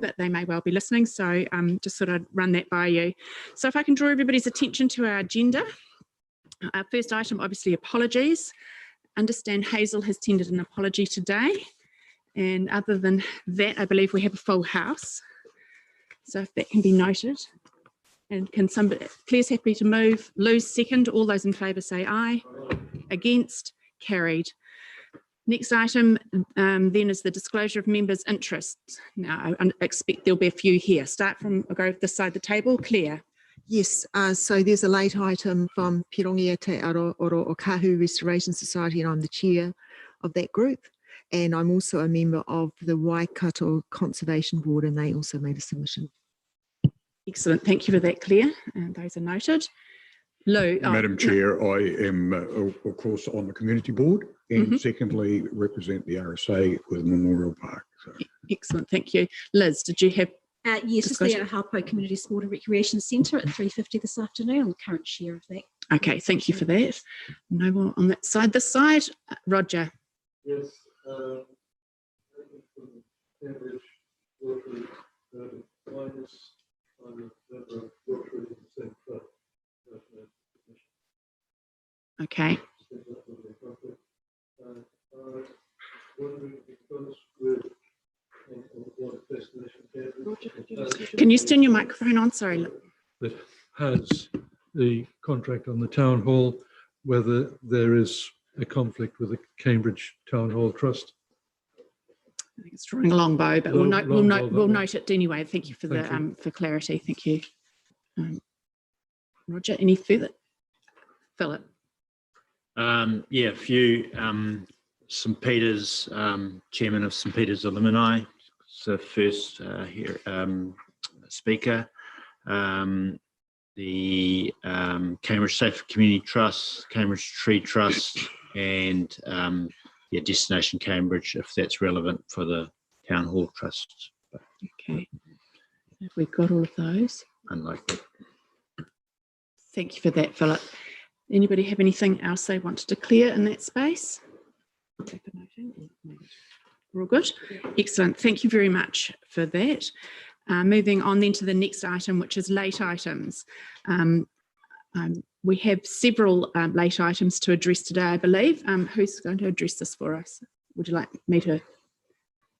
but they may well be listening, so just sort of run that by you. So if I can draw everybody's attention to our agenda. Our first item, obviously, apologies. Understand Hazel has tendered an apology today, and other than that, I believe we have a full house. So if that can be noted. And can somebody, Claire's happy to move. Lou's second. All those in favour say aye. Against? Carried. Next item then is the disclosure of members' interests. Now, I expect there'll be a few here. I'll go this side of the table. Claire. Yes, so there's a late item from Pirongia Te Aro o Kahu Restoration Society, and I'm the chair of that group. And I'm also a member of the Waikato Conservation Board, and they also made a submission. Excellent, thank you for that, Claire. And those are noted. Lou. Madam Chair, I am, of course, on the community board, and secondly, represent the RSA with Memorial Park. So. Excellent, thank you. Liz, did you have? Yes, just the Haupo Community Sport and Recreation Centre at 3:50 this afternoon. I'm the current chair of that. Okay, thank you for that. No more on that side. This side, Roger. Yes. Okay. Can you turn your microphone on? Sorry. That has the contract on the town hall, whether there is a conflict with the Cambridge Town Hall Trust. I think it's drawing a long bow, but we'll note it anyway. Thank you for the for clarity. Thank you. Roger, any further? Philip. Yeah, a few. St Peter's, chairman of St Peter's Alumni, so first here speaker. The Cambridge Safe Community Trust, Cambridge Tree Trust, and yeah, Destination Cambridge, if that's relevant for the Town Hall Trust. Okay, have we got all of those? Unlikely. Thank you for that, Philip. Anybody have anything else they want to declare in that space? We're all good. Excellent. Thank you very much for that. Moving on then to the next item, which is late items. We have several late items to address today, I believe. Who's going to address this for us? Would you like me to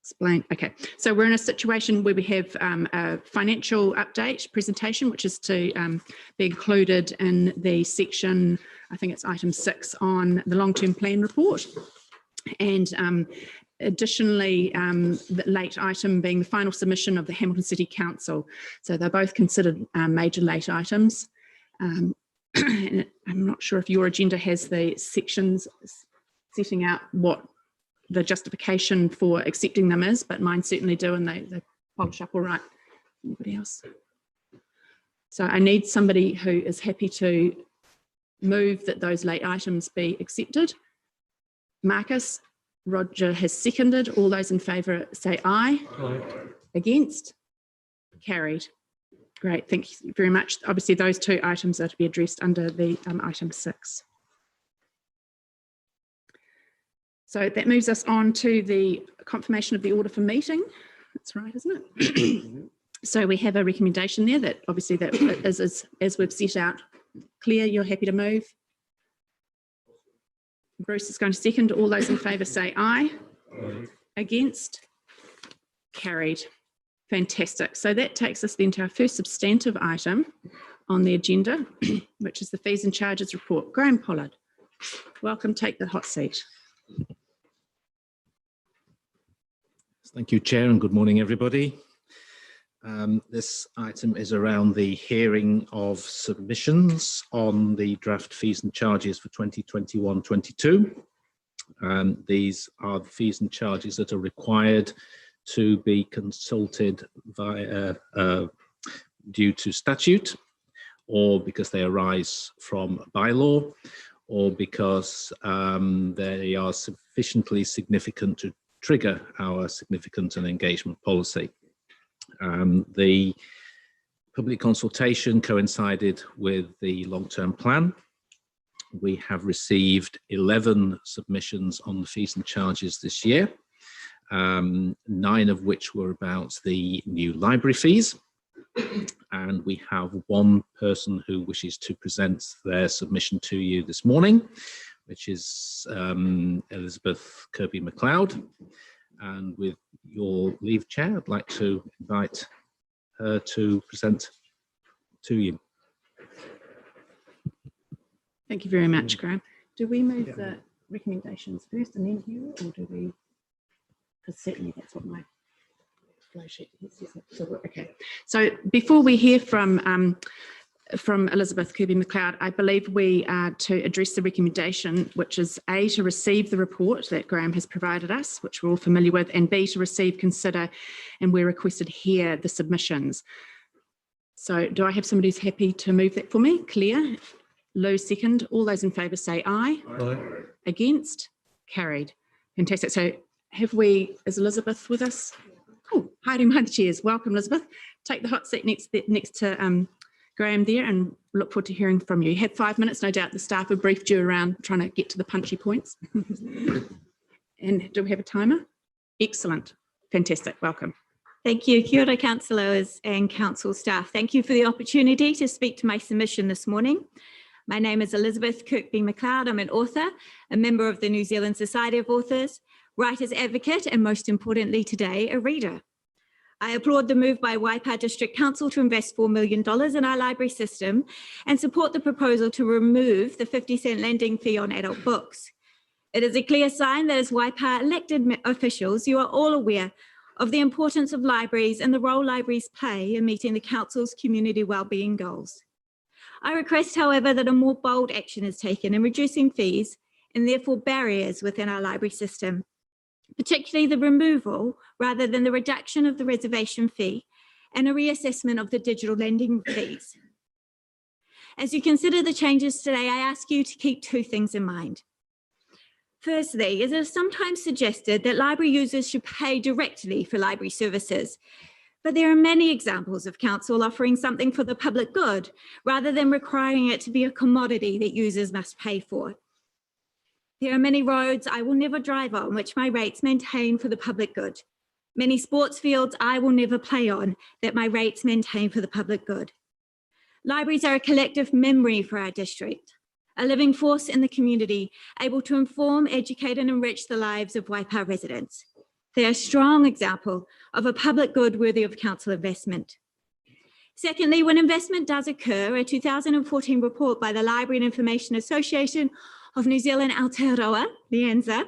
explain? Okay, so we're in a situation where we have a financial update presentation, which is to be included in the section, I think it's item 6 on the long-term plan report. And additionally, the late item being the final submission of the Hamilton City Council. So they're both considered major late items. And I'm not sure if your agenda has the sections setting out what the justification for accepting them is, but mine certainly do, and they polish up all right. Anybody else? So I need somebody who is happy to move that those late items be accepted. Marcus. Roger has seconded. All those in favour say aye. Aye. Against? Carried. Great, thank you very much. Obviously those two items are to be addressed under the item 6. So that moves us on to the confirmation of the order for meeting. That's right, isn't it? So we have a recommendation there that obviously that is as we've set out. Claire, you're happy to move? Bruce is going to second. All those in favour say aye. Aye. Against? Carried. Fantastic. So that takes us then to our first substantive item on the agenda, which is the fees and charges report. Graham Pollard, welcome. Take the hot seat. Thank you, Chair, and good morning, everybody. This item is around the hearing of submissions on the draft fees and charges for 2021-22. These are the fees and charges that are required to be consulted via due to statute, or because they arise from bylaw, or because they are sufficiently significant to trigger our significant and engagement policy. The public consultation coincided with the long-term plan. We have received 11 submissions on the fees and charges this year. 9 of which were about the new library fees. And we have one person who wishes to present their submission to you this morning, which is Elizabeth Kirby-MacLeod. And with your leave, Chair, I'd like to invite her to present to you. Thank you very much, Graham. Do we move the recommendations first and then hear it, or do we? Because certainly that's what my flow sheet is. So, okay. So before we hear from Elizabeth Kirby-MacLeod, I believe we are to address the recommendation, which is A, to receive the report that Graham has provided us, which we're all familiar with, and B, to receive, consider, and where requested, hear the submissions. So do I have somebody who's happy to move that for me? Claire? Lou, second. All those in favour say aye. Aye. Against? Carried. Fantastic. So is Elizabeth with us? Cool. Hiding behind the chairs. Welcome, Elizabeth. Take the hot seat next to Graham there, and look forward to hearing from you. You have 5 minutes, no doubt the staff have briefed you around trying to get to the punchy points. And do we have a timer? Excellent. Fantastic. Welcome. Thank you. Kia ora, councillors and council staff. Thank you for the opportunity to speak to my submission this morning. My name is Elizabeth Kirby-MacLeod. I'm an author, a member of the New Zealand Society of Authors, writer's advocate, and most importantly today, a reader. I applaud the move by Waipa District Council to invest $4 million in our library system and support the proposal to remove the 50-cent lending fee on adult books. It is a clear sign that as Waipa elected officials, you are all aware of the importance of libraries and the role libraries play in meeting the Council's community wellbeing goals. I request, however, that a more bold action is taken in reducing fees and therefore barriers within our library system, particularly the removal rather than the reduction of the reservation fee and a reassessment of the digital lending fees. As you consider the changes today, I ask you to keep 2 things in mind. Firstly, it is sometimes suggested that library users should pay directly for library services, but there are many examples of council offering something for the public good rather than requiring it to be a commodity that users must pay for. There are many roads I will never drive on which my rates maintain for the public good. Many sports fields I will never play on that my rates maintain for the public good. Libraries are a collective memory for our district, a living force in the community, able to inform, educate and enrich the lives of Waipa residents. They are a strong example of a public good worthy of council investment. Secondly, when investment does occur, a 2014 report by the Library and Information Association of New Zealand, Aotearoa, Lianza,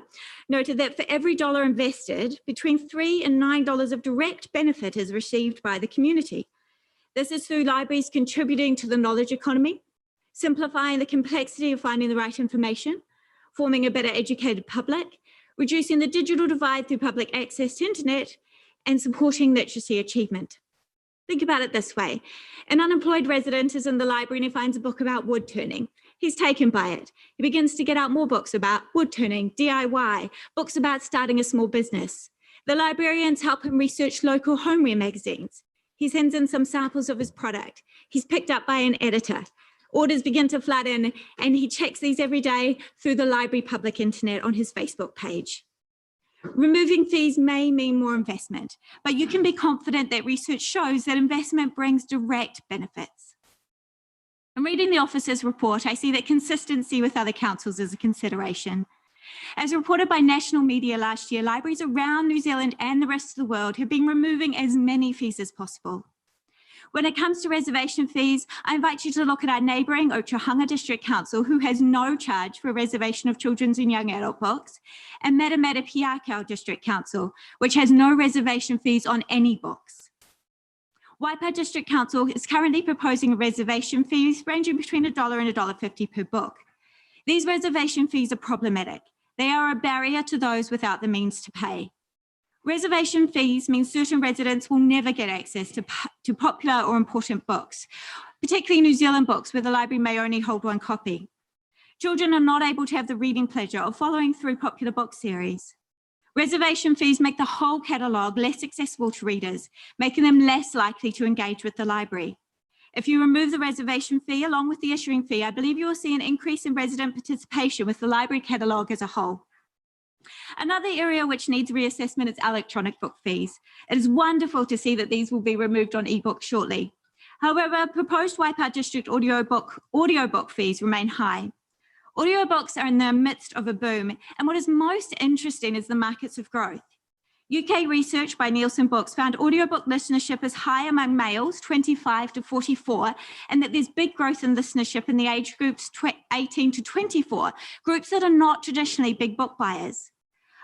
noted that for every $1 invested, between $3 and $9 of direct benefit is received by the community. This is through libraries contributing to the knowledge economy, simplifying the complexity of finding the right information, forming a better educated public, reducing the digital divide through public access to internet, and supporting literacy achievement. Think about it this way. An unemployed resident is in the library and he finds a book about wood turning. He's taken by it. He begins to get out more books about wood turning, DIY, books about starting a small business. The librarians help him research local homeware magazines. He sends in some samples of his product. He's picked up by an editor. Orders begin to flood in and he checks these every day through the library public internet on his Facebook page. Removing fees may mean more investment, but you can be confident that research shows that investment brings direct benefits. In reading the officer's report, I see that consistency with other councils is a consideration. As reported by national media last year, libraries around New Zealand and the rest of the world have been removing as many fees as possible. When it comes to reservation fees, I invite you to look at our neighbouring Otahanga District Council, who has no charge for reservation of children's and young adult books, and Matamata Piakau District Council, which has no reservation fees on any books. Waipa District Council is currently proposing reservation fees ranging between $1 and $1.50 per book. These reservation fees are problematic. They are a barrier to those without the means to pay. Reservation fees mean certain residents will never get access to popular or important books, particularly New Zealand books where the library may only hold one copy. Children are not able to have the reading pleasure of following through popular book series. Reservation fees make the whole catalogue less accessible to readers, making them less likely to engage with the library. If you remove the reservation fee along with the issuing fee, I believe you will see an increase in resident participation with the library catalogue as a whole. Another area which needs reassessment is electronic book fees. It is wonderful to see that these will be removed on ebook shortly. However, proposed Waipa District audiobook fees remain high. Audiobooks are in the midst of a boom, and what is most interesting is the markets of growth. UK research by Nielsen Books found audiobook listenership is high among males 25 to 44, and that there's big growth in listenership in the age groups 18 to 24, groups that are not traditionally big book buyers.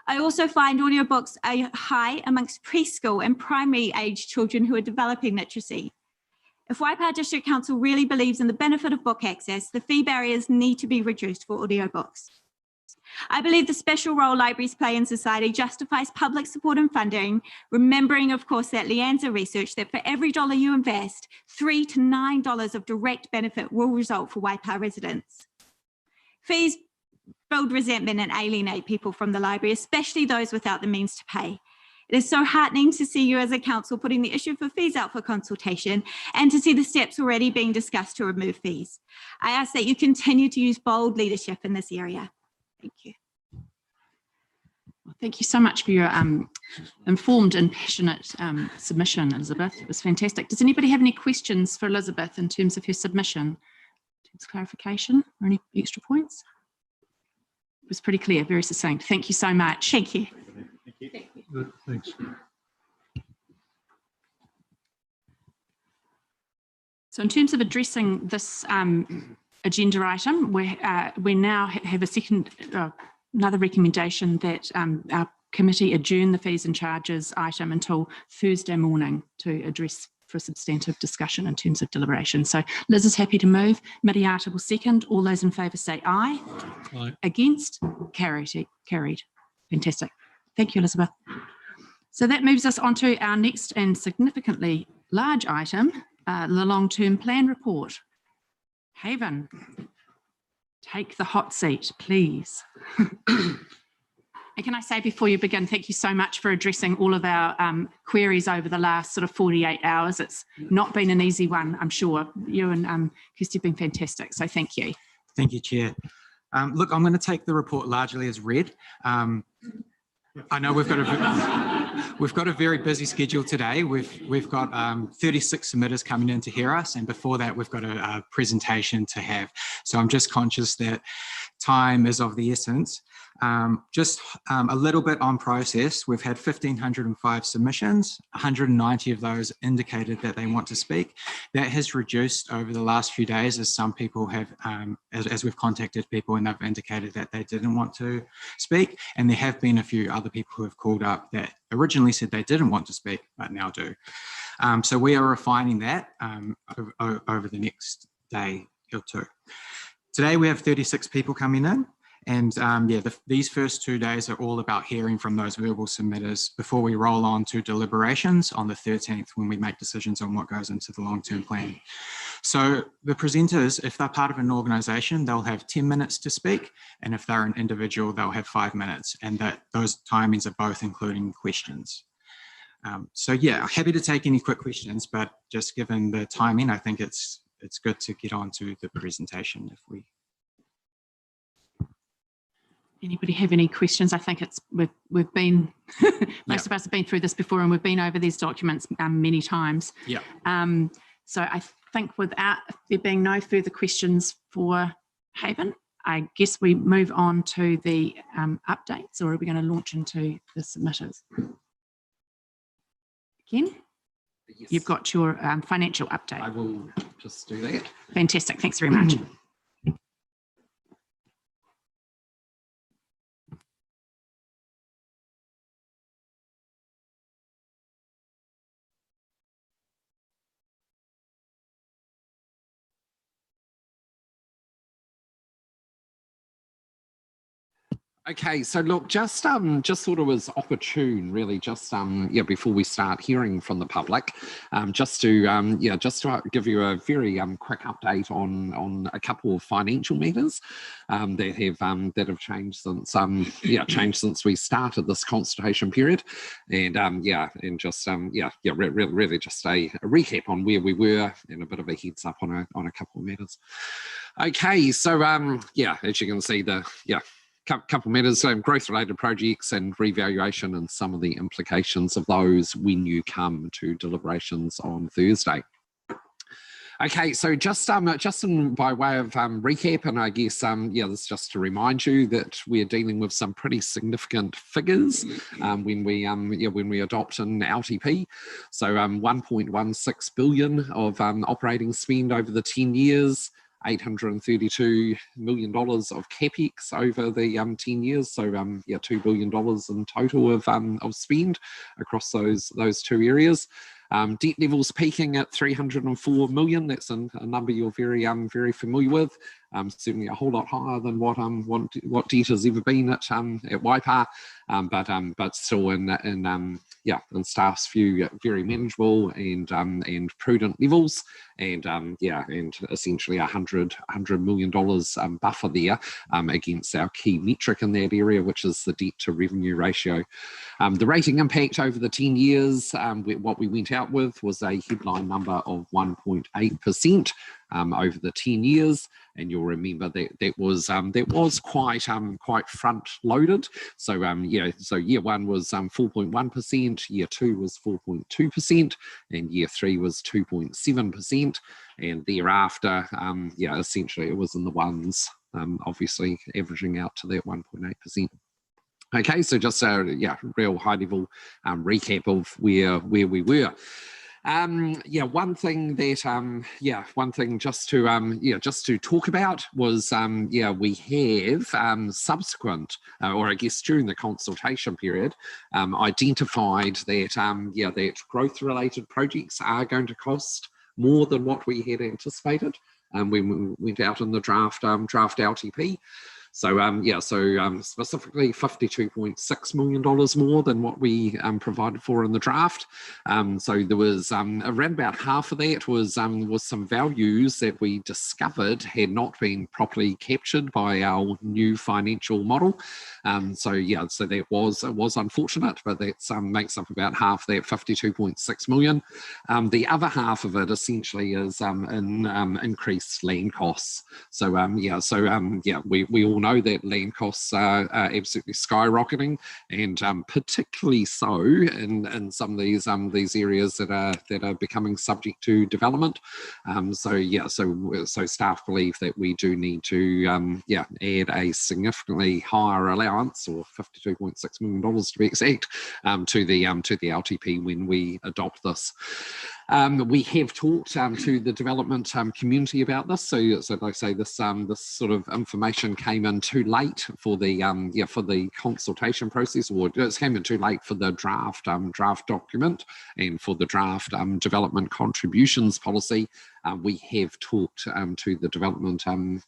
I also find audiobooks are high amongst preschool and primary age children who are developing literacy. If Waipa District Council really believes in the benefit of book access, the fee barriers need to be reduced for audiobooks. I believe the special role libraries play in society justifies public support and funding, remembering, of course, that Leanza research that for every dollar you invest, $3 to $9 of direct benefit will result for Waipa residents. Fees build resentment and alienate people from the library, especially those without the means to pay. It is so heartening to see you as a council putting the issue for fees out for consultation and to see the steps already being discussed to remove fees. I ask that you continue to use bold leadership in this area. Thank you. Well, thank you so much for your informed and passionate submission, Elizabeth. It was fantastic. Does anybody have any questions for Elizabeth in terms of her submission? In terms of clarification or any extra points? It was pretty clear, very succinct. Thank you so much. Thank you. Good, thanks. So in terms of addressing this agenda item, we now have a second, another recommendation that our committee adjourn the fees and charges item until Thursday morning to address for substantive discussion in terms of deliberation. So Liz is happy to move. Miriata will second. All those in favour say aye. Aye. Against? Carried. Fantastic. Thank you, Elizabeth. So that moves us on to our next and significantly large item, the long-term plan report. Haven, take the hot seat, please. And can I say before you begin, thank you so much for addressing all of our queries over the last sort of 48 hours. It's not been an easy one, I'm sure. You and Kirsty have been fantastic, so thank you. Thank you, Chair. Look, I'm going to take the report largely as read. I know we've got a very busy schedule today. We've got 36 submitters coming in to hear us, and before that we've got a presentation to have. So I'm just conscious that time is of the essence. Just a little bit on process. We've had 1,505 submissions. 190 of those indicated that they want to speak. That has reduced over the last few days as some people have, as we've contacted people and they've indicated that they didn't want to speak. And there have been a few other people who have called up that originally said they didn't want to speak, but now do. So we are refining that over the next day or two. Today we have 36 people coming in. And these first 2 days are all about hearing from those verbal submitters before we roll on to deliberations on the 13th when we make decisions on what goes into the long-term plan. So the presenters, if they're part of an organisation, they'll have 10 minutes to speak. And if they're an individual, they'll have 5 minutes. And those timings are both including questions. So yeah, happy to take any quick questions, but just given the timing, I think it's good to get on to the presentation if we... Anybody have any questions? I think we've been most of us have been through this before, and we've been over these documents many times. Yeah. So I think without there being no further questions for Haven, I guess we move on to the updates, or are we going to launch into the submitters? Ken, yes. You've got your financial update. I will just do that. Fantastic. Thanks very much. Okay, so look, just sort of was opportune, really, just before we start hearing from the public, just to give you a very quick update on a couple of financial matters that have changed since since we started this consultation period, and really just a recap on where we were and a bit of a heads up on a couple of matters. Okay, so as you can see, couple matters, growth-related projects and revaluation and some of the implications of those when you come to deliberations on Thursday. Okay, so just by way of recap, and I guess this is just to remind you that we're dealing with some pretty significant figures when we adopt an LTP. So 1.16 billion of operating spend over the 10 years. $832 million of capex over the 10 years, so $2 billion in total of spend across those two areas. Debt levels peaking at 304 million. That's a number you're very familiar with. Certainly a whole lot higher than what debt has ever been at Waipa, but still in staff's view very manageable and prudent levels, and essentially $100 million buffer there against our key metric in that area, which is the debt to revenue ratio. The rating impact over the 10 years, what we went out with was a headline number of 1.8%. Over the 10 years, and you'll remember that was quite front loaded. So so year one was 4.1%, year two was 4.2%, and year three was 2.7%, and thereafter, essentially it was in the ones, obviously averaging out to that 1.8%. Okay, so just a real high level recap of where we were. One thing just to talk about was we have subsequent, or I guess during the consultation period, identified that that growth related projects are going to cost more than what we had anticipated when we went out in the draft LTP. So specifically $52.6 million more than what we provided for in the draft. So there was around about half of that was some values that we discovered had not been properly captured by our new financial model. So that was unfortunate, but that makes up about half that $52.6 million. The other half of it essentially is in increased land costs. So we all know that land costs are absolutely skyrocketing, and particularly so in some of these areas that are becoming subject to development. So staff believe that we do need to add a significantly higher allowance, or $52.6 million to be exact, to the LTP when we adopt this. We have talked to the development community about this. So like I say, this sort of information came in too late for the consultation process, or it came in too late for the draft document and for the draft development contributions policy. We have talked to the development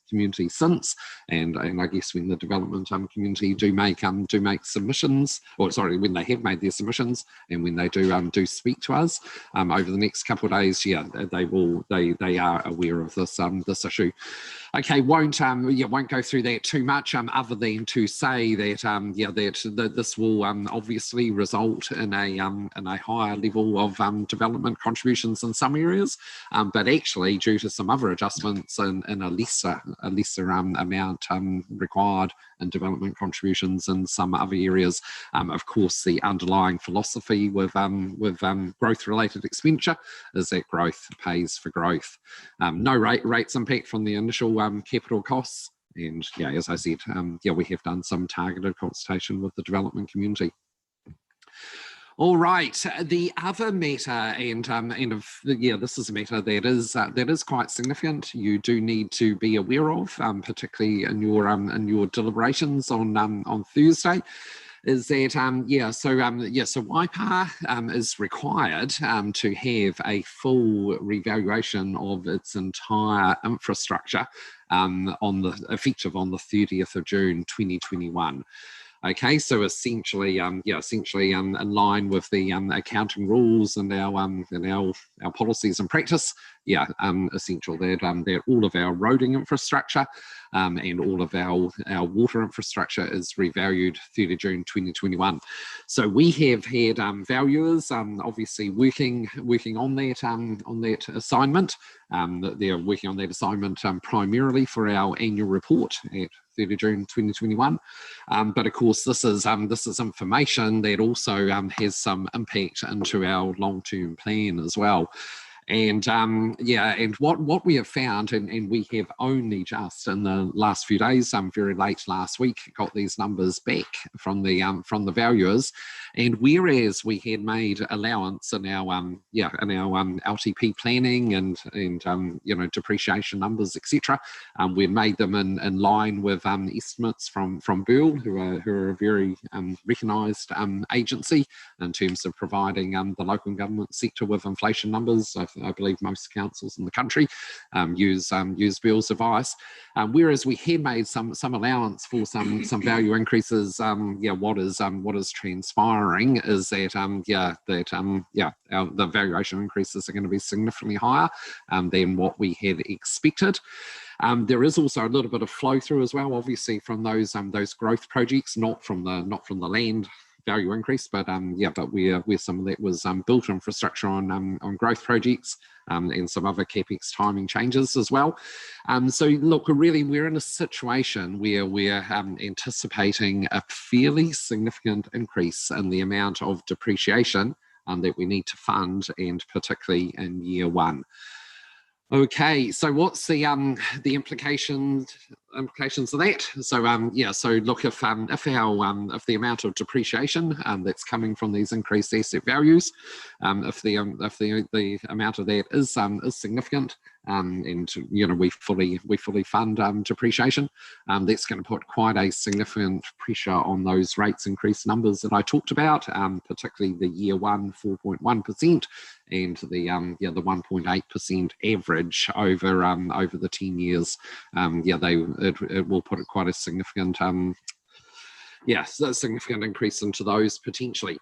community since, and I guess when the development community do make submissions, or sorry, when they have made their submissions, and when they do speak to us over the next couple of days, they are aware of this issue. Okay, won't go through that too much, other than to say that this will obviously result in a higher level of development contributions in some areas, but actually due to some other adjustments in a lesser amount required in development contributions in some other areas. Of course, the underlying philosophy with growth related expenditure is that growth pays for growth. No rates impact from the initial capital costs, and as I said, we have done some targeted consultation with the development community. All right, the other matter, and this is a matter that is quite significant. You do need to be aware of, particularly in your deliberations on Thursday, is that so Waipa is required to have a full revaluation of its entire infrastructure effective on the 30th of June 2021. Okay, so essentially in line with the accounting rules and our policies and practice, essential that all of our roading infrastructure and all of our water infrastructure is revalued 30 June 2021. So we have had valuers obviously working on that assignment. They're working on that assignment primarily for our annual report at 30 June 2021. But of course, this is information that also has some impact into our long-term plan as well. And and what we have found, and we have only just in the last few days, very late last week, got these numbers back from the valuers. And whereas we had made allowance in our LTP planning and depreciation numbers, etc., we made them in line with estimates from Burl, who are a very recognised agency in terms of providing the local government sector with inflation numbers. I believe most councils in the country use Burl's advice. Whereas we had made some allowance for some value increases, what is transpiring is that the valuation increases are going to be significantly higher than what we had expected. There is also a little bit of flow through as well, obviously from those growth projects, not from the land value increase, but where some of that was built infrastructure on growth projects and some other capex timing changes as well. So look, really we're in a situation where we're anticipating a fairly significant increase in the amount of depreciation that we need to fund, and particularly in year one. Okay, so what's the implications of that? So so look, if the amount of depreciation that's coming from these increased asset values, if the amount of that is significant, and we fully fund depreciation, that's going to put quite a significant pressure on those rates increase numbers that I talked about, particularly the year one 4.1% and the 1.8% average over the 10 years. It will put quite a significant significant increase into those potentially.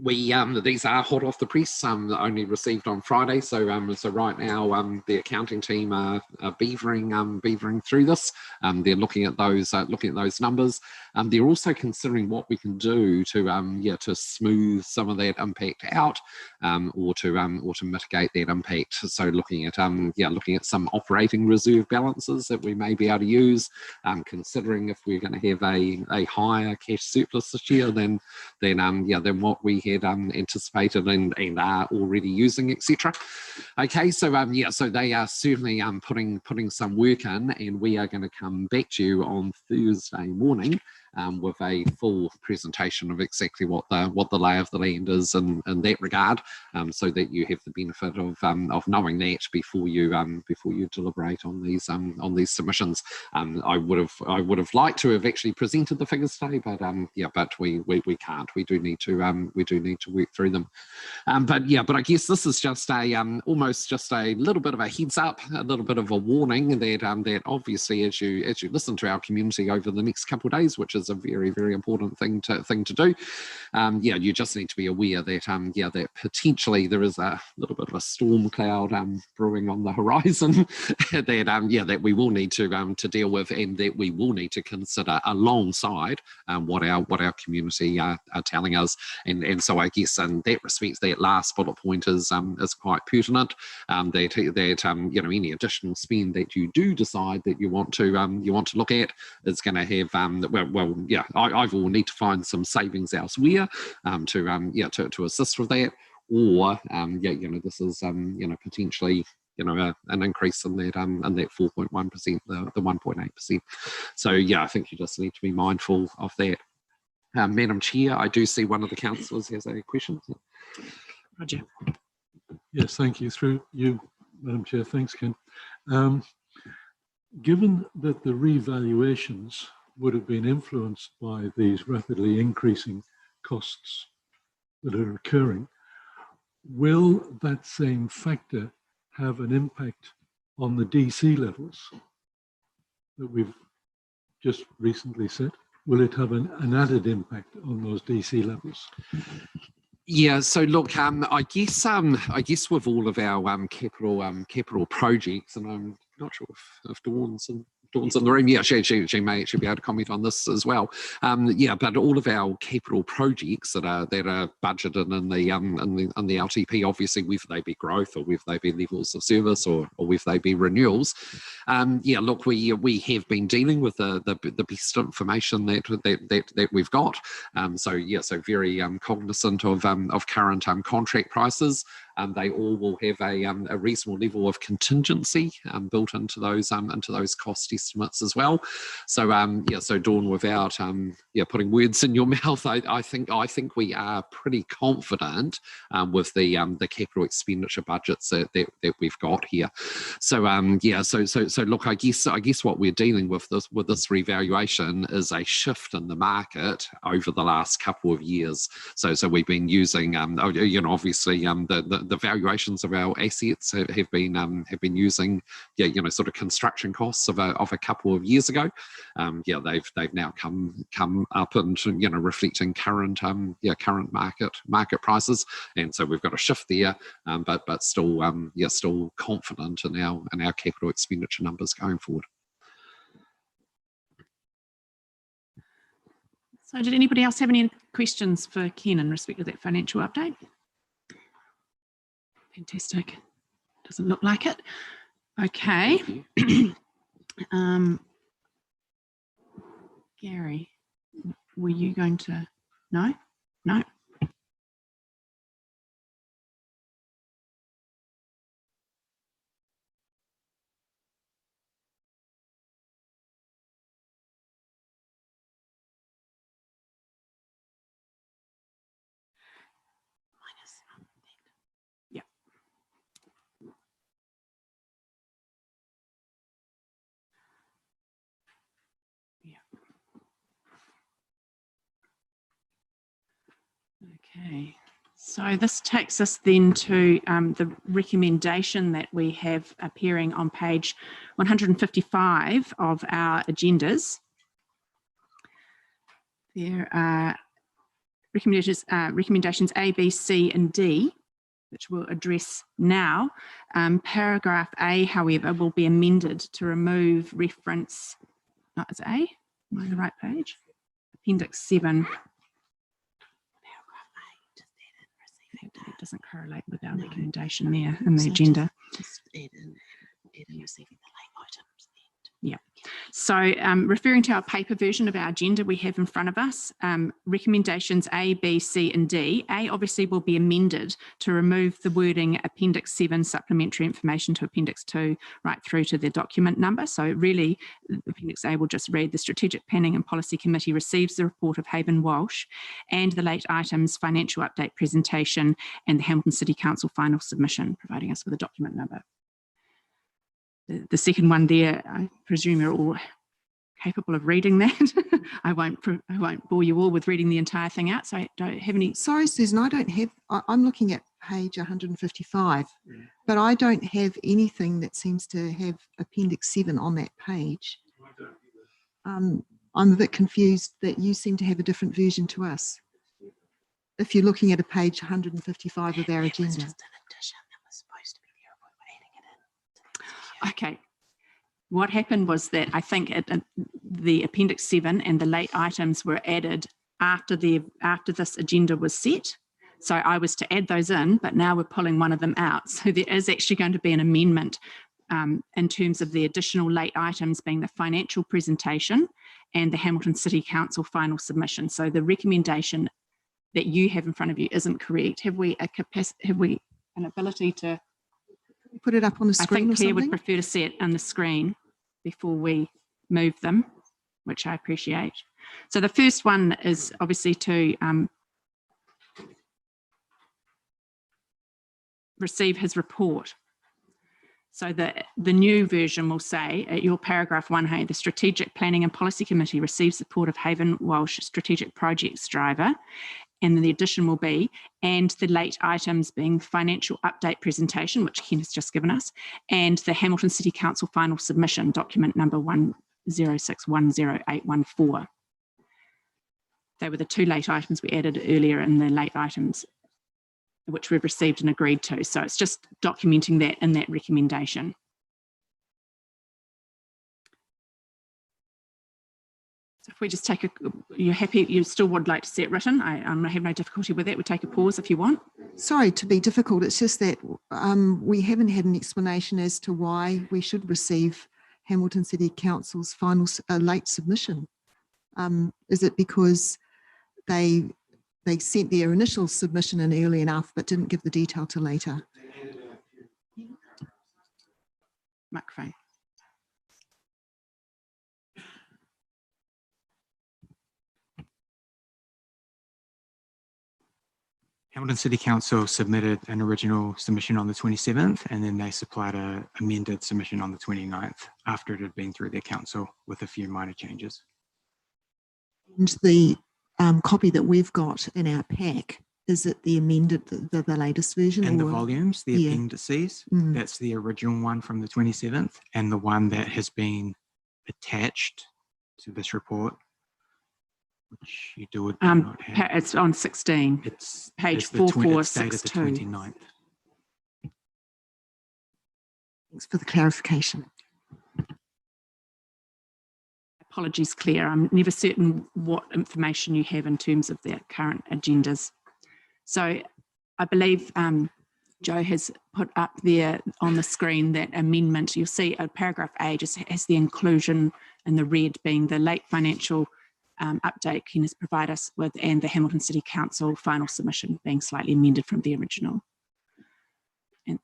These are hot off the press, only received on Friday. So right now the accounting team are beavering through this. They're looking at those numbers. They're also considering what we can do to smooth some of that impact out, or to mitigate that impact. So looking at some operating reserve balances that we may be able to use, considering if we're going to have a higher cash surplus this year than what we had anticipated and are already using, etc. Okay, so so they are certainly putting some work in, and we are going to come back to you on Thursday morning with a full presentation of exactly what the lay of the land is in that regard, so that you have the benefit of knowing that before you deliberate on these submissions. I would have liked to have actually presented the figures today, but we can't. We do need to work through them. But I guess this is just almost just a little bit of a heads up, a little bit of a warning that obviously as you listen to our community over the next couple of days, which is a very, very important thing to do. You just need to be aware that that potentially there is a little bit of a storm cloud brewing on the horizon that we will need to deal with, and that we will need to consider alongside what our community are telling us. And so I guess in that respect, that last bullet point is quite pertinent. That any additional spend that you do decide that you want to look at is going to have I will need to find some savings elsewhere to assist with that, or this is potentially an increase in that 4.1%, the 1.8%. So I think you just need to be mindful of that. Madam Chair, I do see one of the councillors has a question. Roger. Yes, thank you. Through you, Madam Chair. Thanks, Ken. Given that the revaluations would have been influenced by these rapidly increasing costs that are occurring, will that same factor have an impact on the DC levels that we've just recently set? Will it have an added impact on those DC levels? Yeah, so look, I guess with all of our capital projects, and I'm not sure if Dawn's Dawn's in the room. Yeah, she may actually be able to comment on this as well. Yeah, but all of our capital projects that are budgeted in the LTP, obviously, whether they be growth or whether they be levels of service or whether they be renewals. Yeah, look, we have been dealing with the best information that we've got. So very cognizant of current contract prices. They all will have a reasonable level of contingency built into those cost estimates as well. So so Dawn, without putting words in your mouth, I think we are pretty confident with the capital expenditure budgets that we've got here. So so look, I guess what we're dealing with this revaluation is a shift in the market over the last couple of years. So we've been using obviously the valuations of our assets have been using sort of construction costs of a couple of years ago. They've now come up and reflecting current current market prices, and so we've got a shift there, but still confident in our capital expenditure numbers going forward. So did anybody else have any questions for Ken in respect to that financial update? Fantastic. Doesn't look like it. Okay. Gary, were you going to? No? No. Yeah. Yeah. Okay. So this takes us then to the recommendation that we have appearing on page 155 of our agendas. There are recommendations A, B, C, and D, which we'll address now. Paragraph A, however, will be amended to remove reference, is it A? Am I on the right page? Appendix 7. It doesn't correlate with our recommendation there in the agenda. Just add in receiving the late items. Yeah. So referring to our paper version of our agenda we have in front of us, recommendations A, B, C, and D. A obviously will be amended to remove the wording Appendix 7 supplementary information to Appendix 2 right through to the document number. So really, Appendix A will just read the Strategic Planning and Policy Committee receives the report of Haven Walsh and the late items financial update presentation and the Hamilton City Council final submission, providing us with a document number. The second one there, I presume you're all capable of reading that. I won't bore you all with reading the entire thing out, so I don't have any. Sorry, Susan, I don't have, I'm looking at page 155, but I don't have anything that seems to have Appendix 7 on that page. I'm a bit confused that you seem to have a different version to us. If you're looking at a page 155 of our agenda. Okay, what happened was that I think the Appendix 7 and the late items were added after this agenda was set. So I was to add those in, but now we're pulling one of them out. So there is actually going to be an amendment in terms of the additional late items being the financial presentation and the Hamilton City Council final submission. So the recommendation that you have in front of you isn't correct. Have we an ability to put it up on the screen? I think Claire would prefer to see it on the screen before we move them, which I appreciate. So the first one is obviously to receive his report. So the new version will say at your paragraph 1, the Strategic Planning and Policy Committee receives support of Haven Walsh Strategic Projects Driver. And then the addition will be, and the late items being financial update presentation, which Ken has just given us, and the Hamilton City Council final submission, document number 106100814. They were the two late items we added earlier in the late items, which we've received and agreed to. So it's just documenting that in that recommendation. we just take you're happy, you still would like to see it written? I have no difficulty with that. We'll take a pause if you want. Sorry to be difficult. It's just that we haven't had an explanation as to why we should receive Hamilton City Council's final late submission. Is it because they sent their initial submission in early enough but didn't give the detail till later? Microphone. Hamilton City Council submitted an original submission on the 27th, and then they supplied an amended submission on the 29th after it had been through their council with a few minor changes. And the copy that we've got in our pack, is it the amended, the latest version? And the or- volumes, the Yeah. appendices, Mm. that's the original one from the 27th, and the one that has been attached to this report, which you do not have. It's on 16. It's page it's the dated the 4462. 29th. Thanks for the clarification. Apologies, Claire. I'm never certain what information you have in terms of their current agendas. So I believe Joe has put up there on the screen that amendment. You'll see paragraph A just has the inclusion in the red being the late financial update Ken has provided us with, and the Hamilton City Council final submission being slightly amended from the original. And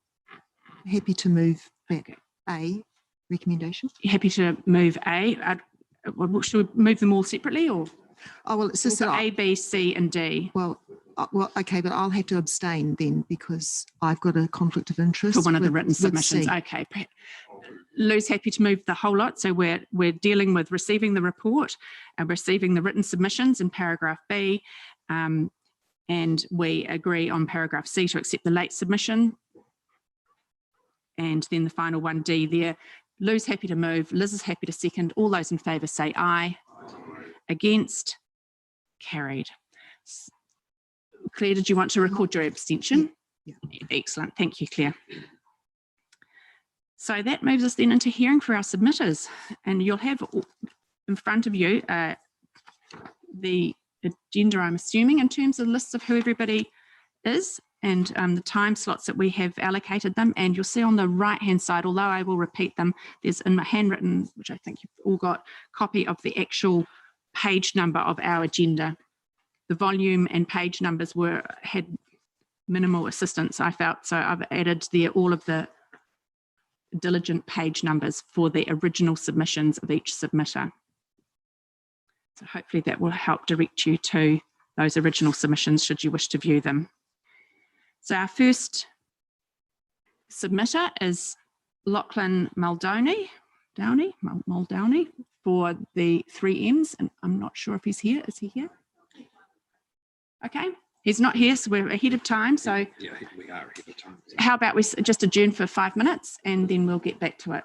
Happy to move that A recommendation. happy to move A. Should we move them all separately, or Oh, well, it's just we've that got A, B, C, and D well, okay, but I'll have to abstain then because I've got a conflict of interest for one of the with- written with submissions? C. Okay. Lou's happy to move the whole lot. So we're dealing with receiving the report and receiving the written submissions in paragraph B, and we agree on paragraph C to accept the late submission. And then the final one, D, there. Lou's happy to move. Liz is happy to second. All those in favour say aye. Against? Carried. Claire, did you want to record your abstention? Yeah. Excellent. Thank you, Claire. So that moves us then into hearing for our submitters. And you'll have in front of you the agenda, I'm assuming, in terms of lists of who everybody is and the time slots that we have allocated them. And you'll see on the right-hand side, although I will repeat them, there's in my handwritten, which I think you've all got, copy of the actual page number of our agenda. The volume and page numbers had minimal assistance, I felt, so I've added there all of the diligent page numbers for the original submissions of each submitter. So hopefully that will help direct you to those original submissions should you wish to view them. So our first submitter is Lachlan Muldowney for the 3Ms, and I'm not sure if he's here. Is he here? Okay, he's not here, so we're ahead of time. So Yeah, we are ahead of time. how about we just adjourn for 5 minutes and then we'll get back to it.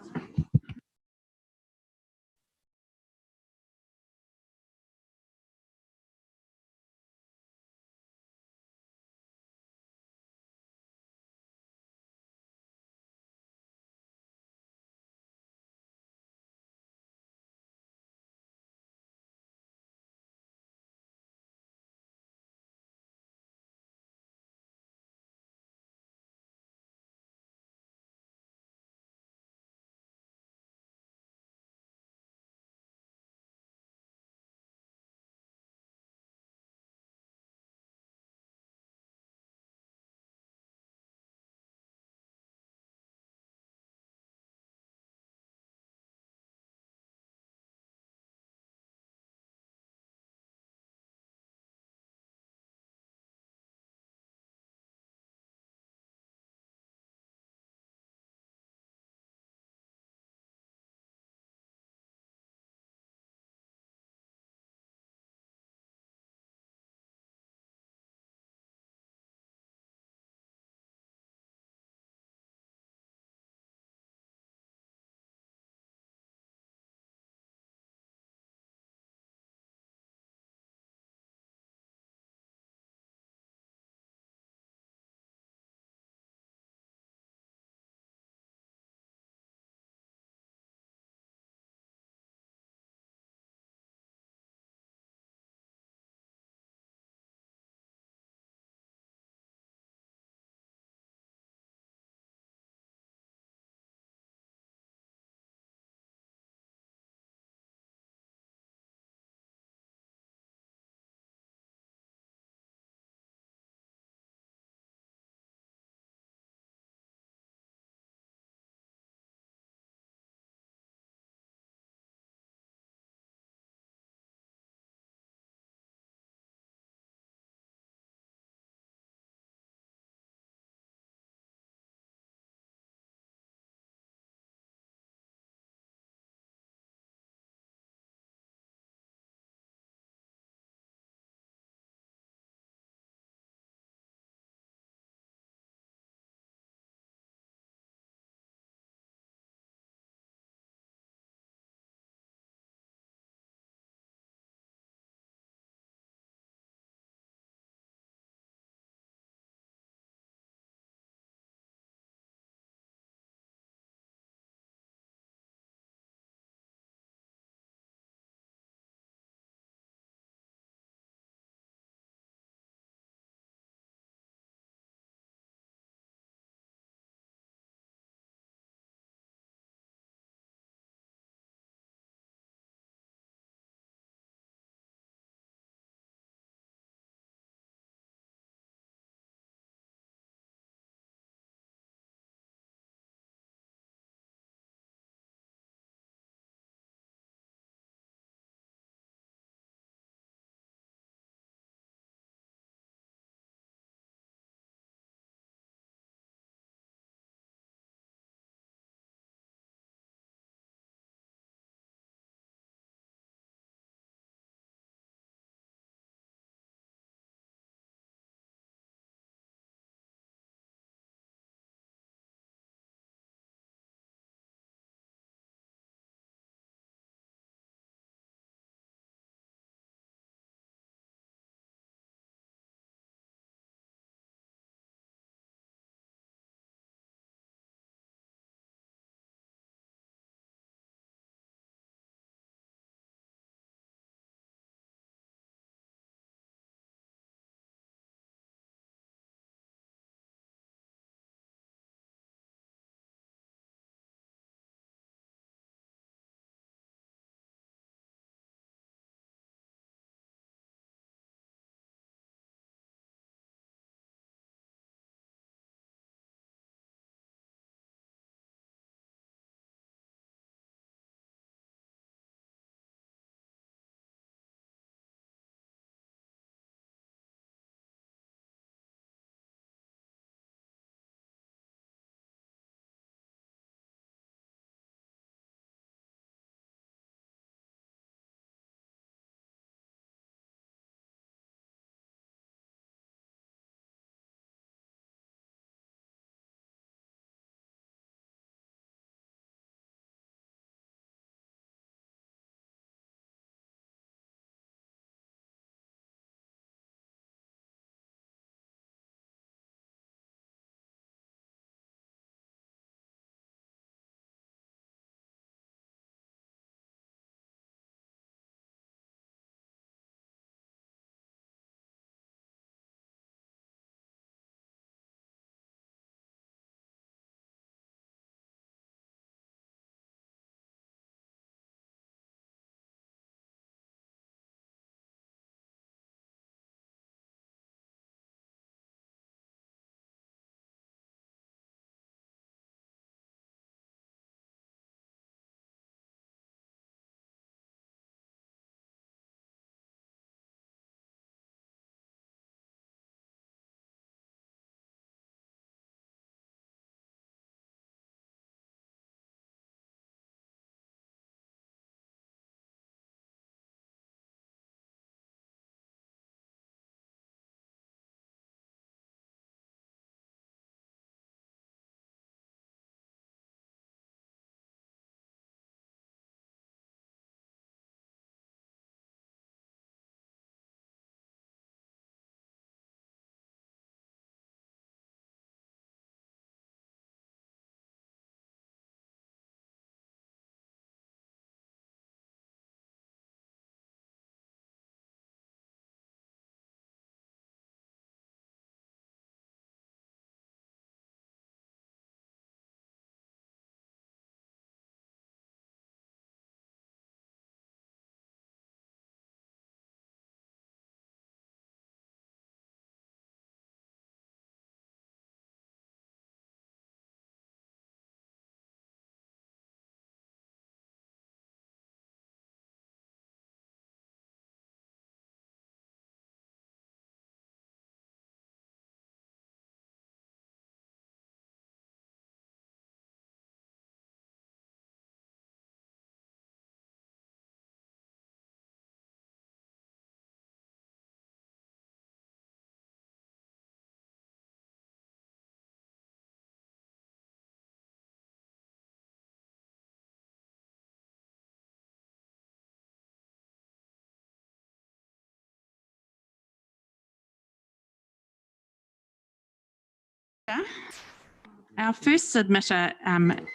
Our first submitter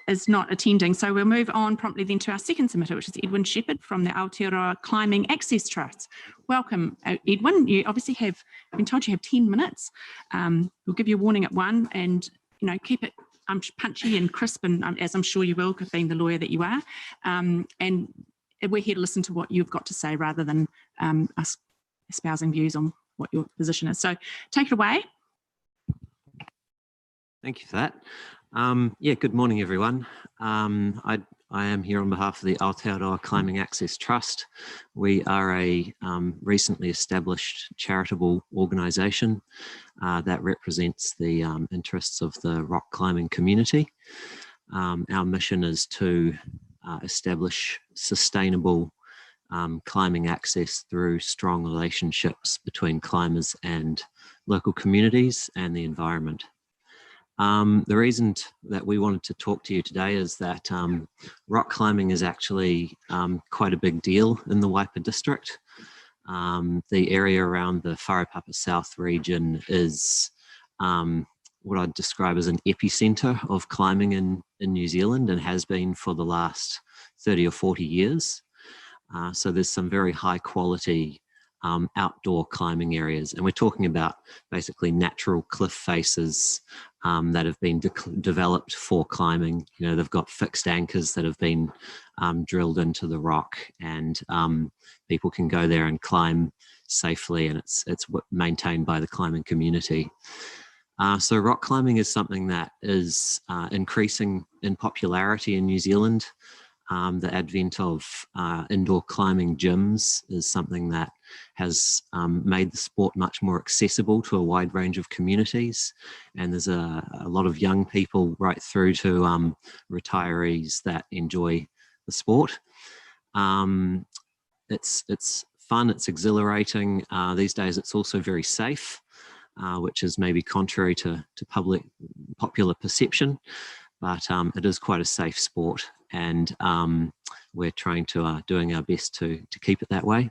is not attending, so we'll move on promptly then to our second submitter, which is Edwin Shepherd from the Aotearoa Climbing Access Trust. Welcome, Edwin. You obviously have been told you have 10 minutes. We'll give you a warning at 1 and keep it punchy and crisp, and as I'm sure you will, being the lawyer that you are. And we're here to listen to what you've got to say rather than us espousing views on what your position is. So take it away. Thank you for that. Yeah, good morning, everyone. I am here on behalf of the Aotearoa Climbing Access Trust. We are a recently established charitable organisation that represents the interests of the rock climbing community. Our mission is to establish sustainable climbing access through strong relationships between climbers and local communities and the environment. The reason that we wanted to talk to you today is that rock climbing is actually quite a big deal in the Waipa district. The area around the Wharepapa South region is what I'd describe as an epicenter of climbing in New Zealand and has been for the last 30 or 40 years. So there's some very high quality outdoor climbing areas, and we're talking about basically natural cliff faces that have been developed for climbing. They've got fixed anchors that have been drilled into the rock, and people can go there and climb safely, and it's maintained by the climbing community. So rock climbing is something that is increasing in popularity in New Zealand. The advent of indoor climbing gyms is something that has made the sport much more accessible to a wide range of communities. And there's a lot of young people right through to retirees that enjoy the sport. It's fun, it's exhilarating. These days it's also very safe, which is maybe contrary to popular perception. But it is quite a safe sport, and we're trying to doing our best to keep it that way.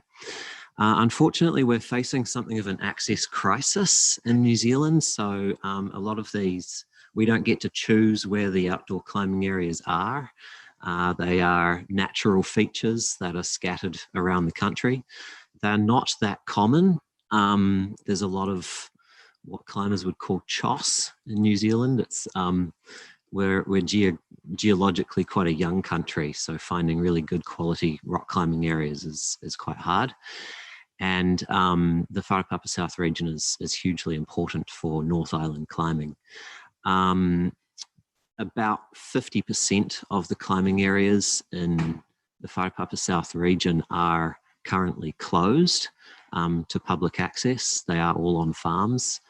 Unfortunately, we're facing something of an access crisis in New Zealand. So a lot of these, we don't get to choose where the outdoor climbing areas are. They are natural features that are scattered around the country. They're not that common. There's a lot of what climbers would call choss in New Zealand. It's we're geologically quite a young country, so finding really good quality rock climbing areas is quite hard. And the Wharepapa South region is hugely important for North Island climbing. About 50% of the climbing areas in the Wharepapa South region are currently closed to public access. They are all on farms.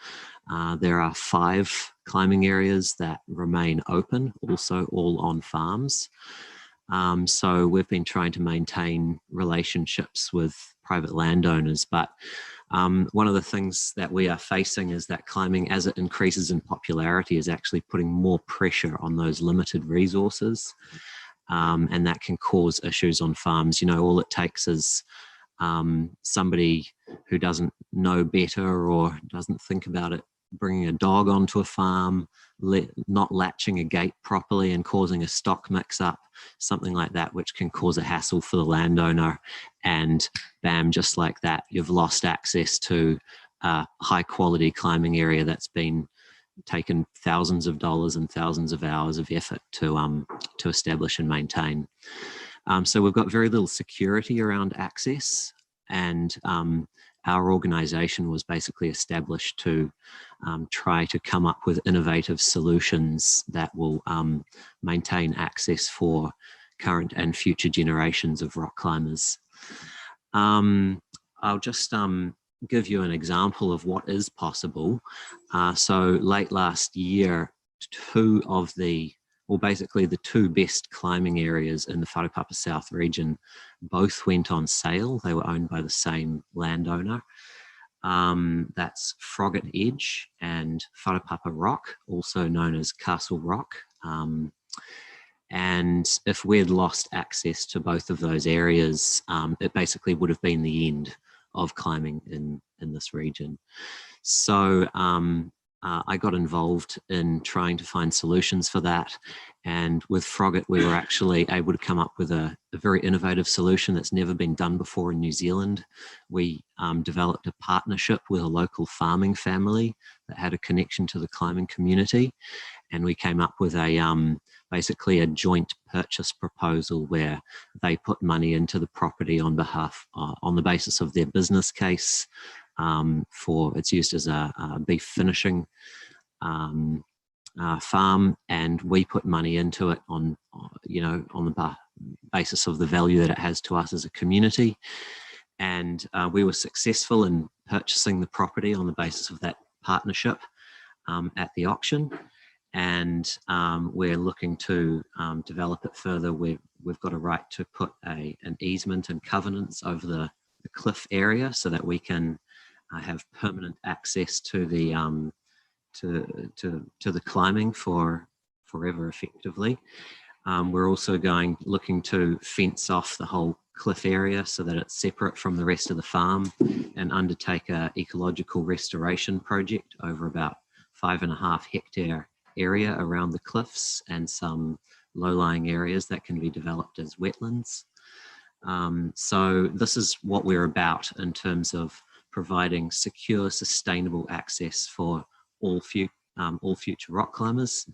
There are 5 climbing areas that remain open, also all on farms. So we've been trying to maintain relationships with private landowners, but one of the things that we are facing is that climbing, as it increases in popularity, is actually putting more pressure on those limited resources, and that can cause issues on farms. All it takes is somebody who doesn't know better or doesn't think about it bringing a dog onto a farm, not latching a gate properly and causing a stock mix-up, something like that, which can cause a hassle for the landowner. And bam, just like that, you've lost access to a high-quality climbing area that's been taken thousands of dollars and thousands of hours of effort to establish and maintain. So we've got very little security around access, and our organisation was basically established to try to come up with innovative solutions that will maintain access for current and future generations of rock climbers. I'll just give you an example of what is possible. So late last year, basically the 2 best climbing areas in the Wharepapa South region both went on sale. They were owned by the same landowner. That's Froggatt Edge and Wharepapa Rock, also known as Castle Rock. And if we'd lost access to both of those areas, it basically would have been the end of climbing in this region. So I got involved in trying to find solutions for that. And with Froggatt, we were actually able to come up with a very innovative solution that's never been done before in New Zealand. We developed a partnership with a local farming family that had a connection to the climbing community. And we came up with a basically a joint purchase proposal where they put money into the property on behalf, on the basis of their business case. It's used as a beef finishing farm, and we put money into it on the basis of the value that it has to us as a community. And we were successful in purchasing the property on the basis of that partnership at the auction. And we're looking to develop it further. We've got a right to put an easement and covenants over the cliff area so that we can have permanent access to the to the climbing forever, effectively. We're also looking to fence off the whole cliff area so that it's separate from the rest of the farm, and undertake a ecological restoration project over about 5.5 hectare area around the cliffs and some low-lying areas that can be developed as wetlands. So this is what we're about in terms of providing secure, sustainable access for all future rock climbers,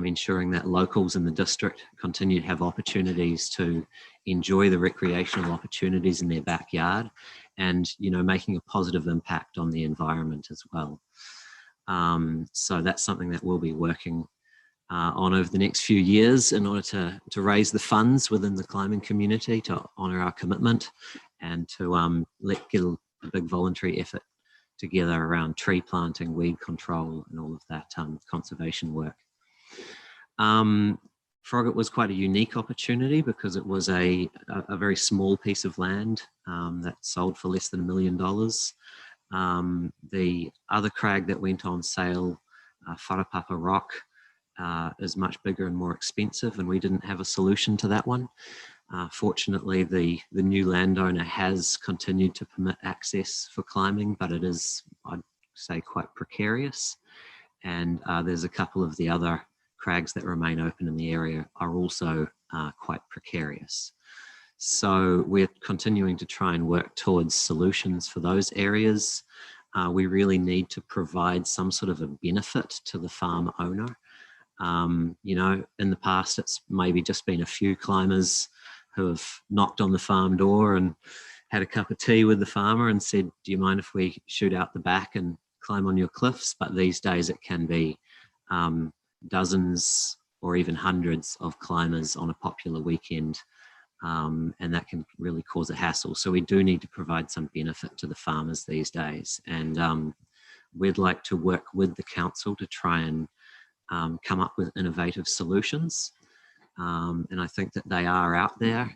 ensuring that locals in the district continue to have opportunities to enjoy the recreational opportunities in their backyard, and making a positive impact on the environment as well. So that's something that we'll be working on over the next few years in order to raise the funds within the climbing community to honour our commitment, and to get a big voluntary effort together around tree planting, weed control, and all of that conservation work. Froggatt was quite a unique opportunity because it was a very small piece of land that sold for less than $1 million. The other crag that went on sale, Wharapapa Rock, is much bigger and more expensive, and we didn't have a solution to that one. Fortunately, the new landowner has continued to permit access for climbing, but it is, I'd say, quite precarious. And there's a couple of the other crags that remain open in the area are also quite precarious. So we're continuing to try and work towards solutions for those areas. We really need to provide some sort of a benefit to the farm owner. In the past, it's maybe just been a few climbers who have knocked on the farm door and had a cup of tea with the farmer and said, do you mind if we shoot out the back and climb on your cliffs? But these days it can be dozens or even hundreds of climbers on a popular weekend. And that can really cause a hassle. So we do need to provide some benefit to the farmers these days. And we'd like to work with the council to try and come up with innovative solutions. And I think that they are out there.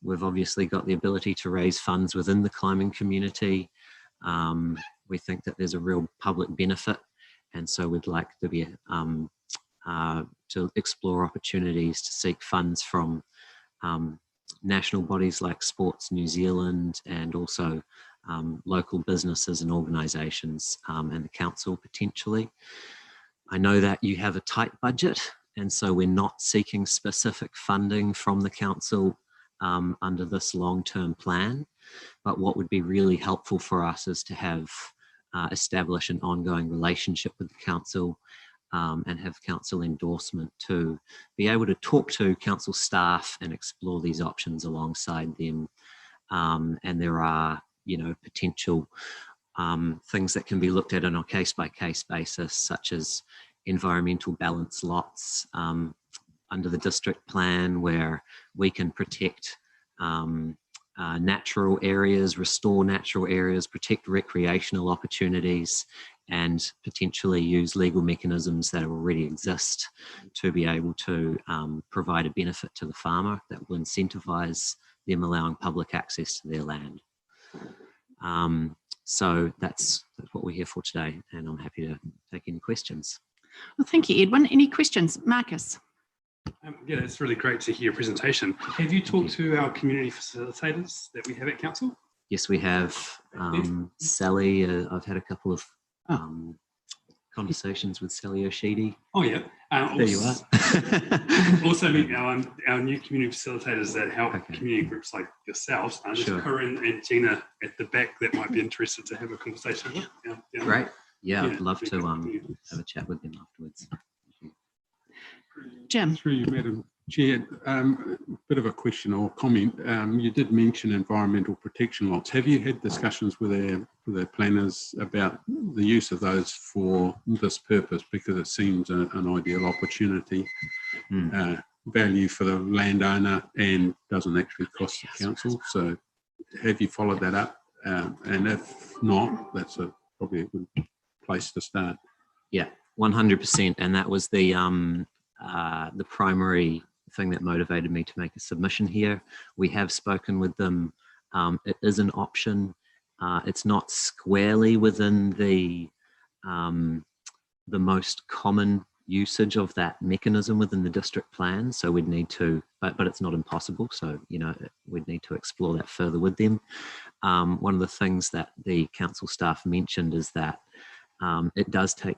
We've obviously got the ability to raise funds within the climbing community. We think that there's a real public benefit. And so we'd like to be to explore opportunities to seek funds from national bodies like Sports New Zealand, and also local businesses and organisations, and the council potentially. I know that you have a tight budget, and so we're not seeking specific funding from the council under this long-term plan. But what would be really helpful for us is to have establish an ongoing relationship with the council, and have council endorsement to be able to talk to council staff and explore these options alongside them. And there are, potential things that can be looked at on a case-by-case basis, such as environmental balance lots under the district plan, where we can protect natural areas, restore natural areas, protect recreational opportunities, and potentially use legal mechanisms that already exist to be able to provide a benefit to the farmer that will incentivise them allowing public access to their land. So that's what we're here for today, and I'm happy to take any questions. Well, thank you, Edwin. Any questions? Marcus? Yeah, it's really great to hear your presentation. Have you talked to our community facilitators that we have at council? Yes, we have. Sally, I've had a couple of conversations with Sally Oshidi. Oh yeah. There you are. Also meet our new community facilitators that help community groups like yourselves. There's Sure. Corinne and Gina at the back that might be interested to have a conversation with. Great. Yeah, I'd love to Yeah. have a chat with them afterwards. Jim. Through you, Madam Chair, bit of a question or comment. You did mention environmental protection lots. Have you had discussions with our planners about the use of those for this purpose? Because it seems an ideal opportunity, value for the landowner, and doesn't actually cost the council. So have you followed that up? And if not, that's probably a good place to start. Yeah, 100%. And that was the primary thing that motivated me to make a submission here. We have spoken with them. It is an option. It's not squarely within the most common usage of that mechanism within the district plan. So we'd need to, but it's not impossible. So, you know, we'd need to explore that further with them. One of the things that the council staff mentioned is that it does take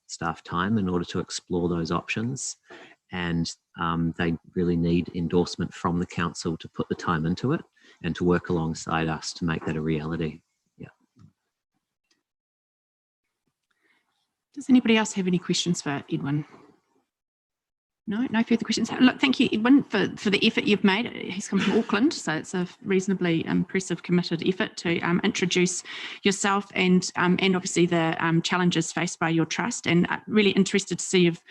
staff time in order to explore those options. And they really need endorsement from the council to put the time into it and to work alongside us to make that a reality. Yeah. Does anybody else have any questions for Edwin? No further questions. Look, thank you, Edwin, for the effort you've made. He's come from Auckland, so it's a reasonably impressive, committed effort to introduce yourself and obviously the challenges faced by your trust. And really interested to see you've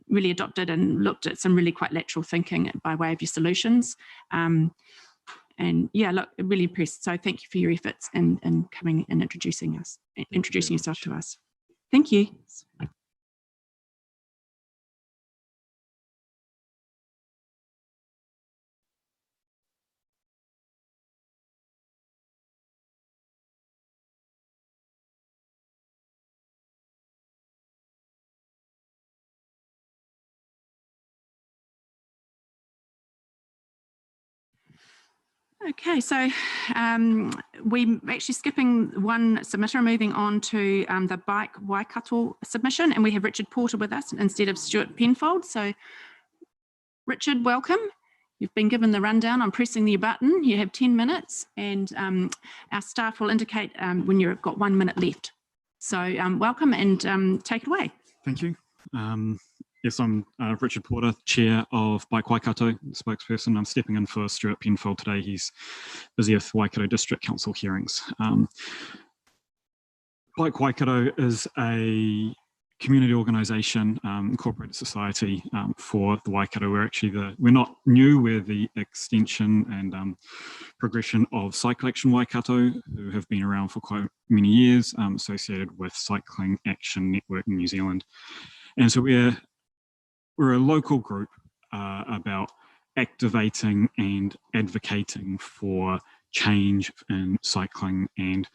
really adopted and looked at some really quite lateral thinking by way of your solutions. And yeah, look, really impressed. So thank you for your efforts and coming and introducing yourself to us. Thank you. Okay, so we're actually skipping one submitter, moving on to the Bike Waikato submission, and we have Richard Porter with us instead of Stuart Penfold. So Richard, welcome. You've been given the rundown. I'm pressing the button. You have 10 minutes and our staff will indicate when you've got 1 minute left. So welcome and take it away. Thank you. Yes, I'm Richard Porter, Chair of Bike Waikato, spokesperson. I'm stepping in for Stuart Penfold today. He's busy with Waikato District Council hearings. Bike Waikato is a community organisation, incorporated society for the Waikato. We're not new, we're the extension and progression of Cycle Action Waikato, who have been around for quite many years, associated with Cycling Action Network in New Zealand. And so we're a local group about activating and advocating for change in cycling and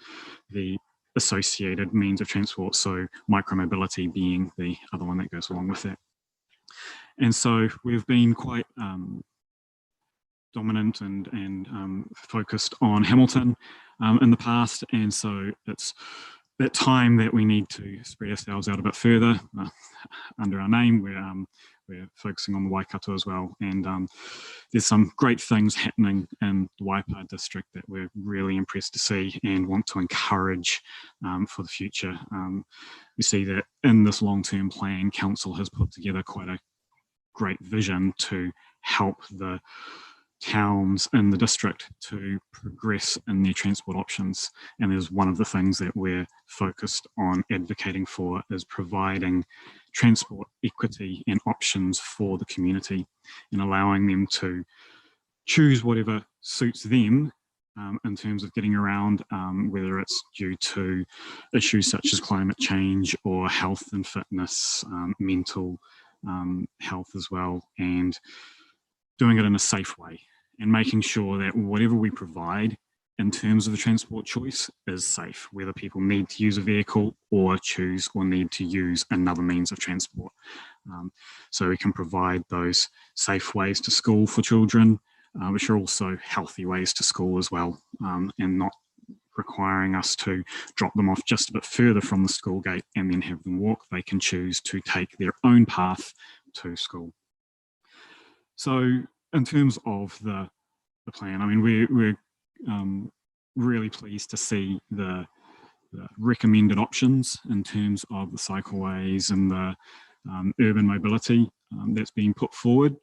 the associated means of transport, so micromobility being the other one that goes along with it. And so we've been quite dominant and focused on Hamilton in the past, and so it's that time that we need to spread ourselves out a bit further under our name. We're focusing on the Waikato as well, and there's some great things happening in the Waipa district that we're really impressed to see and want to encourage for the future. We see that in this long-term plan, Council has put together quite a great vision to help the towns in the district to progress in their transport options, and there's one of the things that we're focused on advocating for is providing transport equity and options for the community and allowing them to choose whatever suits them in terms of getting around, whether it's due to issues such as climate change or health and fitness, mental health as well, and doing it in a safe way and making sure that whatever we provide in terms of the transport choice is safe, whether people need to use a vehicle or choose or need to use another means of transport. So we can provide those safe ways to school for children, which are also healthy ways to school as well, and not requiring us to drop them off just a bit further from the school gate and then have them walk. They can choose to take their own path to school. So in terms of the plan, I mean, we're really pleased to see the recommended options in terms of the cycleways and the urban mobility that's being put forward.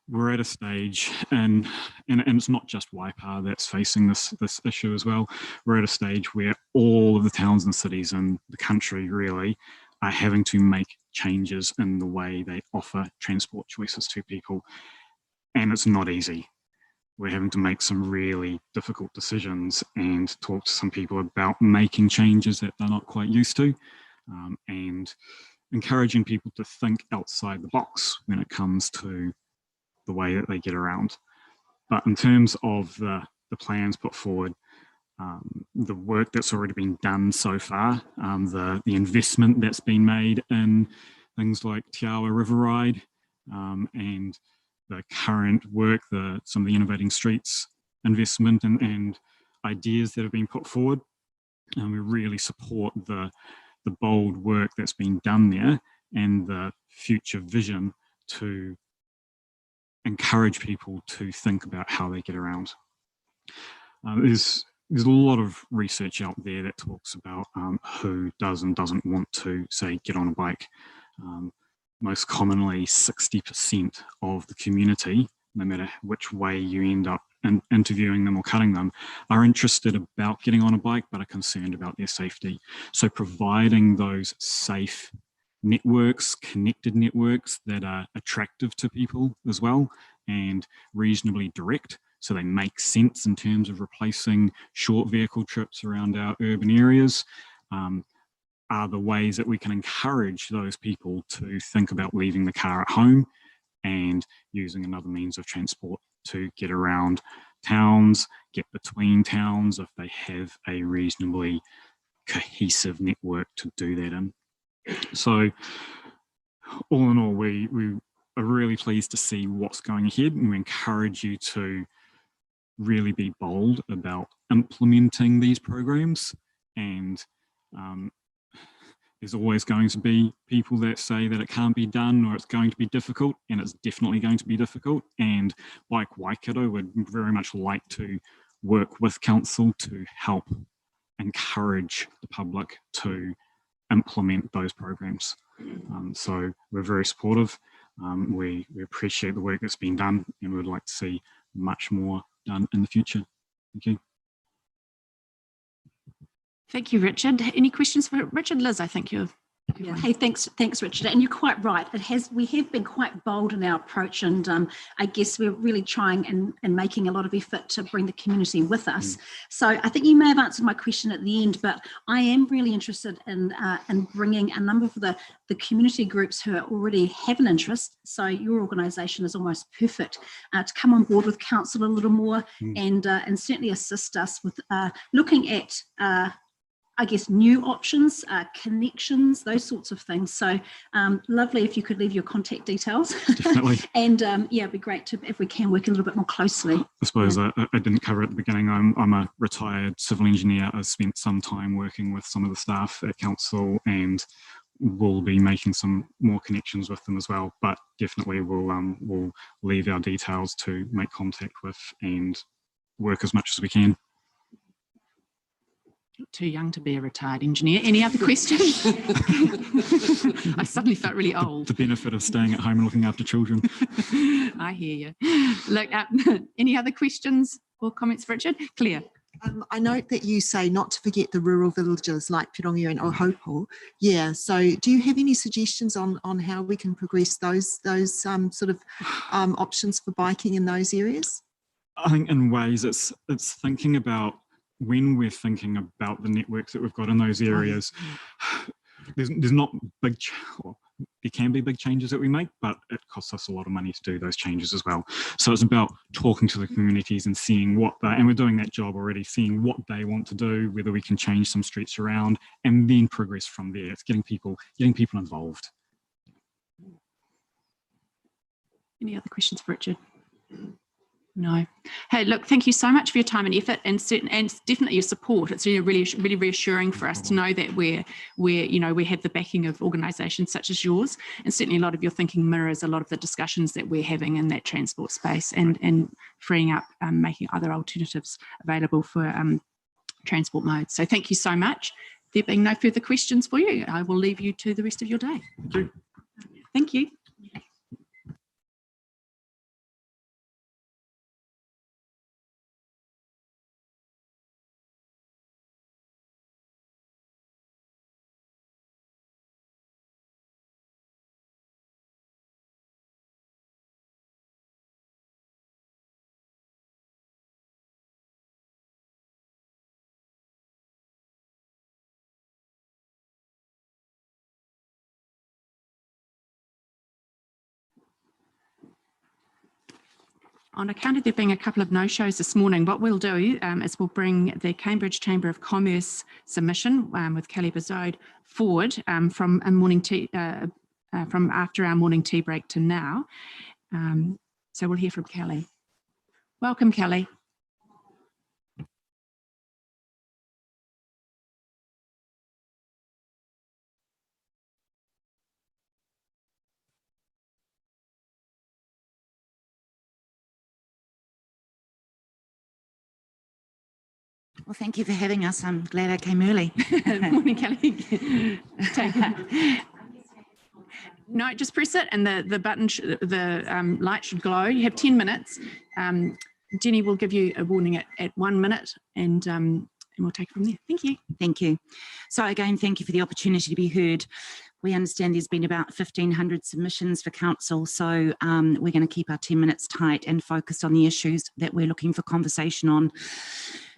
We're at a stage, and it's not just Waipa that's facing this issue as well. We're at a stage where all of the towns and cities in the country really are having to make changes in the way they offer transport choices to people, and it's not easy. We're having to make some really difficult decisions and talk to some people about making changes that they're not quite used to, and encouraging people to think outside the box when it comes to the way that they get around. But in terms of the plans put forward, the work that's already been done so far, the investment that's been made in things like Te Awa River Ride, and the current work, some of the Innovating Streets investment and ideas that have been put forward. And we really support the bold work that's been done there and the future vision to encourage people to think about how they get around. There's a lot of research out there that talks about who does and doesn't want to, say, get on a bike. Most commonly, 60% of the community, no matter which way you end up interviewing them or cutting them, are interested about getting on a bike but are concerned about their safety. So providing those safe networks, connected networks that are attractive to people as well and reasonably direct, so they make sense in terms of replacing short vehicle trips around our urban areas, are the ways that we can encourage those people to think about leaving the car at home and using another means of transport to get around towns, get between towns if they have a reasonably cohesive network to do that in. So all in all, we are really pleased to see what's going ahead, and we encourage you to really be bold about implementing these programs. And there's always going to be people that say that it can't be done or it's going to be difficult, and it's definitely going to be difficult. And like Waikato, would very much like to work with council to help encourage the public to implement those programs. So we're very supportive. We appreciate the work that's been done, and we'd like to see much more done in the future. Thank you. Thank you, Richard. Any questions for Richard? Liz, I think you're... Yeah. Hey, thanks, Richard. And you're quite right. We have been quite bold in our approach, and I guess we're really trying and making a lot of effort to bring the community with us. So I think you may have answered my question at the end, but I am really interested in bringing a number of the community groups who already have an interest. So your organisation is almost perfect to come on board with council a little more and certainly assist us with looking at I guess, new options, connections, those sorts of things. So lovely if you could leave your contact details. Definitely. And yeah, it'd be great to, if we can, work a little bit more closely. I suppose I didn't cover at the beginning. I'm a retired civil engineer. I've spent some time working with some of the staff at council, and we'll be making some more connections with them as well. But definitely we'll leave our details to make contact with and work as much as we can. Too young to be a retired engineer. Any other questions? I suddenly felt really old. The benefit of staying at home and looking after children. I hear you. Look, any other questions or comments for Richard? Claire. I note that you say not to forget the rural villages like Pirongia and Ohopo. Yeah, so do you have any suggestions on how we can progress those sort of options for biking in those areas? I think in ways it's thinking about, when we're thinking about the networks that we've got in those areas, there's not big, there can be big changes that we make, but it costs us a lot of money to do those changes as well. So it's about talking to the communities and seeing what they, and we're doing that job already, seeing what they want to do, whether we can change some streets around, and then progress from there. It's getting people involved. Any other questions for Richard? No. Hey, look, thank you so much for your time and effort, and definitely your support. It's really reassuring for us to know that we have the backing of organisations such as yours, and certainly a lot of your thinking mirrors a lot of the discussions that we're having in that transport space, and freeing up, making other alternatives available for transport modes. So thank you so much. There being no further questions for you, I will leave you to the rest of your day. Thank you. On account of there being a couple of no-shows this morning, what we'll do is we'll bring the Cambridge Chamber of Commerce submission with Kelly Bezode forward from after our morning tea break to now. So we'll hear from Kelly. Welcome, Kelly. Well, thank you for having us. I'm glad I came early. Morning, Kelly. No, just press it, and the button, the light should glow. You have 10 minutes. Jenny will give you a warning at 1 minute, and we'll take it from there. Thank you. Thank you. So again, thank you for the opportunity to be heard. We understand there's been about 1,500 submissions for council, so we're going to keep our 10 minutes tight and focused on the issues that we're looking for conversation on.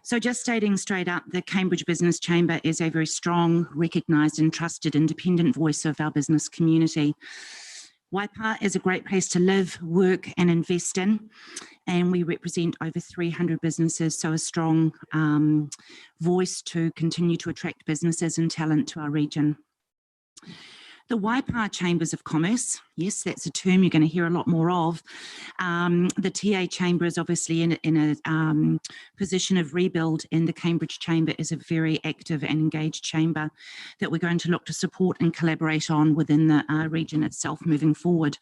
So just stating straight up, the Cambridge Business Chamber is a very strong, recognised and trusted independent voice of our business community. Waipa is a great place to live, work and invest in, and we represent over 300 businesses, so a strong voice to continue to attract businesses and talent to our region. The Waipa Chambers of Commerce, yes, that's a term you're going to hear a lot more of. The TA Chamber is obviously in a position of rebuild, and the Cambridge Chamber is a very active and engaged chamber that we're going to look to support and collaborate on within the region itself moving forward.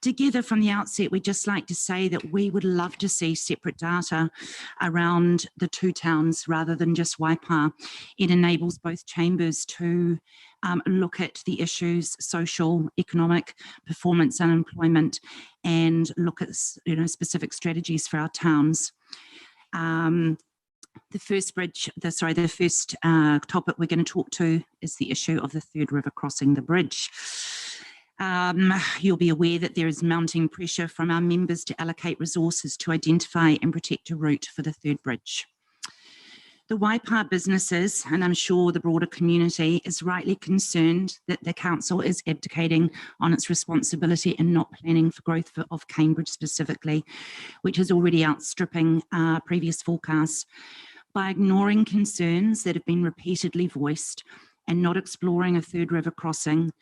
Together from the outset, we'd just like to say that we would love to see separate data around the two towns rather than just Waipa. It enables both chambers to look at the issues, social, economic, performance and employment, and look at specific strategies for our towns. The first topic we're going to talk to is the issue of the third river crossing the bridge. You'll be aware that there is mounting pressure from our members to allocate resources to identify and protect a route for the third bridge. The Waipa businesses, and I'm sure the broader community, is rightly concerned that the council is abdicating on its responsibility and not planning for growth of Cambridge specifically, which is already outstripping previous forecasts. By ignoring concerns that have been repeatedly voiced and not exploring a third river crossing,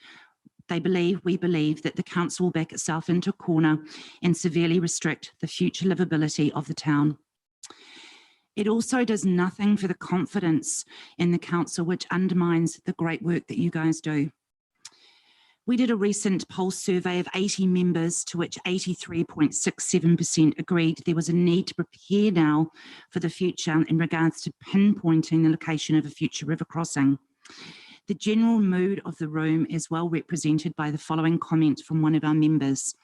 we believe that the council will back itself into a corner and severely restrict the future livability of the town. It also does nothing for the confidence in the council, which undermines the great work that you guys do. We did a recent pulse survey of 80 members, to which 83.67% agreed there was a need to prepare now for the future in regards to pinpointing the location of a future river crossing. The general mood of the room is well represented by the following comment from one of our members.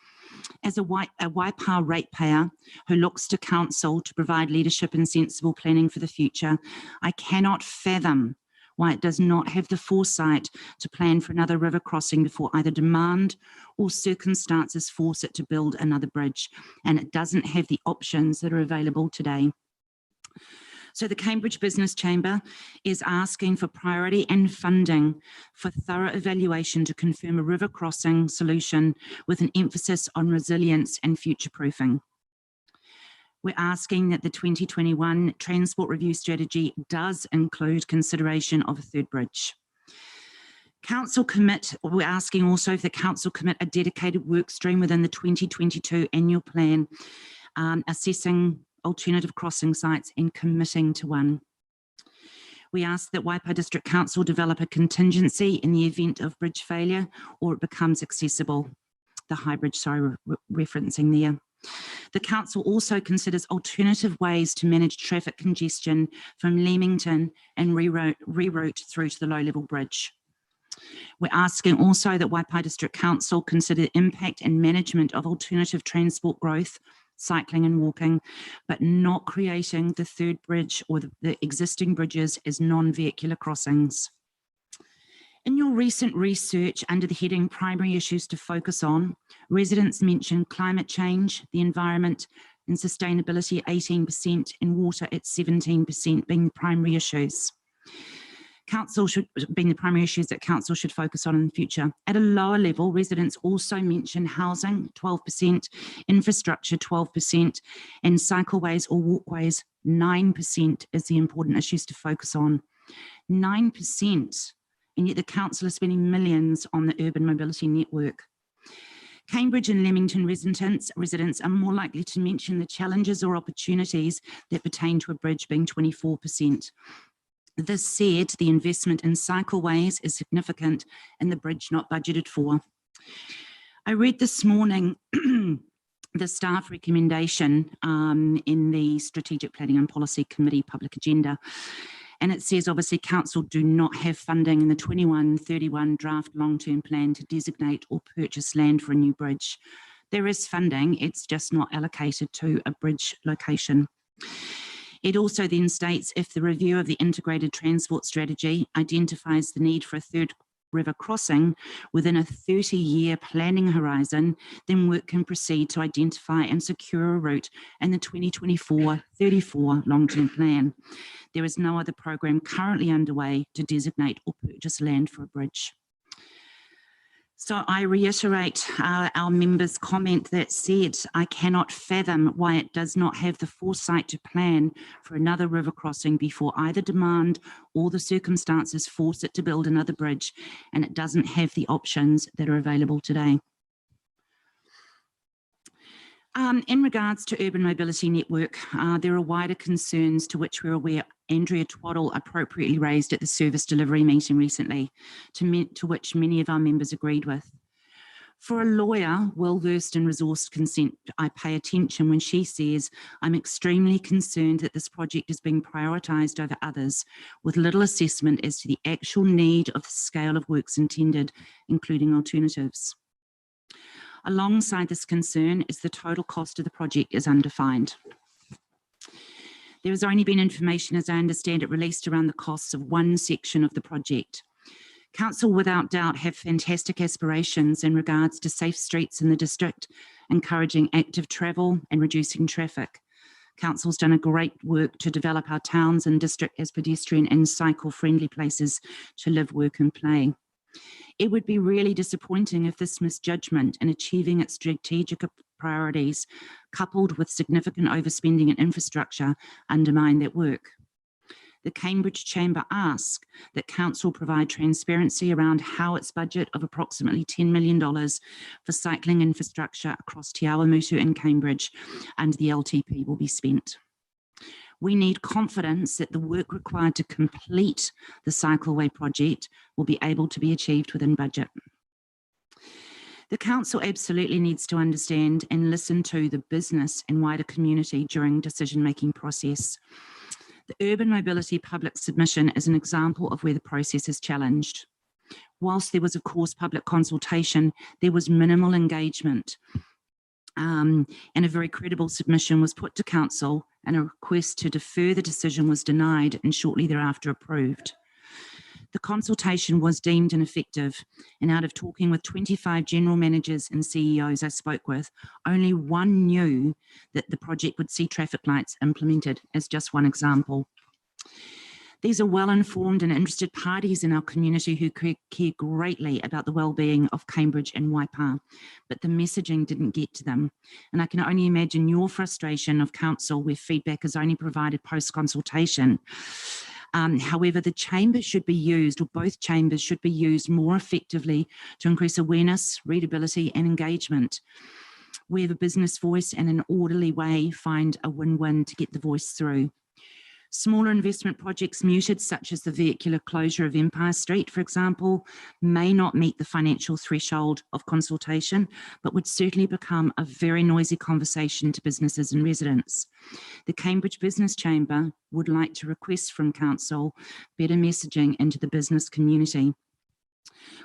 As a Waipa ratepayer who looks to council to provide leadership and sensible planning for the future, I cannot fathom why it does not have the foresight to plan for another river crossing before either demand or circumstances force it to build another bridge, and it doesn't have the options that are available today. So the Cambridge Business Chamber is asking for priority and funding for thorough evaluation to confirm a river crossing solution with an emphasis on resilience and future-proofing. We're asking that the 2021 Transport Review Strategy does include consideration of a third bridge. We're asking also if the council commit a dedicated work stream within the 2022 annual plan assessing alternative crossing sites and committing to one. We ask that Waipa District Council develop a contingency in the event of bridge failure or it becomes accessible. The high bridge, sorry, referencing there. The council also considers alternative ways to manage traffic congestion from Leamington and reroute through to the low-level bridge. We're asking also that Waipa District Council consider impact and management of alternative transport growth, cycling and walking, but not creating the third bridge or the existing bridges as non-vehicular crossings. In your recent research under the heading Primary Issues to Focus On, residents mentioned climate change, the environment and sustainability at 18% and water at 17% being the primary issues. Being the primary issues that council should focus on in the future. At a lower level, residents also mention housing, 12%, infrastructure, 12%, and cycleways or walkways, 9% as the important issues to focus on. 9%, and yet the council is spending millions on the urban mobility network. Cambridge and Leamington residents are more likely to mention the challenges or opportunities that pertain to a bridge, being 24%. This said, the investment in cycleways is significant and the bridge not budgeted for. I read this morning the staff recommendation in the Strategic Planning and Policy Committee public agenda, and it says obviously council do not have funding in the 21-31 draft long-term plan to designate or purchase land for a new bridge. There is funding, it's just not allocated to a bridge location. It also then states if the review of the integrated transport strategy identifies the need for a third river crossing within a 30-year planning horizon, then work can proceed to identify and secure a route in the 2024-34 long-term plan. There is no other program currently underway to designate or purchase land for a bridge. So I reiterate our members' comment that said, I cannot fathom why it does not have the foresight to plan for another river crossing before either demand or the circumstances force it to build another bridge, and it doesn't have the options that are available today. In regards to urban mobility network, there are wider concerns to which we're aware Andrea Twaddle appropriately raised at the service delivery meeting recently, to which many of our members agreed with. For a lawyer well-versed in resource consent, I pay attention when she says, I'm extremely concerned that this project is being prioritised over others, with little assessment as to the actual need of the scale of works intended, including alternatives. Alongside this concern is the total cost of the project is undefined. There has only been information, as I understand it, released around the costs of one section of the project. Council, without doubt, have fantastic aspirations in regards to safe streets in the district, encouraging active travel and reducing traffic. Council's done a great work to develop our towns and district as pedestrian and cycle-friendly places to live, work and play. It would be really disappointing if this misjudgment in achieving its strategic priorities, coupled with significant overspending in infrastructure, undermine that work. The Cambridge Chamber ask that Council provide transparency around how its budget of approximately $10 million for cycling infrastructure across Te Awamutu and Cambridge under the LTP will be spent. We need confidence that the work required to complete the cycleway project will be able to be achieved within budget. The council absolutely needs to understand and listen to the business and wider community during decision-making process. The urban mobility public submission is an example of where the process is challenged. Whilst there was, of course, public consultation, there was minimal engagement. And a very credible submission was put to council, and a request to defer the decision was denied and shortly thereafter approved. The consultation was deemed ineffective, and out of talking with 25 general managers and CEOs I spoke with, only one knew that the project would see traffic lights implemented, as just one example. These are well-informed and interested parties in our community who care greatly about the well-being of Cambridge and Waipa, but the messaging didn't get to them. And I can only imagine your frustration of council where feedback is only provided post-consultation. However, the chamber should be used, or both chambers should be used more effectively to increase awareness, readability and engagement. We have a business voice and an orderly way find a win-win to get the voice through. Smaller investment projects muted, such as the vehicular closure of Empire Street, for example, may not meet the financial threshold of consultation, but would certainly become a very noisy conversation to businesses and residents. The Cambridge Business Chamber would like to request from Council better messaging into the business community.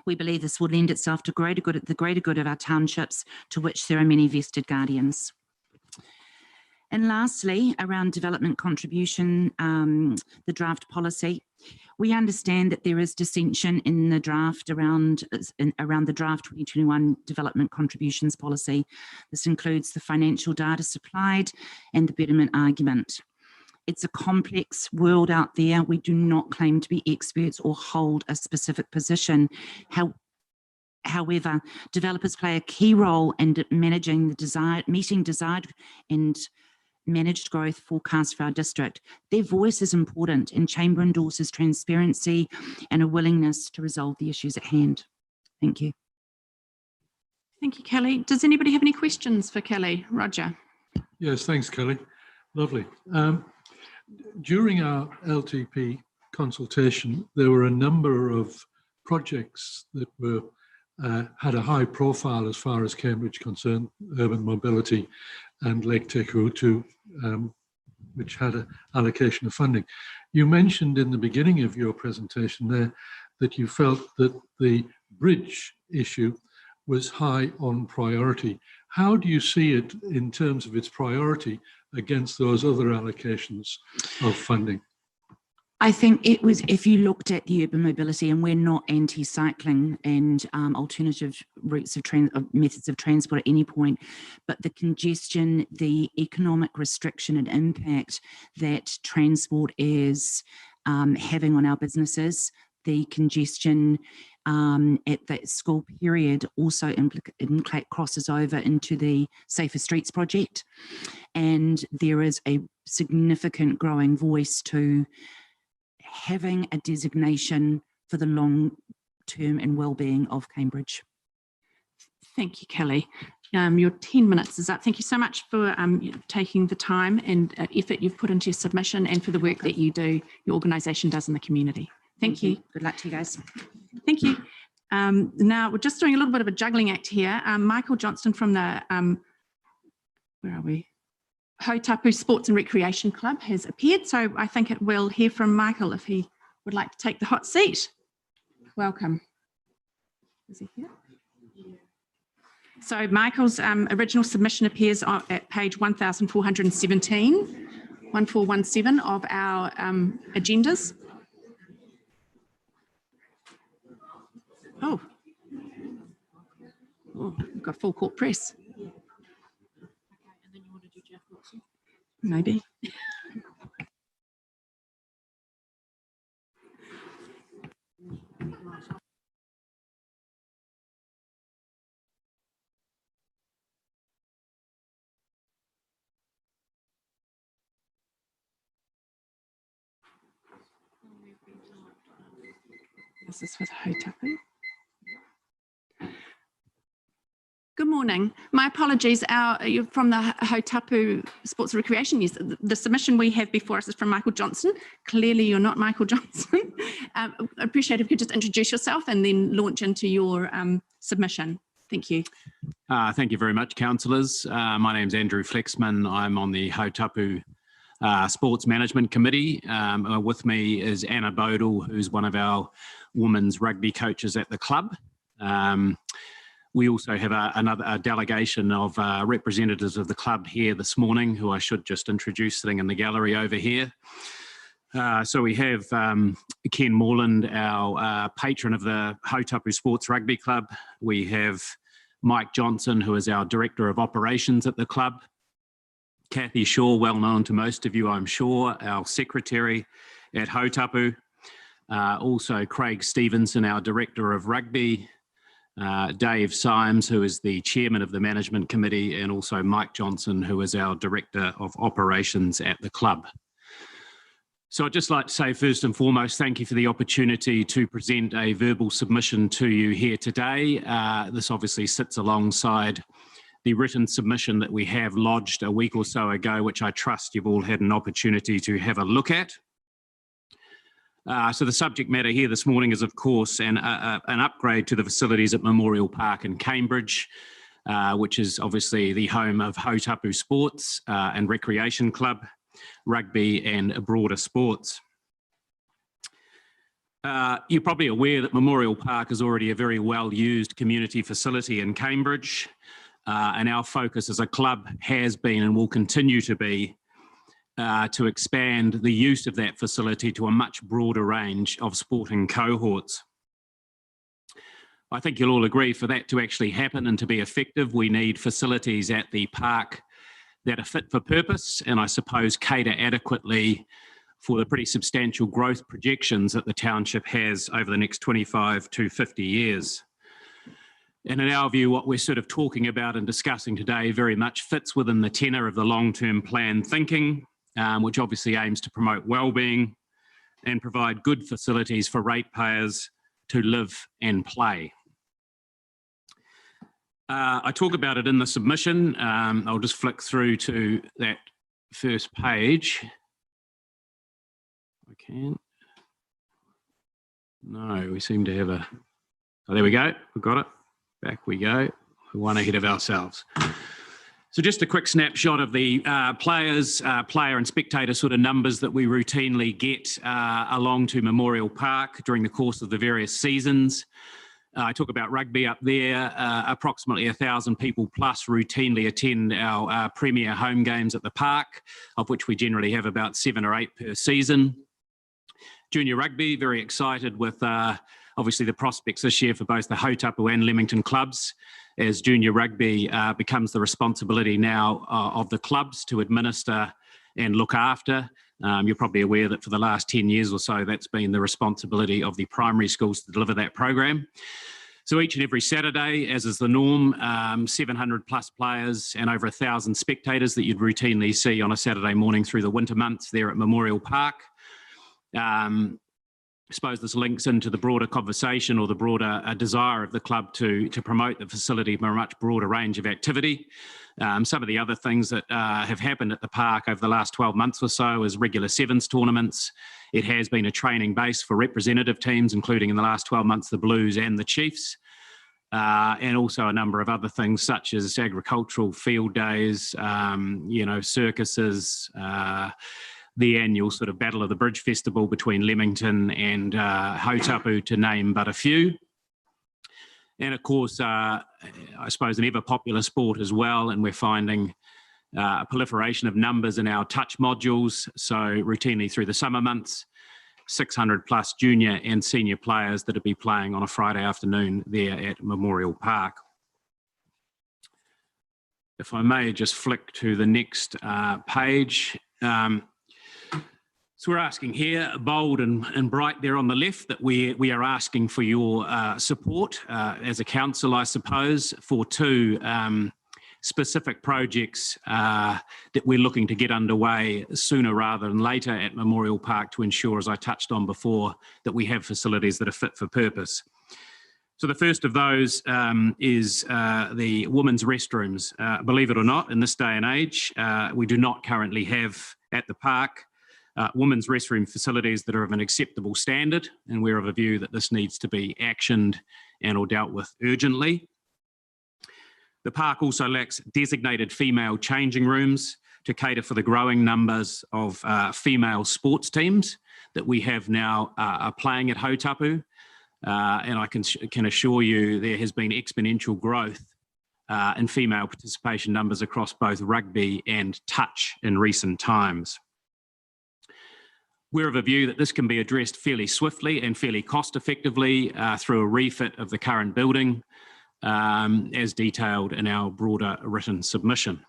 We believe this will lend itself to the greater good of our townships, to which there are many vested guardians. And lastly, around development contribution, the draft policy, we understand that there is dissension in the draft around the draft 2021 development contributions policy. This includes the financial data supplied and the betterment argument. It's a complex world out there. We do not claim to be experts or hold a specific position. However, developers play a key role in meeting desired and managed growth forecast for our district. Their voice is important, and Chamber endorses transparency and a willingness to resolve the issues at hand. Thank you. Thank you, Kelly. Does anybody have any questions for Kelly? Roger. Yes, thanks, Kelly. Lovely. During our LTP consultation, there were a number of projects that were had a high profile as far as Cambridge concerned, urban mobility and Lake Teku, which had an allocation of funding. You mentioned in the beginning of your presentation there that you felt that the bridge issue was high on priority. How do you see it in terms of its priority against those other allocations of funding? I think it was, if you looked at the urban mobility, and we're not anti-cycling and alternative routes of methods of transport at any point, but the congestion, the economic restriction and impact that transport is having on our businesses, the congestion at that school period also crosses over into the Safer Streets project. And there is a significant growing voice to having a designation for the long term and well-being of Cambridge. Thank you, Kelly. Your 10 minutes is up. Thank you so much for taking the time and effort you've put into your submission and for the work that you do, your organisation does in the community. Thank you. Good luck to you guys. Thank you. Now we're just doing a little bit of a juggling act here. Michael Johnston from the, where are we? Hautapu Sports and Recreation Club has appeared, so I think we'll hear from Michael if he would like to take the hot seat. Welcome. Is he here? So Michael's original submission appears at page 1417 of our agendas. Oh, we've got full court press. Maybe. This is for the Hautapu. Good morning. My apologies. You're from the Hautapu Sports and Recreation. Yes, the submission we have before us is from Michael Johnson. Clearly, you're not Michael Johnson. I appreciate if you could just introduce yourself and then launch into your submission. Thank you. Thank you very much, councillors. My name's Andrew Flexman. I'm on the Hautapu Sports Management Committee. With me is Anna Bodle, who's one of our women's rugby coaches at the club. We also have a delegation of representatives of the club here this morning, who I should just introduce, sitting in the gallery over here. So we have Ken Morland, our patron of the Hautapu Sports Rugby Club. We have Mike Johnson, who is our Director of Operations at the club. Kathy Shaw, well known to most of you, I'm sure, our Secretary at Hautapu. Also Craig Stevenson, our Director of Rugby. Dave Symes, who is the Chairman of the Management Committee, and also Mike Johnson, who is our Director of Operations at the club. So I'd just like to say first and foremost, thank you for the opportunity to present a verbal submission to you here today. This obviously sits alongside the written submission that we have lodged a week or so ago, which I trust you've all had an opportunity to have a look at. So the subject matter here this morning is, of course, an upgrade to the facilities at Memorial Park in Cambridge, which is obviously the home of Hautapu Sports and Recreation Club, rugby and broader sports. You're probably aware that Memorial Park is already a very well-used community facility in Cambridge, and our focus as a club has been and will continue to be to expand the use of that facility to a much broader range of sporting cohorts. I think you'll all agree for that to actually happen and to be effective, we need facilities at the park that are fit for purpose and I suppose cater adequately for the pretty substantial growth projections that the township has over the next 25 to 50 years. And in our view, what we're sort of talking about and discussing today very much fits within the tenor of the long-term plan thinking, which obviously aims to promote well-being and provide good facilities for ratepayers to live and play. I talk about it in the submission. I'll just flick through to that first page. I can. No, we seem to have a, oh, there we go, we've got it. Back we go, we're one ahead of ourselves. So just a quick snapshot of the player and spectator sort of numbers that we routinely get along to Memorial Park during the course of the various seasons. I talk about rugby up there. Approximately 1,000 people plus routinely attend our premier home games at the park, of which we generally have about 7 or 8 per season. Junior rugby, very excited with obviously the prospects this year for both the Hautapu and Leamington clubs, as junior rugby becomes the responsibility now of the clubs to administer and look after. You're probably aware that for the last 10 years or so, that's been the responsibility of the primary schools to deliver that program. So each and every Saturday, as is the norm, 700 plus players and over 1,000 spectators that you'd routinely see on a Saturday morning through the winter months there at Memorial Park. I suppose this links into the broader conversation or the broader desire of the club to promote the facility for a much broader range of activity. Some of the other things that have happened at the park over the last 12 months or so is regular sevens tournaments. It has been a training base for representative teams, including in the last 12 months, the Blues and the Chiefs. And also a number of other things such as agricultural field days, you know, circuses, the annual sort of Battle of the Bridge Festival between Leamington and Hautapu, to name but a few. And of course, I suppose an ever popular sport as well, and we're finding a proliferation of numbers in our touch modules. So routinely through the summer months, 600 plus junior and senior players that will be playing on a Friday afternoon there at Memorial Park. If I may just flick to the next page. So we're asking here, bold and bright there on the left, that we are asking for your support as a council, I suppose, for 2 specific projects that we're looking to get underway sooner rather than later at Memorial Park to ensure, as I touched on before, that we have facilities that are fit for purpose. So the first of those is the women's restrooms. Believe it or not, in this day and age, we do not currently have at the park women's restroom facilities that are of an acceptable standard, and we're of a view that this needs to be actioned and or dealt with urgently. The park also lacks designated female changing rooms to cater for the growing numbers of female sports teams that we have now playing at Hautapu. And I can assure you there has been exponential growth in female participation numbers across both rugby and touch in recent times. We're of a view that this can be addressed fairly swiftly and fairly cost effectively through a refit of the current building, as detailed in our broader written submission.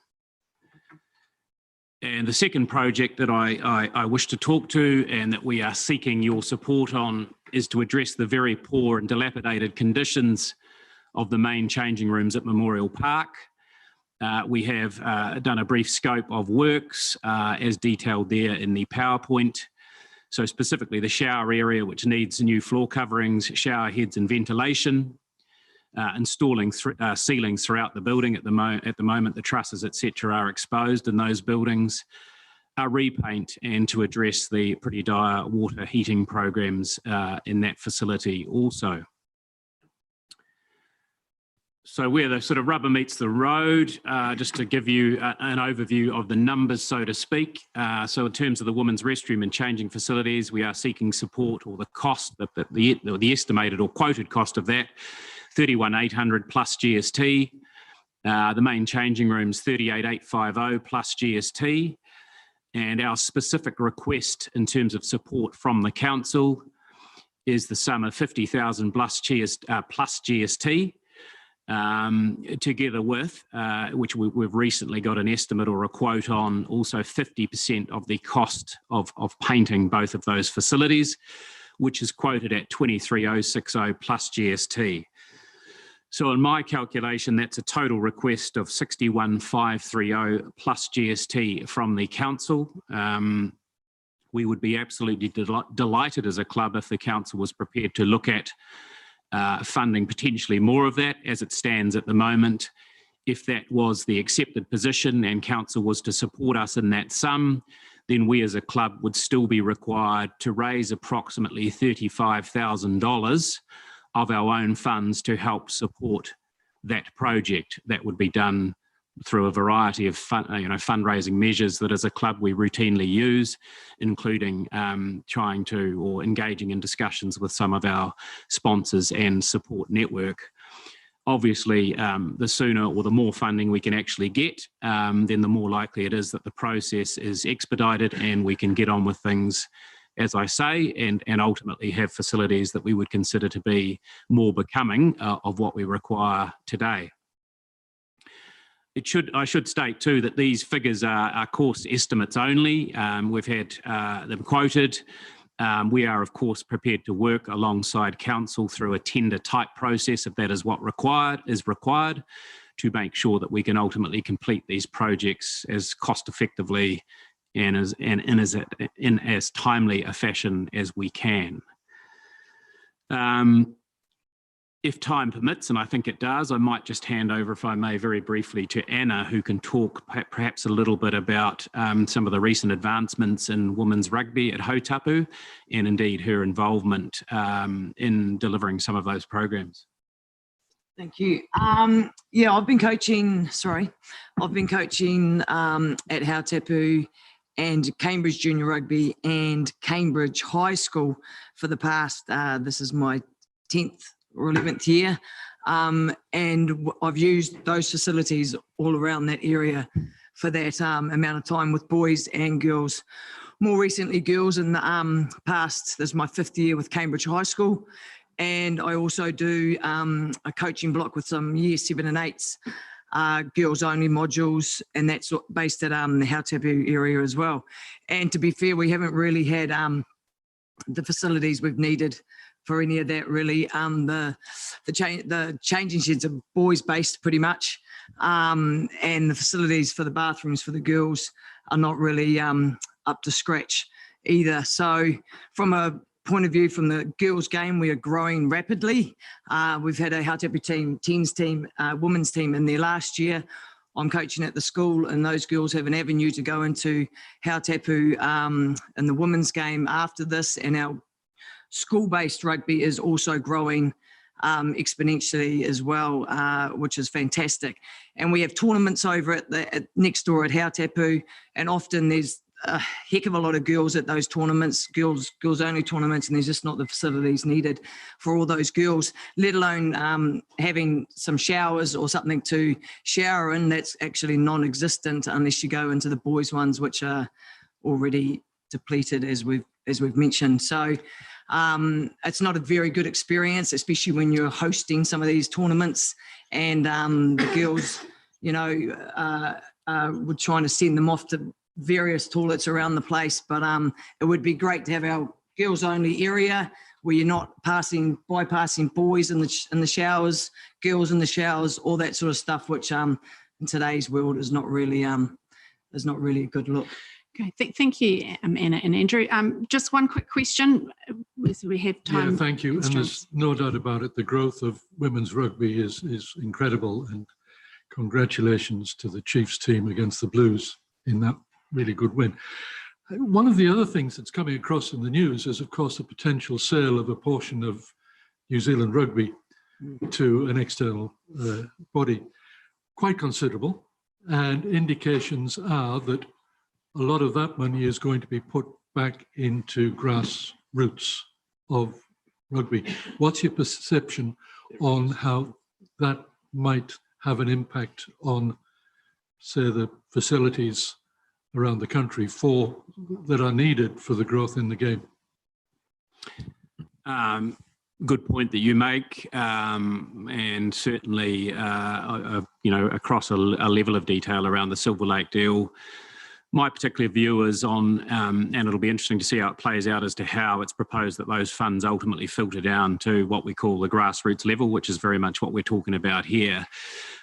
And the second project that I wish to talk to and that we are seeking your support on is to address the very poor and dilapidated conditions of the main changing rooms at Memorial Park. We have done a brief scope of works as detailed there in the PowerPoint. So specifically the shower area, which needs new floor coverings, shower heads and ventilation. installing ceilings throughout the building. At the moment, the trusses, etc., are exposed in those buildings. Repaint and to address the pretty dire water heating programs in that facility also. So where the sort of rubber meets the road, just to give you an overview of the numbers, so to speak. So in terms of the women's restroom and changing facilities, we are seeking support, or the cost, the estimated or quoted cost of that, 31,800 plus GST. The main changing rooms, 38,850 plus GST. And our specific request in terms of support from the council is the sum of 50,000 plus GST, together with, which we've recently got an estimate or a quote on, also 50% of the cost of painting both of those facilities, which is quoted at 23,060 plus GST. So in my calculation, that's a total request of 61,530 plus GST from the council. We would be absolutely delighted as a club if the council was prepared to look at funding potentially more of that. As it stands at the moment, if that was the accepted position and council was to support us in that sum, then we as a club would still be required to raise approximately $35,000 of our own funds to help support that project. That would be done through a variety of fundraising measures that as a club we routinely use, including trying to or engaging in discussions with some of our sponsors and support network. Obviously, the sooner or the more funding we can actually get, then the more likely it is that the process is expedited and we can get on with things, as I say, and ultimately have facilities that we would consider to be more becoming of what we require today. I should state too that these figures are course estimates only. We've had them quoted. We are of course prepared to work alongside council through a tender type process if that is what is required to make sure that we can ultimately complete these projects as cost effectively and in as timely a fashion as we can. If time permits, and I think it does, I might just hand over, if I may, very briefly to Anna, who can talk perhaps a little bit about some of the recent advancements in women's rugby at Hautapu, and indeed her involvement in delivering some of those programs. Thank you. Yeah, I've been coaching at Hautapu and Cambridge Junior Rugby and Cambridge High School for the past, this is my 10th or 11th year. And I've used those facilities all around that area for that amount of time with boys and girls. More recently, girls in the past, this is my 5th year with Cambridge High School. And I also do a coaching block with some year 7 and 8s, girls only modules, and that's based at the Hautapu area as well. And to be fair, we haven't really had the facilities we've needed for any of that really. The changing sheds are boys based pretty much, and the facilities for the bathrooms for the girls are not really up to scratch either. So from a point of view from the girls game, we are growing rapidly. We've had a Hautapu team, teens team, women's team in there last year. I'm coaching at the school, and those girls have an avenue to go into Hautapu in the women's game after this, and our school-based rugby is also growing exponentially as well, which is fantastic. And we have tournaments over at next door at Hautapu, and often there's a heck of a lot of girls at those tournaments, girls only tournaments, and there's just not the facilities needed for all those girls, let alone having some showers or something to shower in. That's actually non-existent unless you go into the boys ones, which are already depleted, as we've mentioned. So it's not a very good experience, especially when you're hosting some of these tournaments, and the girls, we're trying to send them off to various toilets around the place. But it would be great to have our girls only area where you're not bypassing boys in the showers, girls in the showers, all that sort of stuff, which in today's world is not really a good look. Okay, thank you, Anna and Andrew. Just one quick question, as we have time. Yeah, thank you. And there's no doubt about it, the growth of women's rugby is incredible, and congratulations to the Chiefs team against the Blues in that really good win. One of the other things that's coming across in the news is, of course, the potential sale of a portion of New Zealand rugby to an external body, quite considerable, and indications are that a lot of that money is going to be put back into grassroots of rugby. What's your perception on how that might have an impact on, say, the facilities around the country that are needed for the growth in the game? Good point that you make, and certainly, across a level of detail around the Silver Lake deal. My particular view is on, and it'll be interesting to see how it plays out as to how it's proposed that those funds ultimately filter down to what we call the grassroots level, which is very much what we're talking about here.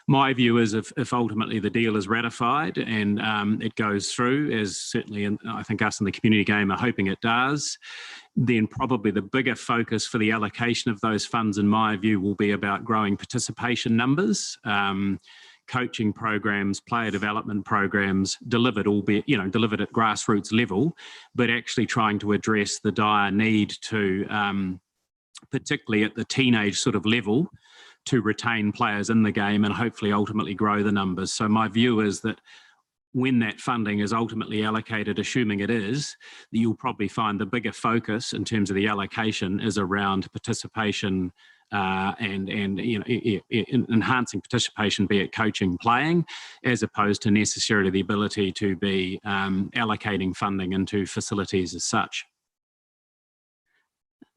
My view is if ultimately the deal is ratified and it goes through, as certainly I think us in the community game are hoping it does, then probably the bigger focus for the allocation of those funds, in my view, will be about growing participation numbers, coaching programs, player development programs, delivered at grassroots level, but actually trying to address the dire need to, particularly at the teenage sort of level, to retain players in the game and hopefully ultimately grow the numbers. So my view is that when that funding is ultimately allocated, assuming it is, you'll probably find the bigger focus in terms of the allocation is around participation and enhancing participation, be it coaching, playing, as opposed to necessarily the ability to be allocating funding into facilities as such.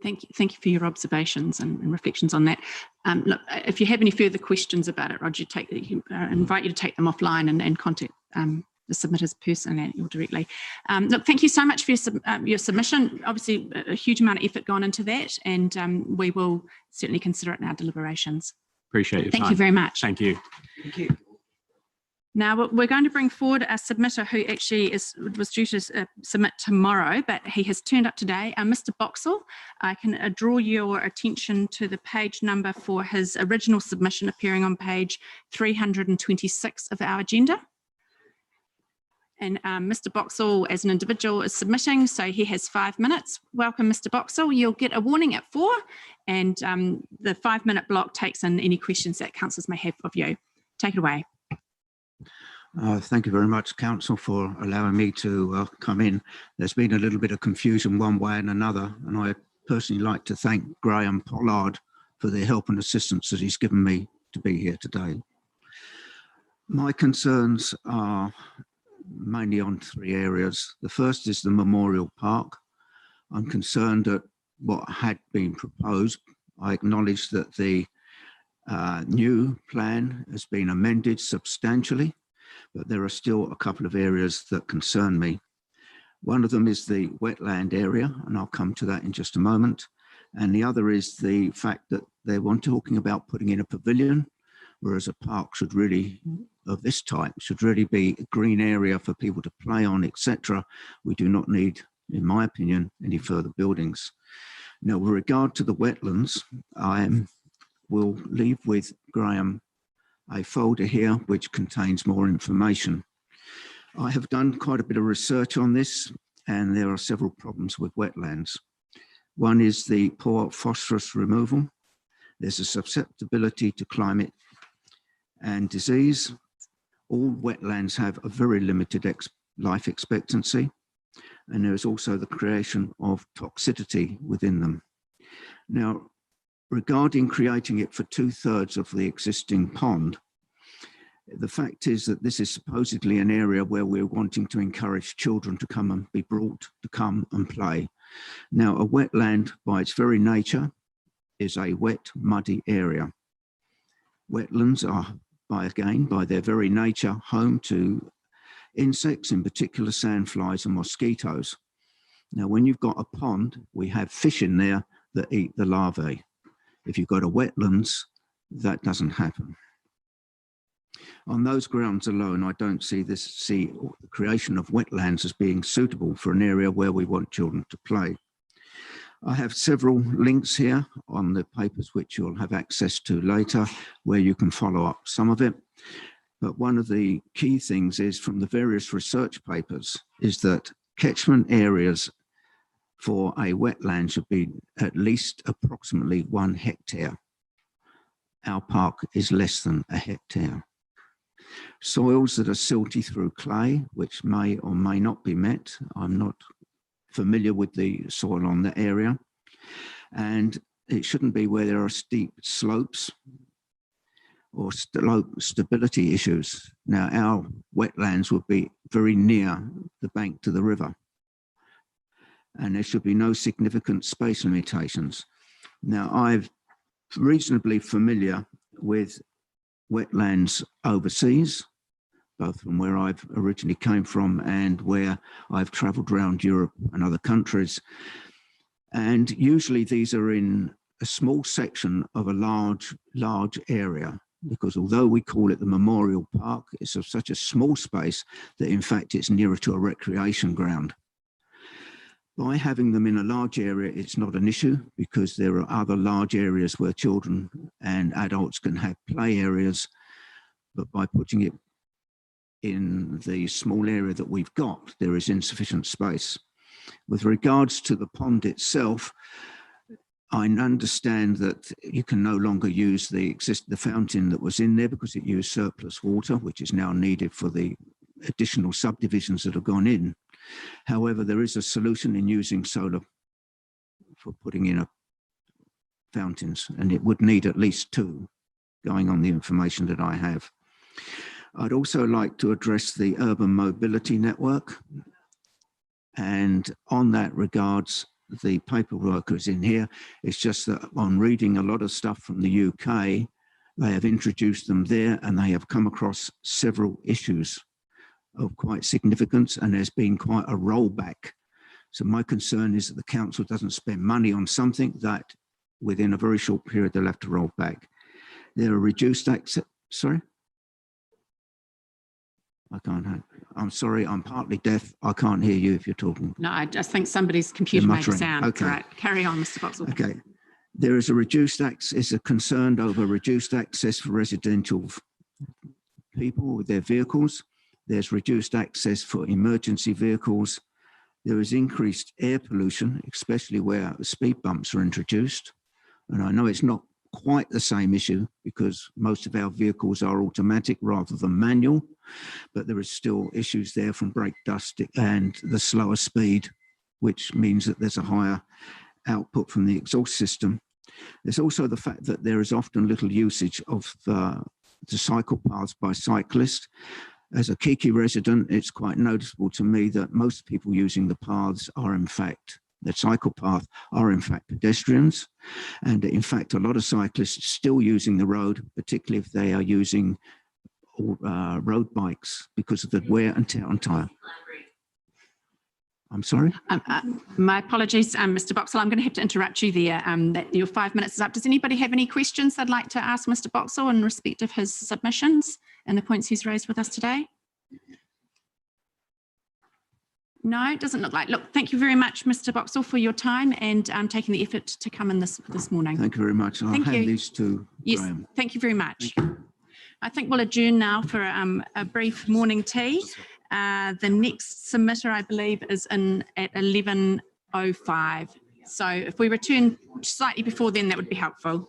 Thank you for your observations and reflections on that. Look, if you have any further questions about it, Roger, I invite you to take them offline and contact the submitters personally or directly. Look, thank you so much for your submission. Obviously, a huge amount of effort gone into that, and we will certainly consider it in our deliberations. Appreciate your time. Thank you very much. Thank you. Thank you. Now, we're going to bring forward a submitter who actually was due to submit tomorrow, but he has turned up today. Mr. Boxall, I can draw your attention to the page number for his original submission appearing on page 326 of our agenda. And Mr. Boxall, as an individual, is submitting, so he has 5 minutes. Welcome, Mr. Boxall. You'll get a warning at 4, and the 5-minute block takes in any questions that councillors may have of you. Take it away. Thank you very much, Council, for allowing me to come in. There's been a little bit of confusion one way and another, and I personally like to thank Graham Pollard for the help and assistance that he's given me to be here today. My concerns are mainly on 3 areas. The first is the Memorial Park. I'm concerned at what had been proposed. I acknowledge that the new plan has been amended substantially, but there are still a couple of areas that concern me. One of them is the wetland area, and I'll come to that in just a moment. And the other is the fact that they were talking about putting in a pavilion, whereas a park should really, of this type, should really be a green area for people to play on, etc. We do not need, in my opinion, any further buildings. Now, with regard to the wetlands, I will leave with Graham a folder here which contains more information. I have done quite a bit of research on this, and there are several problems with wetlands. One is the poor phosphorus removal. There's a susceptibility to climate and disease. All wetlands have a very limited life expectancy, and there is also the creation of toxicity within them. Now, regarding creating it for 2/3 of the existing pond, the fact is that this is supposedly an area where we're wanting to encourage children to come and be brought to come and play. Now, a wetland by its very nature is a wet, muddy area. Wetlands are, by their very nature, home to insects, in particular sandflies and mosquitoes. Now, when you've got a pond, we have fish in there that eat the larvae. If you've got a wetlands, that doesn't happen. On those grounds alone, I don't see the creation of wetlands as being suitable for an area where we want children to play. I have several links here on the papers which you'll have access to later, where you can follow up some of it. But one of the key things is from the various research papers is that catchment areas for a wetland should be at least approximately 1 hectare. Our park is less than a hectare. Soils that are silty through clay, which may or may not be met. I'm not familiar with the soil on the area. And it shouldn't be where there are steep slopes or stability issues. Now, our wetlands would be very near the bank to the river, and there should be no significant space limitations. Now, I'm reasonably familiar with wetlands overseas, both from where I've originally came from and where I've travelled around Europe and other countries. And usually these are in a small section of a large area, because although we call it the Memorial Park, it's of such a small space that in fact it's nearer to a recreation ground. By having them in a large area, it's not an issue, because there are other large areas where children and adults can have play areas. But by putting it in the small area that we've got, there is insufficient space. With regards to the pond itself, I understand that you can no longer use the fountain that was in there because it used surplus water, which is now needed for the additional subdivisions that have gone in. However, there is a solution in using solar for putting in fountains, and it would need at least 2, going on the information that I have. I'd also like to address the urban mobility network. And on that regards, the paperwork is in here. It's just that on reading a lot of stuff from the UK, they have introduced them there and they have come across several issues of quite significance, and there's been quite a rollback. So my concern is that the council doesn't spend money on something that within a very short period they'll have to roll back. There are reduced access, sorry? I can't have, I'm sorry, I'm partly deaf. I can't hear you if you're talking. No, I just think somebody's computer made a sound. Okay. Right. Carry on, Mr. Boxall. Okay. There is a reduced access, a concern over reduced access for residential people with their vehicles. There's reduced access for emergency vehicles. There is increased air pollution, especially where speed bumps are introduced. And I know it's not quite the same issue because most of our vehicles are automatic rather than manual, but there is still issues there from brake dust and the slower speed, which means that there's a higher output from the exhaust system. There's also the fact that there is often little usage of the cycle paths by cyclists. As a Kiki resident, it's quite noticeable to me that most people using the paths are in fact, the cycle path are in fact pedestrians. And in fact, a lot of cyclists still using the road, particularly if they are using road bikes because of the wear and tear on tyre. I'm sorry? My apologies, Mr. Boxall. I'm going to have to interrupt you there. That your 5 minutes is up. Does anybody have any questions they'd like to ask Mr. Boxall in respect of his submissions and the points he's raised with us today? No, it doesn't look like. Look, thank you very much, Mr. Boxall, for your time and taking the effort to come in this morning. Thank you very much. I'll hand these to Graham. Thank you very much. I think we'll adjourn now for a brief morning tea. The next submitter, I believe, is in at 11:05. So if we return slightly before then, that would be helpful.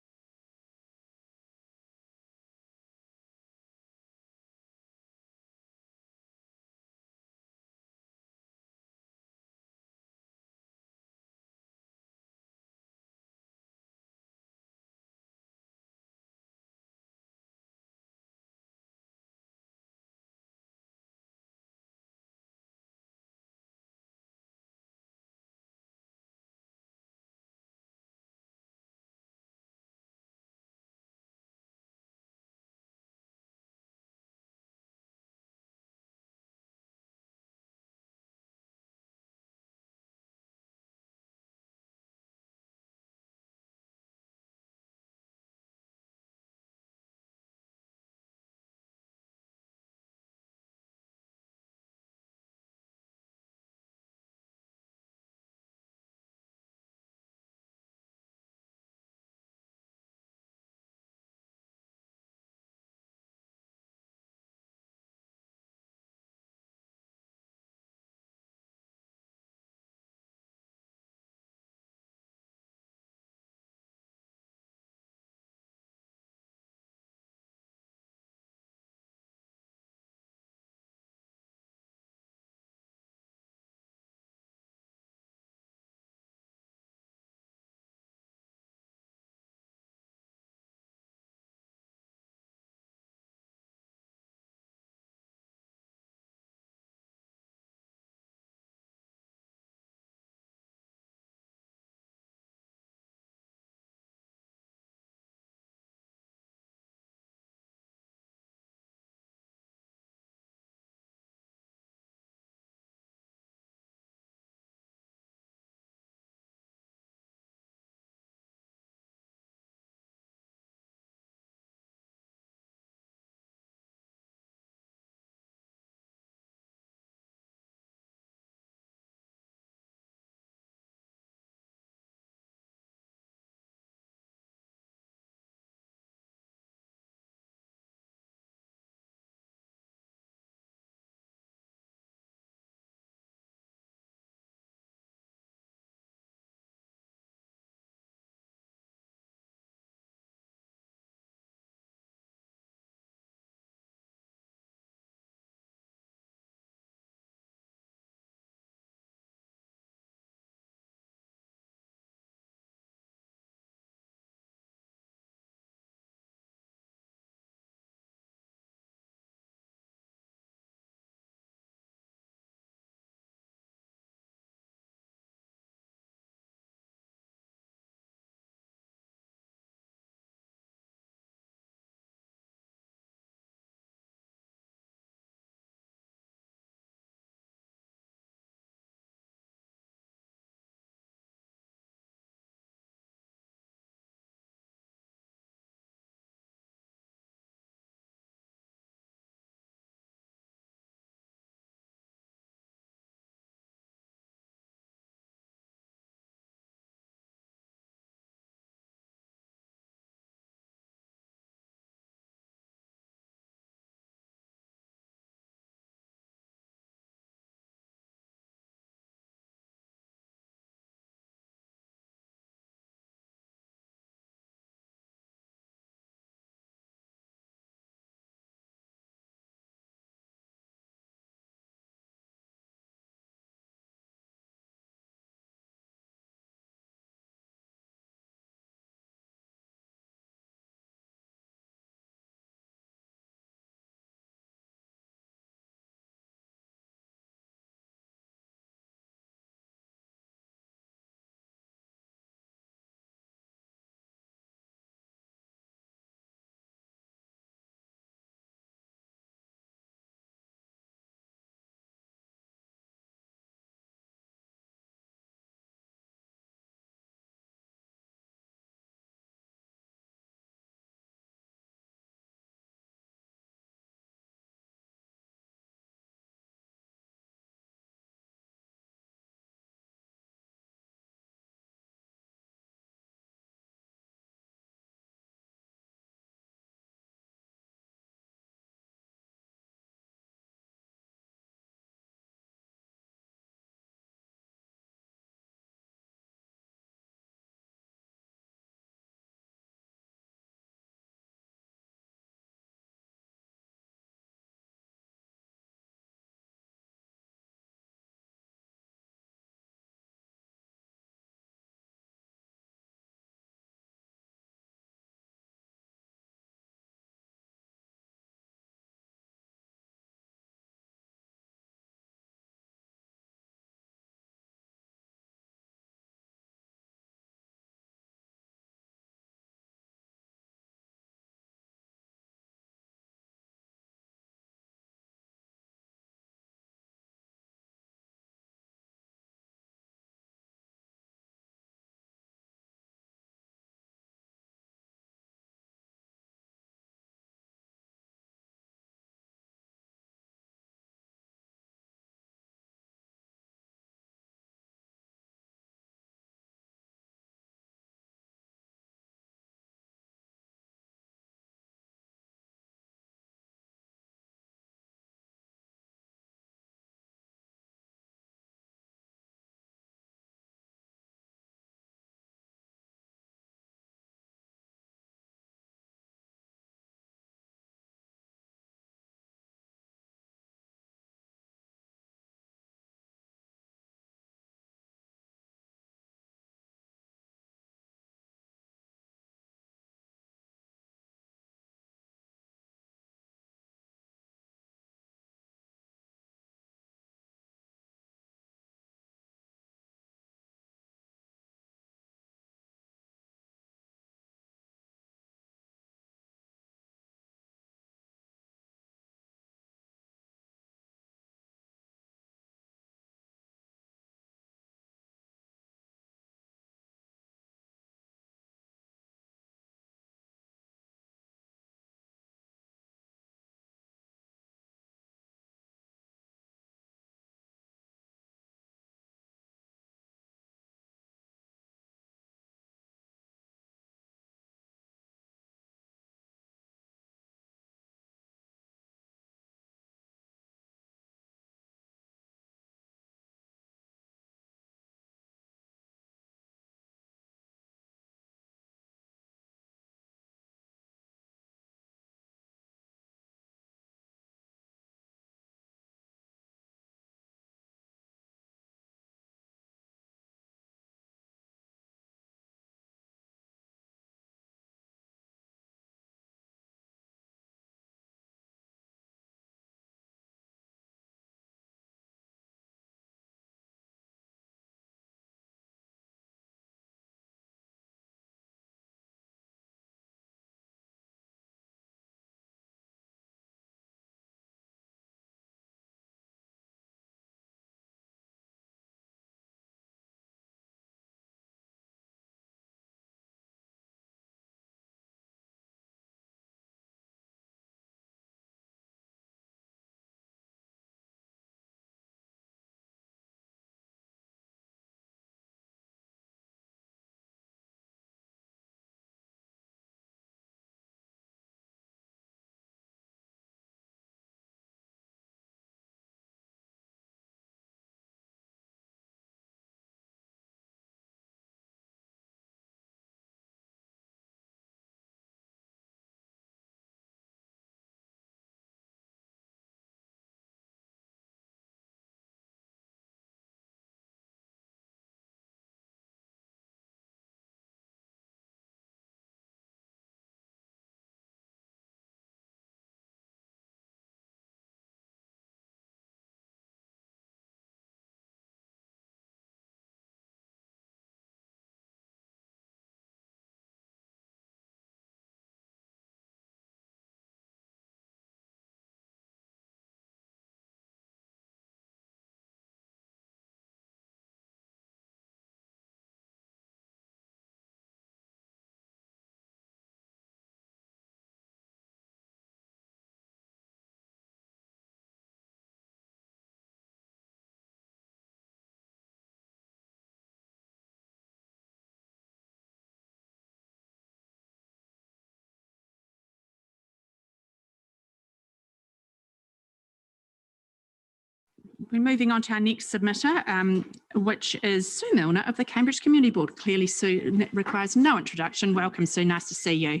we're moving on to our next submitter, which is Sue Milner of the Cambridge Community Board. Clearly, Sue requires no introduction. Welcome, Sue. Nice to see you.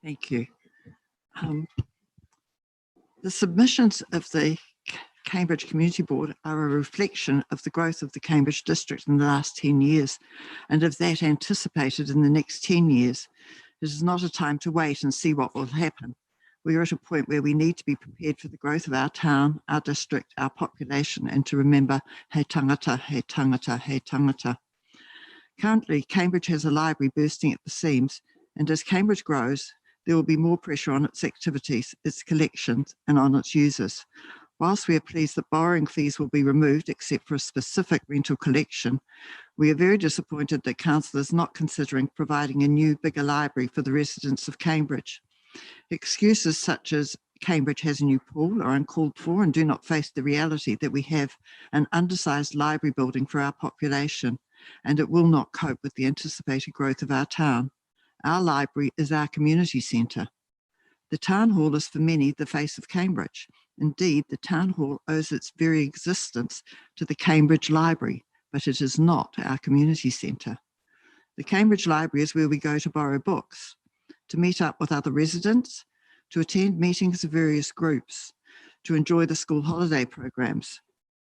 Thank you. The submissions of the Cambridge Community Board are a reflection of the growth of the Cambridge district in the last 10 years and of that anticipated in the next 10 years. It is not a time to wait and see what will happen. We are at a point where we need to be prepared for the growth of our town, our district, our population, and to remember, he tangata, he tangata, he tangata. Currently, Cambridge has a library bursting at the seams, and as Cambridge grows, there will be more pressure on its activities, its collections, and on its users. Whilst we are pleased that borrowing fees will be removed except for a specific rental collection, we are very disappointed that Council is not considering providing a new, bigger library for the residents of Cambridge. Excuses such as Cambridge has a new pool are uncalled for and do not face the reality that we have an undersized library building for our population, and it will not cope with the anticipated growth of our town. Our library is our community centre. The town hall is for many the face of Cambridge. Indeed, the town hall owes its very existence to the Cambridge Library, but it is not our community centre. The Cambridge Library is where we go to borrow books, to meet up with other residents, to attend meetings of various groups, to enjoy the school holiday programs,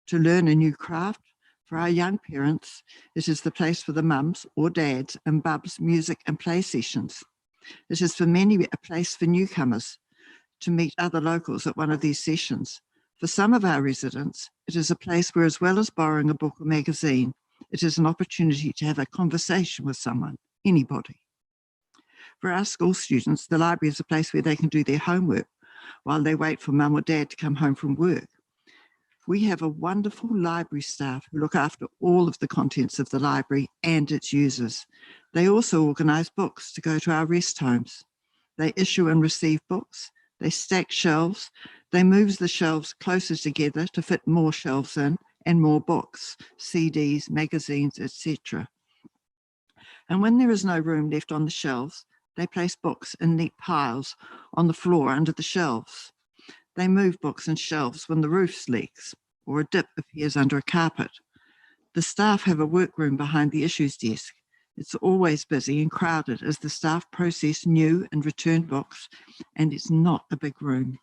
to learn a new craft. For our young parents, it is the place for the mums or dads and bubs music and play sessions. It is for many a place for newcomers to meet other locals at one of these sessions. For some of our residents, it is a place where, as well as borrowing a book or magazine, it is an opportunity to have a conversation with someone, anybody. For our school students, the library is a place where they can do their homework while they wait for mum or dad to come home from work. We have a wonderful library staff who look after all of the contents of the library and its users. They also organise books to go to our rest homes. They issue and receive books. They stack shelves. They move the shelves closer together to fit more shelves in and more books, CDs, magazines, etc. And when there is no room left on the shelves, they place books in neat piles on the floor under the shelves. They move books and shelves when the roof leaks or a dip appears under a carpet. The staff have a workroom behind the issues desk. It's always busy and crowded as the staff process new and returned books, and it's not a big room.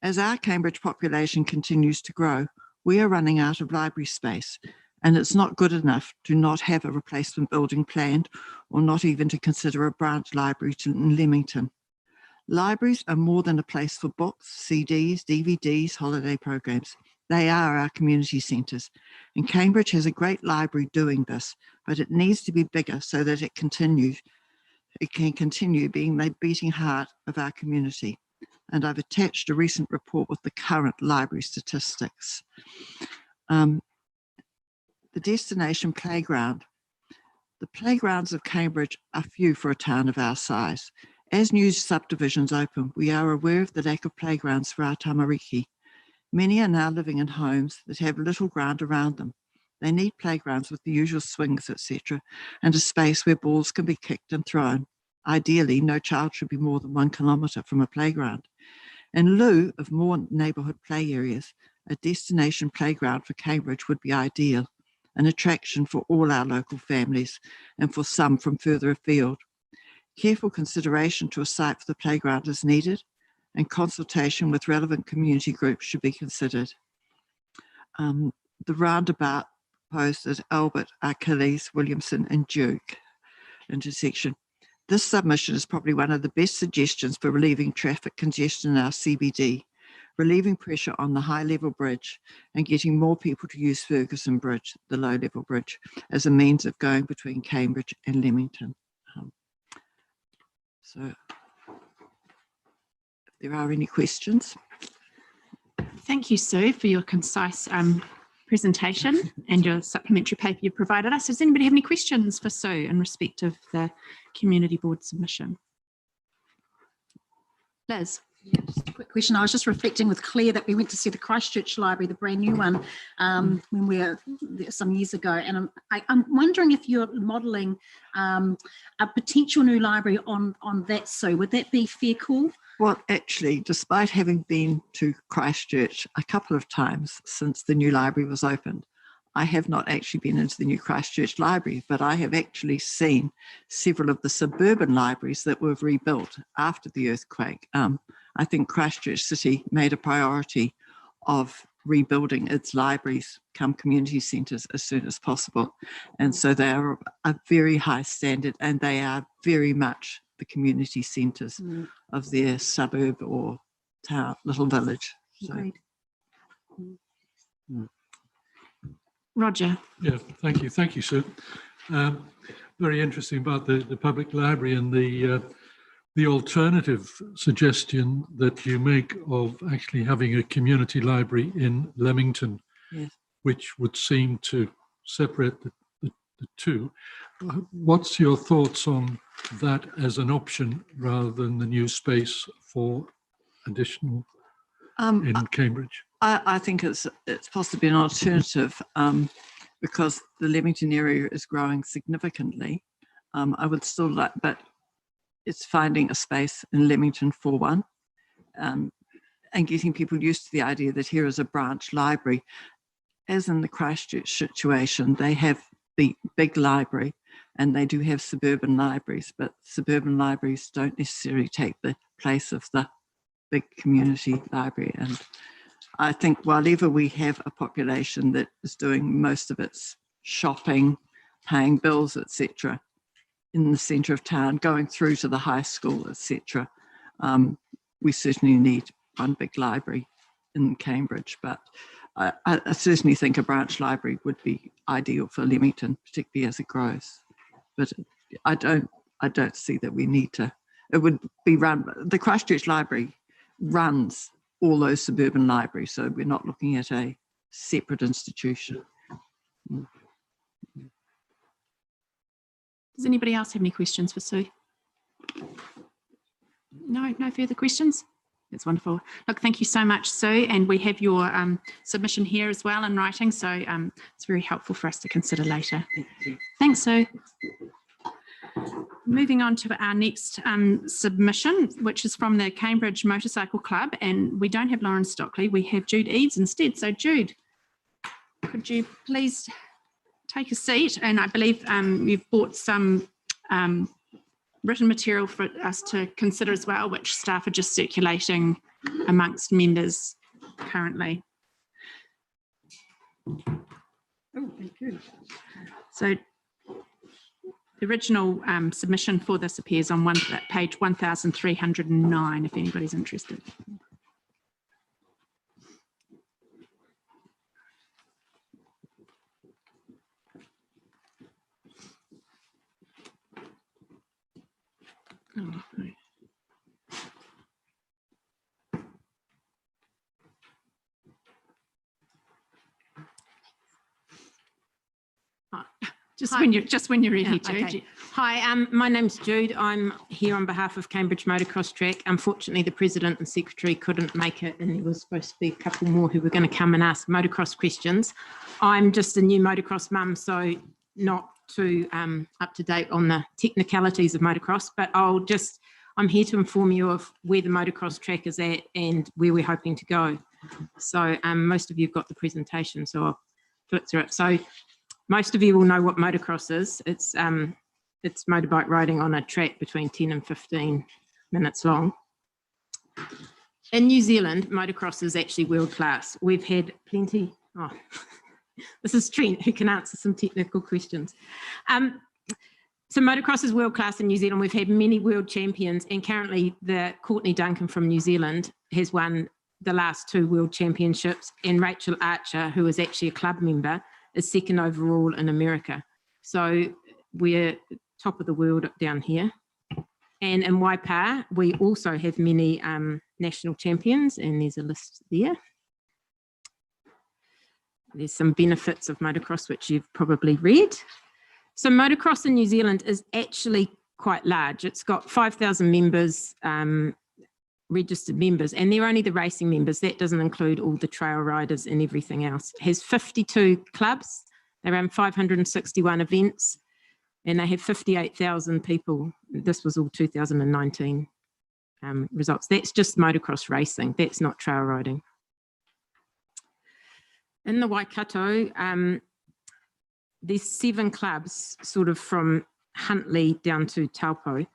As our Cambridge population continues to grow, we are running out of library space, and it's not good enough to not have a replacement building planned or not even to consider a branch library in Leamington. Libraries are more than a place for books, CDs, DVDs, holiday programs. They are our community centres, and Cambridge has a great library doing this, but it needs to be bigger so that it can continue being the beating heart of our community. And I've attached a recent report with the current library statistics. The destination playground. The playgrounds of Cambridge are few for a town of our size. As new subdivisions open, we are aware of the lack of playgrounds for our tamariki. Many are now living in homes that have little ground around them. They need playgrounds with the usual swings, etc., and a space where balls can be kicked and thrown. Ideally, no child should be more than 1 kilometre from a playground. In lieu of more neighbourhood play areas, a destination playground for Cambridge would be ideal, an attraction for all our local families and for some from further afield. Careful consideration to a site for the playground is needed, and consultation with relevant community groups should be considered. The roundabout proposed at Albert, Achilles, Williamson and Duke intersection. This submission is probably one of the best suggestions for relieving traffic congestion in our CBD, relieving pressure on the high-level bridge and getting more people to use Ferguson Bridge, the low-level bridge, as a means of going between Cambridge and Leamington. So, if there are any questions. Thank you, Sue, for your concise presentation and your supplementary paper you provided us. Does anybody have any questions for Sue in respect of the Community Board submission? Liz? Yeah, just a quick question. I was just reflecting with Claire that we went to see the Christchurch Library, the brand new one, when we were there some years ago. And I'm wondering if you're modelling a potential new library on that, Sue. Would that be fair call? what actually, despite having been to Christchurch a couple of times since the new library was opened, I have not actually been into the new Christchurch library, but I have actually seen several of the suburban libraries that were rebuilt after the earthquake. I think Christchurch City made a priority of rebuilding its libraries come community centres as soon as possible. And so they are a very high standard, and they are very much the community centres of their suburb or town, little village. So. Roger. Yeah, thank you. Thank you, Sue. Very interesting about the public library and the alternative suggestion that you make of actually having a community library in Leamington, yes, which would seem to separate the two. What's your thoughts on that as an option rather than the new space for additional in Cambridge? I think it's possibly an alternative because the Leamington area is growing significantly. I would still like, but it's finding a space in Leamington for one, and getting people used to the idea that here is a branch library. As in the Christchurch situation, they have the big library and they do have suburban libraries, but suburban libraries don't necessarily take the place of the big community library. And I think wherever we have a population that is doing most of its shopping, paying bills, etc., in the centre of town, going through to the high school, etc., we certainly need one big library in Cambridge. But I certainly think a branch library would be ideal for Leamington, particularly as it grows. But I don't see that we need to. It would be run. The Christchurch Library runs all those suburban libraries, so we're not looking at a separate institution. Does anybody else have any questions for Sue? No further questions? That's wonderful. Look, thank you so much, Sue. And we have your submission here as well in writing, so it's very helpful for us to consider later. Thanks, Sue. Moving on to our next submission, which is from the Cambridge Motorcycle Club, and we don't have Lauren Stockley, we have Jude Eads instead. So Jude, could you please take a seat? And I believe you've brought some written material for us to consider as well, which staff are just circulating amongst members currently. Oh, thank you. So the original submission for this appears on page 1309, if anybody's interested. Oh, right. Just when you're ready, Yeah, Jude. okay. Hi, my name's Jude. I'm here on behalf of Cambridge Motocross Track. Unfortunately, the president and secretary couldn't make it, and there was supposed to be a couple more who were going to come and ask motocross questions. I'm just a new motocross mum, so not too up to date on the technicalities of motocross, but I'm here to inform you of where the motocross track is at and where we're hoping to go. So most of you have got the presentation, so I'll flip through it. So most of you will know what motocross is. It's motorbike riding on a track between 10 and 15 minutes long. In New Zealand, motocross is actually world class. We've had plenty. Oh, this is Trent who can answer some technical questions. So motocross is world class in New Zealand. We've had many world champions, and currently the Courtney Duncan from New Zealand has won the last 2 world championships, and Rachel Archer, who is actually a club member, is 2nd overall in America. So we're top of the world down here. And in Waipa, we also have many national champions, and there's a list there. There's some benefits of motocross, which you've probably read. So motocross in New Zealand is actually quite large. It's got 5,000 members, registered members, and they're only the racing members. That doesn't include all the trail riders and everything else. It has 52 clubs. They run 561 events, and they have 58,000 people. This was all 2019 results. That's just motocross racing. That's not trail riding. In the Waikato, there's 7 clubs sort of from Huntly down to Taupo.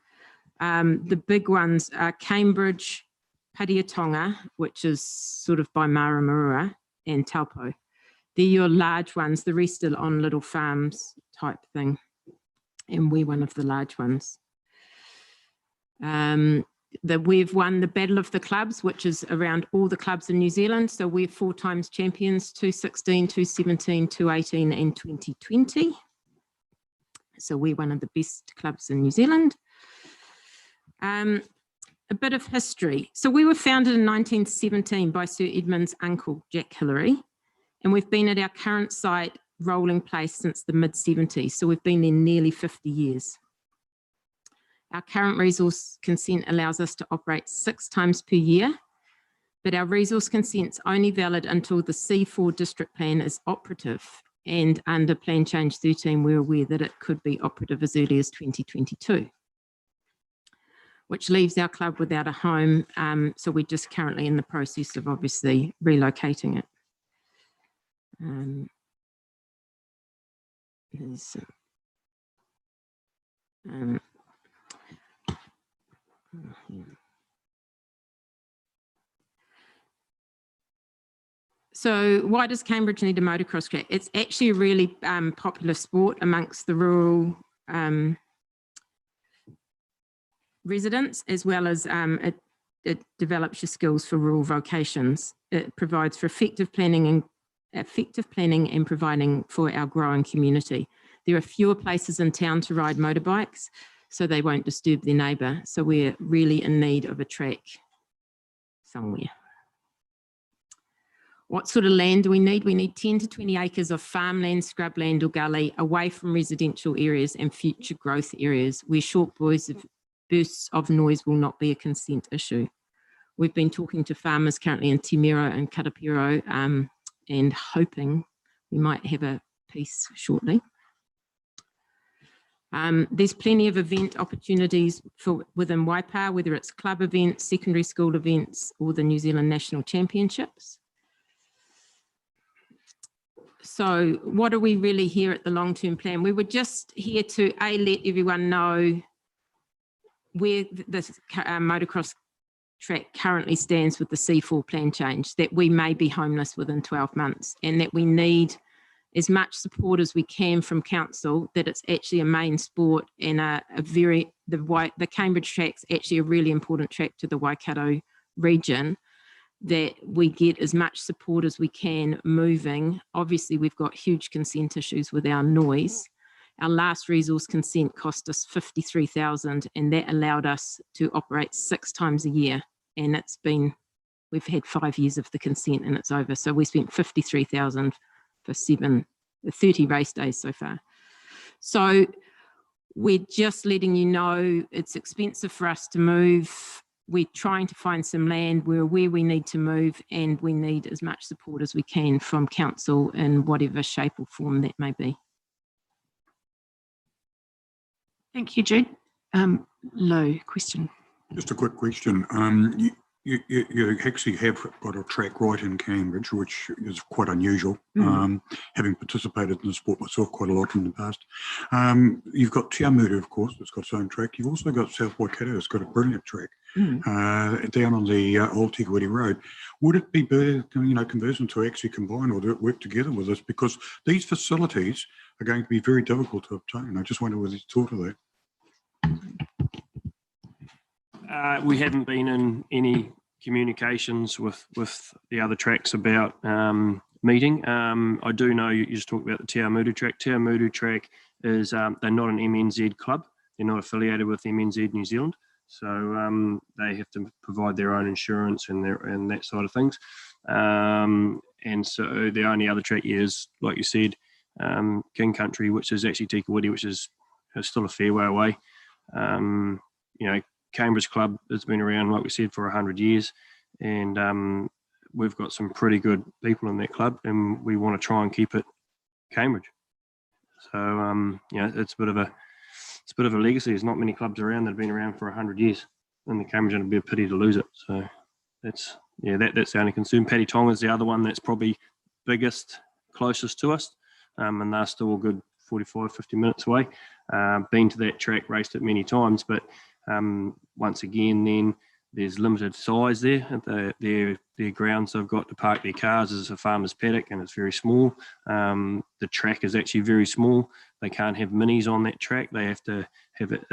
The big ones are Cambridge, Pariatonga, which is sort of by Maramarua, and Taupo. They're your large ones. The rest are on little farms type thing. And we're one of the large ones. We've won the Battle of the Clubs, which is around all the clubs in New Zealand. So we're 4 times champions, 2016, 2017, 2018 and 2020. So we're one of the best clubs in New Zealand. A bit of history. So we were founded in 1917 by Sir Edmund's uncle, Jack Hillary, and we've been at our current site, Rolling Place, since the mid-70s. So we've been there nearly 50 years. Our current resource consent allows us to operate 6 times per year, but our resource consent's only valid until the C4 district plan is operative. And under Plan Change 13, we're aware that it could be operative as early as 2022. Which leaves our club without a home. So we're just currently in the process of obviously relocating it. So why does Cambridge need a motocross track? It's actually a really popular sport amongst the rural residents, as well as it develops your skills for rural vocations. It provides for effective planning and providing for our growing community. There are fewer places in town to ride motorbikes, so they won't disturb their neighbour. So we're really in need of a track somewhere. What sort of land do we need? We need 10 to 20 acres of farmland, scrubland or gully away from residential areas and future growth areas where short bursts of noise will not be a consent issue. We've been talking to farmers currently in Te Miro and Karapiro and hoping we might have a piece shortly. There's plenty of event opportunities within Waipa, whether it's club events, secondary school events, or the New Zealand National Championships. So what are we really here at the long-term plan? We were just here to let everyone know where the motocross track currently stands with the C4 plan change, that we may be homeless within 12 months and that we need as much support as we can from council, that it's actually a main sport and the Cambridge track's actually a really important track to the Waikato region, that we get as much support as we can moving. Obviously, we've got huge consent issues with our noise. Our last resource consent cost us $53,000 and that allowed us to operate 6 times a year. And we've had 5 years of the consent and it's over. So we spent $53,000 for 30 race days so far. So we're just letting you know it's expensive for us to move. We're trying to find some land. We're aware we need to move and we need as much support as we can from council in whatever shape or form that may be. Thank you, Jude. Lou, question. Just a quick question. You actually have got a track right in Cambridge, which is quite unusual, having participated in the sport myself quite a lot in the past. You've got Te Amutu, of course, that's got its own track. You've also got South Waikato, that's got a brilliant track down on the Old Te Kuiti Road. Would it be better, conversion to actually combine or work together with this? Because these facilities are going to be very difficult to obtain. I just wonder whether you thought of that. We haven't been in any communications with the other tracks about meeting. I do know you just talked about the Te Amutu track. Te Amutu track is, they're not an MNZ club. They're not affiliated with MNZ New Zealand. So they have to provide their own insurance and that side of things. And so the only other track is, like you said, King Country, which is actually Te Kuiti, which is still a fair way away. Cambridge Club has been around, like we said, for 100 years, and we've got some pretty good people in that club, and we want to try and keep it Cambridge. So it's a bit of a legacy. There's not many clubs around that have been around for 100 years. in the Cambridge, and it'd be a pity to lose it. So that's the only concern. Paddy Tonga is the other one that's probably biggest, closest to us, and they're still a good 45, 50 minutes away. Been to that track, raced it many times, but once again, then there's limited size there. Their grounds they've got to park their cars is a farmer's paddock, and it's very small. The track is actually very small. They can't have minis on that track. They have to have it.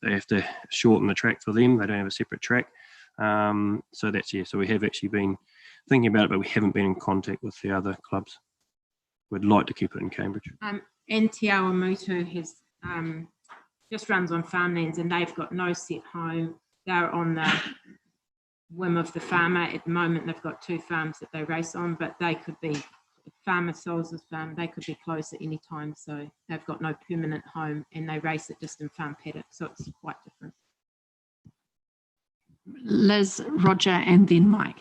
They have to shorten the track for them. They don't have a separate track. So that's So we have actually been thinking about it, but we haven't been in contact with the other clubs. We'd like to keep it in Cambridge. And Te Awamutu has just runs on farmlands, and they've got no set home. They're on the whim of the farmer. At the moment, they've got 2 farms that they race on, but they could be, if farmer sells his farm, they could be closed at any time. So they've got no permanent home, and they race it just in farm paddock. So it's quite different. Liz, Roger, and then Mike.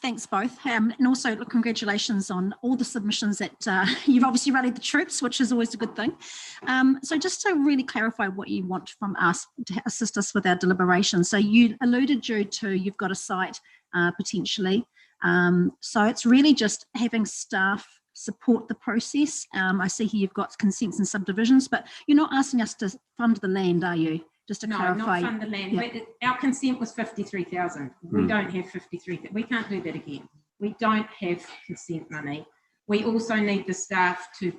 Thanks both. And also congratulations on all the submissions that you've obviously rallied the troops, which is always a good thing. So just to really clarify what you want from us to assist us with our deliberations. So you alluded, Jude, to you've got a site potentially. So it's really just having staff support the process. I see here you've got consents and subdivisions, but you're not asking us to fund the land, are you? Just to clarify. No, not fund the land. Yeah. Our consent was 53,000. We don't have 53,000. We can't do that again. We don't have consent money. We also need the staff to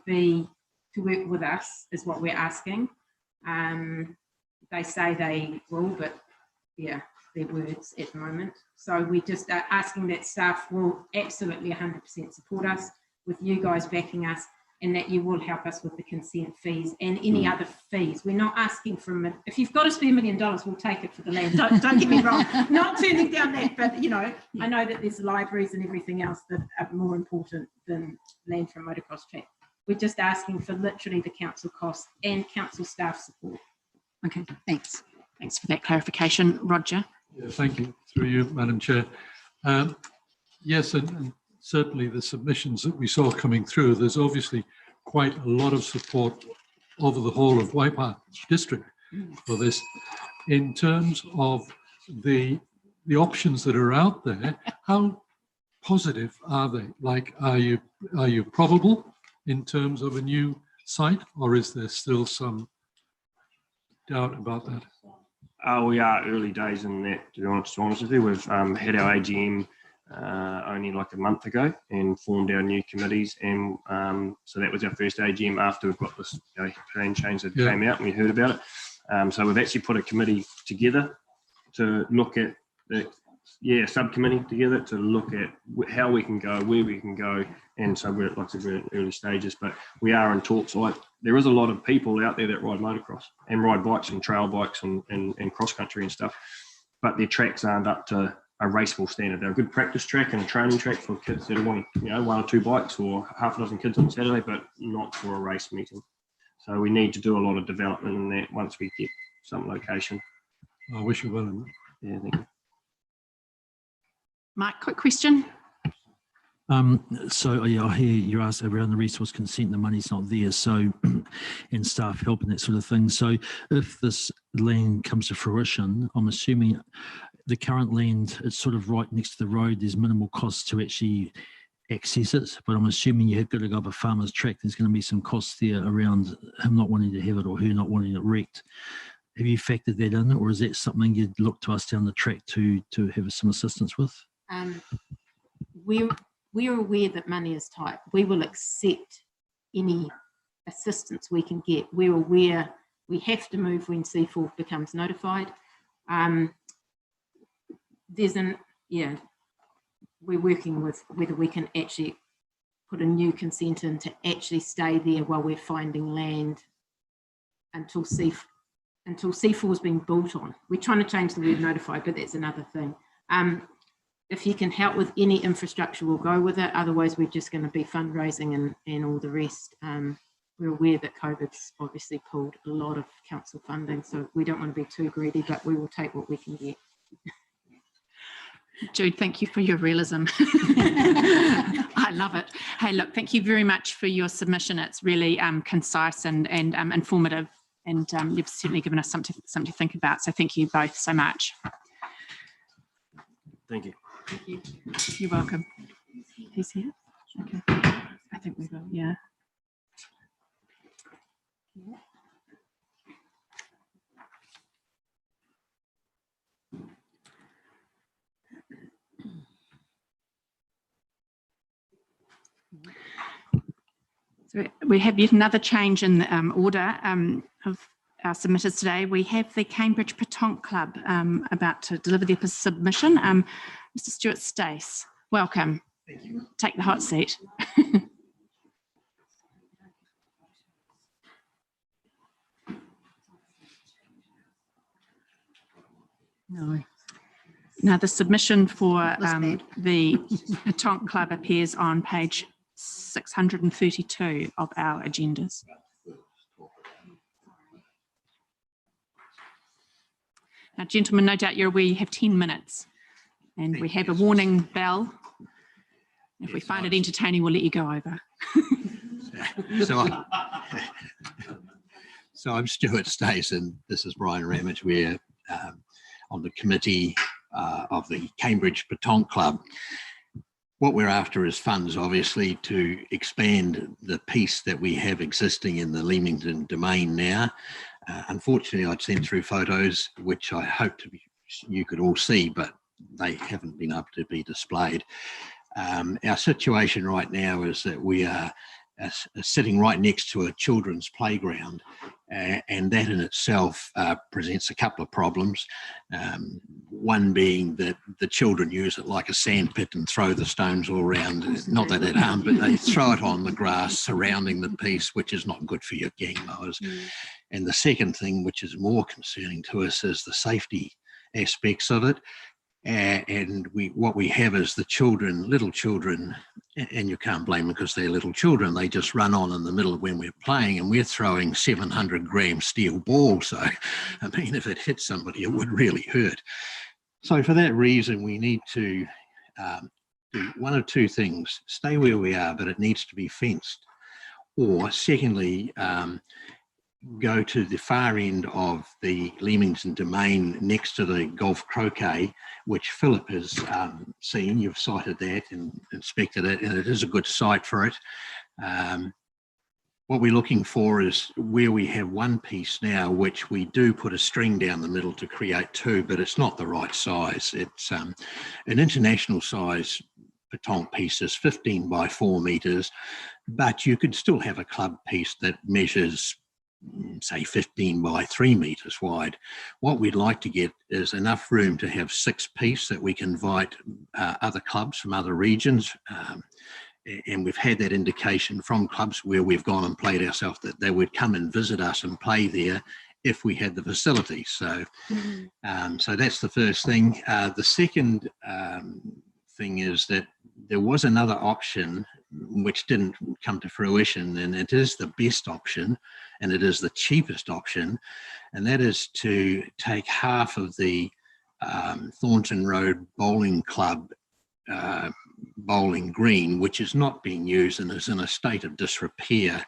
work with us, is what we're asking. They say they will, but yeah, their words at the moment. So we just are asking that staff will absolutely 100% support us, with you guys backing us, and that you will help us with the consent fees and any other fees. We're not asking for, if you've got to spend $1 million, we'll take it for the land. Don't get me wrong, not turning down that, but you know, I know that there's libraries and everything else that are more important than land for a motocross track. We're just asking for literally the council costs and council staff support. Okay, thanks. Thanks for that clarification. Roger. Yeah, thank you. Through you, Madam Chair. Yes, and certainly the submissions that we saw coming through, there's obviously quite a lot of support over the whole of Waipa district for this. In terms of the options that are out there, how positive are they? Like, are you probable in terms of a new site, or is there still some doubt about that? We are early days in that, to be honest with you. We've had our AGM only like a month ago and formed our new committees, and so that was our first AGM after we've got this plan change that came out and we heard about it. So we've actually put a committee together to look at subcommittee together to look at how we can go, where we can go, and so we're, like I said, we're in early stages, but we are in talks. Like, there is a lot of people out there that ride motocross and ride bikes and trail bikes and cross country and stuff, but their tracks aren't up to a raceful standard. They're a good practice track and a training track for kids that want, 1 or 2 bikes or half a dozen kids on Saturday, but not for a race meeting. So we need to do a lot of development in that once we get some location. I wish you well. Yeah, thank you. Mike, quick question. So yeah, I hear you asked around the resource consent, the money's not there, so and staff help and that sort of thing. So if this land comes to fruition, I'm assuming the current land, it's sort of right next to the road, there's minimal costs to actually access it, but I'm assuming you've got to go up a farmer's track, there's going to be some costs there around him not wanting to have it or her not wanting it wrecked. Have you factored that in, or is that something you'd look to us down the track to have some assistance with? We're aware that money is tight. We will accept any assistance we can get. We're aware we have to move when C4 becomes notified. We're working with whether we can actually put a new consent in to actually stay there while we're finding land until C4 is being built on. We're trying to change the word notified, but that's another thing. If you can help with any infrastructure, we'll go with it. Otherwise, we're just going to be fundraising and all the rest. We're aware that COVID's obviously pulled a lot of council funding, so we don't want to be too greedy, but we will take what we can get. Jude, thank you for your realism. I love it. Hey, look, thank you very much for your submission. It's really concise and informative. and you've certainly given us something to think about. So thank you both so much. Thank you. Thank you. You're welcome. He's here. Okay. I think we will. Yeah. So we have yet another change in the order of our submitters today. We have the Cambridge Petanque Club about to deliver their submission. Mr. Stuart Stace, welcome. Thank you. Take the hot seat. No. Now the submission for the Petanque Club appears on page 632 of our agendas. Now, gentlemen, no doubt you're aware you have 10 minutes and we have a warning bell. If we find it entertaining, we'll let you go over. So I'm Stuart Stace and this is Brian Ramage. We're on the committee of the Cambridge Petanque Club. What we're after is funds, obviously, to expand the piece that we have existing in the Leamington domain now. Unfortunately, I'd sent through photos, which I hope you could all see, but they haven't been able to be displayed. Our situation right now is that we are sitting right next to a children's playground, and that in itself presents a couple of problems. One being that the children use it like a sandpit and throw the stones all around. Not that it harm, but they throw it on the grass surrounding the piece, which is not good for your gang mowers. And the second thing, which is more concerning to us, is the safety aspects of it. And what we have is the children, little children, and you can't blame them because they're little children. They just run on in the middle of when we're playing, and we're throwing 700-gram steel balls. So, I mean, if it hits somebody, it would really hurt. So for that reason, we need to do one of two things: stay where we are, but it needs to be fenced. Or secondly, go to the far end of the Leamington domain next to the golf croquet, which Philip has seen. You've sighted that and inspected it, and it is a good site for it. What we're looking for is where we have one piece now, which we do put a string down the middle to create two, but it's not the right size. It's an international size petanque piece is 15 by 4 meters, but you could still have a club piece that measures say 15 by 3 meters wide. What we'd like to get is enough room to have 6 piece that we can invite other clubs from other regions. And we've had that indication from clubs where we've gone and played ourselves that they would come and visit us and play there if we had the facilities. So, so that's the first thing. The second thing is that there was another option which didn't come to fruition, and it is the best option and it is the cheapest option, and that is to take half of the Thornton Road Bowling Club bowling green, which is not being used and is in a state of disrepair.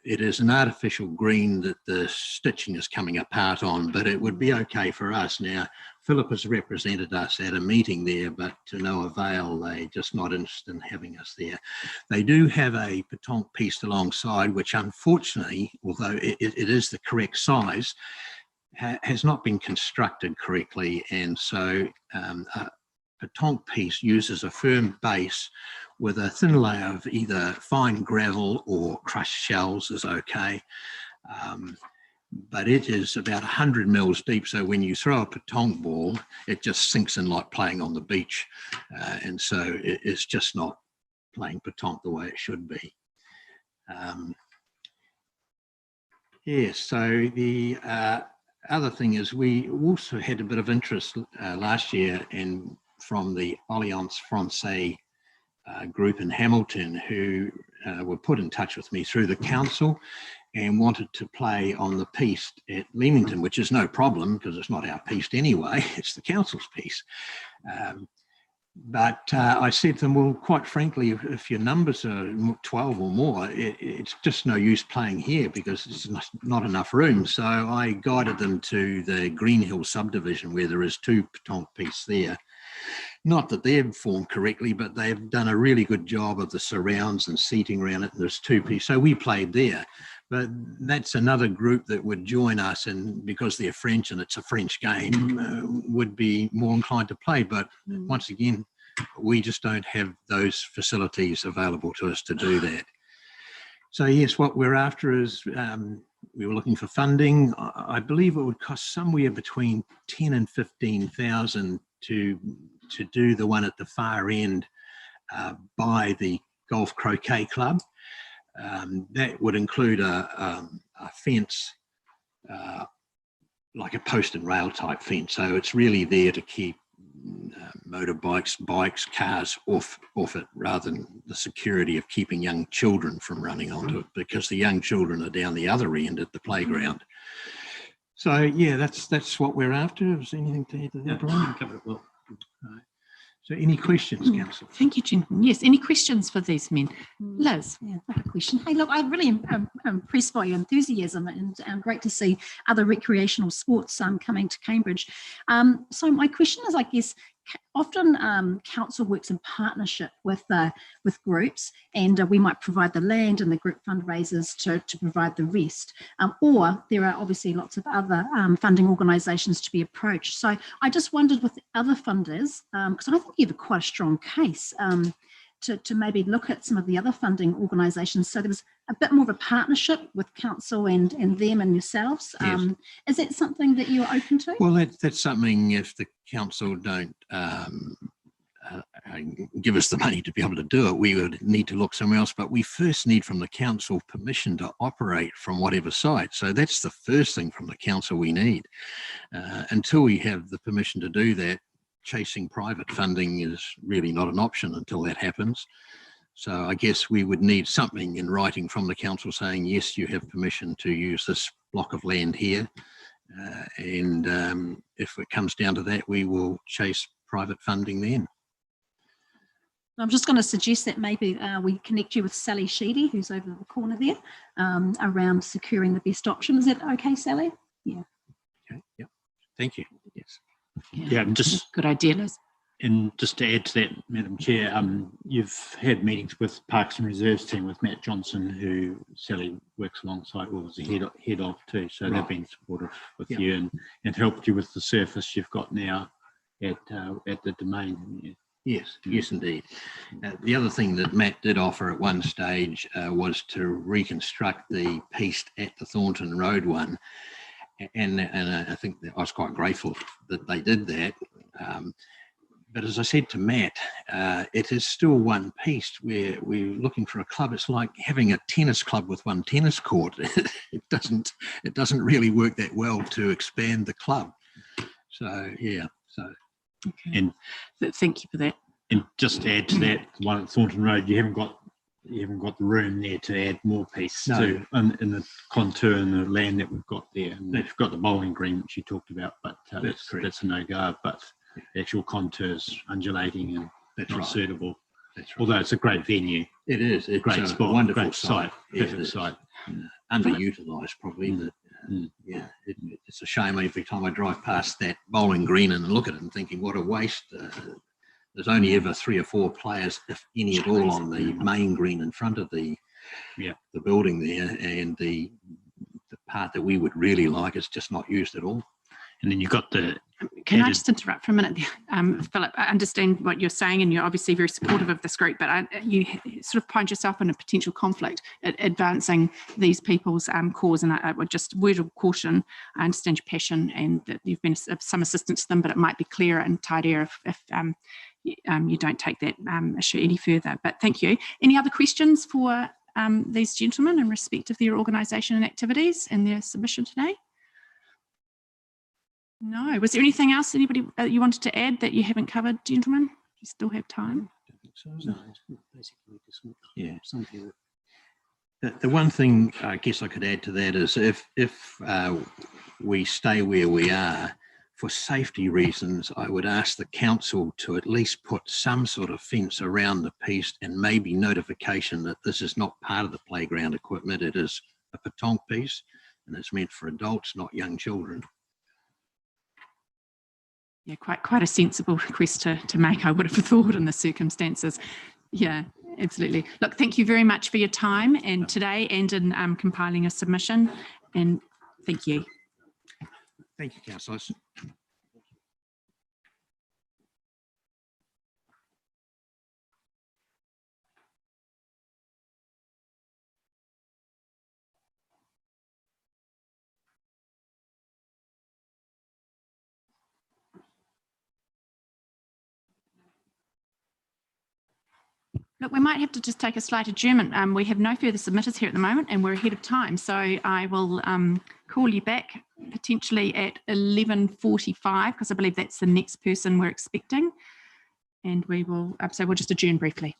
It is an artificial green that the stitching is coming apart on, but it would be okay for us. Now, Philip has represented us at a meeting there, but to no avail. They're just not interested in having us there. They do have a petanque piece alongside, which unfortunately, although it is the correct size, has not been constructed correctly. And so a petanque piece uses a firm base with a thin layer of either fine gravel or crushed shells is okay. But it is about 100 mils deep, so when you throw a petanque ball, it just sinks in like playing on the beach. And so it's just not playing petanque the way it should be. Yes, so the other thing is we also had a bit of interest last year from the Alliance Française group in Hamilton, who were put in touch with me through the council and wanted to play on the piste at Leamington, which is no problem because it's not our piste anyway, it's the council's piste. But I said to them, well, quite frankly, if your numbers are 12 or more, it's just no use playing here because there's not enough room. So I guided them to the Green Hill subdivision where there is 2 petanque pieces there. Not that they've formed correctly, but they've done a really good job of the surrounds and seating around it. And there's 2 pieces. So we played there. But that's another group that would join us, and because they're French and it's a French game, would be more inclined to play. But once again, we just don't have those facilities available to us to do that. So yes, what we're after is we were looking for funding. I believe it would cost somewhere between 10 and 15,000 to do the one at the far end by the Golf Croquet Club. That would include a fence, like a post and rail type fence. So it's really there to keep motorbikes, bikes, cars off it, rather than the security of keeping young children from running onto it, because the young children are down the other end at the playground. So yeah, that's what we're after. Is there anything to add to that, Brian? Covered it well. So any questions, Councillor? Thank you, gentlemen. Yes, any questions for these men? Liz? Yeah, I have a question. Hey, look, I'm really impressed by your enthusiasm, and great to see other recreational sports coming to Cambridge. So my question is, I guess, often council works in partnership with groups, and we might provide the land and the group fundraisers to provide the rest. Or there are obviously lots of other funding organisations to be approached. So I just wondered with the other funders, because I think you have quite a strong case to maybe look at some of the other funding organisations. So there was a bit more of a partnership with council and them and yourselves. Yes. Is that something that you're open to? Well, that's something, if the council don't give us the money to be able to do it, we would need to look somewhere else. But we first need from the council permission to operate from whatever site. So that's the first thing from the council we need. Until we have the permission to do that, chasing private funding is really not an option until that happens. So I guess we would need something in writing from the council saying, yes, you have permission to use this block of land here. And if it comes down to that, we will chase private funding then. I'm just going to suggest that maybe we connect you with Sally Sheedy, who's over the corner there, around securing the best option. Is that okay, Sally? Yeah. Okay. Yep. Thank you. Yes. Yeah, just good idea, Liz. And just to add to that, Madam Chair, you've had meetings with Parks and Reserves team with Matt Johnson, who Sally works alongside, or was the head of too. So they've been supportive with you and helped you with the surface you've got now at the domain. Yes, yes, indeed. The other thing that Matt did offer at one stage was to reconstruct the piece at the Thornton Road one. And I think that I was quite grateful that they did that. But as I said to Matt, it is still one piece where we're looking for a club. It's like having a tennis club with one tennis court. It doesn't really work that well to expand the club. So yeah. So okay. And thank you for that. And just to add to that, the one at Thornton Road, you haven't got the room there to add more pieces to in the contour and the land that we've got there. And we've got the bowling green, which you talked about, but that's a no-go. But the actual contours undulating and not suitable. That's right. Although it's a great venue. It is. It's great spot, a wonderful great site, perfect site. Underutilised probably, but yeah, it's a shame every time I drive past that bowling green and look at it and thinking, what a waste. There's only ever 3 or 4 players, if any at all, on the main green in front of the building there, and the part that we would really like is just not used at all. And then you've got the... Can I just interrupt for a minute, Philip? I understand what you're saying, and you're obviously very supportive of this group, but you sort of find yourself in a potential conflict at advancing these people's cause, and I would just word of caution. I understand your passion and that you've been of some assistance to them, but it might be clearer and tidier if you don't take that issue any further. But thank you. Any other questions for these gentlemen in respect of their organisation and activities and their submission today? No. Was there anything else anybody you wanted to add that you haven't covered, gentlemen? You still have time. No, basically just something. The one thing I guess I could add to that is if we stay where we are for safety reasons, I would ask the council to at least put some sort of fence around the piece and maybe notification that this is not part of the playground equipment. It is a petanque piece and it's meant for adults, not young children. Yeah, quite a sensible request to make, I would have thought, in the circumstances. Yeah, absolutely. Look, thank you very much for your time and today and in compiling a submission. And thank you. Thank you, councillors. Look, we might have to just take a slight adjournment. We have no further submitters here at the moment and we're ahead of time. So I will call you back potentially at 11:45 because I believe that's the next person we're expecting. And we will, so we'll just adjourn briefly.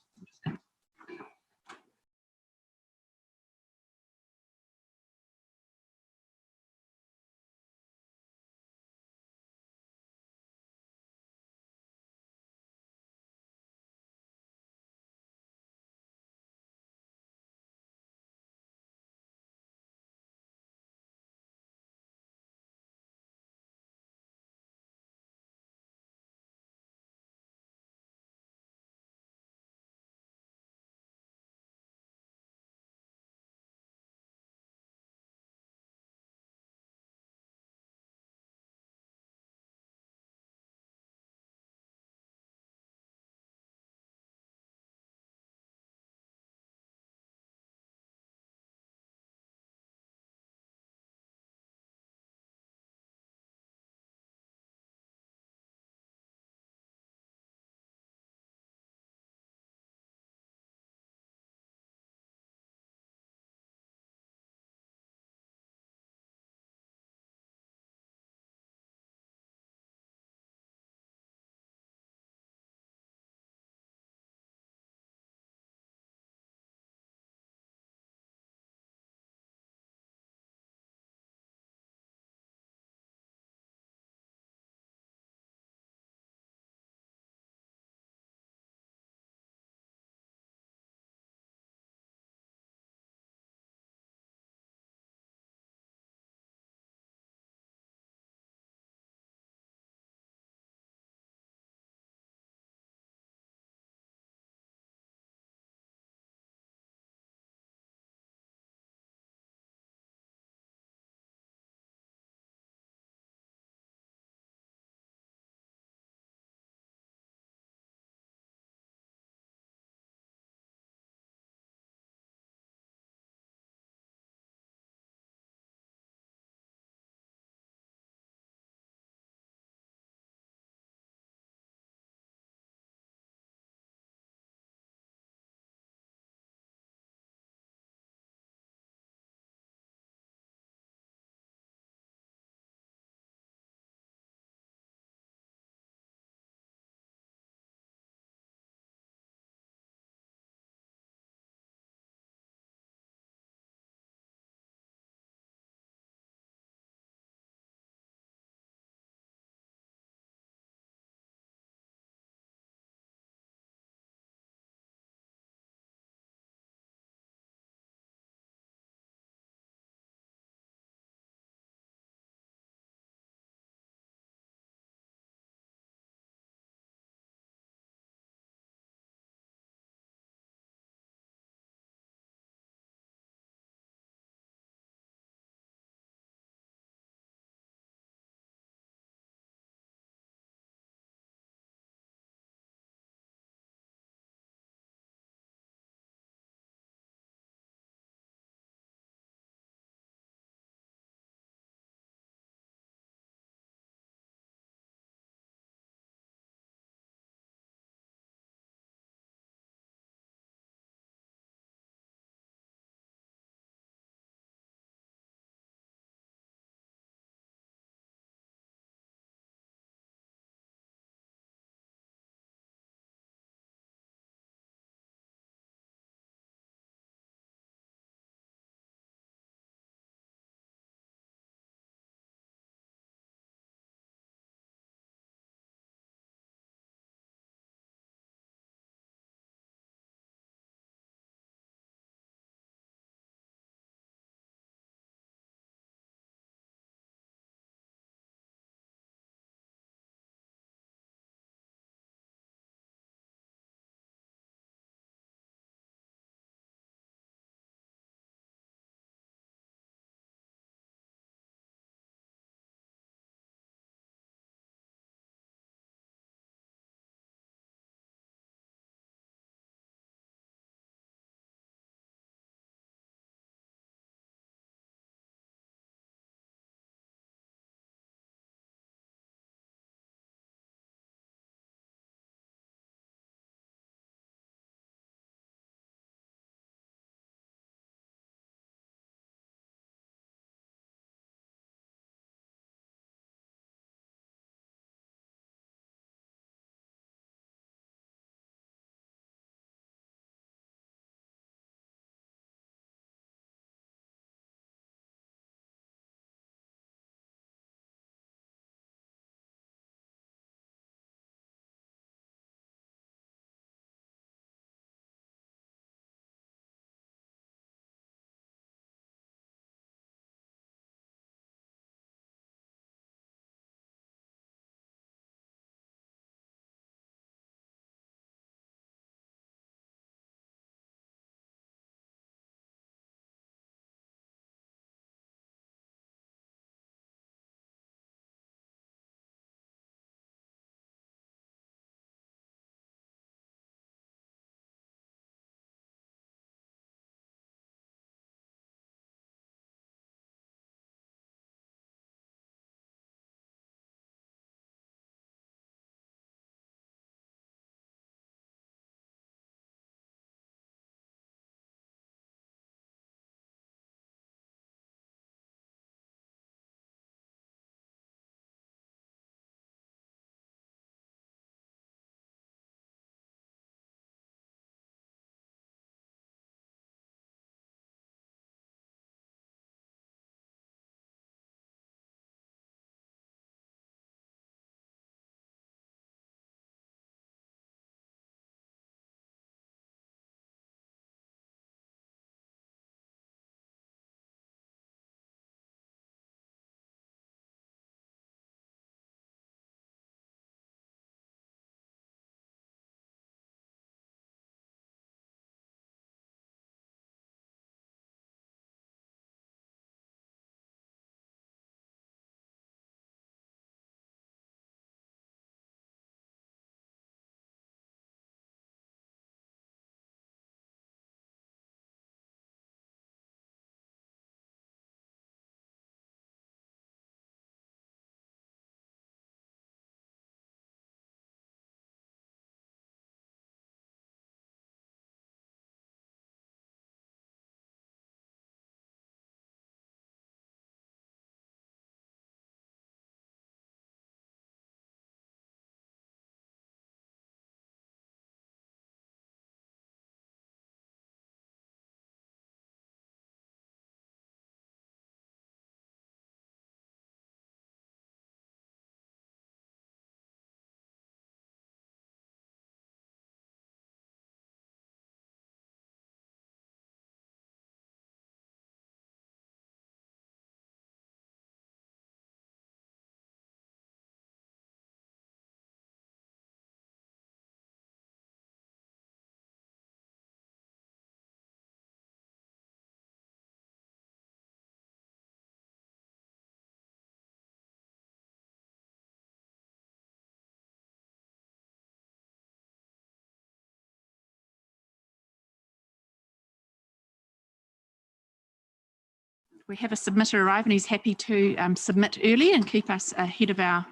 we have a submitter arrive and he's happy to submit early and keep us ahead of our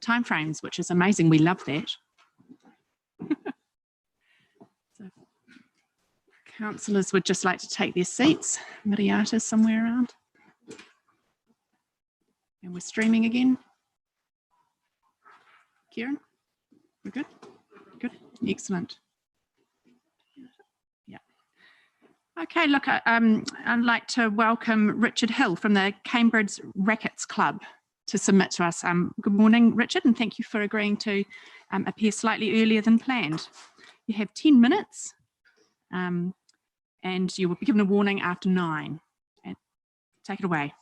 timeframes, which is amazing. We love that. So, councillors would just like to take their seats. Miriata's somewhere around. And we're streaming again. Kieran, we're good? Good, excellent. Yeah. Okay, look, I'd like to welcome Richard Hill from the Cambridge Rackets Club to submit to us. Good morning, Richard, and thank you for agreeing to appear slightly earlier than planned. You have 10 minutes and you will be given a warning after 9. And take it away.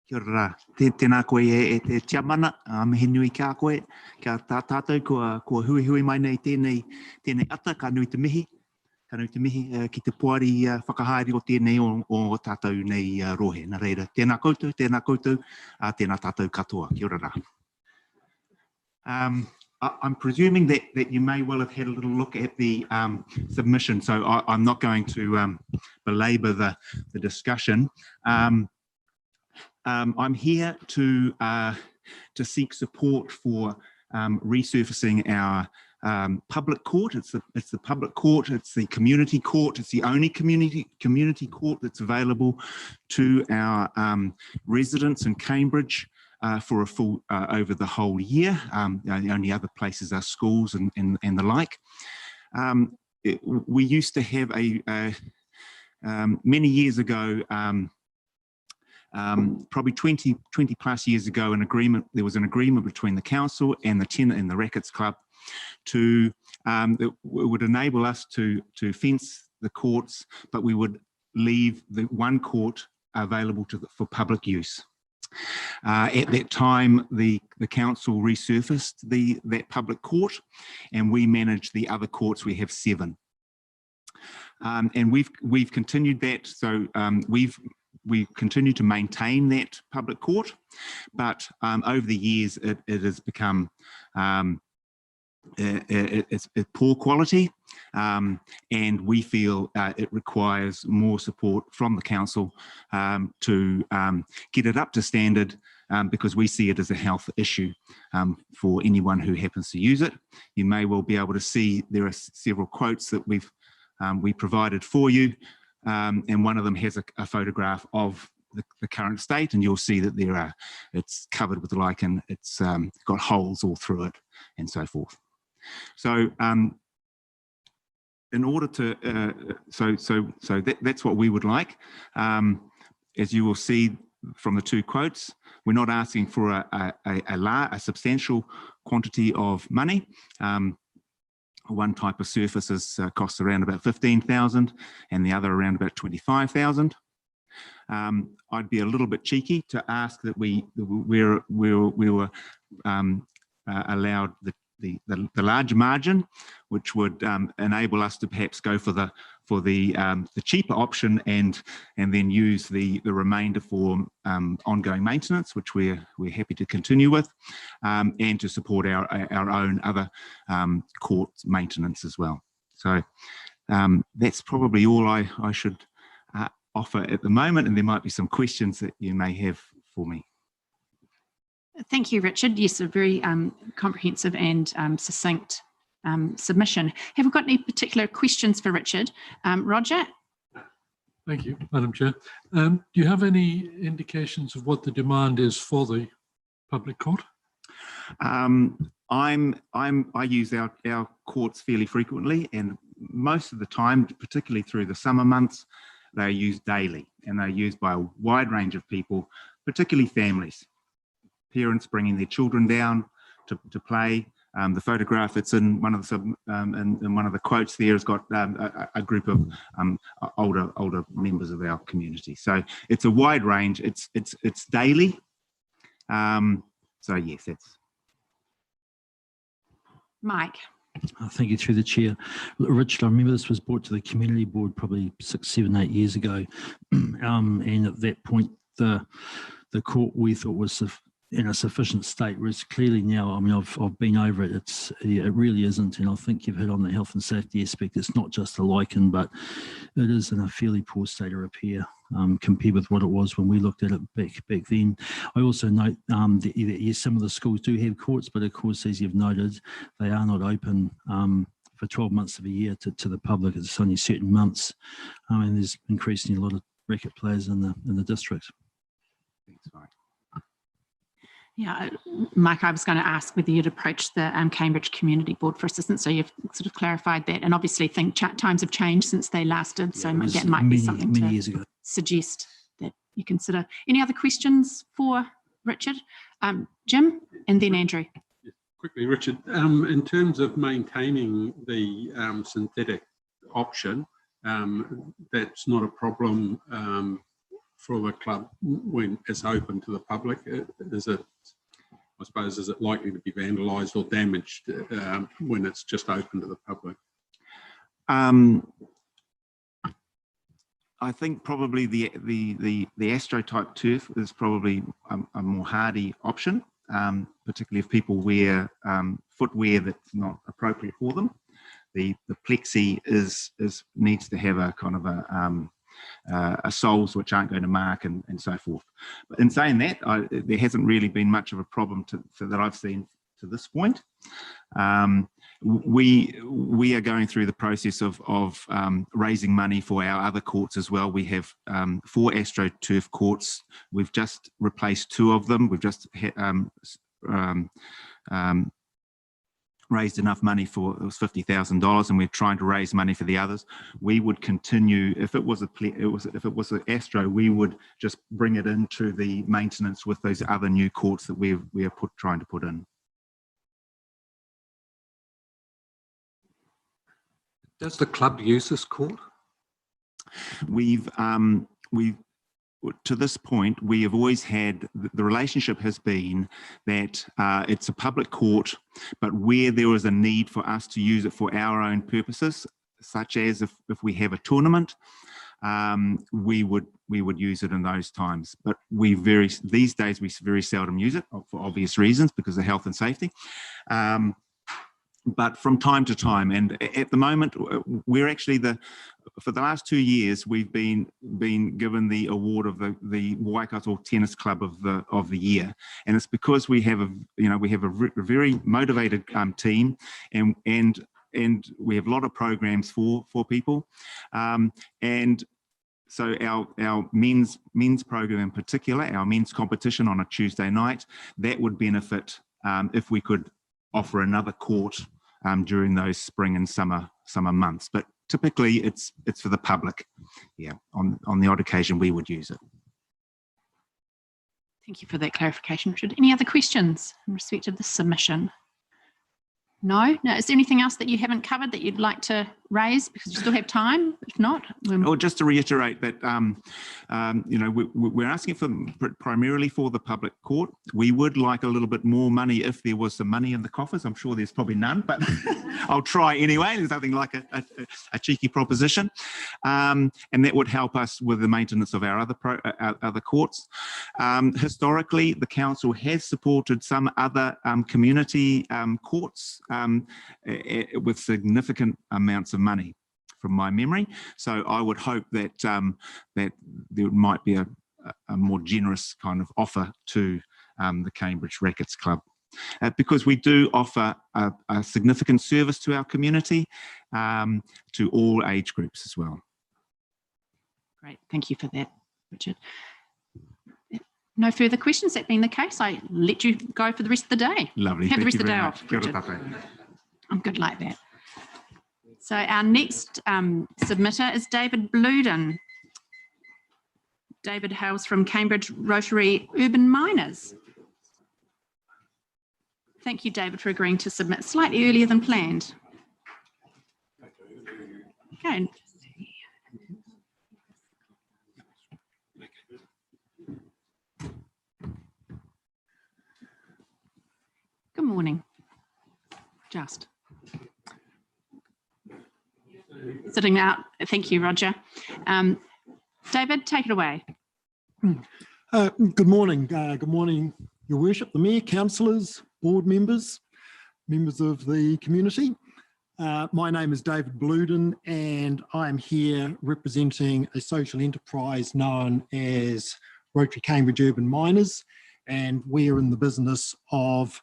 Kia ora, tēnā koe e te tiamana, he nui kia koe, kia tā tātou kua hui hui mai nei tēnei ata, ka nui te mihi ki te puari whakahaere o tēnei o tātou nei rohe. Nā reira, tēnā koutou, tēnā tātou katoa. Kia ora rā. I'm presuming that you may well have had a little look at the submission, so I'm not going to belabor the discussion. I'm here to seek support for resurfacing our public court. It's the public court, it's the community court, it's the only community court that's available to our residents in Cambridge for a full over the whole year. The only other places are schools and the like. We used to have many years ago, probably 20 plus years ago, there was an agreement between the council and the tenant and the Rackets Club that would enable us to fence the courts, but we would leave the one court available for public use. At that time, the council resurfaced that public court, and we manage the other courts. We have 7, and we've continued that. So we continue to maintain that public court, but over the years it has become it's poor quality, and we feel it requires more support from the council to get it up to standard, because we see it as a health issue for anyone who happens to use it. You may well be able to see there are several quotes that we provided for you. And one of them has a photograph of the current state, and you'll see that it's covered with lichen, it's got holes all through it, and so forth. So in order to, that's what we would like. As you will see from the 2 quotes, we're not asking for a substantial quantity of money. One type of surfaces costs around about 15,000 and the other around about 25,000. I'd be a little bit cheeky to ask that we were allowed the large margin, which would enable us to perhaps go for the cheaper option and then use the remainder for ongoing maintenance, which we're happy to continue with, and to support our own other court maintenance as well. So that's probably all I should offer at the moment, and there might be some questions that you may have for me. Thank you, Richard. Yes, a very comprehensive and succinct submission. Have we got any particular questions for Richard? Roger? Thank you, Madam Chair. Do you have any indications of what the demand is for the public court? I use our courts fairly frequently, and most of the time, particularly through the summer months, they're used daily, and they're used by a wide range of people, particularly families. Parents bringing their children down to play. The photograph that's in one of the quotes there has got a group of older members of our community. So it's a wide range. It's daily. So yes, that's. Mike. Thank you, through the chair. Richard, I remember this was brought to the community board probably 6, 7, 8 years ago, and at that point the court we thought was in a sufficient state, whereas clearly now, I mean, I've been over it, it really isn't, and I think you've hit on the health and safety aspect. It's not just the lichen, but it is in a fairly poor state of repair. compared with what it was when we looked at it back then. I also note that yes, some of the schools do have courts, but of course, as you've noted, they are not open for 12 months of a year to the public. It's only certain months, and there's increasingly a lot of racket players in the district. Thanks, Mike. Yeah, Mike, I was going to ask whether you'd approach the Cambridge Community Board for assistance. So you've sort of clarified that, and obviously times have changed since they last did. So that might be something many years ago. Suggest that you consider. Any other questions for Richard? Jim, and then Andrew. Quickly, Richard, in terms of maintaining the synthetic option, that's not a problem for the club when it's open to the public. Is it, I suppose, is it likely to be vandalised or damaged when it's just open to the public? I think probably the AstroType turf is probably a more hardy option, particularly if people wear footwear that's not appropriate for them. The plexi needs to have a kind of a soles which aren't going to mark and so forth. But in saying that, there hasn't really been much of a problem that I've seen to this point. We are going through the process of raising money for our other courts as well. We have 4 AstroTurf courts. We've just replaced 2 of them. We've just raised enough money for, it was $50,000, and we're trying to raise money for the others. We would continue, if it was an Astro, we would just bring it into the maintenance with those other new courts that we are trying to put in. Does the club use this court? We've to this point, we have always had, the relationship has been that it's a public court, but where there was a need for us to use it for our own purposes, such as if we have a tournament, we would use it in those times. But these days we very seldom use it for obvious reasons because of health and safety. But from time to time, and at the moment, we're actually for the last 2 years, we've been given the award of the Waikato Tennis Club of the Year, and it's because we have a very motivated team, and we have a lot of programs for people, and so our men's program in particular, our men's competition on a Tuesday night, that would benefit if we could offer another court during those spring and summer months. But typically it's for the public. Yeah, on the odd occasion we would use it. Thank you for that clarification, Richard. Any other questions in respect of the submission? No? Is there anything else that you haven't covered that you'd like to raise, because you still have time? If not, or just to reiterate that we're asking for primarily for the public court. We would like a little bit more money if there was some money in the coffers. I'm sure there's probably none, but I'll try anyway. There's nothing like a cheeky proposition, and that would help us with the maintenance of our other courts. Historically, the council has supported some other community courts with significant amounts of money, from my memory. So I would hope that that there might be a more generous kind of offer to the Cambridge Rackets Club, because we do offer a significant service to our community, to all age groups as well. Great, thank you for that, Richard. No further questions. That being the case, I let you go for the rest of the day. Lovely. Have the rest of the day off, Richard. I'm good like that. So our next submitter is David Bluden. David hails from Cambridge Rotary Urban Miners. Thank you, David, for agreeing to submit slightly earlier than planned. Okay. Good morning. Just. Sitting out. Thank you, Roger. David, take it away. Good morning. Good morning, Your Worship, the Mayor, councillors, board members, members of the community. My name is David Bluden, and I'm here representing a social enterprise known as Rotary Cambridge Urban Miners, and we're in the business of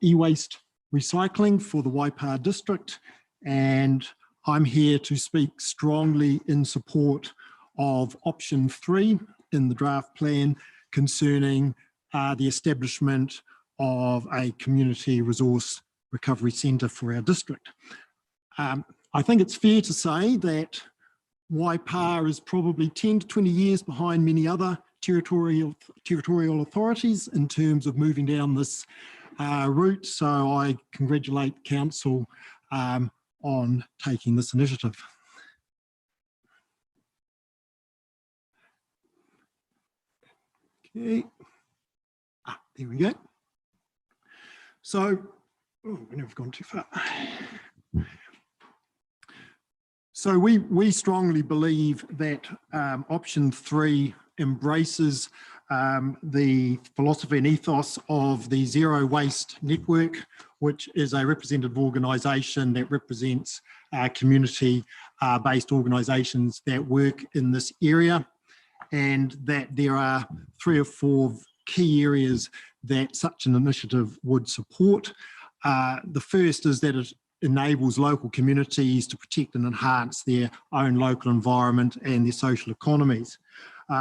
e-waste recycling for the Waipa district, and I'm here to speak strongly in support of option 3 in the draft plan concerning the establishment of a community resource recovery centre for our district. I think it's fair to say that Waipa is probably 10 to 20 years behind many other territorial authorities in terms of moving down this route, so I congratulate Council on taking this initiative. Okay, there we go. So, oh, we've gone too far. So we strongly believe that option 3 embraces the philosophy and ethos of the Zero Waste Network, which is a representative organisation that represents community-based organisations that work in this area, and that there are 3 or 4 key areas that such an initiative would support. The first is that it enables local communities to protect and enhance their own local environment and their social economies.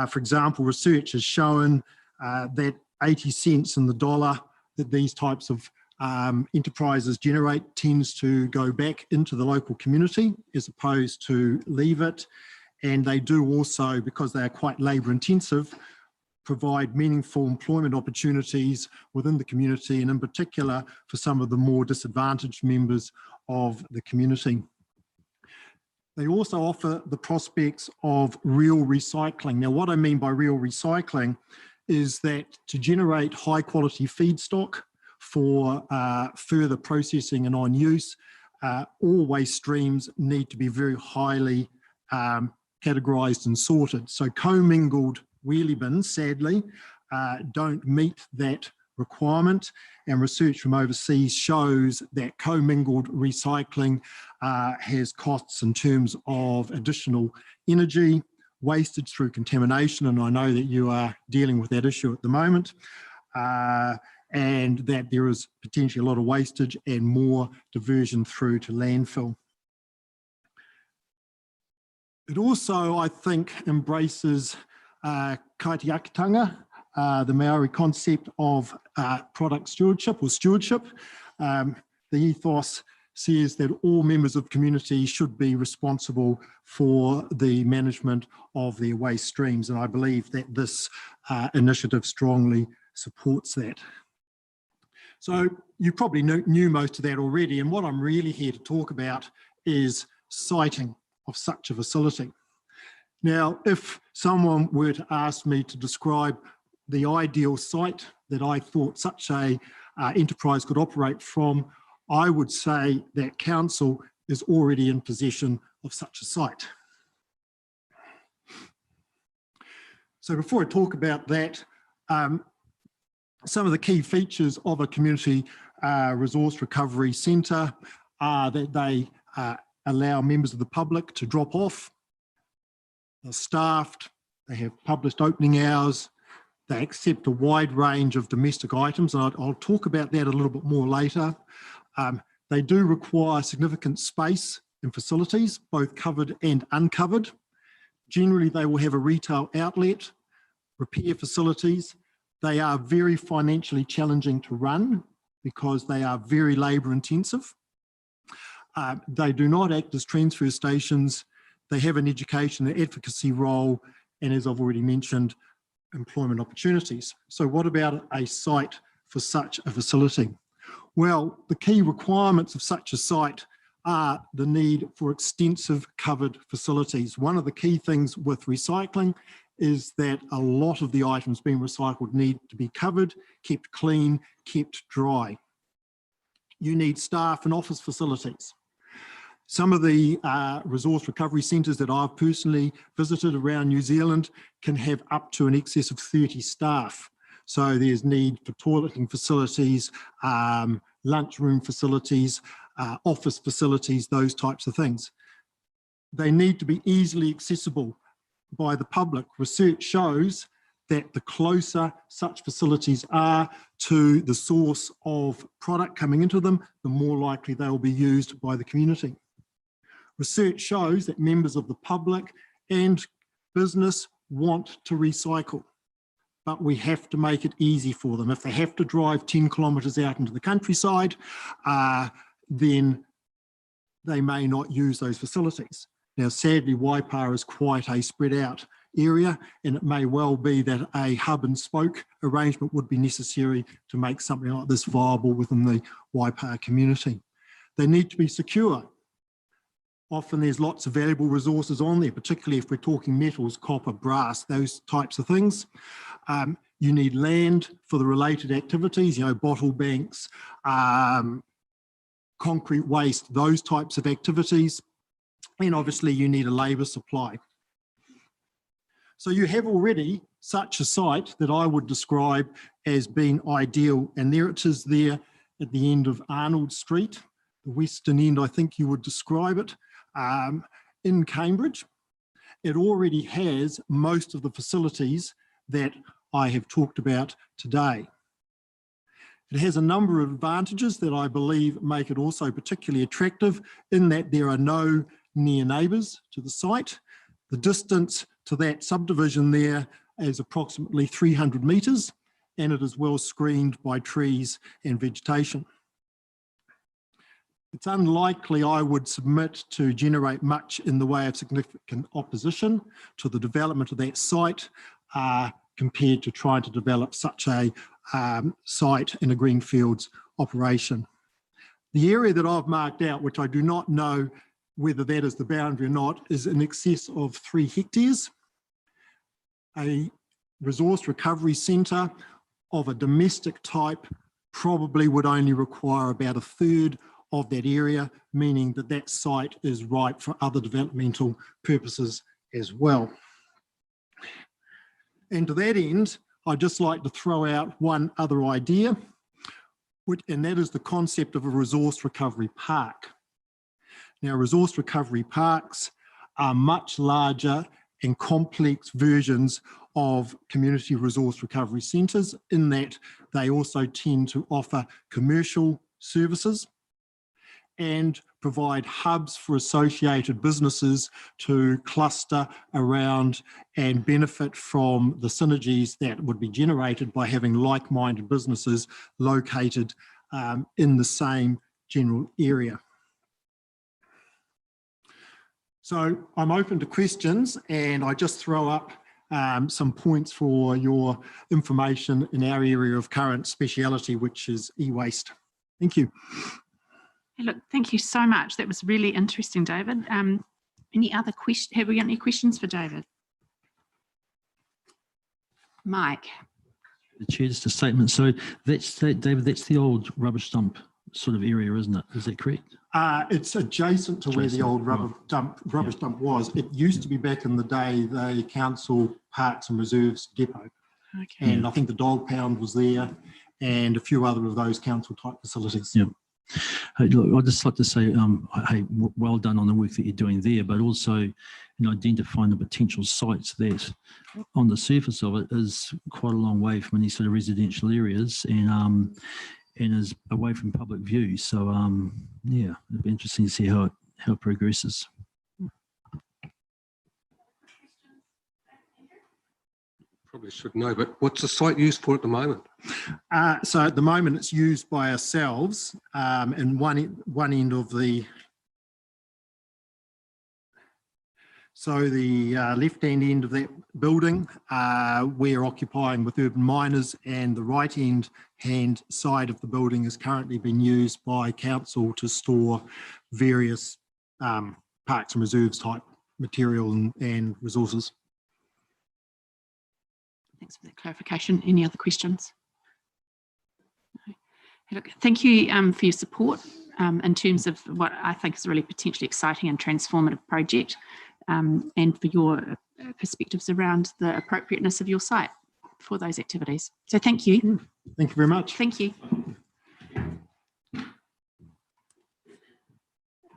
For example, research has shown that 80 cents in the dollar that these types of enterprises generate tends to go back into the local community as opposed to leave it. And they do also, because they are quite labour intensive, provide meaningful employment opportunities within the community, and in particular for some of the more disadvantaged members of the community. They also offer the prospects of real recycling. Now, what I mean by real recycling is that to generate high quality feedstock for further processing and on use, all waste streams need to be very highly categorised and sorted. So commingled wheelie bins, sadly, don't meet that requirement, and research from overseas shows that commingled recycling has costs in terms of additional energy, wastage through contamination, and I know that you are dealing with that issue at the moment, and that there is potentially a lot of wastage and more diversion through to landfill. It also, I think, embraces kaitiakitanga, the Maori concept of product stewardship or stewardship. The ethos says that all members of the community should be responsible for the management of their waste streams, and I believe that this initiative strongly supports that. So you probably knew most of that already, and what I'm really here to talk about is siting of such a facility. Now, if someone were to ask me to describe the ideal site that I thought such a enterprise could operate from, I would say that council is already in possession of such a site. So before I talk about that, some of the key features of a community resource recovery centre are that they allow members of the public to drop off. They're staffed, they have published opening hours, they accept a wide range of domestic items, and I'll talk about that a little bit more later. They do require significant space and facilities, both covered and uncovered. Generally, they will have a retail outlet, repair facilities. They are very financially challenging to run because they are very labour intensive. They do not act as transfer stations. They have an education and advocacy role, and as I've already mentioned, employment opportunities. So what about a site for such a facility? Well, the key requirements of such a site are the need for extensive covered facilities. One of the key things with recycling is that a lot of the items being recycled need to be covered, kept clean, kept dry. You need staff and office facilities. Some of the resource recovery centres that I've personally visited around New Zealand can have up to an excess of 30 staff. So there's need for toileting facilities, lunchroom facilities, office facilities, those types of things. They need to be easily accessible by the public. Research shows that the closer such facilities are to the source of product coming into them, the more likely they will be used by the community. Research shows that members of the public and business want to recycle, but we have to make it easy for them. If they have to drive 10 kilometres out into the countryside, then they may not use those facilities. Now, sadly, Waipa is quite a spread out area, and it may well be that a hub and spoke arrangement would be necessary to make something like this viable within the Waipa community. They need to be secure. Often there's lots of valuable resources on there, particularly if we're talking metals, copper, brass, those types of things. You need land for the related activities, you know, bottle banks, concrete waste, those types of activities. And obviously you need a labour supply. So you have already such a site that I would describe as being ideal. And there it is there at the end of Arnold Street, the western end, I think you would describe it, in Cambridge. It already has most of the facilities that I have talked about today. It has a number of advantages that I believe make it also particularly attractive, in that there are no near neighbours to the site. The distance to that subdivision there is approximately 300 metres, and it is well screened by trees and vegetation. It's unlikely, I would submit, to generate much in the way of significant opposition to the development of that site compared to trying to develop such a site in a greenfields operation. The area that I've marked out, which I do not know whether that is the boundary or not, is in excess of 3 hectares. A resource recovery centre of a domestic type probably would only require about 1/3 of that area, meaning that that site is ripe for other developmental purposes as well. And to that end, I'd just like to throw out one other idea, and that is the concept of a resource recovery park. Now, resource recovery parks are much larger and complex versions of community resource recovery centres, in that they also tend to offer commercial services and provide hubs for associated businesses to cluster around and benefit from the synergies that would be generated by having like-minded businesses located in the same general area. So I'm open to questions, and I just throw up some points for your information in our area of current speciality, which is e-waste. Thank you. Hey, look, thank you so much. That was really interesting, David. Any other questions? Have we got any questions for David? Mike. The chair, just a statement. So that's David, that's the old rubbish dump sort of area, isn't it? Is that correct? It's adjacent to where the old rubbish dump was. It used to be, back in the day, the council parks and reserves depot. Okay. And I think the dog pound was there, and a few other of those council type facilities. Yeah. Hey, look, I'd just like to say, hey, well done on the work that you're doing there, but also in identifying the potential sites that on the surface of it is quite a long way from any sort of residential areas, and is away from public view. So yeah, it'd be interesting to see how it progresses. Probably should know, but what's the site used for at the moment? So at the moment it's used by ourselves in one end of the, so the left-hand end of that building we're occupying with urban miners, and the right-hand side of the building is currently being used by council to store various parks and reserves type material and resources. Thanks for that clarification. Any other questions? No. Hey, look, thank you for your support in terms of what I think is a really potentially exciting and transformative project, and for your perspectives around the appropriateness of your site for those activities. So thank you. Thank you very much. Thank you.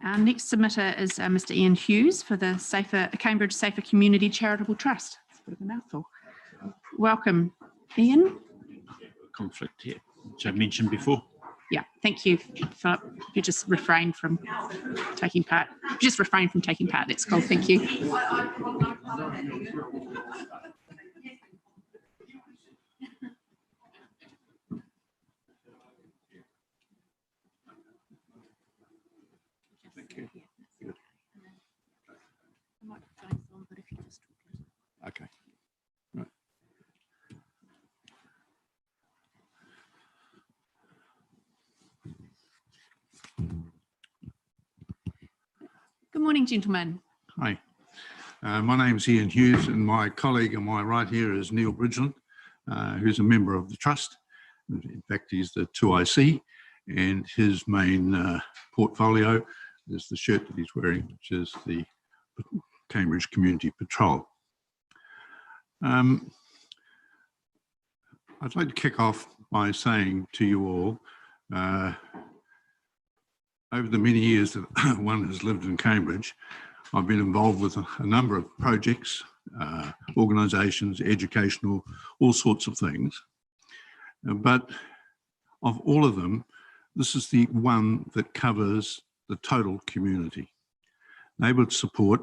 Our next submitter is Mr. Ian Hughes for the Cambridge Safer Community Charitable Trust. It's a bit of a mouthful. Welcome, Ian. Conflict here, which I mentioned before. Yeah, thank you, Philip. If you just refrain from taking part. That's cool. Thank you. Okay. Right. Good morning, gentlemen. Hi. My name is Ian Hughes, and my colleague on my right here is Neil Bridgeland, who's a member of the Trust. In fact, he's the 2IC, and his main portfolio is the shirt that he's wearing, which is the Cambridge Community Patrol. I'd like to kick off by saying to you all, over the many years that one has lived in Cambridge, I've been involved with a number of projects, organisations, educational, all sorts of things. But of all of them, this is the one that covers the total community. Neighbourhood support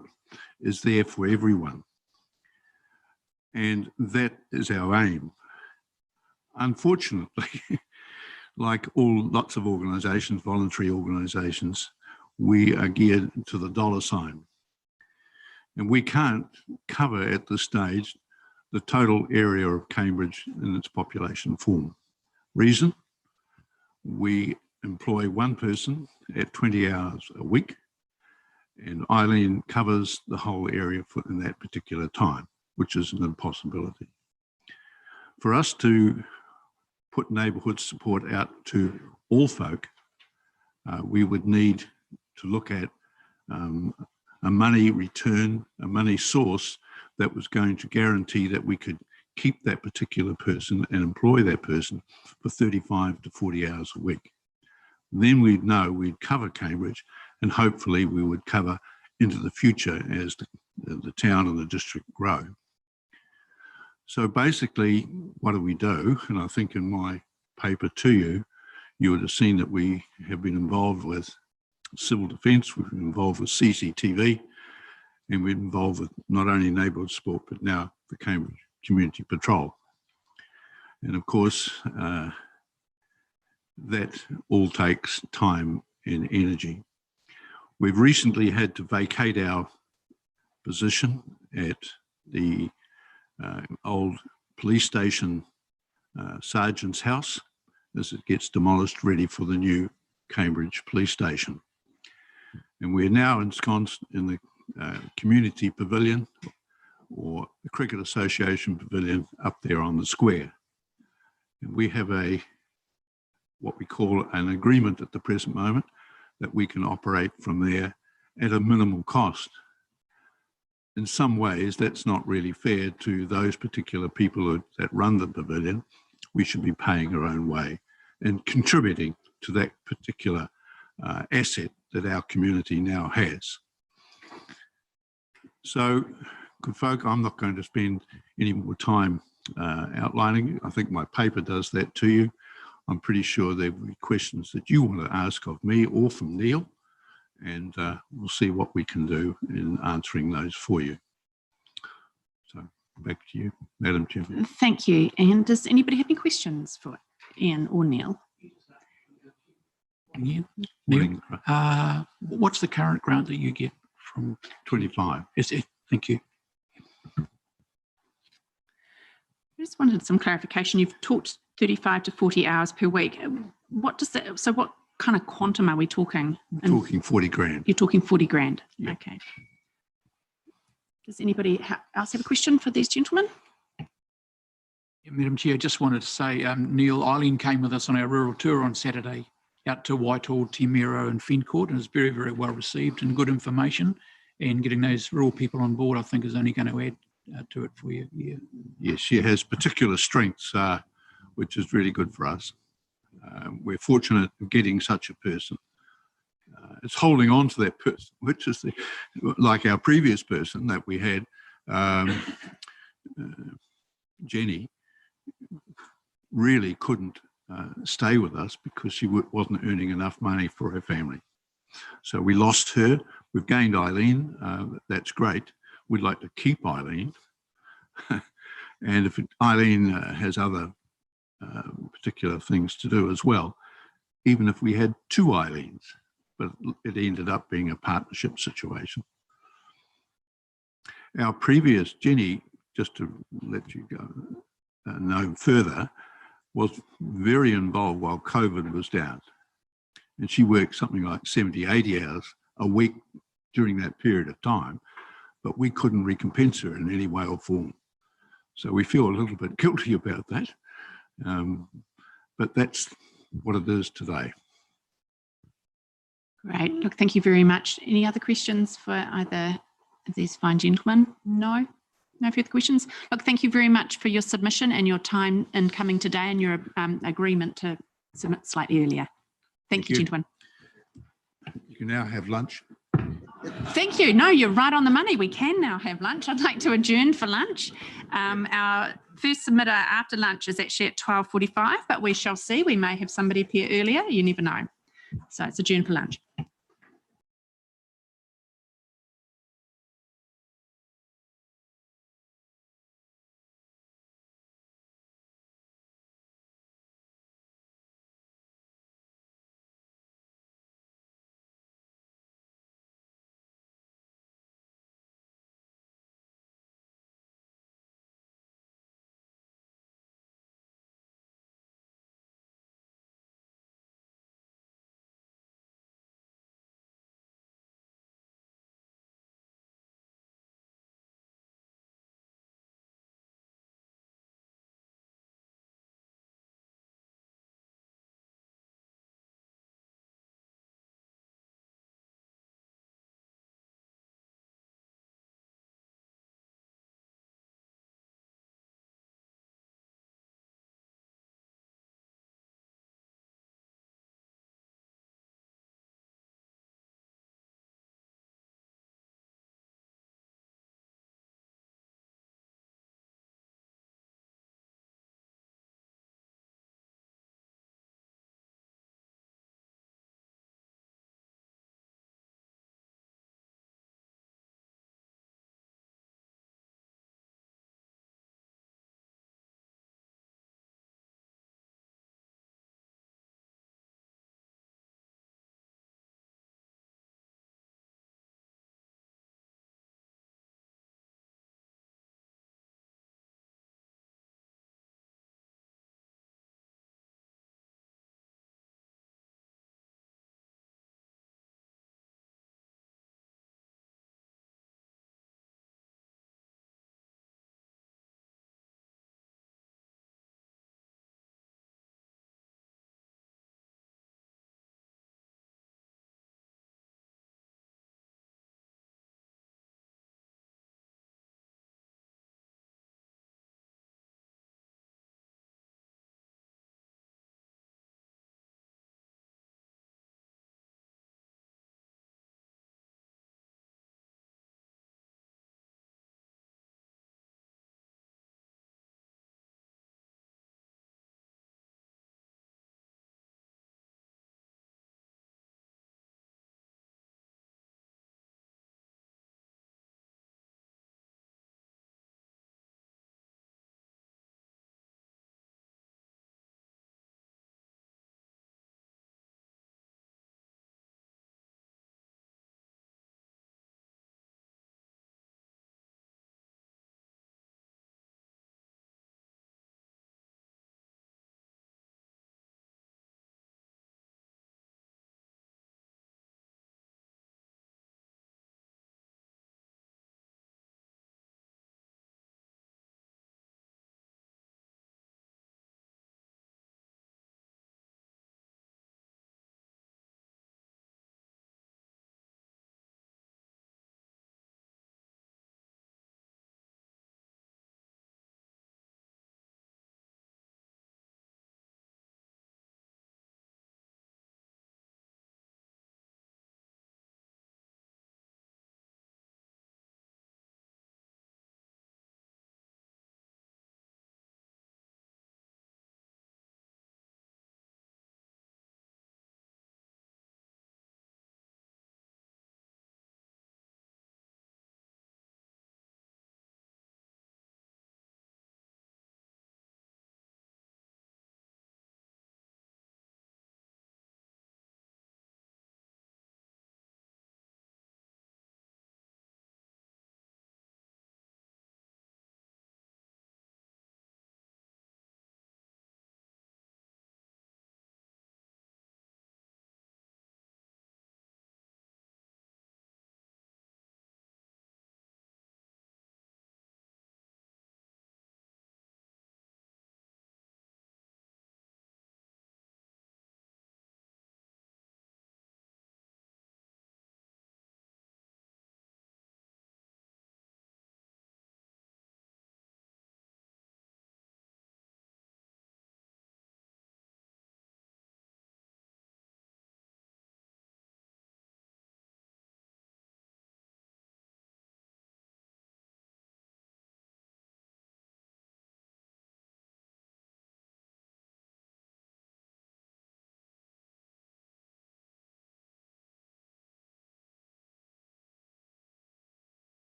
is there for everyone. And that is our aim. Unfortunately, like lots of organisations, voluntary organisations, we are geared to the dollar sign. And we can't cover at this stage the total area of Cambridge in its population form. Reason? We employ one person at 20 hours a week, and Eileen covers the whole area in that particular time, which is an impossibility. For us to put neighbourhood support out to all folk, we would need to look at a money return, a money source that was going to guarantee that we could keep that particular person and employ that person for 35 to 40 hours a week. Then we'd know we'd cover Cambridge, and hopefully we would cover into the future as the town and the district grow. So basically, what do we do? And I think in my paper to you, you would have seen that we have been involved with civil defence, we've been involved with CCTV, and we're involved with not only neighbourhood support, but now the Cambridge Community Patrol. And of course, that all takes time and energy. We've recently had to vacate our position at the old police station sergeant's house as it gets demolished, ready for the new Cambridge police station. And we're now ensconced in the community pavilion, or the Cricket Association pavilion, up there on the square. And we have what we call an agreement at the present moment that we can operate from there at a minimal cost. In some ways, that's not really fair to those particular people that run the pavilion. We should be paying our own way and contributing to that particular asset that our community now has. So, good folk, I'm not going to spend any more time outlining. I think my paper does that to you. I'm pretty sure there will be questions that you want to ask of me or from Neil, and we'll see what we can do in answering those for you. So back to you, Madam Chairman. Thank you. And does anybody have any questions for Ian or Neil? Neil, what's the current grant that you get from 25? Is it? Thank you. I just wanted some clarification. You've talked 35 to 40 hours per week. What does that, so what kind of quantum are we talking? We're talking 40 grand. You're talking 40 grand. Yeah. Okay. Does anybody else have a question for these gentlemen? Yeah, Madam Chair, I just wanted to say, Neil, Eileen came with us on our rural tour on Saturday out to Whitehall, Tiamero and Fencourt, and it was very, very well received and good information. And getting those rural people on board, I think, is only going to add to it for you. Yeah. Yes, she has particular strengths, which is really good for us. We're fortunate in getting such a person. it's holding on to that person, which is like our previous person that we had, Jenny, really couldn't stay with us because she wasn't earning enough money for her family. So we lost her. We've gained Eileen. That's great. We'd like to keep Eileen. And if Eileen has other particular things to do as well, even if we had 2 Eileens, but it ended up being a partnership situation. Our previous Jenny, just to let you go know further, was very involved while COVID was down. And she worked something like 70, 80 hours a week during that period of time, but we couldn't recompense her in any way or form. So we feel a little bit guilty about that, but that's what it is today. Great. Look, thank you very much. Any other questions for either of these fine gentlemen? No? No further questions? Look, thank you very much for your submission and your time in coming today and your agreement to submit slightly earlier. Thank you, gentlemen. You can now have lunch. Thank you. No, you're right on the money. We can now have lunch. I'd like to adjourn for lunch. Our first submitter after lunch is actually at 12:45, but we shall see. We may have somebody appear earlier. You never know. So it's adjourned for lunch.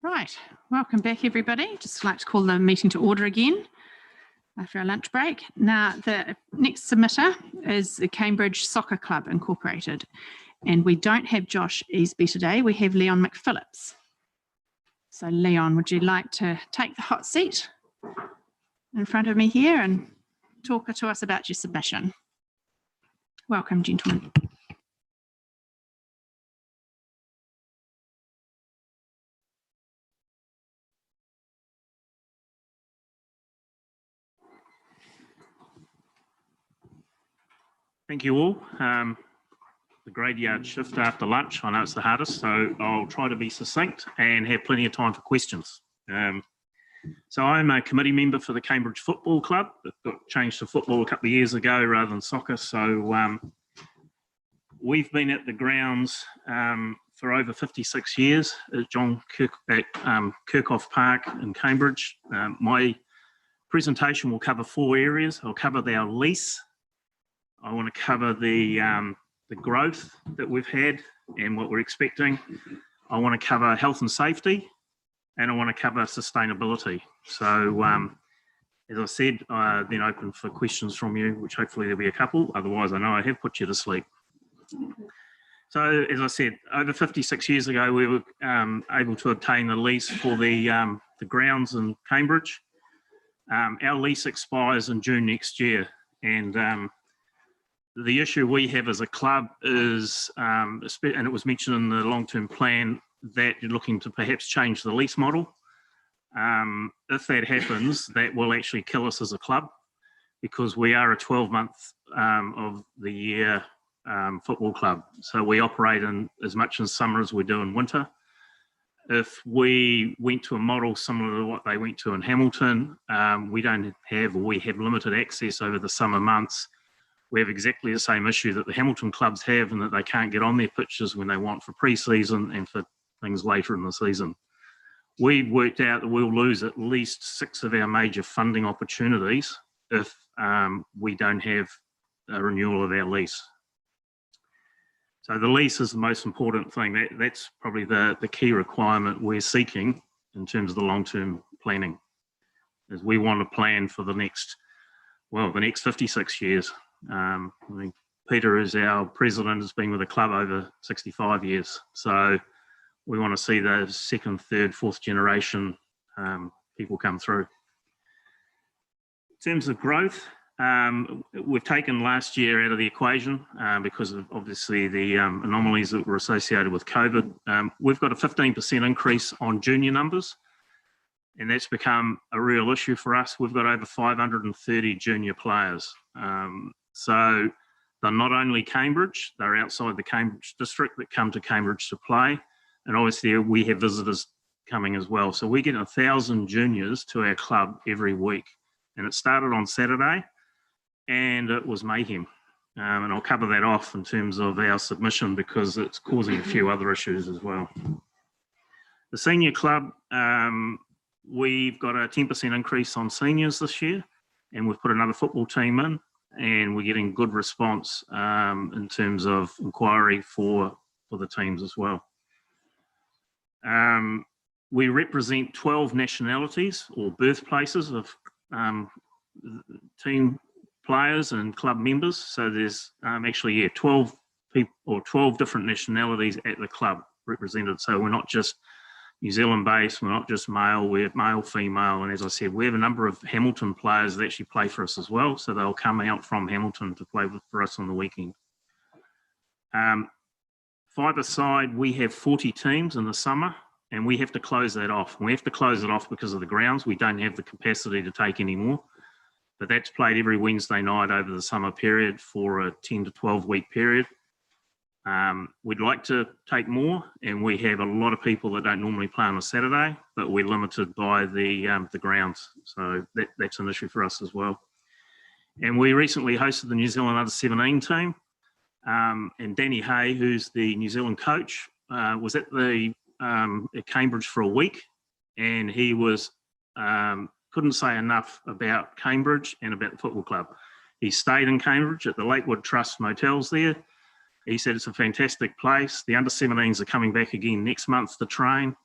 Right, welcome back everybody. Just like to call the meeting to order again after our lunch break. Now the next submitter is the Cambridge Soccer Club Incorporated, and we don't have Josh Easby today, we have Leon McPhillips. So Leon, would you like to take the hot seat in front of me here and talk to us about your submission? Welcome, gentlemen. Thank you all. The graveyard shift after lunch, I know it's the hardest, so I'll try to be succinct and have plenty of time for questions. So I'm a committee member for the Cambridge Football Club. It got changed to football a couple of years ago rather than soccer. So we've been at the grounds for over 56 years at Kirkhoff Park in Cambridge. My presentation will cover 4 areas. I'll cover our lease. I want to cover the growth that we've had and what we're expecting. I want to cover health and safety, and I want to cover sustainability. So as I said, then open for questions from you, which hopefully there'll be a couple. Otherwise, I know I have put you to sleep. So as I said, over 56 years ago, we were able to obtain the lease for the grounds in Cambridge. Our lease expires in June next year, and the issue we have as a club is, and it was mentioned in the long-term plan, that you're looking to perhaps change the lease model. If that happens, that will actually kill us as a club, because we are a 12-month of the year football club. So we operate in as much in summer as we do in winter. If we went to a model similar to what they went to in Hamilton, we don't have, or we have limited access over the summer months. We have exactly the same issue that the Hamilton clubs have, and that they can't get on their pitches when they want for pre-season and for things later in the season. We've worked out that we'll lose at least 6 of our major funding opportunities if we don't have a renewal of our lease. So the lease is the most important thing. That's probably the key requirement we're seeking in terms of the long-term planning, is we want to plan for the next 56 years. I mean, Peter is our president, has been with the club over 65 years. So we want to see those 2nd, 3rd, 4th generation people come through. In terms of growth, we've taken last year out of the equation because of obviously the anomalies that were associated with COVID. We've got a 15% increase on junior numbers, and that's become a real issue for us. We've got over 530 junior players. So they're not only Cambridge, they're outside the Cambridge district that come to Cambridge to play. And obviously we have visitors coming as well. So we get 1,000 juniors to our club every week. And it started on Saturday, and it was mayhem. And I'll cover that off in terms of our submission, because it's causing a few other issues as well. The senior club, we've got a 10% increase on seniors this year, and we've put another football team in, and we're getting good response in terms of inquiry for the teams as well. We represent 12 nationalities or birthplaces of team players and club members. So there's actually 12 people or 12 different nationalities at the club represented. So we're not just New Zealand based, we're not just male, we're male, female, and as I said, we have a number of Hamilton players that actually play for us as well, so they'll come out from Hamilton to play for us on the weekend. Five-a-side, we have 40 teams in the summer, and we have to close that off. We have to close it off because of the grounds. We don't have the capacity to take any more, but that's played every Wednesday night over the summer period for a 10 to 12 week period. We'd like to take more, and we have a lot of people that don't normally play on a Saturday, but we're limited by the grounds. So that's an issue for us as well. And we recently hosted the New Zealand Under-17 team, and Danny Hay, who's the New Zealand coach, was at Cambridge for a week, and he was couldn't say enough about Cambridge and about the football club. He stayed in Cambridge at the Lakewood Trust motels there. He said it's a fantastic place. The under-17s are coming back again next month to train.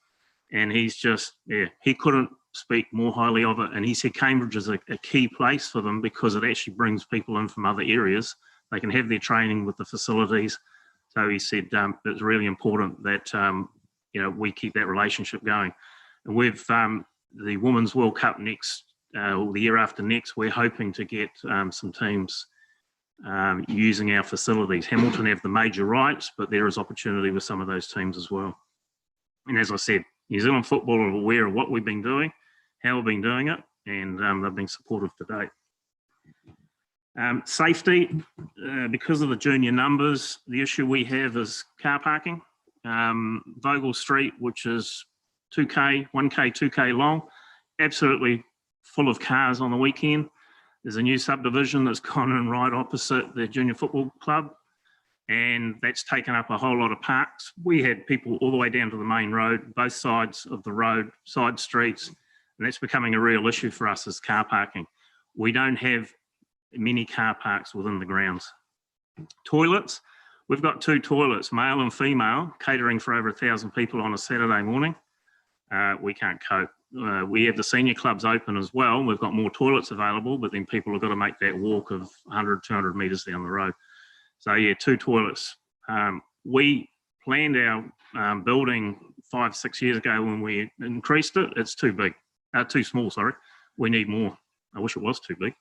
And he's just, he couldn't speak more highly of it. And he said Cambridge is a key place for them because it actually brings people in from other areas. They can have their training with the facilities. So he said it's really important that, we keep that relationship going. And we've, the Women's World Cup next, or the year after next, we're hoping to get some teams using our facilities. Hamilton have the major rights, but there is opportunity with some of those teams as well. And as I said, New Zealand football are aware of what we've been doing, how we've been doing it, and they've been supportive to date. Safety, because of the junior numbers, the issue we have is car parking. Vogel Street, which is 2K, 1K, 2K long, absolutely full of cars on the weekend. There's a new subdivision that's gone in right opposite the junior football club, and that's taken up a whole lot of parks. We had people all the way down to the main road, both sides of the road, side streets, and that's becoming a real issue for us as car parking. We don't have many car parks within the grounds. Toilets, we've got 2 toilets, male and female, catering for over 1,000 people on a Saturday morning. We can't cope. We have the senior clubs open as well. We've got more toilets available, but then people have got to make that walk of 100, 200 metres down the road. So yeah, 2 toilets. We planned our building 5, 6 years ago when we increased it. It's too big, too small, sorry. We need more. I wish it was too big.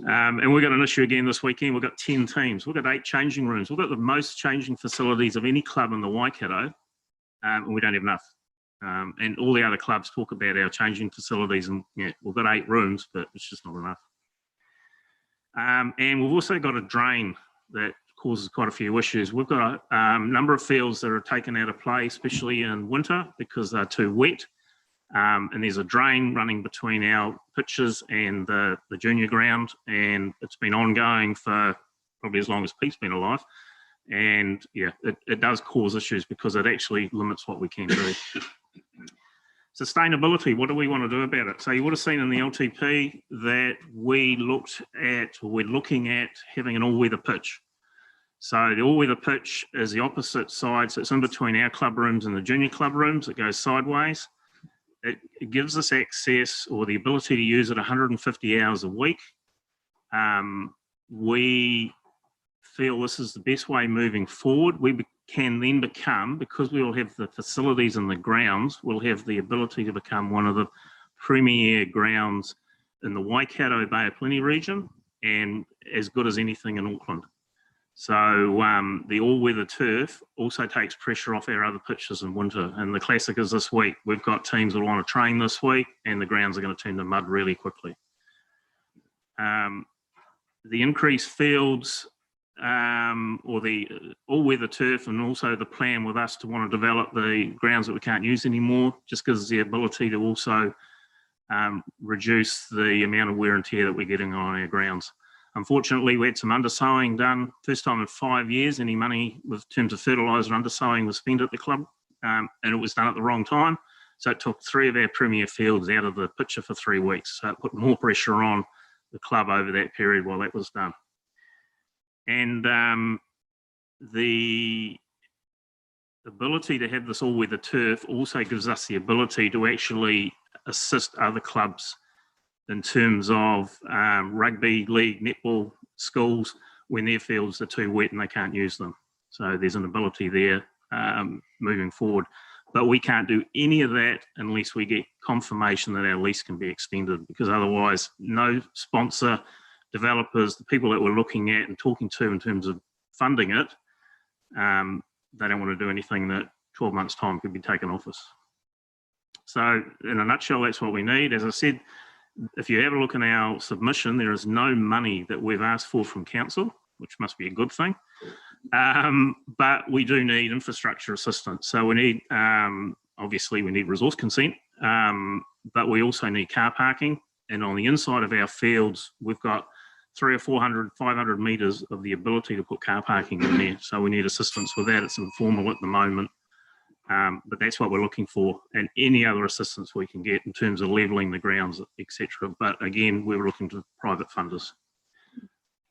And we've got an issue again this weekend. We've got 10 teams. We've got 8 changing rooms. We've got the most changing facilities of any club in the Waikato, and we don't have enough. And all the other clubs talk about our changing facilities, and yeah, we've got 8 rooms, but it's just not enough. And we've also got a drain that causes quite a few issues. We've got a number of fields that are taken out of play, especially in winter because they're too wet. And there's a drain running between our pitches and the junior ground, and it's been ongoing for probably as long as Pete's been alive. And yeah, it does cause issues because it actually limits what we can do. Sustainability, what do we want to do about it? So you would have seen in the LTP that we looked at, or we're looking at having an all-weather pitch. So the all-weather pitch is the opposite side, so it's in between our club rooms and the junior club rooms. It goes sideways. It gives us access or the ability to use it 150 hours a week. We feel this is the best way moving forward. We can then become, because we will have the facilities and the grounds, we'll have the ability to become one of the premier grounds in the Waikato Bay of Plenty region and as good as anything in Auckland. So the all-weather turf also takes pressure off our other pitches in winter. And the classic is this week. We've got teams that want to train this week and the grounds are going to turn to mud really quickly. The increased fields or the all-weather turf, and also the plan with us to want to develop the grounds that we can't use anymore, just gives us the ability to also reduce the amount of wear and tear that we're getting on our grounds. Unfortunately, we had some undersowing done, first time in 5 years. Any money with terms of fertiliser undersowing was spent at the club, and it was done at the wrong time. So it took 3 of our premier fields out of the picture for 3 weeks. So it put more pressure on the club over that period while that was done. And the ability to have this all-weather turf also gives us the ability to actually assist other clubs in terms of rugby, league, netball, schools, when their fields are too wet and they can't use them. So there's an ability there moving forward. But we can't do any of that unless we get confirmation that our lease can be extended, because otherwise no sponsor, developers, the people that we're looking at and talking to in terms of funding it, they don't want to do anything that 12 months' time could be taken off us. So in a nutshell, that's what we need. As I said, if you have a look in our submission, there is no money that we've asked for from council, which must be a good thing. But we do need infrastructure assistance. So we need, obviously we need resource consent, but we also need car parking. And on the inside of our fields, we've got 300 or 400, 500 metres of the ability to put car parking in there. So we need assistance with that. It's informal at the moment. But that's what we're looking for, and any other assistance we can get in terms of levelling the grounds, etc. But again, we're looking to private funders.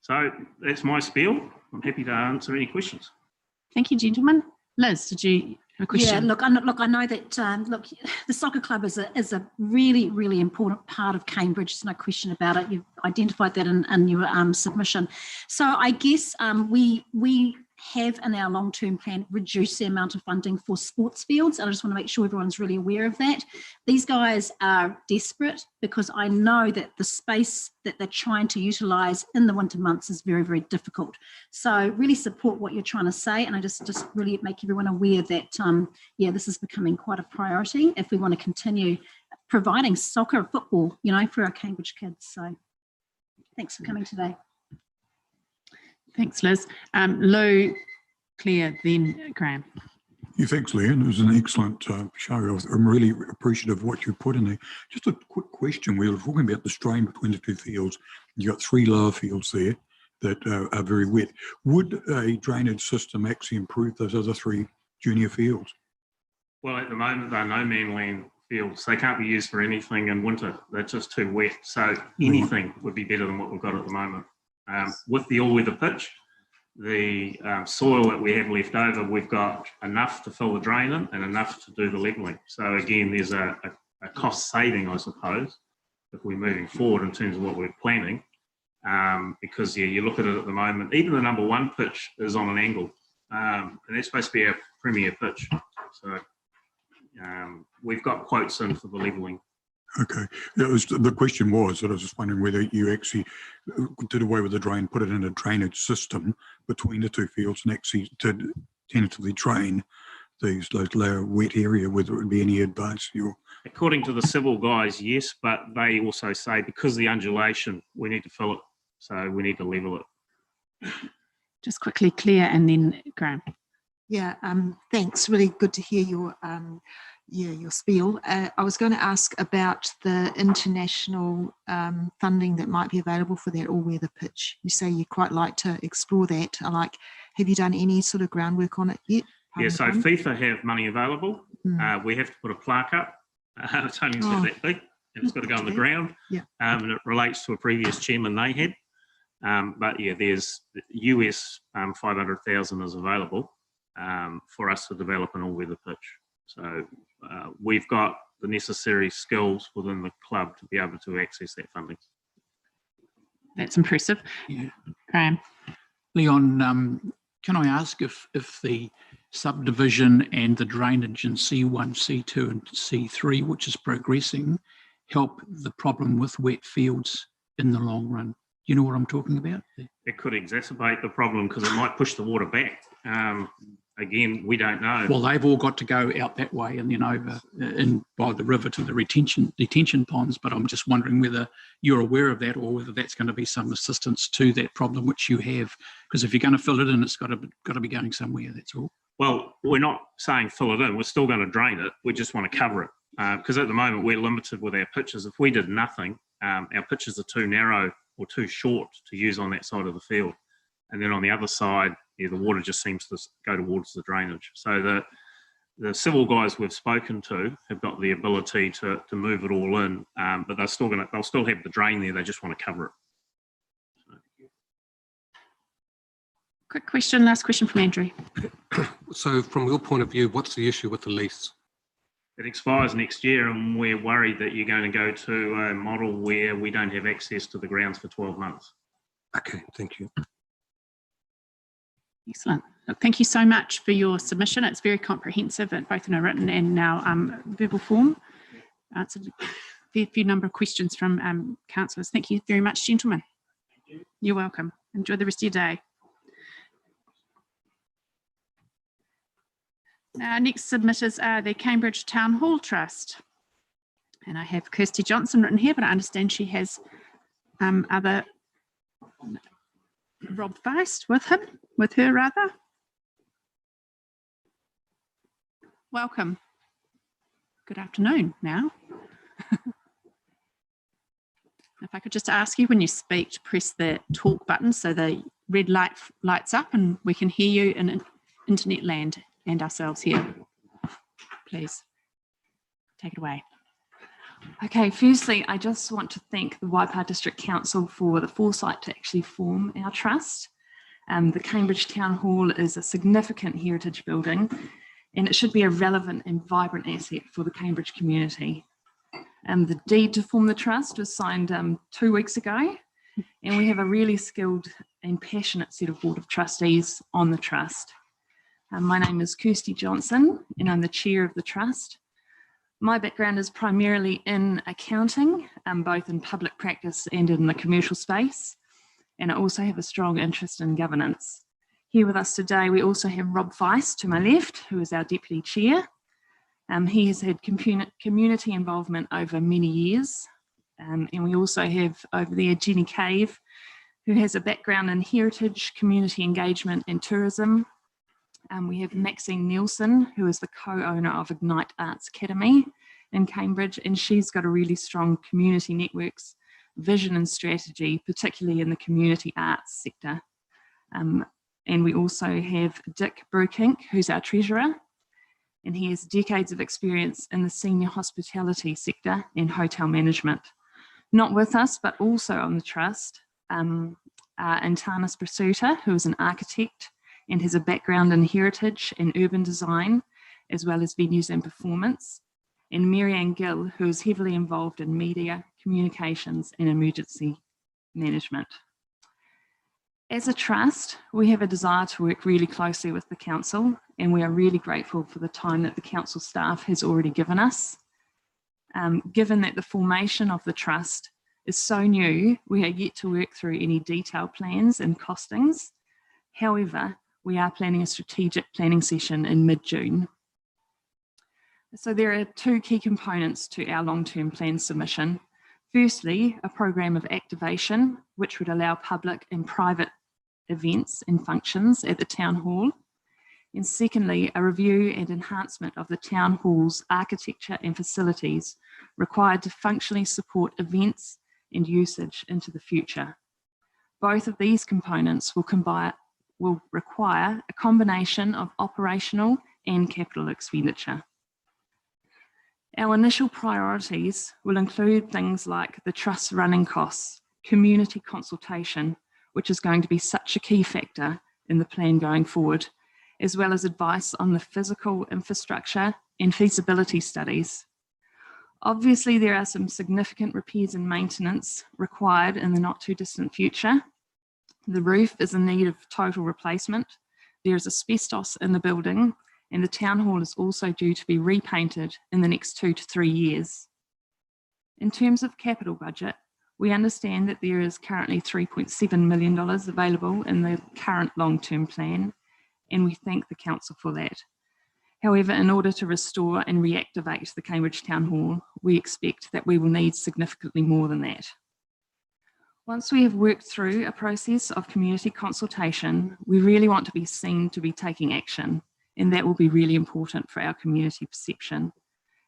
So that's my spiel. I'm happy to answer any questions. Thank you, gentlemen. Liz, did you A question. Yeah, look, I know that look, the soccer club is a really, really important part of Cambridge. There's no question about it. You've identified that in your submission. So I guess we have in our long-term plan reduced the amount of funding for sports fields. And I just want to make sure everyone's really aware of that. These guys are desperate because I know that the space that they're trying to utilise in the winter months is very, very difficult. So really support what you're trying to say. And I just really make everyone aware that, yeah, this is becoming quite a priority if we want to continue providing soccer, football, you know, for our Cambridge kids. So thanks for coming today. Thanks, Liz. Lou, Claire, then Graham. Yeah, thanks, Leanne. It was an excellent show. I'm really appreciative of what you put in there. Just a quick question. We were talking about the strain between the two fields. You've got 3 lower fields there that are very wet. Would a drainage system actually improve those other 3 junior fields? Well, at the moment, they're no man land fields. They can't be used for anything in winter. They're just too wet. So anything would be better than what we've got at the moment. With the all-weather pitch, the soil that we have left over, we've got enough to fill the drain in and enough to do the levelling. So again, there's a cost saving, I suppose, if we're moving forward in terms of what we're planning. Because yeah, you look at it at the moment, even the number 1 pitch is on an angle, and that's supposed to be our premier pitch. So we've got quotes in for the levelling. Okay. The question was that I was just wondering whether you actually did away with the drain, put it in a drainage system between the 2 fields and actually did tentatively drain those lower wet area, whether it would be any advice. According to the civil guys, yes, but they also say because of the undulation, we need to fill it. So we need to level it. Just quickly, Claire, and then Graham. Yeah, thanks. Really good to hear your spiel. I was going to ask about the international funding that might be available for that all-weather pitch. You say you quite like to explore that. Have you done any sort of groundwork on it yet? Yeah, so FIFA have money available. We have to put a plaque up. It's only that big, and it's got to go on the ground. Yeah. And it relates to a previous chairman they had. But yeah, there's US 500,000 is available for us to develop an all-weather pitch. So we've got the necessary skills within the club to be able to access that funding. That's impressive. Yeah. Graham. Leon, can I ask if the subdivision and the drainage in C1, C2 and C3, which is progressing, help the problem with wet fields in the long run? You know what I'm talking about? It could exacerbate the problem because it might push the water back. Again, we don't know. Well, they've all got to go out that way and then over in by the river to the detention ponds. But I'm just wondering whether you're aware of that or whether that's going to be some assistance to that problem which you have. Because if you're going to fill it in, it's got to be going somewhere. That's all. Well, we're not saying fill it in. We're still going to drain it. We just want to cover it because at the moment we're limited with our pitches. If we did nothing, our pitches are too narrow or too short to use on that side of the field. And then on the other side, yeah, the water just seems to go towards the drainage. So the civil guys we've spoken to have got the ability to move it all in, but they'll still have the drain there. They just want to cover it. Quick question, last question from Andrew. So from your point of view, what's the issue with the lease? It expires next year and we're worried that you're going to go to a model where we don't have access to the grounds for 12 months. Okay, thank you. Excellent. Look, thank you so much for your submission. It's very comprehensive, both in a written and now verbal form. Answered a fair few number of questions from councillors. Thank you very much, gentlemen. Thank you. You're welcome. Enjoy the rest of your day. Our next submitters are the Cambridge Town Hall Trust. And I have Kirsty Johnson written here, but I understand she has other Rob Feist with her. Welcome. Good afternoon now. If I could just ask you when you speak to press the talk button so the red light lights up and we can hear you in internet land and ourselves here. Please take it away. Okay, firstly, I just want to thank the Waipa District Council for the foresight to actually form our trust. The Cambridge Town Hall is a significant heritage building and it should be a relevant and vibrant asset for the Cambridge community. The deed to form the trust was signed 2 weeks ago, and we have a really skilled and passionate set of Board of Trustees on the trust. My name is Kirsty Johnson, and I'm the chair of the trust. My background is primarily in accounting, both in public practice and in the commercial space, and I also have a strong interest in governance. Here with us today, we also have Rob Weiss to my left, who is our deputy chair. He has had community involvement over many years. And we also have over there Jenny Cave, who has a background in heritage, community engagement and tourism. We have Maxine Nielsen, who is the co-owner of Ignite Arts Academy in Cambridge, and she's got a really strong community networks, vision and strategy, particularly in the community arts sector. And we also have Dick Brukink, who's our treasurer, and he has decades of experience in the senior hospitality sector and hotel management. Not with us, but also on the trust, Antanas Brasuta, who is an architect and has a background in heritage and urban design, as well as venues and performance, and Marianne Gill, who is heavily involved in media, communications and emergency management. As a trust, we have a desire to work really closely with the council, and we are really grateful for the time that the council staff has already given us. Given that the formation of the trust is so new, we are yet to work through any detailed plans and costings. However, we are planning a strategic planning session in mid-June. So there are two key components to our long-term plan submission. Firstly, a program of activation, which would allow public and private events and functions at the town hall. And secondly, a review and enhancement of the town hall's architecture and facilities required to functionally support events and usage into the future. Both of these components will require a combination of operational and capital expenditure. Our initial priorities will include things like the trust's running costs, community consultation, which is going to be such a key factor in the plan going forward, as well as advice on the physical infrastructure and feasibility studies. Obviously, there are some significant repairs and maintenance required in the not too distant future. The roof is in need of total replacement. There is asbestos in the building, and the town hall is also due to be repainted in the next 2 to 3 years. In terms of capital budget, we understand that there is currently $3.7 million available in the current long-term plan, and we thank the council for that. However, in order to restore and reactivate the Cambridge Town Hall, we expect that we will need significantly more than that. Once we have worked through a process of community consultation, we really want to be seen to be taking action, and that will be really important for our community perception.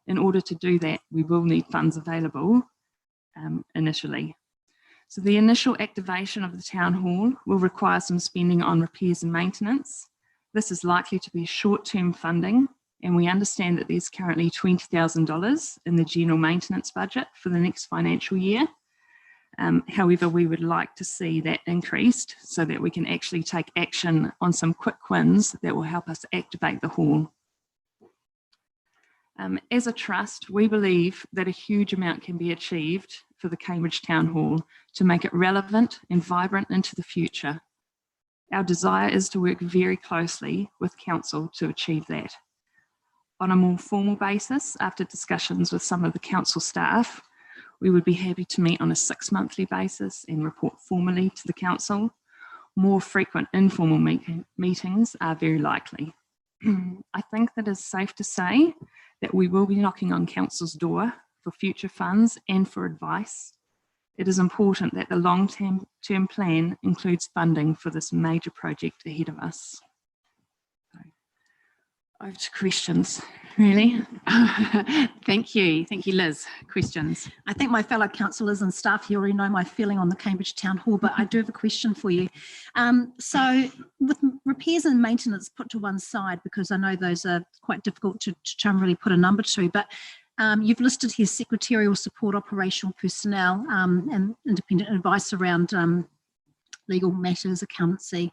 In order to do that, we will need funds available initially. So the initial activation of the town hall will require some spending on repairs and maintenance. This is likely to be short-term funding, and we understand that there's currently $20,000 in the general maintenance budget for the next financial year. However, we would like to see that increased so that we can actually take action on some quick wins that will help us activate the hall. As a trust, we believe that a huge amount can be achieved for the Cambridge Town Hall to make it relevant and vibrant into the future. Our desire is to work very closely with council to achieve that. On a more formal basis, after discussions with some of the council staff, we would be happy to meet on a 6-monthly basis and report formally to the council. More frequent informal meetings are very likely. I think that it's safe to say that we will be knocking on council's door for future funds and for advice. It is important that the long-term plan includes funding for this major project ahead of us. Over to questions, really. Thank you, Liz. Questions? I think my fellow councillors and staff here already know my feeling on the Cambridge Town Hall, but I do have a question for you. So with repairs and maintenance put to one side, because I know those are quite difficult to try and really put a number to, but you've listed here secretarial support, operational personnel, and independent advice around legal matters, accountancy,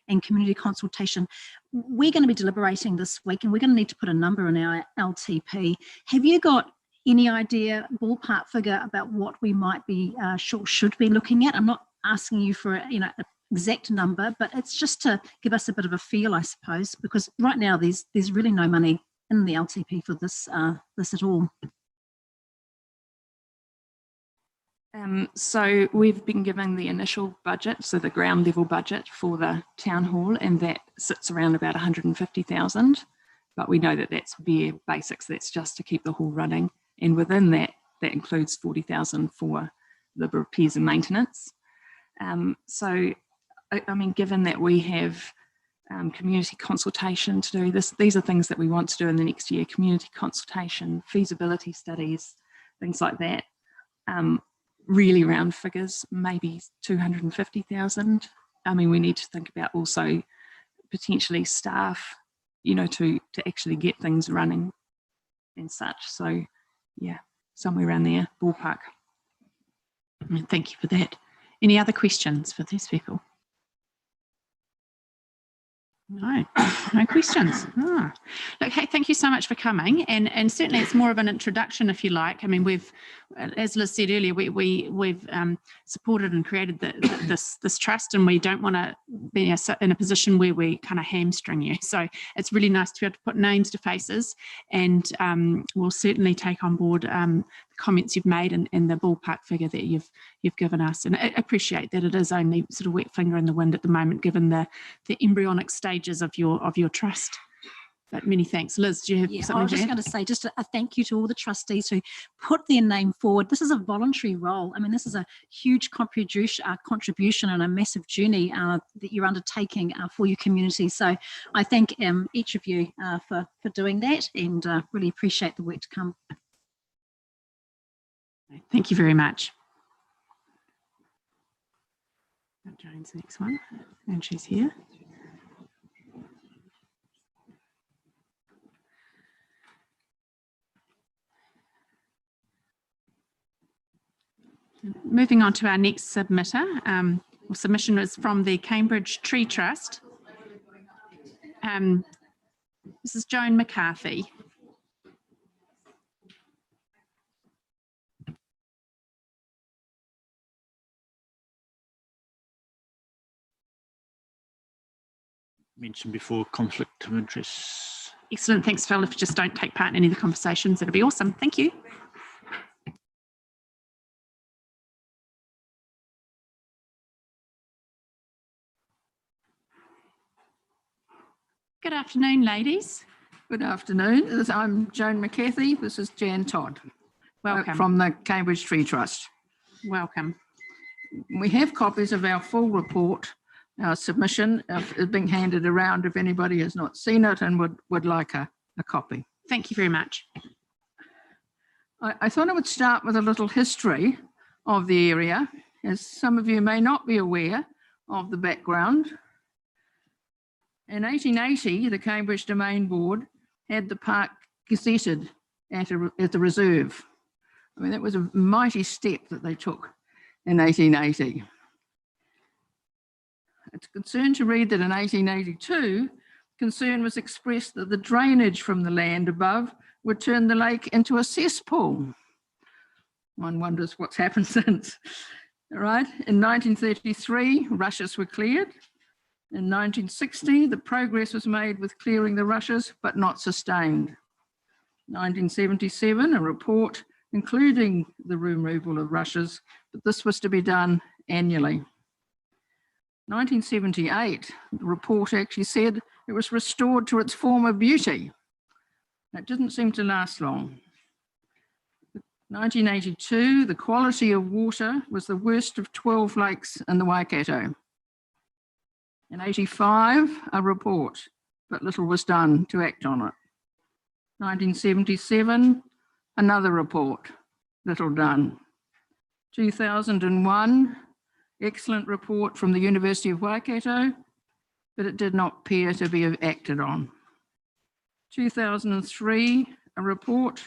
and community consultation. We're going to be deliberating this week and we're going to need to put a number in our LTP. Have you got any idea, ballpark figure about what we might be should be looking at? I'm not asking you for an exact number, but it's just to give us a bit of a feel, I suppose, because right now there's really no money in the LTP for this at all. So we've been given the initial budget, so the ground level budget for the town hall, and that sits around about 150,000. But we know that that's bare basics. That's just to keep the hall running, and within that, that includes 40,000 for the repairs and maintenance. So, I mean, given that we have community consultation to do, these are things that we want to do in the next year: community consultation, feasibility studies, things like that. Really round figures, maybe 250,000. I mean, we need to think about also potentially staff, to actually get things running and such. So yeah, somewhere around there, ballpark. Thank you for that. Any other questions for these people? No questions. Look, hey, thank you so much for coming, and certainly it's more of an introduction, if you like. I mean, we've, as Liz said earlier, we've supported and created this trust, and we don't want to be in a position where we kind of hamstring you. So it's really nice to be able to put names to faces, and we'll certainly take on board the comments you've made and the ballpark figure that you've given us. And I appreciate that it is only sort of wet finger in the wind at the moment, given the embryonic stages of your trust. But many thanks. Liz, do you have something to add? I was just going to say just a thank you to all the trustees who put their name forward. This is a voluntary role. I mean, this is a huge contribution and a massive journey that you're undertaking for your community. So I thank each of you for doing that, and really appreciate the work to come. Thank you very much. Joan's the next one, and she's here. Moving on to our next submitter. Submission is from the Cambridge Tree Trust. This is Joan McCarthy. Mentioned before, conflict of interest. Excellent. Thanks, Phil. If you just don't take part in any of the conversations, that'd be awesome. Thank you. Good afternoon, ladies. Good afternoon. I'm Joan McCarthy. This is Jan Todd. Welcome. From the Cambridge Tree Trust. Welcome. We have copies of our full report. Our submission is being handed around if anybody has not seen it and would like a copy. Thank you very much. I thought I would start with a little history of the area, as some of you may not be aware of the background. In 1880, the Cambridge Domain Board had the park gazetted at the reserve. I mean, that was a mighty step that they took in 1880. It's a concern to read that in 1882, concern was expressed that the drainage from the land above would turn the lake into a cesspool. One wonders what's happened since. All right. In 1933, rushes were cleared. In 1960, the progress was made with clearing the rushes, but not sustained. 1977, a report including the removal of rushes, but this was to be done annually. 1978, the report actually said it was restored to its former beauty. That didn't seem to last long. 1982, the quality of water was the worst of 12 lakes in the Waikato. In 85, a report, but little was done to act on it. 1977, another report, little done. 2001, excellent report from the University of Waikato, but it did not appear to be acted on. 2003, a report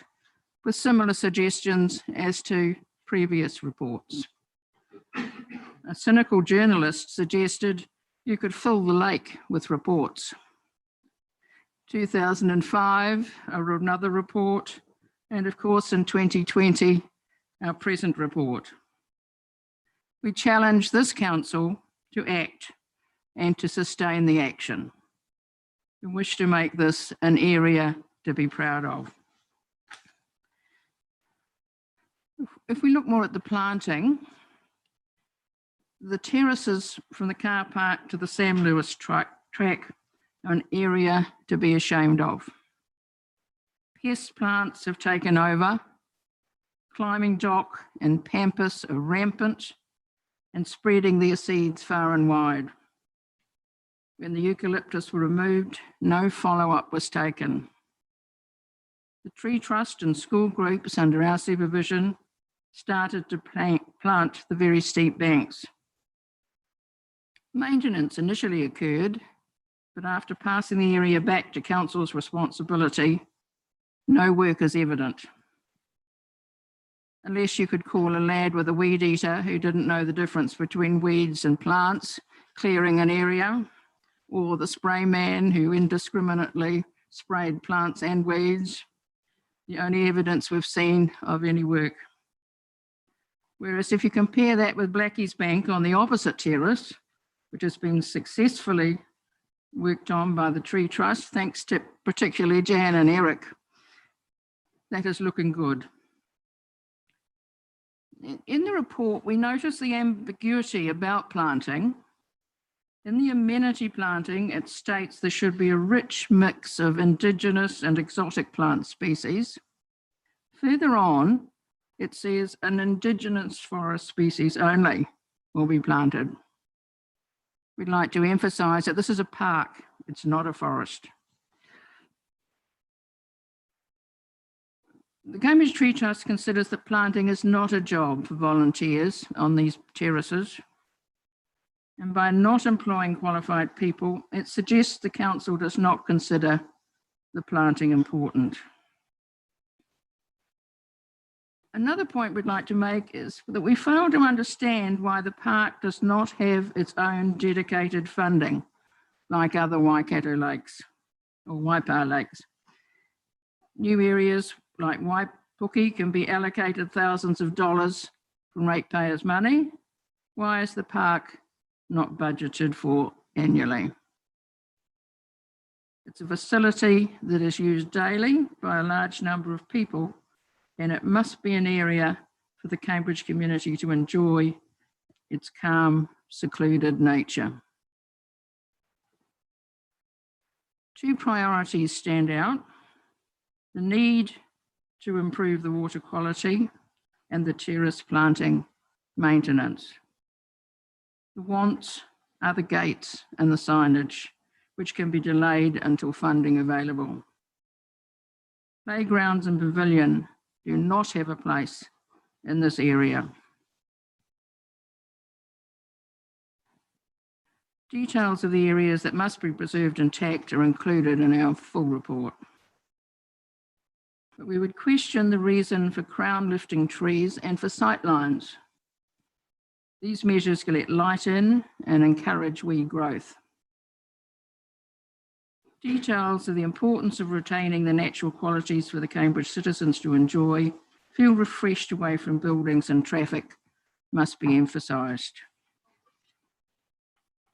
with similar suggestions as to previous reports. A cynical journalist suggested You could fill the lake with reports. 2005, another report, and of course in 2020, our present report. We challenge this council to act and to sustain the action. We wish to make this an area to be proud of. If we look more at the planting, the terraces from the car park to the Sam Lewis track are an area to be ashamed of. Pest plants have taken over, climbing dock and pampas are rampant and spreading their seeds far and wide. When the eucalyptus were removed, no follow-up was taken. The Tree Trust and school groups under our supervision started to plant the very steep banks. Maintenance initially occurred, but after passing the area back to council's responsibility, no work is evident. Unless you could call a lad with a weed eater who didn't know the difference between weeds and plants clearing an area, or the spray man who indiscriminately sprayed plants and weeds, the only evidence we've seen of any work. Whereas if you compare that with Blackie's Bank on the opposite terrace, which has been successfully worked on by the Tree Trust, thanks to particularly Jan and Eric, that is looking good. In the report, we notice the ambiguity about planting. In the amenity planting, it states there should be a rich mix of indigenous and exotic plant species. Further on, it says an indigenous forest species only will be planted. We'd like to emphasise that this is a park, it's not a forest. The Cambridge Tree Trust considers that planting is not a job for volunteers on these terraces. And by not employing qualified people, it suggests the council does not consider the planting important. Another point we'd like to make is that we fail to understand why the park does not have its own dedicated funding, like other Waikato lakes or Waipa lakes. New areas like Waipuki can be allocated thousands of dollars from ratepayers' money. Why is the park not budgeted for annually? It's a facility that is used daily by a large number of people, and it must be an area for the Cambridge community to enjoy its calm, secluded nature. Two priorities stand out: the need to improve the water quality and the terrace planting maintenance. The wants are the gates and the signage, which can be delayed until funding available. Playgrounds and pavilion do not have a place in this area. Details of the areas that must be preserved intact are included in our full report. But we would question the reason for crown lifting trees and for sightlines. These measures can let light in and encourage weed growth. Details of the importance of retaining the natural qualities for the Cambridge citizens to enjoy, feel refreshed away from buildings and traffic, must be emphasised.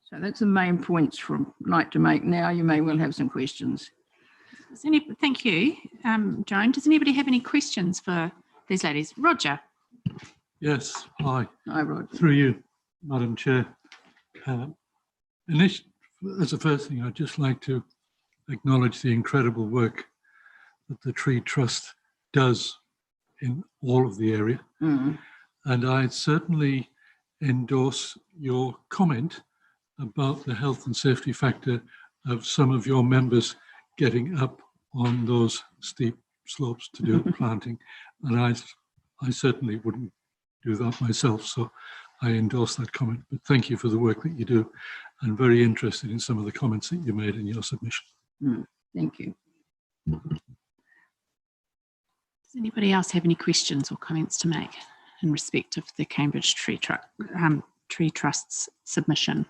So that's the main points I'd like to make now. You may well have some questions. Thank you, Joan. Does anybody have any questions for these ladies? Roger. Yes, hi. Hi, Roger. Through you, Madam Chair. As the first thing, I'd just like to acknowledge the incredible work that the Tree Trust does in all of the area. Mm-hmm. And I certainly endorse your comment about the health and safety factor of some of your members getting up on those steep slopes to do planting. And I certainly wouldn't do that myself, so I endorse that comment. But thank you for the work that you do. I'm very interested in some of the comments that you made in your submission. Thank you. Does anybody else have any questions or comments to make in respect of the Cambridge Tree Trust's submission?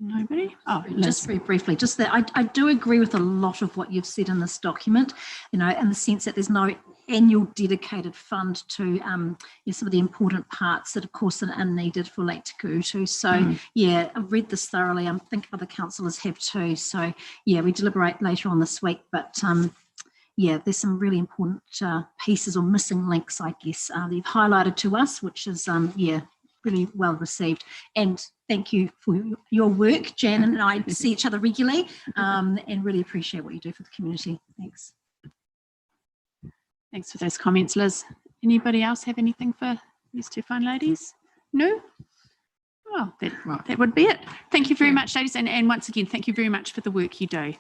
Nobody? Oh, just very briefly, just that I do agree with a lot of what you've said in this document, you know, in the sense that there's no annual dedicated fund to you know, some of the important parts that of course are needed for Lake Te Kutu. So yeah, I've read this thoroughly. I think other councillors have too. So yeah, we deliberate later on this week, but yeah, there's some really important pieces or missing links, I guess, they've highlighted to us, which is yeah, really well received. And thank you for your work. Jan and I see each other regularly and really appreciate what you do for the community. Thanks. Thanks for those comments, Liz. Anybody else have anything for these two fine ladies? No? Well, that would be it. Thank you very much, ladies. And once again, thank you very much for the work you do.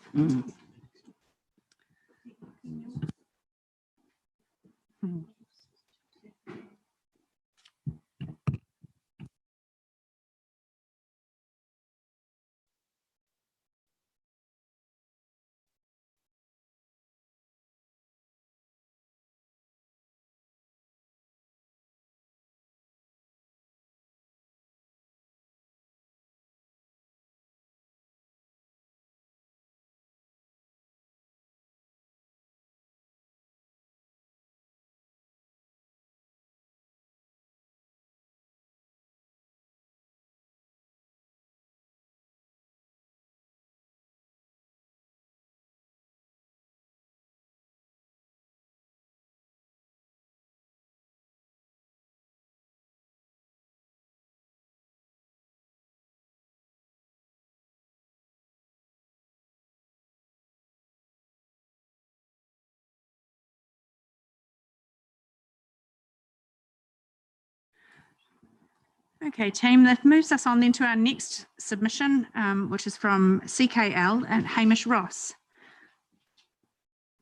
Okay, team, that moves us on then to our next submission, which is from CKL and Hamish Ross.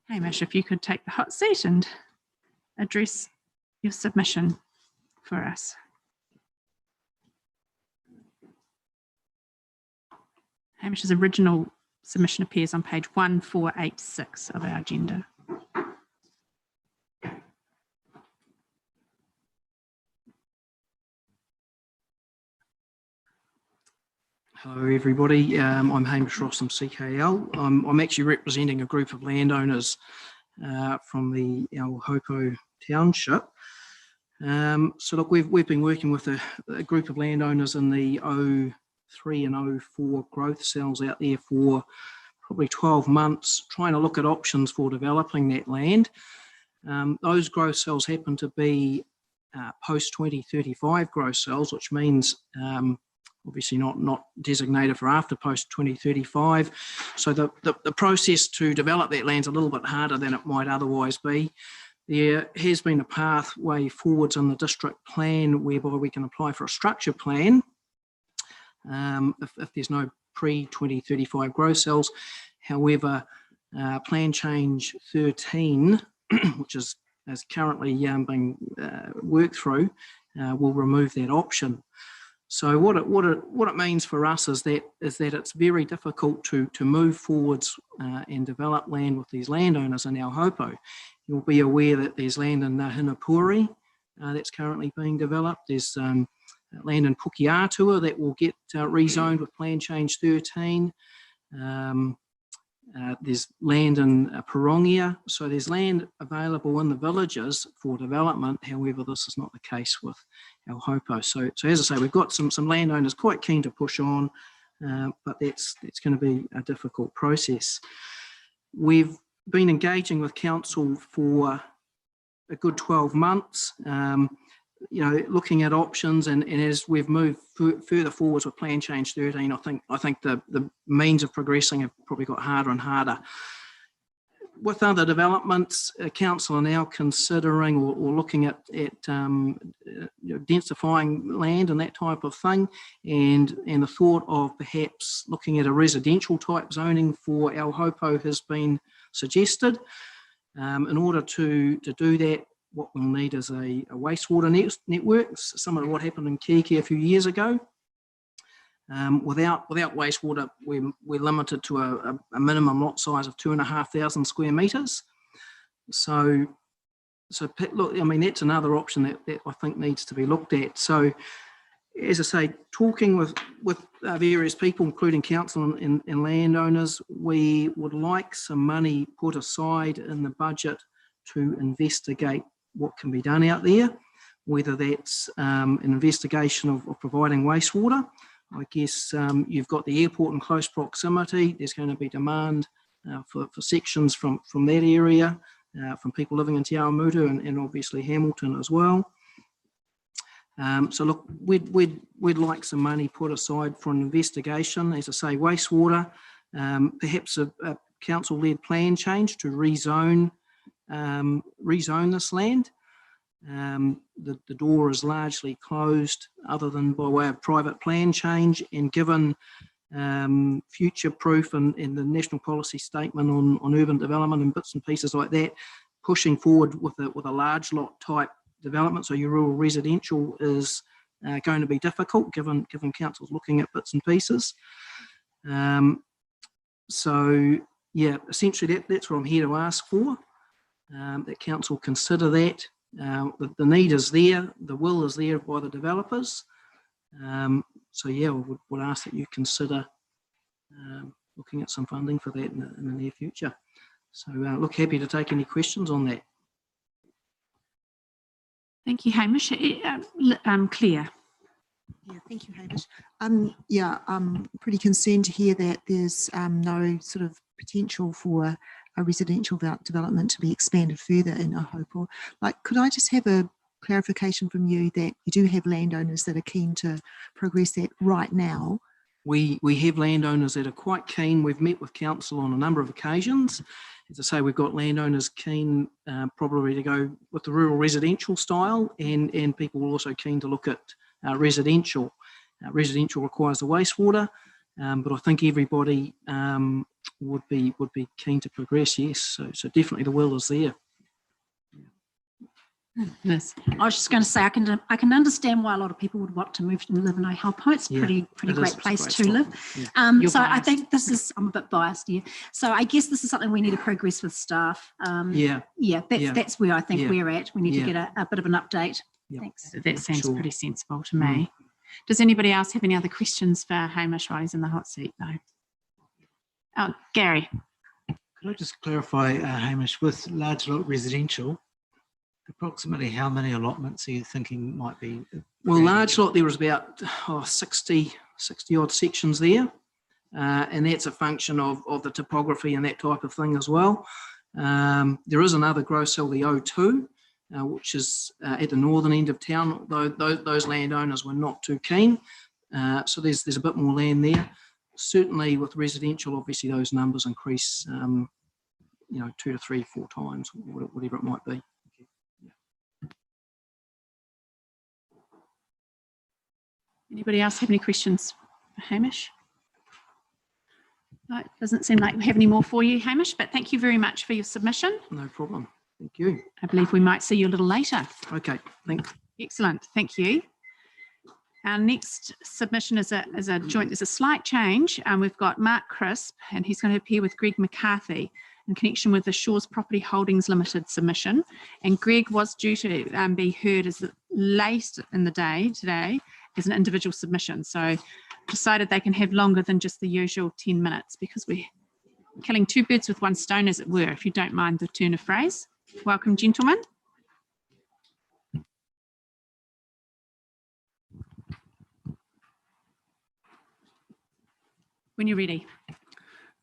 Hamish, if you could take the hot seat and address your submission for us. Hamish's original submission appears on page 1486 of our agenda. Hello everybody, I'm Hamish Ross from CKL. I'm actually representing a group of landowners from the Alhopo township. So look, we've been working with a group of landowners in the 03 and 04 growth cells out there for probably 12 months, trying to look at options for developing that land. Those growth cells happen to be post 2035 growth cells, which means obviously not designated for after post 2035. So the process to develop that land's a little bit harder than it might otherwise be. There has been a pathway forwards in the district plan whereby we can apply for a structure plan if there's no pre-2035 growth cells. However, plan change 13, which is currently being worked through, will remove that option. So what it means for us is that it's very difficult to move forwards and develop land with these landowners in Alhopo. You'll be aware that there's land in Hinapuri that's currently being developed. There's land in Pukeatua that will get rezoned with plan change 13. There's land in Pirongia, so there's land available in the villages for development. However, this is not the case with Alhopo. So as I say, we've got some landowners quite keen to push on, but that's going to be a difficult process. We've been engaging with council for a good 12 months, looking at options, and as we've moved further forwards with plan change 13, I think the means of progressing have probably got harder and harder. With other developments, council are now considering or looking at densifying land and that type of thing, and the thought of perhaps looking at a residential type zoning for Alhopo has been suggested. In order to do that, what we'll need is a wastewater network, similar to what happened in Kiki a few years ago. Without wastewater, we're limited to a minimum lot size of 2,500 square metres. So look, I mean, that's another option that I think needs to be looked at. So as I say, talking with various people, including council and landowners, we would like some money put aside in the budget to investigate what can be done out there, whether that's an investigation of providing wastewater. I guess you've got the airport in close proximity. There's going to be demand for sections from that area, from people living in Te Awamutu and obviously Hamilton as well. So look, we'd like some money put aside for an investigation, as I say, wastewater, perhaps a council-led plan change to rezone this land. The door is largely closed other than by way of private plan change, and given future proof and the national policy statement on urban development and bits and pieces like that, pushing forward with a large lot type development, so your rural residential is going to be difficult given council's looking at bits and pieces. So yeah, essentially that's what I'm here to ask for, that council consider that. The need is there, the will is there by the developers. So yeah, I would ask that you consider looking at some funding for that in the near future. So look, happy to take any questions on that. Thank you, Hamish. Claire. Yeah, thank you, Hamish. Yeah, I'm pretty concerned to hear that there's no sort of potential for a residential development to be expanded further in Ohopo. Like, could I just have a clarification from you that you do have landowners that are keen to progress that right now? We have landowners that are quite keen. We've met with council on a number of occasions. As I say, we've got landowners keen probably to go with the rural residential style, and people are also keen to look at residential. Residential requires the wastewater, but I think everybody would be keen to progress. Yes, so definitely the will is there. Yes. I was just going to say I can understand why a lot of people would want to move and live in Ohopo. It's a pretty great place to live. Yeah. So I think this is, I'm a bit biased here. So I guess this is something we need to progress with staff. That's where I think we're at. We need to get a bit of an update. Thanks. That seems pretty sensible to me. Does anybody else have any other questions for Hamish while he's in the hot seat? No. Oh, Gary. Could I just clarify, Hamish, with large lot residential, approximately how many allotments are you thinking might be? Well, large lot, there was about 60 odd sections there. And that's a function of the topography and that type of thing as well. There is another gross cell, the O2, which is at the northern end of town, though those landowners were not too keen. So there's a bit more land there. Certainly with residential, obviously those numbers increase, 2 to 3, 4 times, whatever it might be. Anybody else have any questions for Hamish? No, it doesn't seem like we have any more for you, Hamish, but thank you very much for your submission. No problem. Thank you. I believe we might see you a little later. Okay, thanks. Excellent, thank you. Our next submission is a joint, there's a slight change. We've got Mark Crisp, and he's going to appear with Greg McCarthy in connection with the Shores Property Holdings Limited submission. And Greg was due to be heard as late in the day today as an individual submission. So decided they can have longer than just the usual 10 minutes because we're killing 2 birds with 1 stone, as it were, if you don't mind the turn of phrase. Welcome, gentlemen. When you're ready.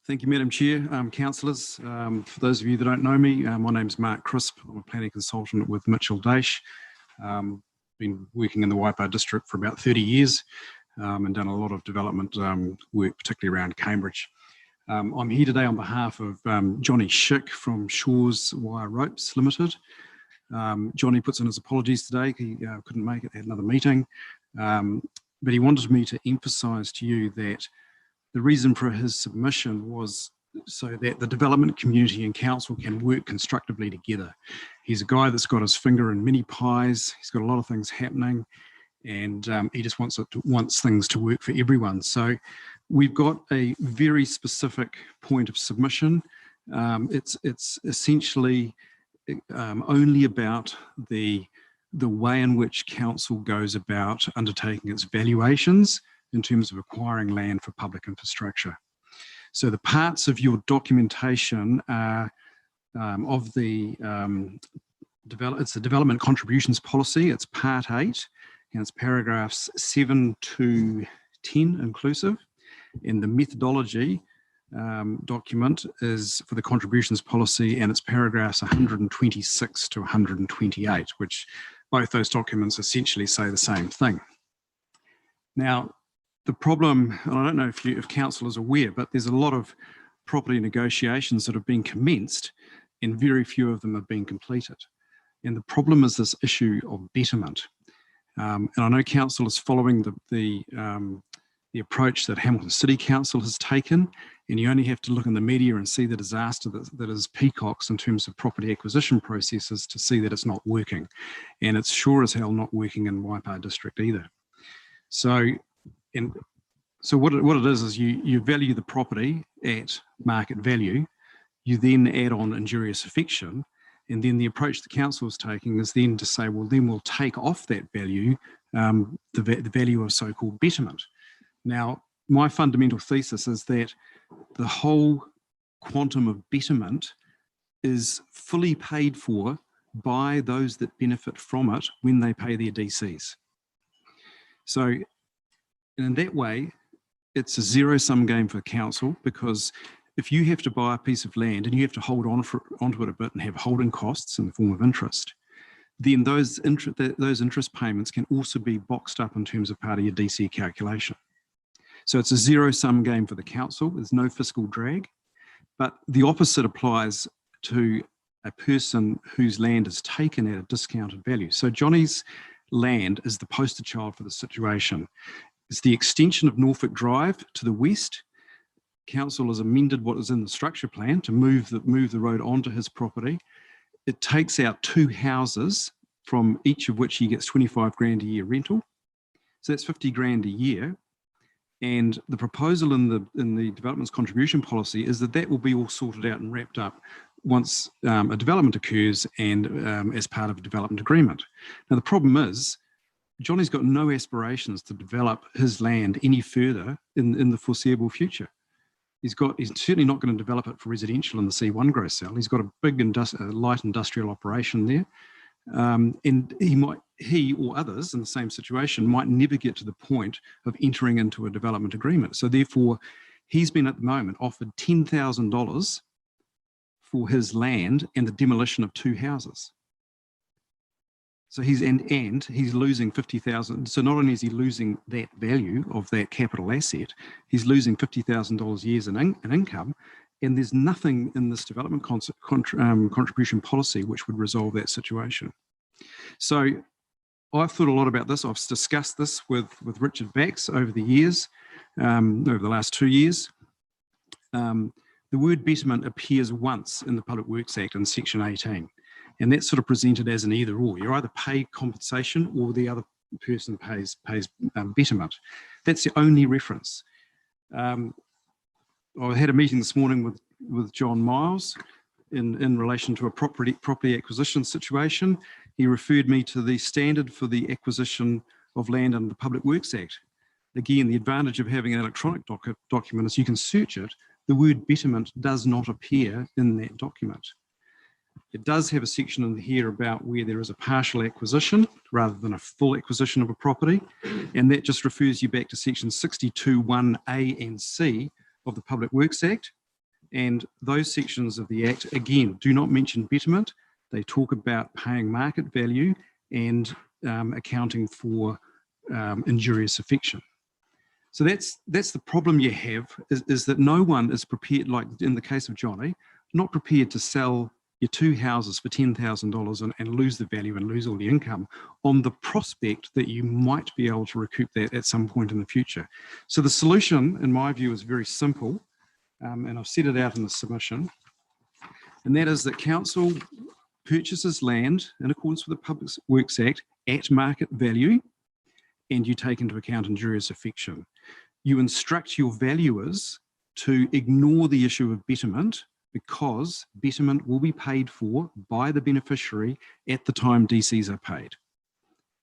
Thank you, Madam Chair, councillors. For those of you that don't know me, my name's Mark Crisp. I'm a planning consultant with Mitchell Dash. Been working in the Waipa district for about 30 years and done a lot of development work, particularly around Cambridge. I'm here today on behalf of Johnny Schick from Shores Wire Ropes Limited. Johnny puts in his apologies today. He couldn't make it, had another meeting. But he wanted me to emphasise to you that the reason for his submission was so that the development community and council can work constructively together. He's a guy that's got his finger in many pies. He's got a lot of things happening, and he just wants things to work for everyone. So we've got a very specific point of submission. It's essentially only about the the way in which council goes about undertaking its valuations in terms of acquiring land for public infrastructure. So the parts of your documentation are of the it's the Development Contributions Policy. It's Part 8, and it's paragraphs 7 to 10 inclusive. And the methodology document is for the contributions policy, and it's paragraphs 126 to 128, which both those documents essentially say the same thing. Now, the problem, and I don't know if council is aware, but there's a lot of property negotiations that have been commenced, and very few of them have been completed. And the problem is this issue of betterment. And I know council is following the approach that Hamilton City Council has taken, and you only have to look in the media and see the disaster that is Peacocks in terms of property acquisition processes to see that it's not working. And it's sure as hell not working in Waipa District either. So what it is you value the property at market value, you then add on injurious affection, and then the approach the council is taking is then to say, well, then we'll take off that value, the value of so-called betterment. Now, my fundamental thesis is that the whole quantum of betterment is fully paid for by those that benefit from it when they pay their DCs. So in that way, it's a zero-sum game for council, because if you have to buy a piece of land and you have to hold onto it a bit and have holding costs in the form of interest, then those interest payments can also be boxed up in terms of part of your DC calculation. So it's a zero-sum game for the council. There's no fiscal drag, but the opposite applies to a person whose land is taken at a discounted value. So Johnny's land is the poster child for the situation. It's the extension of Norfolk Drive to the west. Council has amended what is in the structure plan to move the road onto his property. It takes out 2 houses, from each of which he gets 25 grand a year rental. So that's 50 grand a year. And the proposal in the development's contribution policy is that will be all sorted out and wrapped up once a development occurs and as part of a development agreement. Now, the problem is Johnny's got no aspirations to develop his land any further in the foreseeable future. He's certainly not going to develop it for residential in the C1 growth cell. He's got a big light industrial operation there. And he or others in the same situation might never get to the point of entering into a development agreement. So therefore, he's been at the moment offered $10,000 for his land and the demolition of 2 houses. So he's losing 50,000. So not only is he losing that value of that capital asset, he's losing $50,000 a year in income, and there's nothing in this development contribution policy which would resolve that situation. So I've thought a lot about this. I've discussed this with Richard Bax over the years, over the last 2 years. The word betterment appears once in the Public Works Act in section 18. And that's sort of presented as an either or. You either pay compensation or the other person pays betterment. That's the only reference. I had a meeting this morning with John Miles in relation to a property acquisition situation. He referred me to the standard for the acquisition of land under the Public Works Act. Again, the advantage of having an electronic document is you can search it. The word betterment does not appear in that document. It does have a section in here about where there is a partial acquisition rather than a full acquisition of a property. And that just refers you back to section 62(1)(a) and C of the Public Works Act. And those sections of the Act, again, do not mention betterment. They talk about paying market value and accounting for injurious affection. So that's the problem you have, is that no one is prepared, like in the case of Johnny, not prepared to sell your 2 houses for $10,000 and lose the value and lose all the income on the prospect that you might be able to recoup that at some point in the future. So the solution, in my view, is very simple, and I've set it out in the submission, and that is that council purchases land in accordance with the Public Works Act at market value, and you take into account injurious affection. You instruct your valuers to ignore the issue of betterment, because betterment will be paid for by the beneficiary at the time DCs are paid.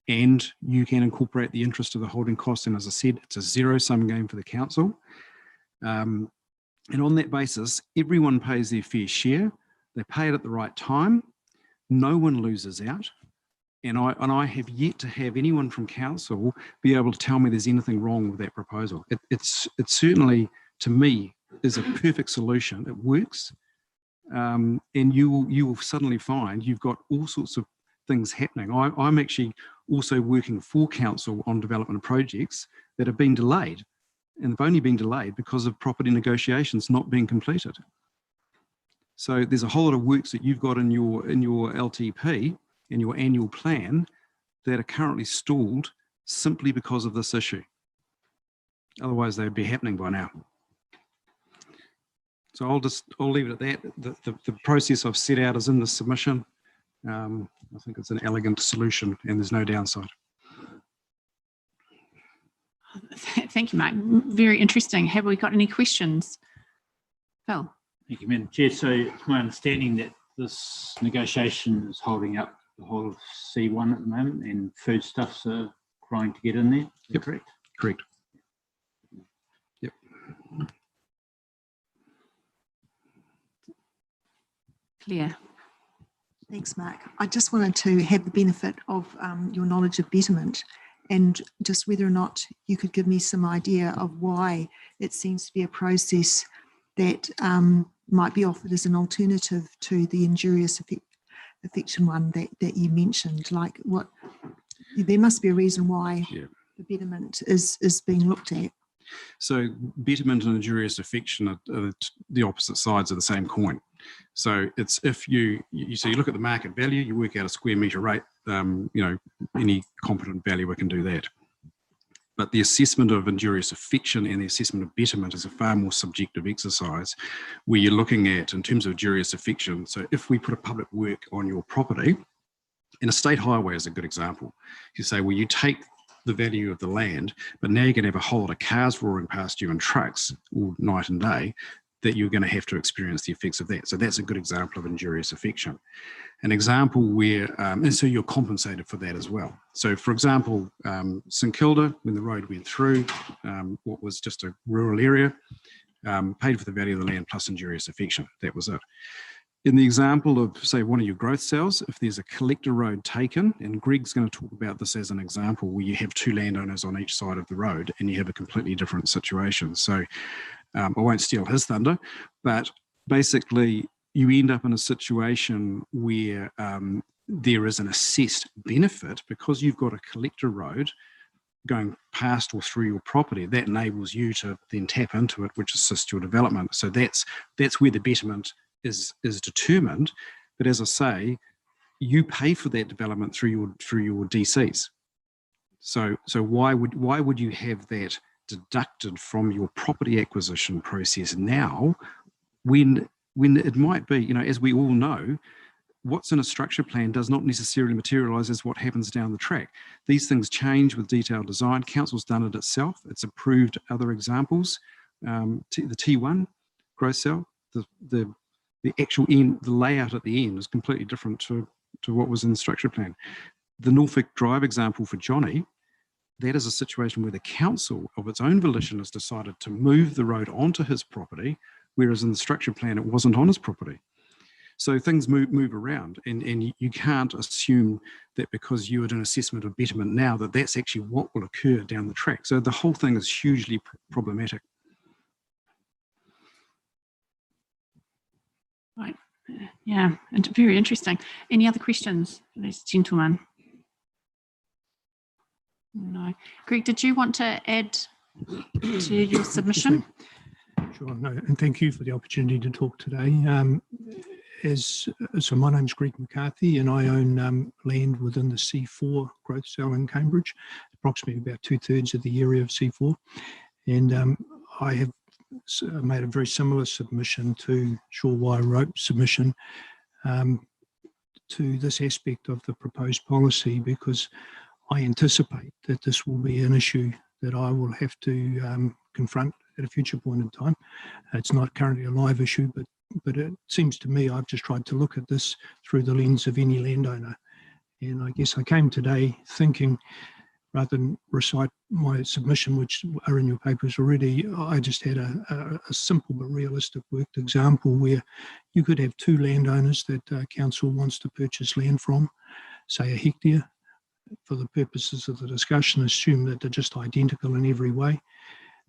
and you can incorporate the interest of the holding cost. And as I said, it's a zero-sum game for the council. And on that basis, everyone pays their fair share. They pay it at the right time. No one loses out. And I have yet to have anyone from council be able to tell me there's anything wrong with that proposal. It's certainly, to me, is a perfect solution. It works. And you will suddenly find you've got all sorts of things happening. I'm actually also working for council on development projects that have been delayed, and they've only been delayed because of property negotiations not being completed. So there's a whole lot of works that you've got in your LTP, in your annual plan, that are currently stalled simply because of this issue. Otherwise they'd be happening by now. So I'll leave it at that. The process I've set out is in the submission. I think it's an elegant solution and there's no downside. Thank you, Mark. Very interesting. Have we got any questions? Phil. Thank you, Madam Chair. So it's my understanding that this negotiation is holding up the whole of C1 at the moment, and foodstuffs are trying to get in there. Yep. Correct? Correct. Yep. Claire. Thanks, Mark. I just wanted to have the benefit of your knowledge of betterment, and just whether or not you could give me some idea of why it seems to be a process that might be offered as an alternative to the injurious affection one that you mentioned. Like, what, there must be a reason why the betterment is being looked at. So betterment and injurious affection are the opposite sides of the same coin. So it's if you look at the market value, you work out a square metre rate, any competent valuer can do that. But the assessment of injurious affection and the assessment of betterment is a far more subjective exercise, where you're looking at, in terms of injurious affection, so if we put a public work on your property, and a state highway is a good example, you say, well, you take the value of the land, but now you're going to have a whole lot of cars roaring past you and trucks all night and day, that you're going to have to experience the effects of that. So that's a good example of injurious affection. An example where, and so you're compensated for that as well. So for example, St Kilda, when the road went through, what was just a rural area, paid for the value of the land plus injurious affection. That was it. In the example of, say, one of your growth cells, if there's a collector road taken, and Greg's going to talk about this as an example, where you have two landowners on each side of the road and you have a completely different situation. So I won't steal his thunder, but basically you end up in a situation where there is an assessed benefit because you've got a collector road going past or through your property. That enables you to then tap into it, which assists your development. So that's where the betterment is determined. But as I say, you pay for that development through your DCs. So why would you have that deducted from your property acquisition process now, when it might be, as we all know, what's in a structure plan does not necessarily materialise as what happens down the track. These things change with detailed design. Council's done it itself. It's approved other examples. The T1 growth cell, the actual end, the layout at the end is completely different to what was in the structure plan. The Norfolk Drive example for Johnny, that is a situation where the council of its own volition has decided to move the road onto his property, whereas in the structure plan it wasn't on his property. So things move around, and you can't assume that because you had an assessment of betterment now that that's actually what will occur down the track. So the whole thing is hugely problematic. Right. Yeah, and very interesting. Any other questions for this gentleman? No. Greg, did you want to add to your submission? Sure, no, and thank you for the opportunity to talk today. So my name's Greg McCarthy, and I own land within the C4 growth cell in Cambridge, approximately about 2/3 of the area of C4. And I have made a very similar submission to Shaw Wire Rope submission to this aspect of the proposed policy, because I anticipate that this will be an issue that I will have to confront at a future point in time. It's not currently a live issue, but it seems to me I've just tried to look at this through the lens of any landowner. And I guess I came today thinking, rather than recite my submission, which are in your papers already, I just had a simple but realistic worked example where you could have two landowners that council wants to purchase land from, say a hectare. For the purposes of the discussion, assume that they're just identical in every way.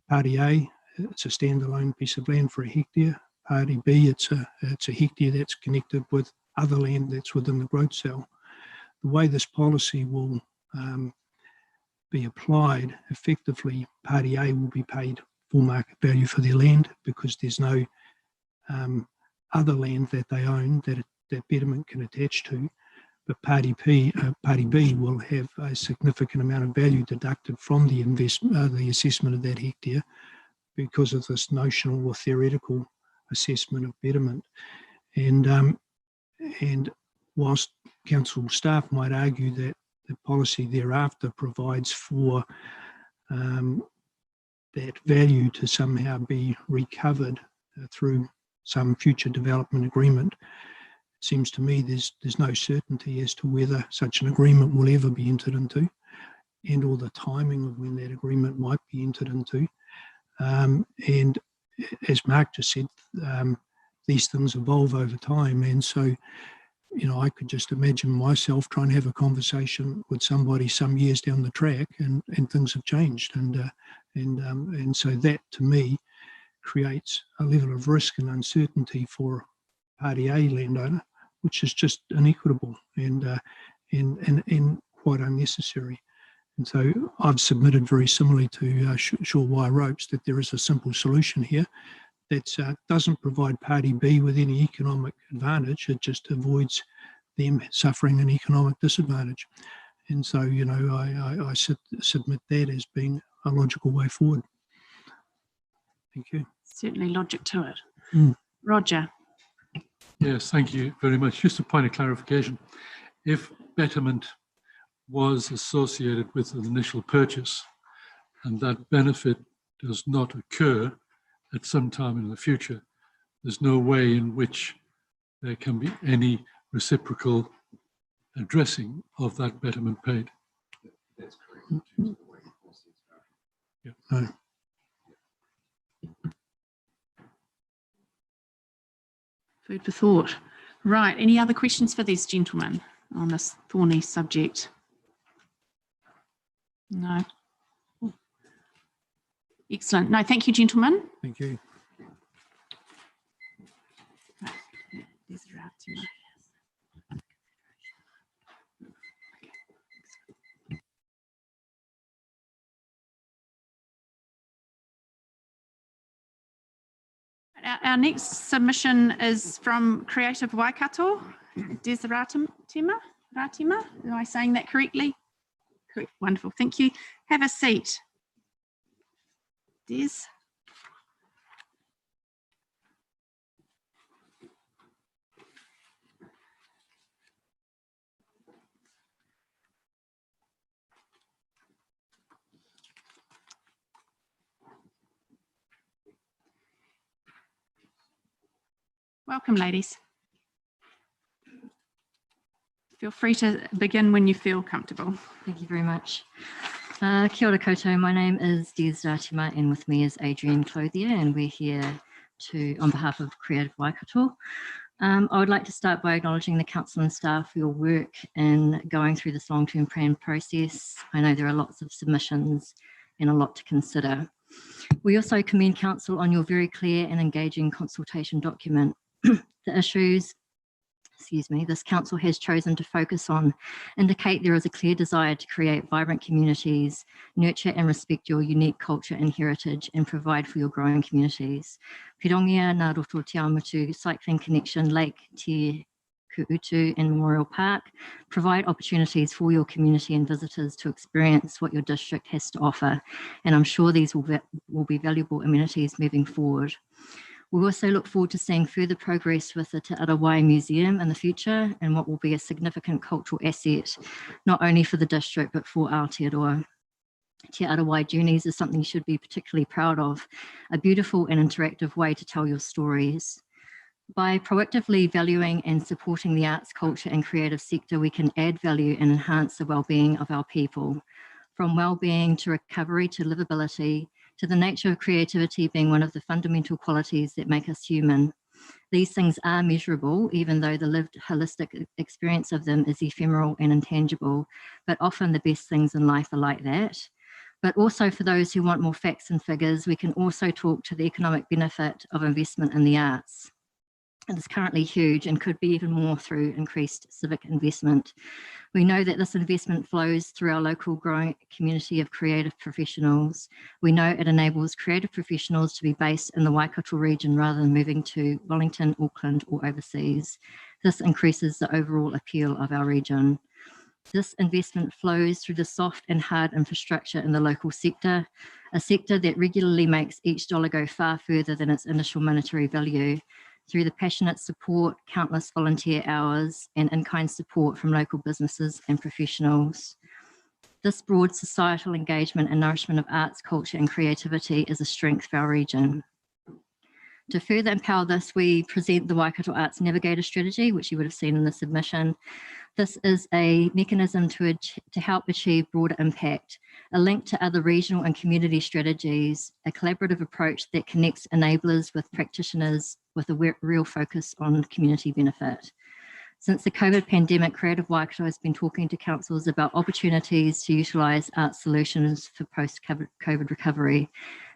Party A, it's a standalone piece of land for a hectare. Party B, it's a hectare that's connected with other land that's within the growth cell. The way this policy will be applied, effectively, Party A will be paid full market value for their land because there's no other land that they own that betterment can attach to. But Party B will have a significant amount of value deducted from the assessment of that hectare because of this notional or theoretical assessment of betterment. And whilst council staff might argue that the policy thereafter provides for that value to somehow be recovered through some future development agreement, it seems to me there's no certainty as to whether such an agreement will ever be entered into and or the timing of when that agreement might be entered into. And as Mark just said, these things evolve over time. And so, you know, I could just imagine myself trying to have a conversation with somebody some years down the track and things have changed. And so that to me creates a level of risk and uncertainty for Party A landowner, which is just inequitable and quite unnecessary. And so I've submitted very similarly to Shore Wire Ropes that there is a simple solution here that doesn't provide Party B with any economic advantage. It just avoids them suffering an economic disadvantage. And so, you know, I submit that as being a logical way forward. Thank you. Certainly logic to it. Roger. Yes, thank you very much. Just a point of clarification. If betterment was associated with an initial purchase and that benefit does not occur at some time in the future, there's no way in which there can be any reciprocal addressing of that betterment paid. That's correct. Yeah. No. Food for thought. Right, any other questions for these gentlemen on this thorny subject? No. Excellent. No, thank you, gentlemen. Thank you. Our next submission is from Creative Waikato, Desiratima. Am I saying that correctly? Correct. Wonderful. Thank you. Have a seat. Des. Welcome, ladies. Feel free to begin when you feel comfortable. Thank you very much. Kia ora koutou, my name is Desiratima and with me is Adrienne Clothier and we're here on behalf of Creative Waikato. I would like to start by acknowledging the council and staff for your work in going through this long-term plan process. I know there are lots of submissions and a lot to consider. We also commend council on your very clear and engaging consultation document. The issues, this council has chosen to focus on indicate there is a clear desire to create vibrant communities, nurture and respect your unique culture and heritage, and provide for your growing communities. Pirongia, Ngā Roto Te Amutu, Cycling Connection, Lake Te Kuutu and Memorial Park provide opportunities for your community and visitors to experience what your district has to offer. And I'm sure these will be valuable amenities moving forward. We also look forward to seeing further progress with the Te Arawai Museum in the future and what will be a significant cultural asset, not only for the district, but for Aotearoa. Te Arawai journeys is something you should be particularly proud of, a beautiful and interactive way to tell your stories. By proactively valuing and supporting the arts, culture and creative sector, we can add value and enhance the well-being of our people. From well-being to recovery to livability, to the nature of creativity being one of the fundamental qualities that make us human. These things are measurable, even though the lived holistic experience of them is ephemeral and intangible, but often the best things in life are like that. But also for those who want more facts and figures, we can also talk to the economic benefit of investment in the arts. It is currently huge and could be even more through increased civic investment. We know that this investment flows through our local growing community of creative professionals. We know it enables creative professionals to be based in the Waikato region rather than moving to Wellington, Auckland or overseas. This increases the overall appeal of our region. This investment flows through the soft and hard infrastructure in the local sector, a sector that regularly makes each dollar go far further than its initial monetary value, through the passionate support, countless volunteer hours, and in-kind support from local businesses and professionals. This broad societal engagement and nourishment of arts, culture, and creativity is a strength for our region. To further empower this, we present the Waikato Arts Navigator Strategy, which you would have seen in the submission. This is a mechanism to help achieve broader impact, a link to other regional and community strategies, a collaborative approach that connects enablers with practitioners with a real focus on community benefit. Since the COVID pandemic, Creative Waikato has been talking to councils about opportunities to utilise arts solutions for post-COVID recovery.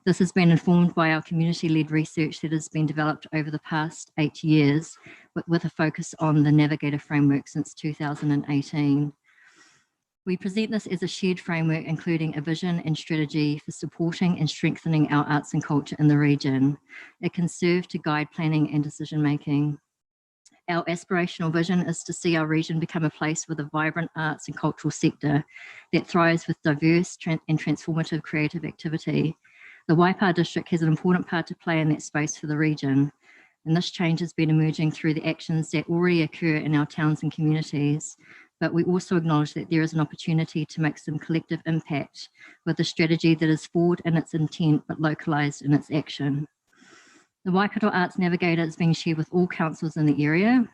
This has been informed by our community-led research that has been developed over the past 8 years with a focus on the Navigator framework since 2018. We present this as a shared framework, including a vision and strategy for supporting and strengthening our arts and culture in the region. It can serve to guide planning and decision-making. Our aspirational vision is to see our region become a place with a vibrant arts and cultural sector that thrives with diverse and transformative creative activity. The Waipa district has an important part to play in that space for the region, and this change has been emerging through the actions that already occur in our towns and communities. But we also acknowledge that there is an opportunity to make some collective impact with a strategy that is forward in its intent but localised in its action. The Waikato Arts Navigator is being shared with all councils in the area,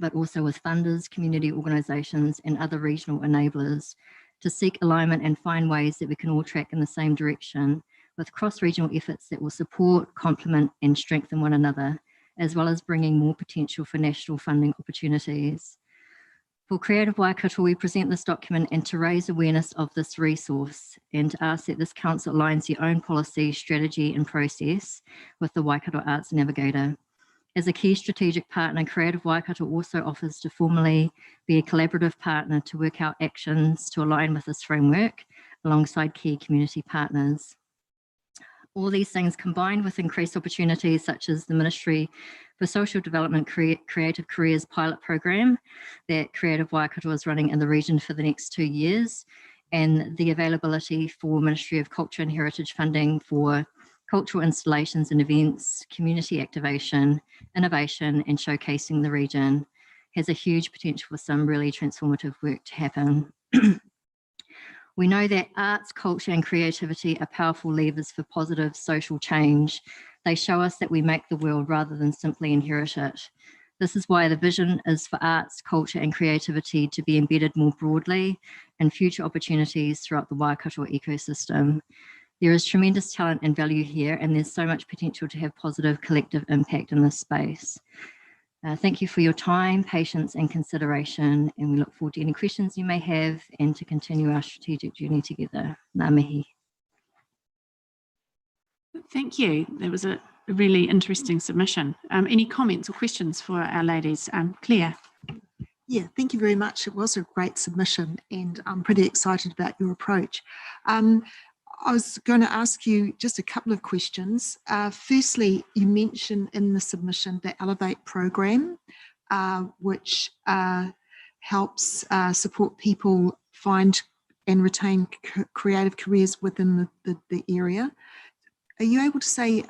but also with funders, community organisations and other regional enablers to seek alignment and find ways that we can all track in the same direction with cross-regional efforts that will support, complement and strengthen one another, as well as bringing more potential for national funding opportunities. For Creative Waikato, we present this document and to raise awareness of this resource and to ask that this council aligns their own policy, strategy and process with the Waikato Arts Navigator. As a key strategic partner, Creative Waikato also offers to formally be a collaborative partner to work out actions to align with this framework alongside key community partners. All these things combined with increased opportunities such as the Ministry for Social Development Creative Careers pilot program that Creative Waikato is running in the region for the next 2 years, and the availability for Ministry of Culture and Heritage funding for cultural installations and events, community activation, innovation and showcasing the region has a huge potential for some really transformative work to happen. We know that arts, culture and creativity are powerful levers for positive social change. They show us that we make the world rather than simply inherit it. This is why the vision is for arts, culture and creativity to be embedded more broadly in future opportunities throughout the Waikato ecosystem. There is tremendous talent and value here, and there's so much potential to have positive collective impact in this space. Thank you for your time, patience and consideration, and we look forward to any questions you may have and to continue our strategic journey together. Ngā mihi. Thank you. That was a really interesting submission. Any comments or questions for our ladies? Claire. Yeah, thank you very much. It was a great submission and I'm pretty excited about your approach. I was going to ask you just a couple of questions. Firstly, you mentioned in the submission the Elevate program, which helps support people find and retain creative careers within the area. Are you able to say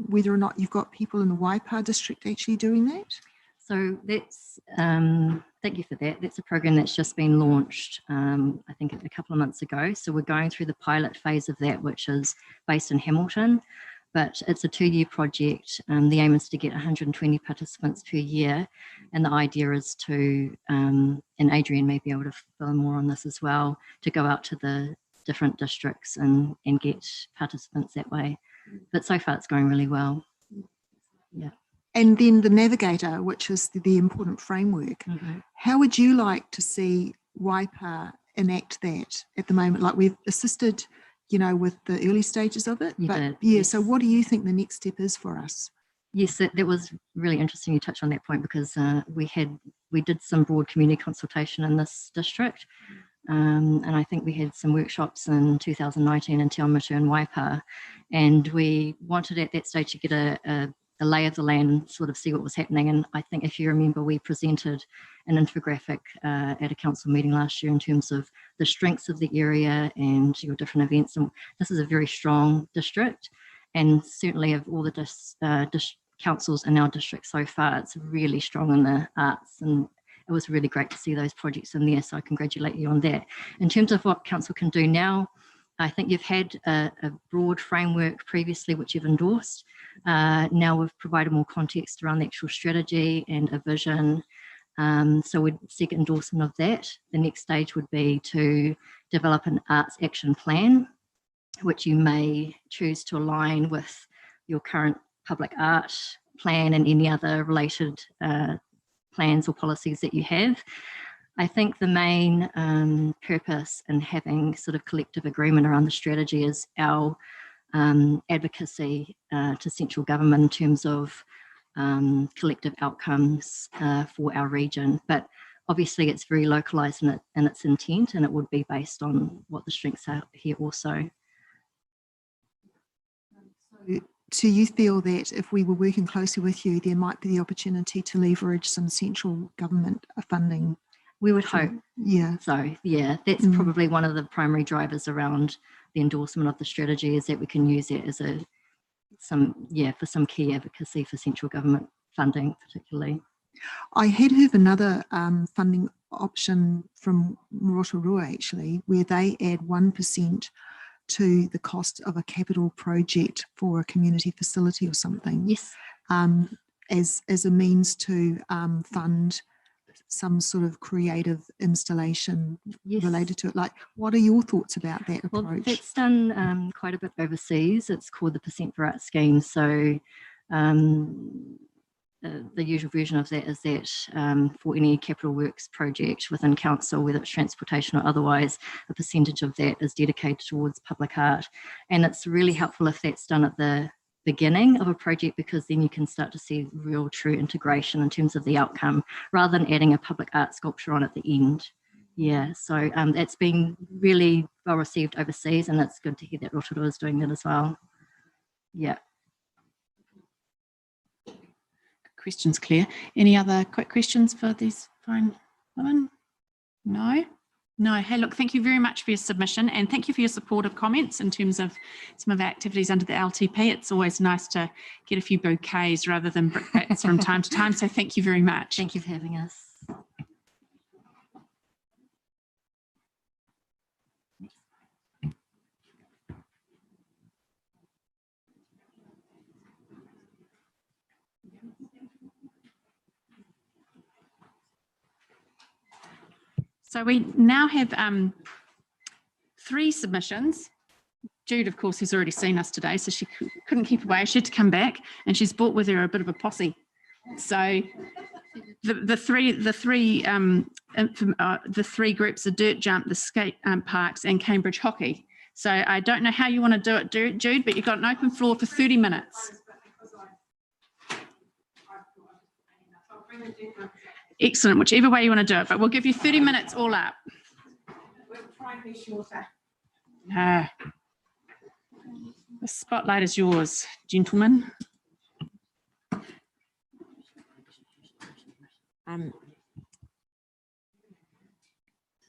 whether or not you've got people in the Waipa district actually doing that? So that's, thank you for that. That's a program that's just been launched, I think a couple of months ago. So we're going through the pilot phase of that, which is based in Hamilton. but it's a 2-year project. The aim is to get 120 participants per year. And the idea is to, and Adrian may be able to fill in more on this as well, to go out to the different districts and get participants that way. But so far it's going really well. Yeah. And then the navigator, which is the important framework. How would you like to see Waipa enact that at the moment? Like, we've assisted, you know, with the early stages of it. Yes. So what do you think the next step is for us? Yes, that was really interesting you touched on that point, because we did some broad community consultation in this district. And I think we had some workshops in 2019 in Te Awamutu and Waipa, and we wanted at that stage to get a lay of the land and sort of see what was happening. And I think, if you remember, we presented an infographic at a council meeting last year in terms of the strengths of the area and your different events. And this is a very strong district, and certainly of all the councils in our district so far, it's really strong in the arts, and it was really great to see those projects in there. So I congratulate you on that. In terms of what council can do now, I think you've had a broad framework previously, which you've endorsed. Now we've provided more context around the actual strategy and a vision. So we'd seek endorsement of that. The next stage would be to develop an arts action plan, which you may choose to align with your current public art plan and any other related plans or policies that you have. I think the main purpose in having sort of collective agreement around the strategy is our advocacy to central government in terms of collective outcomes for our region. But obviously it's very localised in its intent, and it would be based on what the strengths are here also. Do you feel that if we were working closely with you, there might be the opportunity to leverage some central government funding? We would hope. Yeah. So yeah, that's probably one of the primary drivers around the endorsement of the strategy, is that we can use it as for some key advocacy for central government funding particularly. I had heard another funding option from Rotorua actually, where they add 1% to the cost of a capital project for a community facility or something. Yes. As a means to fund some sort of creative installation related to it. Like, what are your thoughts about that approach? Well, that's done quite a bit overseas. It's called the Percent for Art scheme. So the usual version of that is that for any capital works project within council, whether it's transportation or otherwise, a percentage of that is dedicated towards public art. And it's really helpful if that's done at the beginning of a project, because then you can start to see real true integration in terms of the outcome, rather than adding a public art sculpture on at the end. Yeah, so it's been really well received overseas, and it's good to hear that Rotorua is doing that as well. Yeah. Questions, Claire. Any other quick questions for these fine women? No? No. Hey, look, thank you very much for your submission, and thank you for your supportive comments in terms of some of our activities under the LTP. It's always nice to get a few bouquets rather than brickbats from time to time, so thank you very much. Thank you for having us. So we now have 3 submissions. Jude, of course, has already seen us today, so she couldn't keep away. She had to come back, and she's brought with her a bit of a posse. So the three groups are Dirt Jump, the skate parks, and Cambridge Hockey. So I don't know how you want to do it, Jude, but you've got an open floor for 30 minutes. Excellent, whichever way you want to do it, but we'll give you 30 minutes all up. We'll try and be shorter. The spotlight is yours, gentlemen.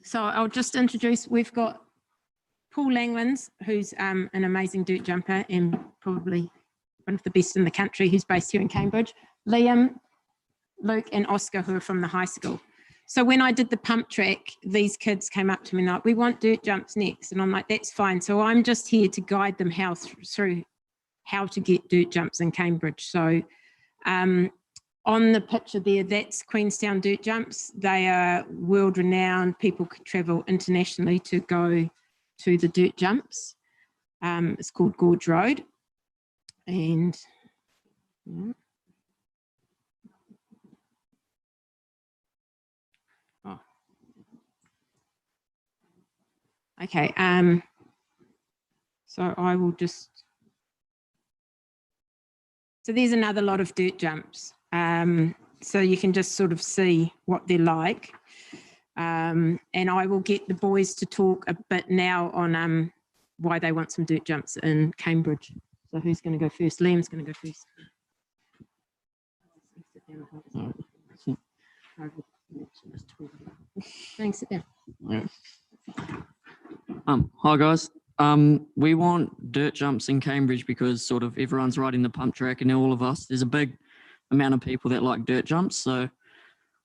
So I'll just introduce, we've got Paul Langlands, who's an amazing dirt jumper and probably one of the best in the country, who's based here in Cambridge. Liam, Luke and Oscar, who are from the high school. So when I did the pump track, these kids came up to me and like, we want dirt jumps next. And I'm like, that's fine. So I'm just here to guide them how to get dirt jumps in Cambridge. So on the picture there, that's Queenstown Dirt Jumps. They are world renowned. People could travel internationally to go to the dirt jumps. It's called Gorge Road. And yeah. Oh. Okay, so I will just, so there's another lot of dirt jumps. So you can just sort of see what they're like. And I will get the boys to talk a bit now on why they want some dirt jumps in Cambridge. So who's going to go first? Liam's going to go first. Thanks, sit down. Hi guys. We want dirt jumps in Cambridge because sort of everyone's riding the pump track, and all of us, there's a big amount of people that like dirt jumps. So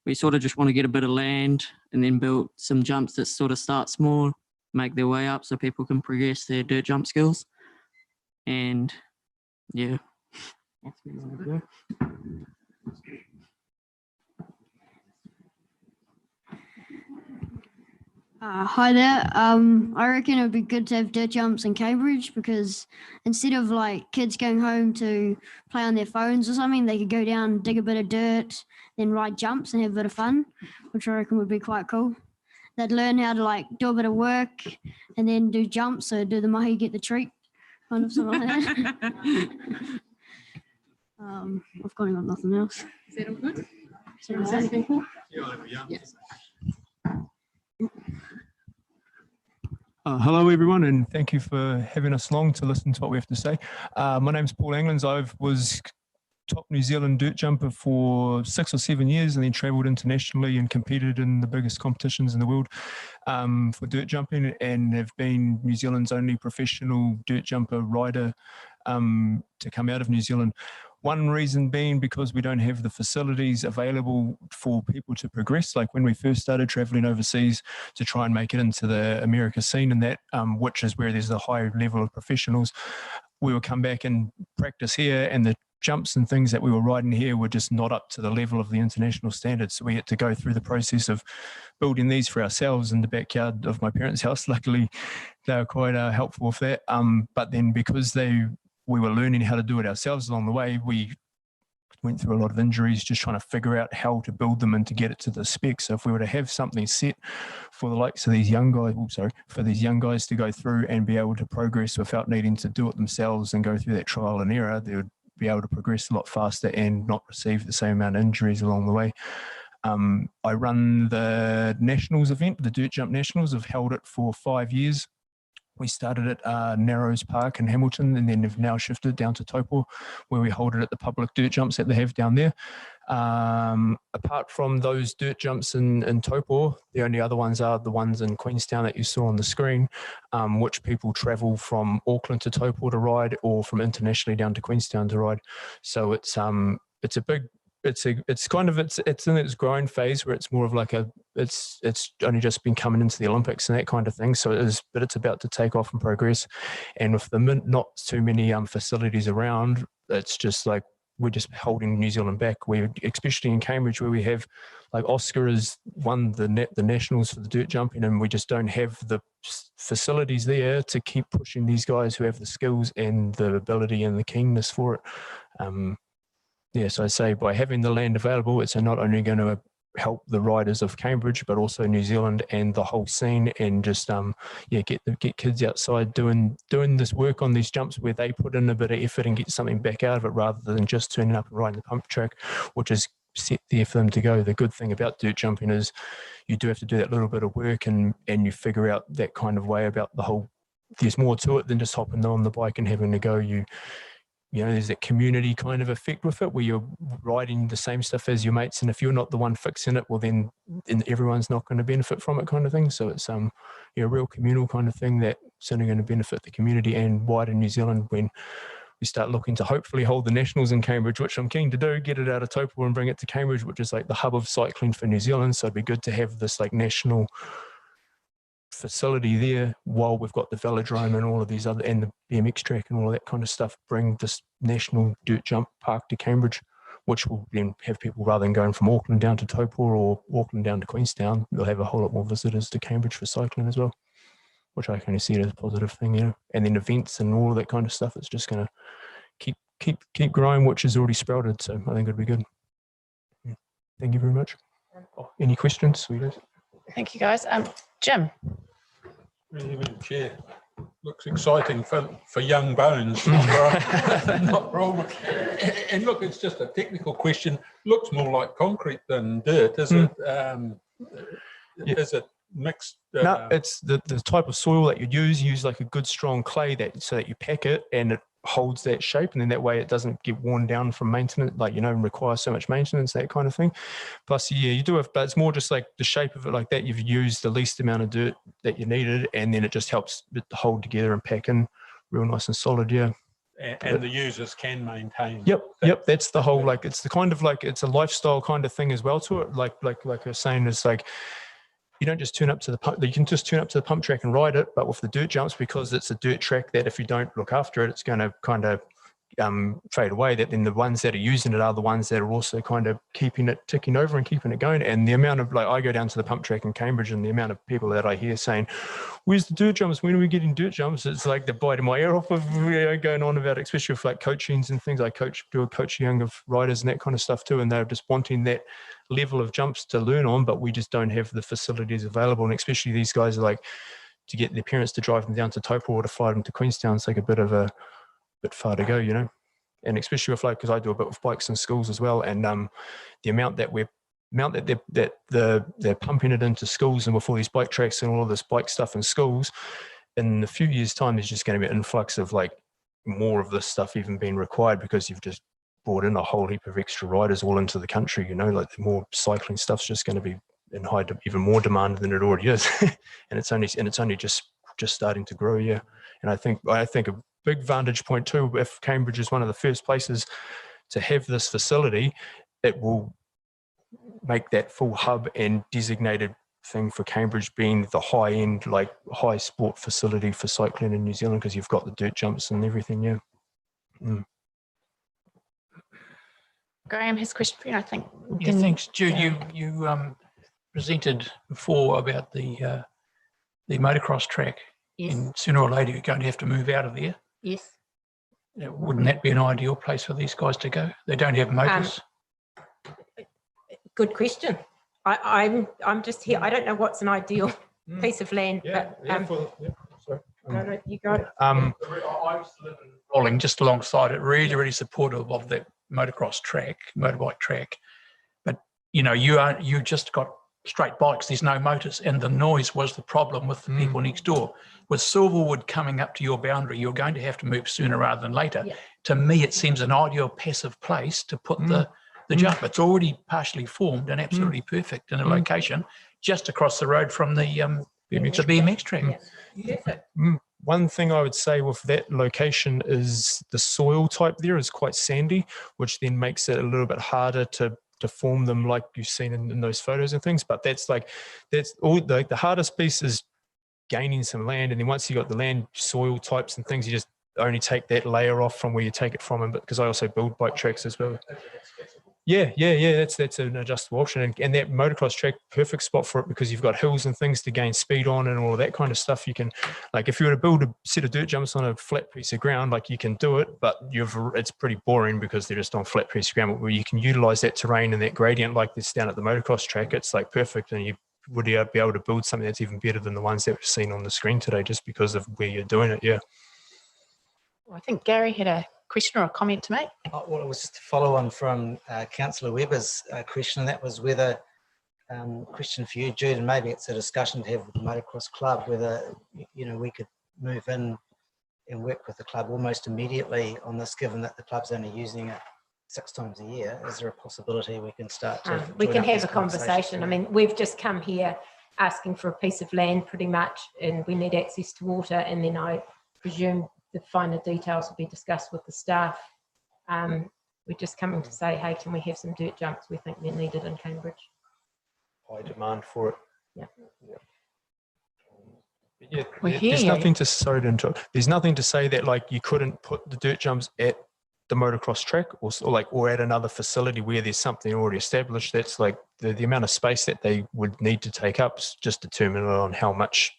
we sort of just want to get a bit of land and then build some jumps that sort of start small, make their way up so people can progress their dirt jump skills. And yeah. Hi there. I reckon it would be good to have dirt jumps in Cambridge because instead of like kids going home to play on their phones or something, they could go down, dig a bit of dirt, then ride jumps and have a bit of fun, which I reckon would be quite cool. They'd learn how to like do a bit of work and then do jumps, so do the mahi, get the treat, kind of something like that. I've got nothing else. Is that all good? Is that anything cool? Yes. Hello everyone, and thank you for having us along to listen to what we have to say. My name's Paul Anglands. I was top New Zealand dirt jumper for 6 or 7 years and then travelled internationally and competed in the biggest competitions in the world for dirt jumping, and have been New Zealand's only professional dirt jumper rider to come out of New Zealand. One reason being because we don't have the facilities available for people to progress. Like when we first started traveling overseas to try and make it into the America scene and that, which is where there's a high level of professionals, we would come back and practice here, and the jumps and things that we were riding here were just not up to the level of the international standards. So we had to go through the process of building these for ourselves in the backyard of my parents' house. Luckily, they were quite helpful with that. But then because we were learning how to do it ourselves along the way, we went through a lot of injuries just trying to figure out how to build them and to get it to the spec. So if we were to have something set for the likes of these young guys, for these young guys to go through and be able to progress without needing to do it themselves and go through that trial and error, they would be able to progress a lot faster and not receive the same amount of injuries along the way. I run the Nationals event, the Dirt Jump Nationals. I've held it for 5 years. We started at Narrows Park in Hamilton, and then have now shifted down to Taupo, where we hold it at the public dirt jumps that they have down there. Apart from those dirt jumps in Taupo, the only other ones are the ones in Queenstown that you saw on the screen, which people travel from Auckland to Taupo to ride, or from internationally down to Queenstown to ride. So it's a big, it's in its growing phase where it's more of like it's only just been coming into the Olympics and that kind of thing. So it is, but it's about to take off and progress. And with the not too many facilities around, it's just like we're just holding New Zealand back. We, especially in Cambridge, where we have like Oscar has won the nationals for the dirt jumping, and we just don't have the facilities there to keep pushing these guys who have the skills and the ability and the keenness for it. Yeah, so I say by having the land available, it's not only going to help the riders of Cambridge, but also New Zealand and the whole scene, and just get kids outside doing this work on these jumps where they put in a bit of effort and get something back out of it, rather than just turning up and riding the pump track, which is set there for them to go. The good thing about dirt jumping is you do have to do that little bit of work, and you figure out that kind of way about the whole. There's more to it than just hopping on the bike and having to go. You know, there's that community kind of effect with it, where you're riding the same stuff as your mates, and if you're not the one fixing it, well then everyone's not going to benefit from it, kind of thing. So it's a real communal kind of thing that's only going to benefit the community and wider New Zealand when we start looking to hopefully hold the nationals in Cambridge, which I'm keen to do, get it out of Taupo and bring it to Cambridge, which is like the hub of cycling for New Zealand. So it'd be good to have this like national facility there while we've got the velodrome and all of these other, and the BMX track and all of that kind of stuff, bring this national dirt jump park to Cambridge, which will then have people, rather than going from Auckland down to Taupo or Auckland down to Queenstown, they'll have a whole lot more visitors to Cambridge for cycling as well, which I kind of see it as a positive thing, you know. And then events and all of that kind of stuff, it's just going to keep growing, which is already sprouted. So I think it'd be good. Yeah. Thank you very much. Oh, any questions, sweeties? Thank you, guys. Jim. Chair. Looks exciting for young bones. Not wrong. And look, it's just a technical question. Looks more like concrete than dirt. Is it? Is it mixed? No, it's the type of soil that you use like a good strong clay so that you pack it and it holds that shape, and then that way it doesn't get worn down from maintenance, like, you know, require so much maintenance, that kind of thing. Plus, yeah, you do have, but it's more just like the shape of it like that. You've used the least amount of dirt that you needed, and then it just helps it to hold together and pack in real nice and solid. Yeah. And the users can maintain. Yep. That's the whole, like, it's the kind of like, it's a lifestyle kind of thing as well to it. Like I was saying, it's like, you don't just turn up to the pump, you can just turn up to the pump track and ride it, but with the dirt jumps, because it's a dirt track that if you don't look after it, it's going to kind of fade away, that then the ones that are using it are the ones that are also kind of keeping it ticking over and keeping it going. And the amount of, like, I go down to the pump track in Cambridge, and the amount of people that I hear saying, where's the dirt jumps? When are we getting dirt jumps? It's like they're biting my ear off of, you know, going on about it, especially with like coachings and things. I do a coaching of riders and that kind of stuff too, and they're just wanting that level of jumps to learn on, but we just don't have the facilities available. And especially these guys are like, to get their parents to drive them down to Taupo or to fly them to Queenstown, it's like a bit far to go, you know. And especially with, like, because I do a bit with bikes in schools as well, and the amount that they're pumping it into schools, and with all these bike tracks and all of this bike stuff in schools, in a few years' time, there's just going to be an influx of like more of this stuff even being required, because you've just brought in a whole heap of extra riders all into the country, you know, like the more cycling stuff's just going to be in even more demand than it already is. and it's only just starting to grow. Yeah. And I think a big vantage point too, if Cambridge is one of the first places to have this facility, it will make that full hub and designated thing for Cambridge being the high end, like high sport facility for cycling in New Zealand, because you've got the dirt jumps and everything. Yeah. Graham has a question for you, I think. Yeah, thanks, Jude. You presented before about the motocross track. Yes. And sooner or later, you're going to have to move out of there. Yes. Wouldn't that be an ideal place for these guys to go? They don't have motors. Good question. I'm just here. I don't know what's an ideal piece of land, but sorry. No, you got it. I used to live in Rolling, just alongside it. Really supportive of that motorbike track. But you know, you just got straight bikes. There's no motors, and the noise was the problem with the people next door. With Silverwood coming up to your boundary, you're going to have to move sooner rather than later. Yeah. To me, it seems an ideal passive place to put the jump. It's already partially formed and absolutely perfect in a location just across the road from the BMX track. Yeah. One thing I would say with that location is the soil type there is quite sandy, which then makes it a little bit harder to form them like you've seen in those photos and things. But that's all. The hardest piece is gaining some land, and then once you got the land, soil types and things, you just only take that layer off from where you take it from. And because I also build bike tracks as well. Yeah. That's an adjustable option, and that motocross track, perfect spot for it, because you've got hills and things to gain speed on and all of that kind of stuff. You can, like, if you were to build a set of dirt jumps on a flat piece of ground, like, you can do it, but it's pretty boring because they're just on flat piece of ground. Where you can utilize that terrain and that gradient like this down at the motocross track, it's like perfect, and you would be able to build something that's even better than the ones that we've seen on the screen today, just because of where you're doing it. Yeah. I think Gary had a question or a comment to make. Well, it was just a follow on from Councillor Webber's question, and that was whether, question for you, Jude, and maybe it's a discussion to have with the Motocross Club, whether, you know, we could move in and work with the club almost immediately on this, given that the club's only using it 6 times a year. Is there a possibility we can start to we can have a conversation? I mean, we've just come here asking for a piece of land pretty much, and we need access to water, and then I presume the finer details will be discussed with the staff. We're just coming to say, hey, can we have some dirt jumps? We think they're needed in Cambridge. High demand for it. Yeah. Yeah, We hear there's you. nothing to sorry to interrupt. There's nothing to say that like you couldn't put the dirt jumps at the motocross track or at another facility where there's something already established. That's like the amount of space that they would need to take up is just determined on how much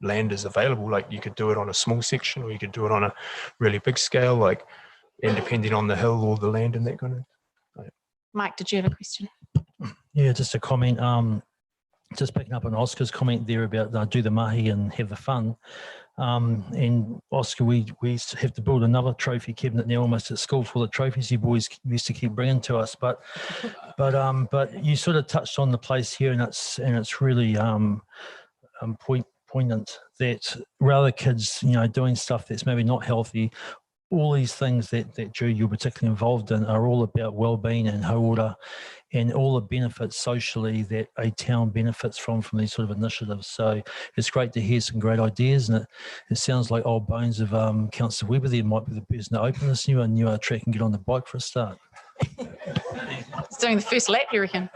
land is available. Like you could do it on a small section or you could do it on a really big scale, like, and depending on the hill or the land and that kind of. Mike, did you have a question? Yeah, just a comment. Just picking up on Oscar's comment there about do the mahi and have the fun. And Oscar, we used to have to build another trophy cabinet now almost at school for the trophies you boys used to keep bringing to us. But you sort of touched on the place here, and it's really poignant that rather kids, doing stuff that's maybe not healthy. All these things that Drew, you're particularly involved in are all about well-being and hauora and all the benefits socially that a town benefits from these sort of initiatives. So it's great to hear some great ideas, and it sounds like old bones of Councillor Webber there might be the person to open this new track and get on the bike for a start. It's doing the first lap, you reckon?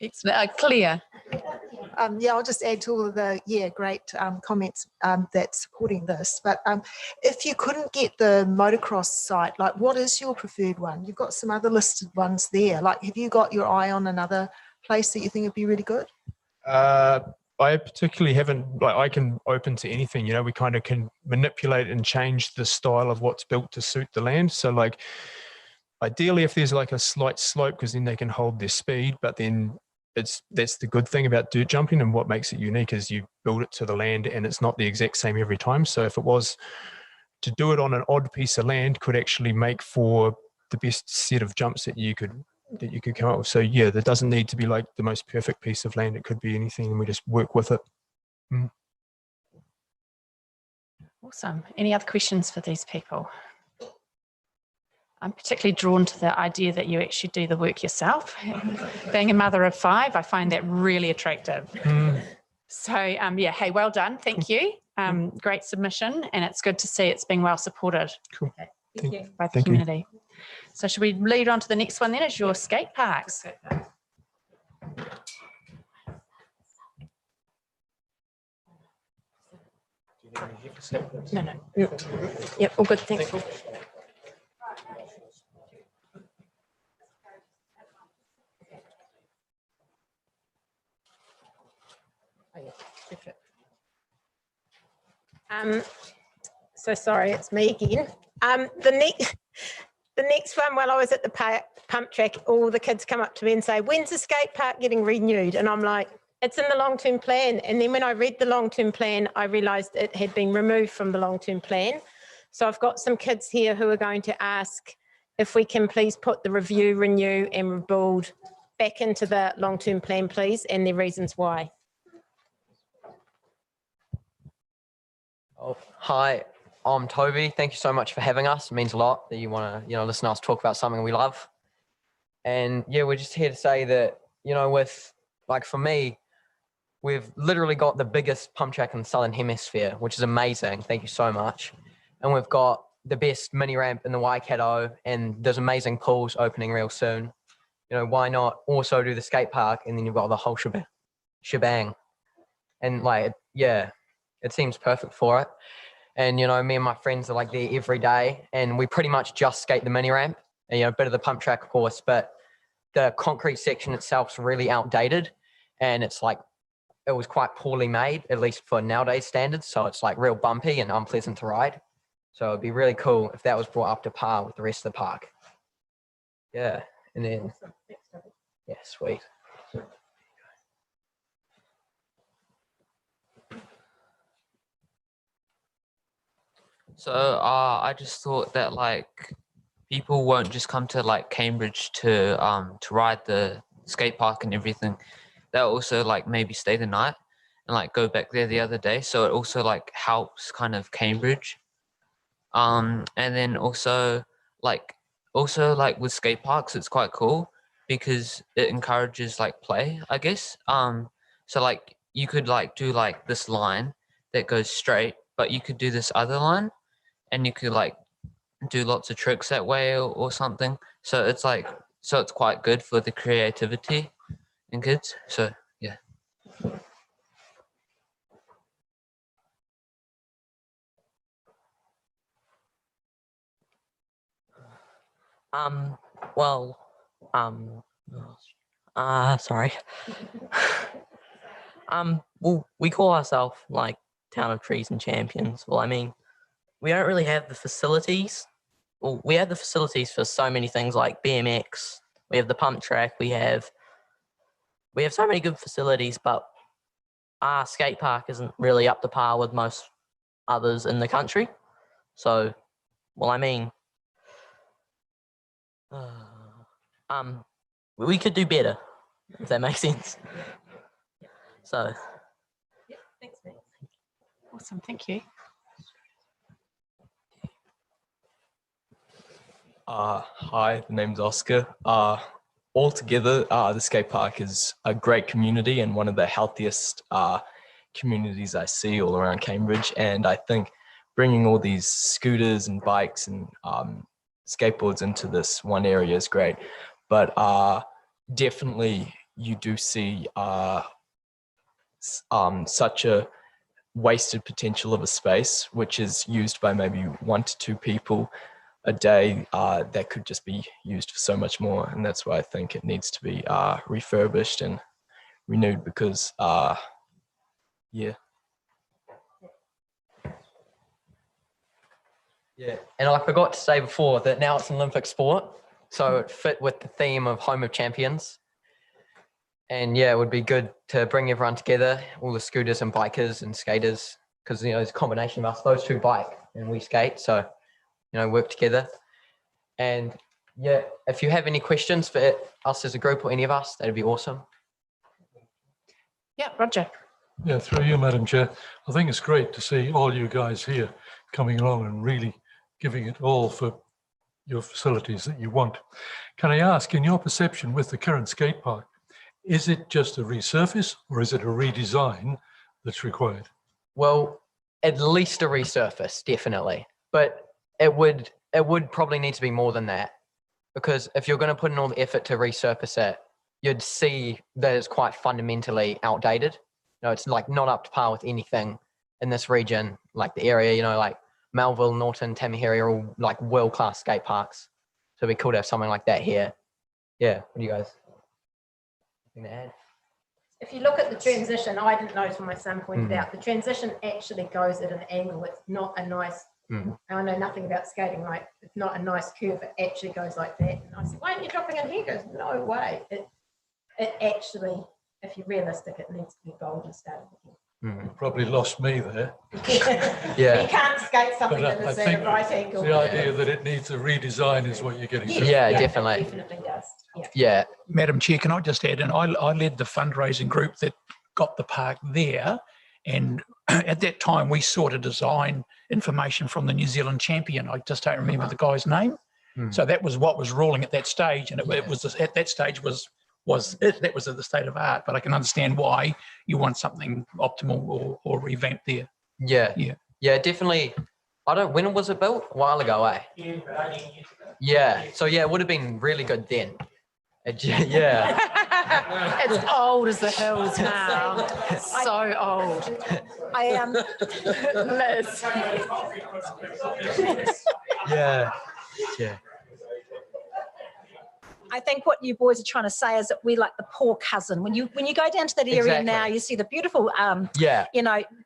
It's clear. Yeah, I'll just add to all of the great comments that supporting this. But if you couldn't get the motocross site, like what is your preferred one? You've got some other listed ones there. Like, have you got your eye on another place that you think would be really good? I particularly haven't, like, I can open to anything, we kind of can manipulate and change the style of what's built to suit the land. So like, ideally if there's like a slight slope, because then they can hold their speed, but then that's the good thing about dirt jumping, and what makes it unique is you build it to the land and it's not the exact same every time. So if it was to do it on an odd piece of land, could actually make for the best set of jumps that you could come up with. So yeah, there doesn't need to be like the most perfect piece of land. It could be anything, and we just work with it. Awesome. Any other questions for these people? I'm particularly drawn to the idea that you actually do the work yourself. Being a mother of 5, I find that really attractive. So yeah, hey, well done. Thank you. Great submission, and it's good to see it's being well supported by the community. So should we lead on to the next one then, is your skate parks? No. Yep, all good, thanks. So sorry, it's me again. The next one, while I was at the pump track, all the kids come up to me and say, "When's the skate park getting renewed?" And I'm like, "It's in the long-term plan." And then when I read the long-term plan, I realised it had been removed from the long-term plan. So I've got some kids here who are going to ask if we can please put the review, renew and rebuild back into the long-term plan, please, and the reasons why. Oh, hi, I'm Toby. Thank you so much for having us. It means a lot that you want to, listen to us talk about something we love. And yeah, we're just here to say that, with, like, for me, we've literally got the biggest pump track in the Southern Hemisphere, which is amazing. Thank you so much. And we've got the best mini ramp in the Waikato, and there's amazing pools opening real soon. Why not also do the skate park, and then you've got the whole shebang. And like, yeah, it seems perfect for it. And, me and my friends are like there every day, and we pretty much just skate the mini ramp and, a bit of the pump track, of course, but the concrete section itself is really outdated, and it's like, it was quite poorly made, at least for nowadays standards. So it's like real bumpy and unpleasant to ride. So it'd be really cool if that was brought up to par with the rest of the park. Yeah. And then, yeah, sweet. So I just thought that like people won't just come to like Cambridge to ride the skate park and everything. They'll also like maybe stay the night and like go back there the other day. So it also like helps kind of Cambridge. And then also like with skate parks, it's quite cool because it encourages like play, I guess. So like you could like do like this line that goes straight, but you could do this other line and you could like do lots of tricks that way or something. So it's like, so it's quite good for the creativity in kids. So yeah. Well, sorry. Well, we call ourselves like Town of Trees and Champions. Well, I mean, we don't really have the facilities. Well, we have the facilities for so many things like BMX. We have the pump track. We have so many good facilities, but our skate park isn't really up to par with most others in the country. So, well, I mean, we could do better, if that makes sense. So. Thanks, Matt. Awesome, thank you. Hi, the name's Oscar. Altogether, the skate park is a great community and one of the healthiest communities I see all around Cambridge. And I think bringing all these scooters and bikes and skateboards into this one area is great. But definitely you do see such a wasted potential of a space, which is used by maybe 1 to 2 people a day, that could just be used for so much more. And that's why I think it needs to be refurbished and renewed because, yeah. Yeah, and I forgot to say before that now it's an Olympic sport, so it fit with the theme of Home of Champions. And yeah, it would be good to bring everyone together, all the scooters and bikers and skaters, because, you know, it's a combination of us, those 2 bike and we skate. So, you know, work together. And yeah, if you have any questions for us as a group or any of us, that'd be awesome. Yeah, Roger. Yeah, through you, Madam Chair. I think it's great to see all you guys here coming along and really giving it all for your facilities that you want. Can I ask, in your perception with the current skate park, is it just a resurface or is it a redesign that's required? Well, at least a resurface, definitely. But it would probably need to be more than that, because if you're going to put in all the effort to resurface it, you'd see that it's quite fundamentally outdated. You know, it's like not up to par with anything in this region, like the area, you know, like Melville, Norton, Tamaheri are all like world-class skate parks. So it'd be cool to have something like that here. Yeah, what do you guys think to add? If you look at the transition, I didn't know till my son pointed out, the transition actually goes at an angle. It's not a nice, I know nothing about skating, right? It's not a nice curve. It actually goes like that. And I said, why aren't you dropping in here? He goes, no way. It actually, if you're realistic, it needs to be bold and started again. You probably lost me there. Yeah. You can't skate something But in I the think right angle. the idea that it needs a redesign is what you're getting to. Yeah, It definitely. definitely does. Yeah. Madam Chair, can I just add in, I led the fundraising group that got the park there. And at that time, we sought a design information from the New Zealand champion. I just don't remember the guy's name. So that was what was ruling at that stage. And it was at that stage that was at the state of art. But I can understand why you want something optimal or revamped there. Yeah. Definitely. When was it built? A while ago, eh? Yeah. So yeah, it would have been really good then. Yeah. It's old as the hills now. So old. I am Liz. Yeah. I think what you boys are trying to say is that we like the poor cousin. When you go down to that area now, you see the beautiful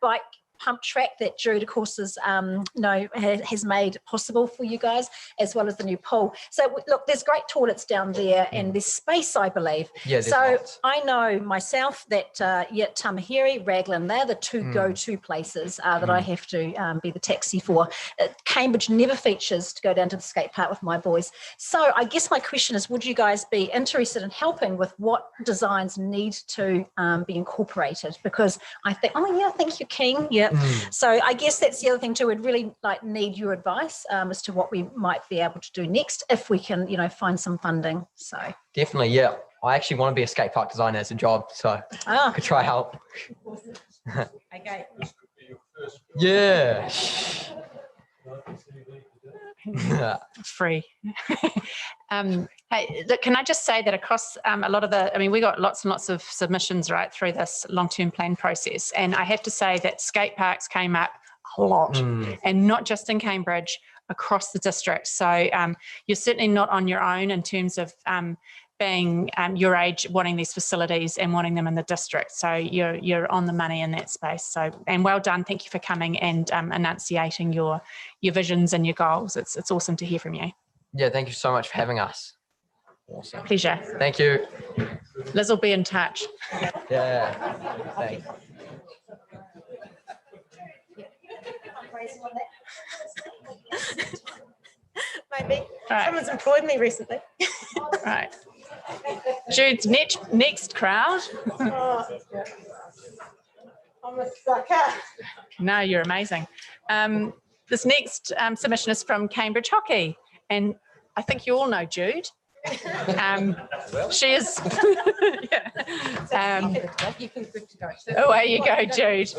bike pump track that Jude, of course, has made possible for you guys, as well as the new pool. So look, there's great toilets down there, and there's space, I believe. Yeah, so lots. I know myself that Tamaheri, Raglan, they're the 2 go-to places that I have to be the taxi for. Cambridge never features to go down to the skate park with my boys. So I guess my question is, would you guys be interested in helping with what designs need to be incorporated? Because I think, I think you're keen. Yeah. So I guess that's the other thing too. We'd really need your advice as to what we might be able to do next if we can, find some funding. So Definitely, yeah. I actually want to be a skate park designer as a job, so I could try help. Okay. Yeah. Free. Hey, can I just say that across a lot of we got lots and lots of submissions right through this long-term plan process, and I have to say that skate parks came up a lot, and not just in Cambridge, across the district. So you're certainly not on your own in terms of being your age, wanting these facilities and wanting them in the district. So you're on the money in that space. So, and well done. Thank you for coming and enunciating your visions and your goals. It's awesome to hear from you. Yeah, thank you so much for having us. Awesome. Pleasure. Thank you. Liz will be in touch. Yeah, thanks. Maybe. Right. Someone's employed me recently. Right. Jude's next crowd. Oh, I'm a sucker. No, you're amazing. This next submission is from Cambridge Hockey, and I think you all know Jude. She is. Yeah. Away you go, Jude.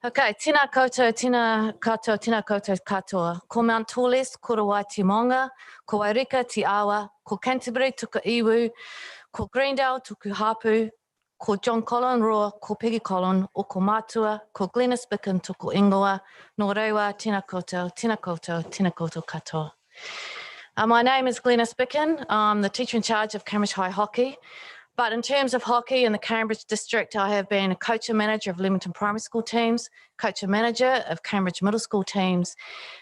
Okay, tina koutou, tina koutou, tina koutou katoa. Ko Mount Tallest, ko Rawai Te Monga, ko Wairika Te Awa, ko Canterbury tuku iwi, ko Greendale tuku hapu, ko John Collin Roa, ko Peggy Collin, o ko Matua, ko Glenys Bicken tuku ingoa, no rewa tina koutou, tina koutou, tina koutou katoa. My name is Glenys Bicken. I'm the teacher in charge of Cambridge High Hockey. But in terms of hockey in the Cambridge district, I have been a coach and manager of Leamington Primary School teams, coach and manager of Cambridge Middle School teams,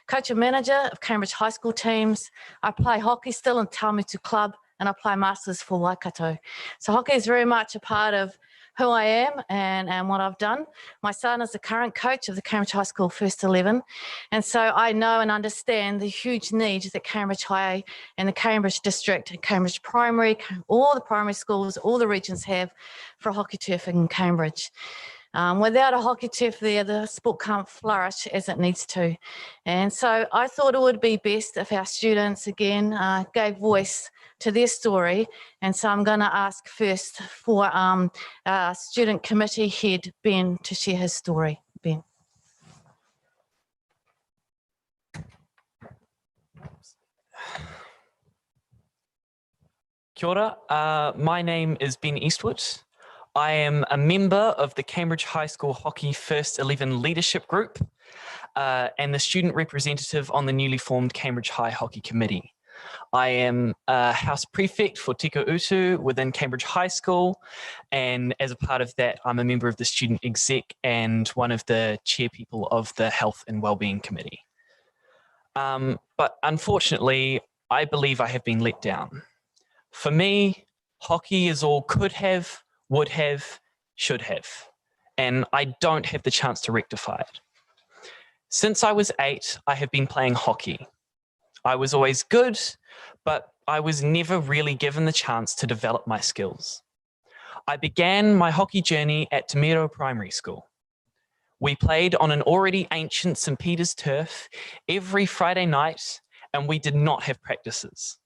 coach and manager of Cambridge High School teams. I play hockey still in Taumitu Club, and I play Masters for Waikato. So hockey is very much a part of who I am and what I've done. My son is the current coach of the Cambridge High School First 11. And so I know and understand the huge need that Cambridge High and the Cambridge District and Cambridge Primary, all the primary schools, all the regions have for a hockey turf in Cambridge. Without a hockey turf there, the sport can't flourish as it needs to. And so I thought it would be best if our students, again, gave voice to their story. And so I'm going to ask first for student committee head, Ben, to share his story. Ben. Kia ora. My name is Ben Eastwood. I am a member of the Cambridge High School Hockey First 11 Leadership Group and the student representative on the newly formed Cambridge High Hockey Committee. I am a house prefect for Tika Utu within Cambridge High School, and as a part of that, I'm a member of the student exec and one of the chair people of the Health and Wellbeing Committee. But unfortunately, I believe I have been let down. For me, hockey is all could have, would have, should have, and I don't have the chance to rectify it. Since I was 8, I have been playing hockey. I was always good, but I was never really given the chance to develop my skills. I began my hockey journey at Te Miro Primary School. We played on an already ancient St. Peter's turf every Friday night, and we did not have practices.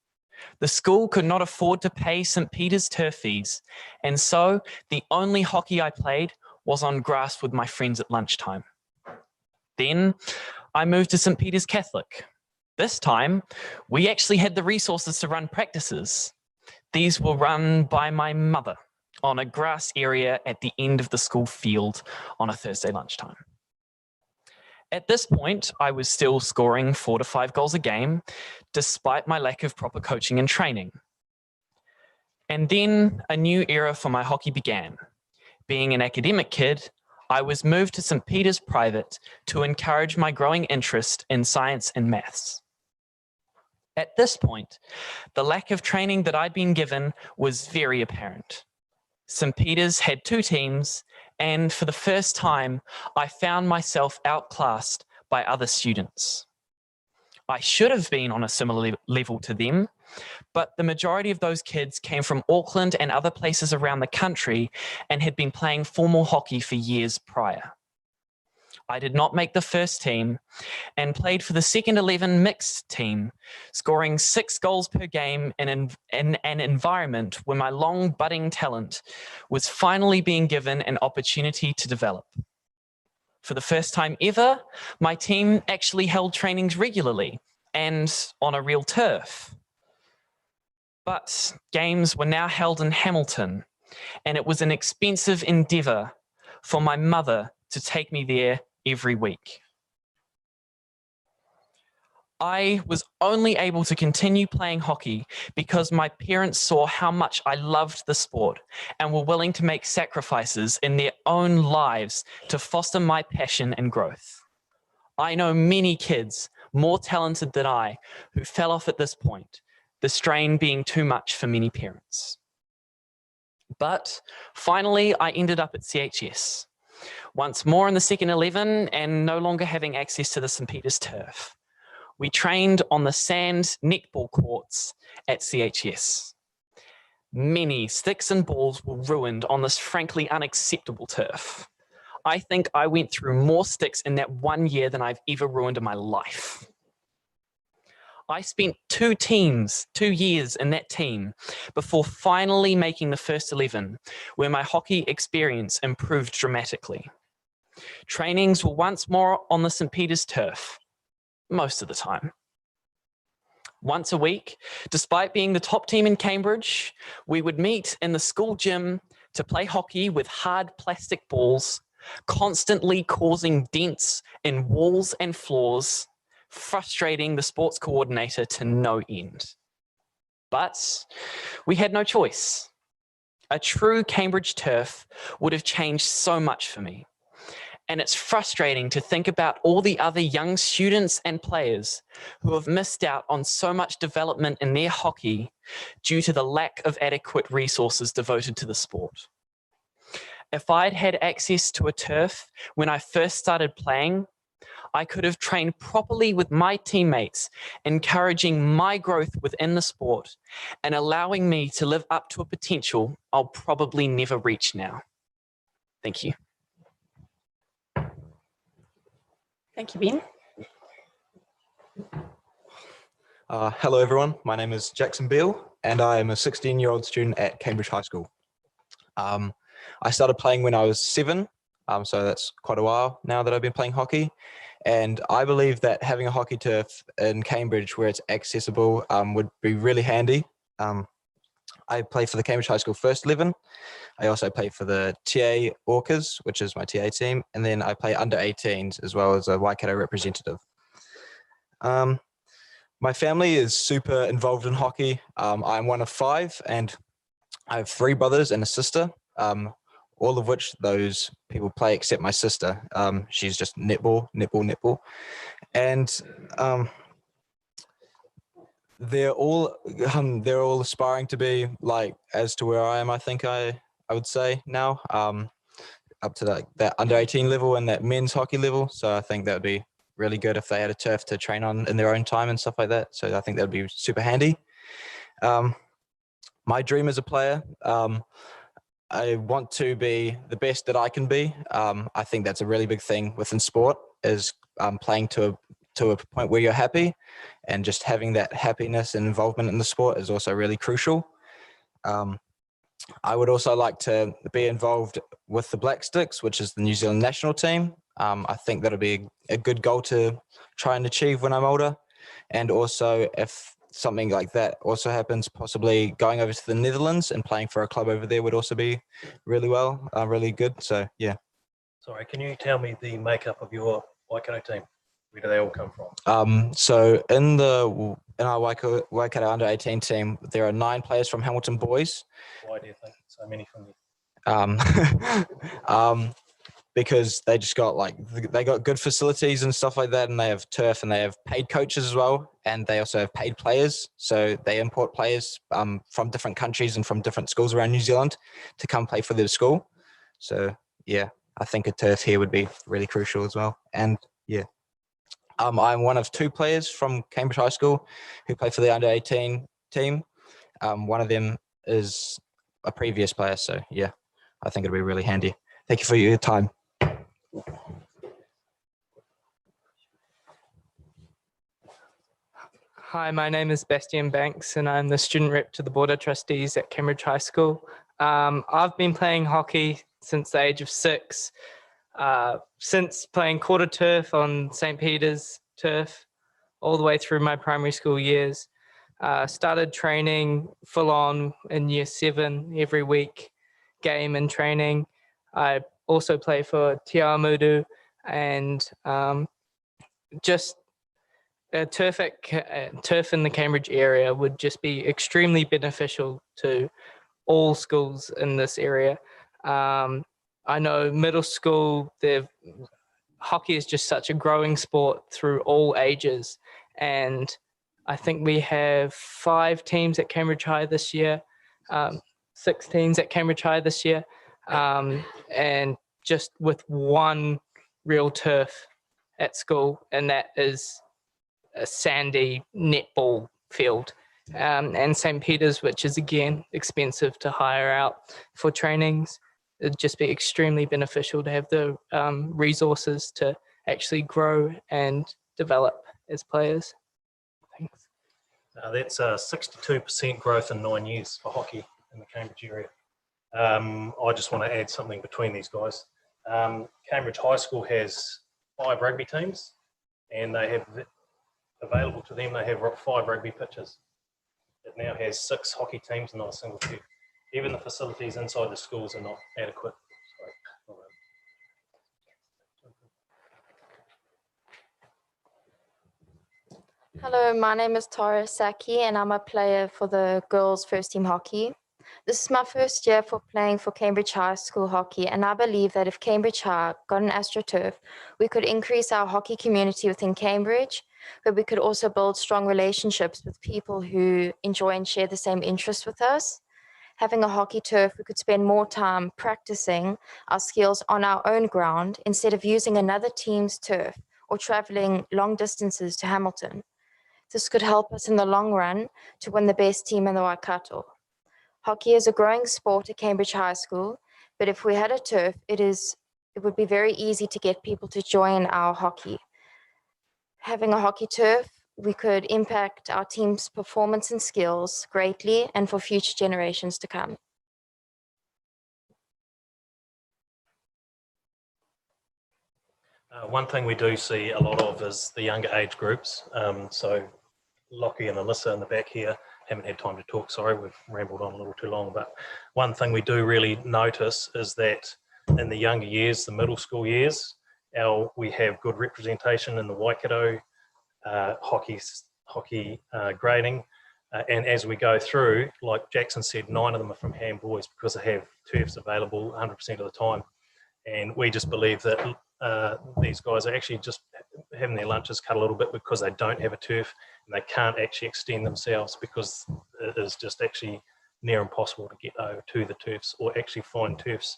The school could not afford to pay St. Peter's turf fees, and so the only hockey I played was on grass with my friends at lunchtime. Then I moved to St. Peter's Catholic. This time, we actually had the resources to run practices. These were run by my mother on a grass area at the end of the school field on a Thursday lunchtime. At this point, I was still scoring 4 to 5 goals a game, despite my lack of proper coaching and training. And then a new era for my hockey began. Being an academic kid, I was moved to St. Peter's Private to encourage my growing interest in science and maths. At this point, the lack of training that I'd been given was very apparent. St. Peter's had 2 teams, and for the first time, I found myself outclassed by other students. I should have been on a similar level to them, but the majority of those kids came from Auckland and other places around the country and had been playing formal hockey for years prior. I did not make the first team and played for the second 11 mixed team, scoring 6 goals per game in an environment where my long budding talent was finally being given an opportunity to develop. For the first time ever, my team actually held trainings regularly and on a real turf. But games were now held in Hamilton, and it was an expensive endeavour for my mother to take me there every week. I was only able to continue playing hockey because my parents saw how much I loved the sport and were willing to make sacrifices in their own lives to foster my passion and growth. I know many kids more talented than I who fell off at this point, the strain being too much for many parents. But finally, I ended up at CHS, once more in the second 11 and no longer having access to the St. Peter's turf. We trained on the sand netball courts at CHS. Many sticks and balls were ruined on this frankly unacceptable turf. I think I went through more sticks in that 1 year than I've ever ruined in my life. I spent 2 years in that team before finally making the first 11, where my hockey experience improved dramatically. Trainings were once more on the St. Peter's turf, most of the time. Once a week, despite being the top team in Cambridge, we would meet in the school gym to play hockey with hard plastic balls, constantly causing dents in walls and floors, frustrating the sports coordinator to no end. But we had no choice. A true Cambridge turf would have changed so much for me. And it's frustrating to think about all the other young students and players who have missed out on so much development in their hockey due to the lack of adequate resources devoted to the sport. If I'd had access to a turf when I first started playing, I could have trained properly with my teammates, encouraging my growth within the sport and allowing me to live up to a potential I'll probably never reach now. Thank you. Thank you, Ben. Hello everyone, my name is Jackson Beale and I am a 16-year-old student at Cambridge High School. I started playing when I was 7, so that's quite a while now that I've been playing hockey. And I believe that having a hockey turf in Cambridge where it's accessible would be really handy. I play for the Cambridge High School First 11. I also play for the TA Orcas, which is my TA team. And then I play under 18s as well as a Waikato representative. My family is super involved in hockey. I'm one of 5 and I have 3 brothers and a sister, all of which those people play except my sister. She's just netball. And they're all aspiring to be like as to where I am. I think I would say now, up to that under 18 level and that men's hockey level. So I think that would be really good if they had a turf to train on in their own time and stuff like that. So I think that would be super handy. My dream as a player, I want to be the best that I can be. I think that's a really big thing within sport is playing to a point where you're happy, and just having that happiness and involvement in the sport is also really crucial. I would also like to be involved with the Black Sticks, which is the New Zealand national team. I think that'll be a good goal to try and achieve when I'm older. And also if something like that also happens, possibly going over to the Netherlands and playing for a club over there would also be really good. So yeah. Sorry, can you tell me the makeup of your Waikato team? Where do they all come from? So in our Waikato under 18 team, there are 9 players from Hamilton Boys. Why do you think so many from there? Because they just got they got good facilities and stuff like that, and they have turf and they have paid coaches as well, and they also have paid players. So they import players from different countries and from different schools around New Zealand to come play for their school. So yeah, I think a turf here would be really crucial as well. And yeah, I'm one of 2 players from Cambridge High School who play for the under 18 team. One of them is a previous player. So yeah, I think it'll be really handy. Thank you for your time. Hi, my name is Bastian Banks and I'm the student rep to the Board of Trustees at Cambridge High School. I've been playing hockey since the age of 6, since playing quarter turf on St. Peter's turf all the way through my primary school years. Started training full on in year 7 every week, game and training. I also play for Te Awamutu, and just a turf in the Cambridge area would just be extremely beneficial to all schools in this area. I know middle school, hockey is just such a growing sport through all ages, and I think we have 5 teams at Cambridge High this year, 6 teams at Cambridge High this year, and just with one real turf at school, and that is a sandy netball field. And St. Peter's, which is again expensive to hire out for trainings. It'd just be extremely beneficial to have the resources to actually grow and develop as players. Thanks. That's a 62% growth in 9 years for hockey in the Cambridge area. I just want to add something between these guys. Cambridge High School has 5 rugby teams, and they have available to them, they have 5 rugby pitches. It now has 6 hockey teams and not a single field. Even the facilities inside the schools are not adequate. Hello, my name is Tara Saki and I'm a player for the girls first team hockey. This is my first year for playing for Cambridge High School hockey, and I believe that if Cambridge High got an AstroTurf, we could increase our hockey community within Cambridge, but we could also build strong relationships with people who enjoy and share the same interests with us. Having a hockey turf, we could spend more time practicing our skills on our own ground instead of using another team's turf or traveling long distances to Hamilton. This could help us in the long run to win the best team in the Waikato. Hockey is a growing sport at Cambridge High School, but if we had a turf, it would be very easy to get people to join our hockey. Having a hockey turf, we could impact our team's performance and skills greatly and for future generations to come. One thing we do see a lot of is the younger age groups. So Lockie and Alyssa in the back here haven't had time to talk, sorry, we've rambled on a little too long, but one thing we do really notice is that in the younger years, the middle school years, we have good representation in the Waikato hockey grading, and as we go through, like Jackson said, 9 of them are from Ham Boys because they have turfs available 100% of the time, and we just believe that these guys are actually just having their lunches cut a little bit because they don't have a turf and they can't actually extend themselves because it is just actually near impossible to get over to the turfs or actually find turfs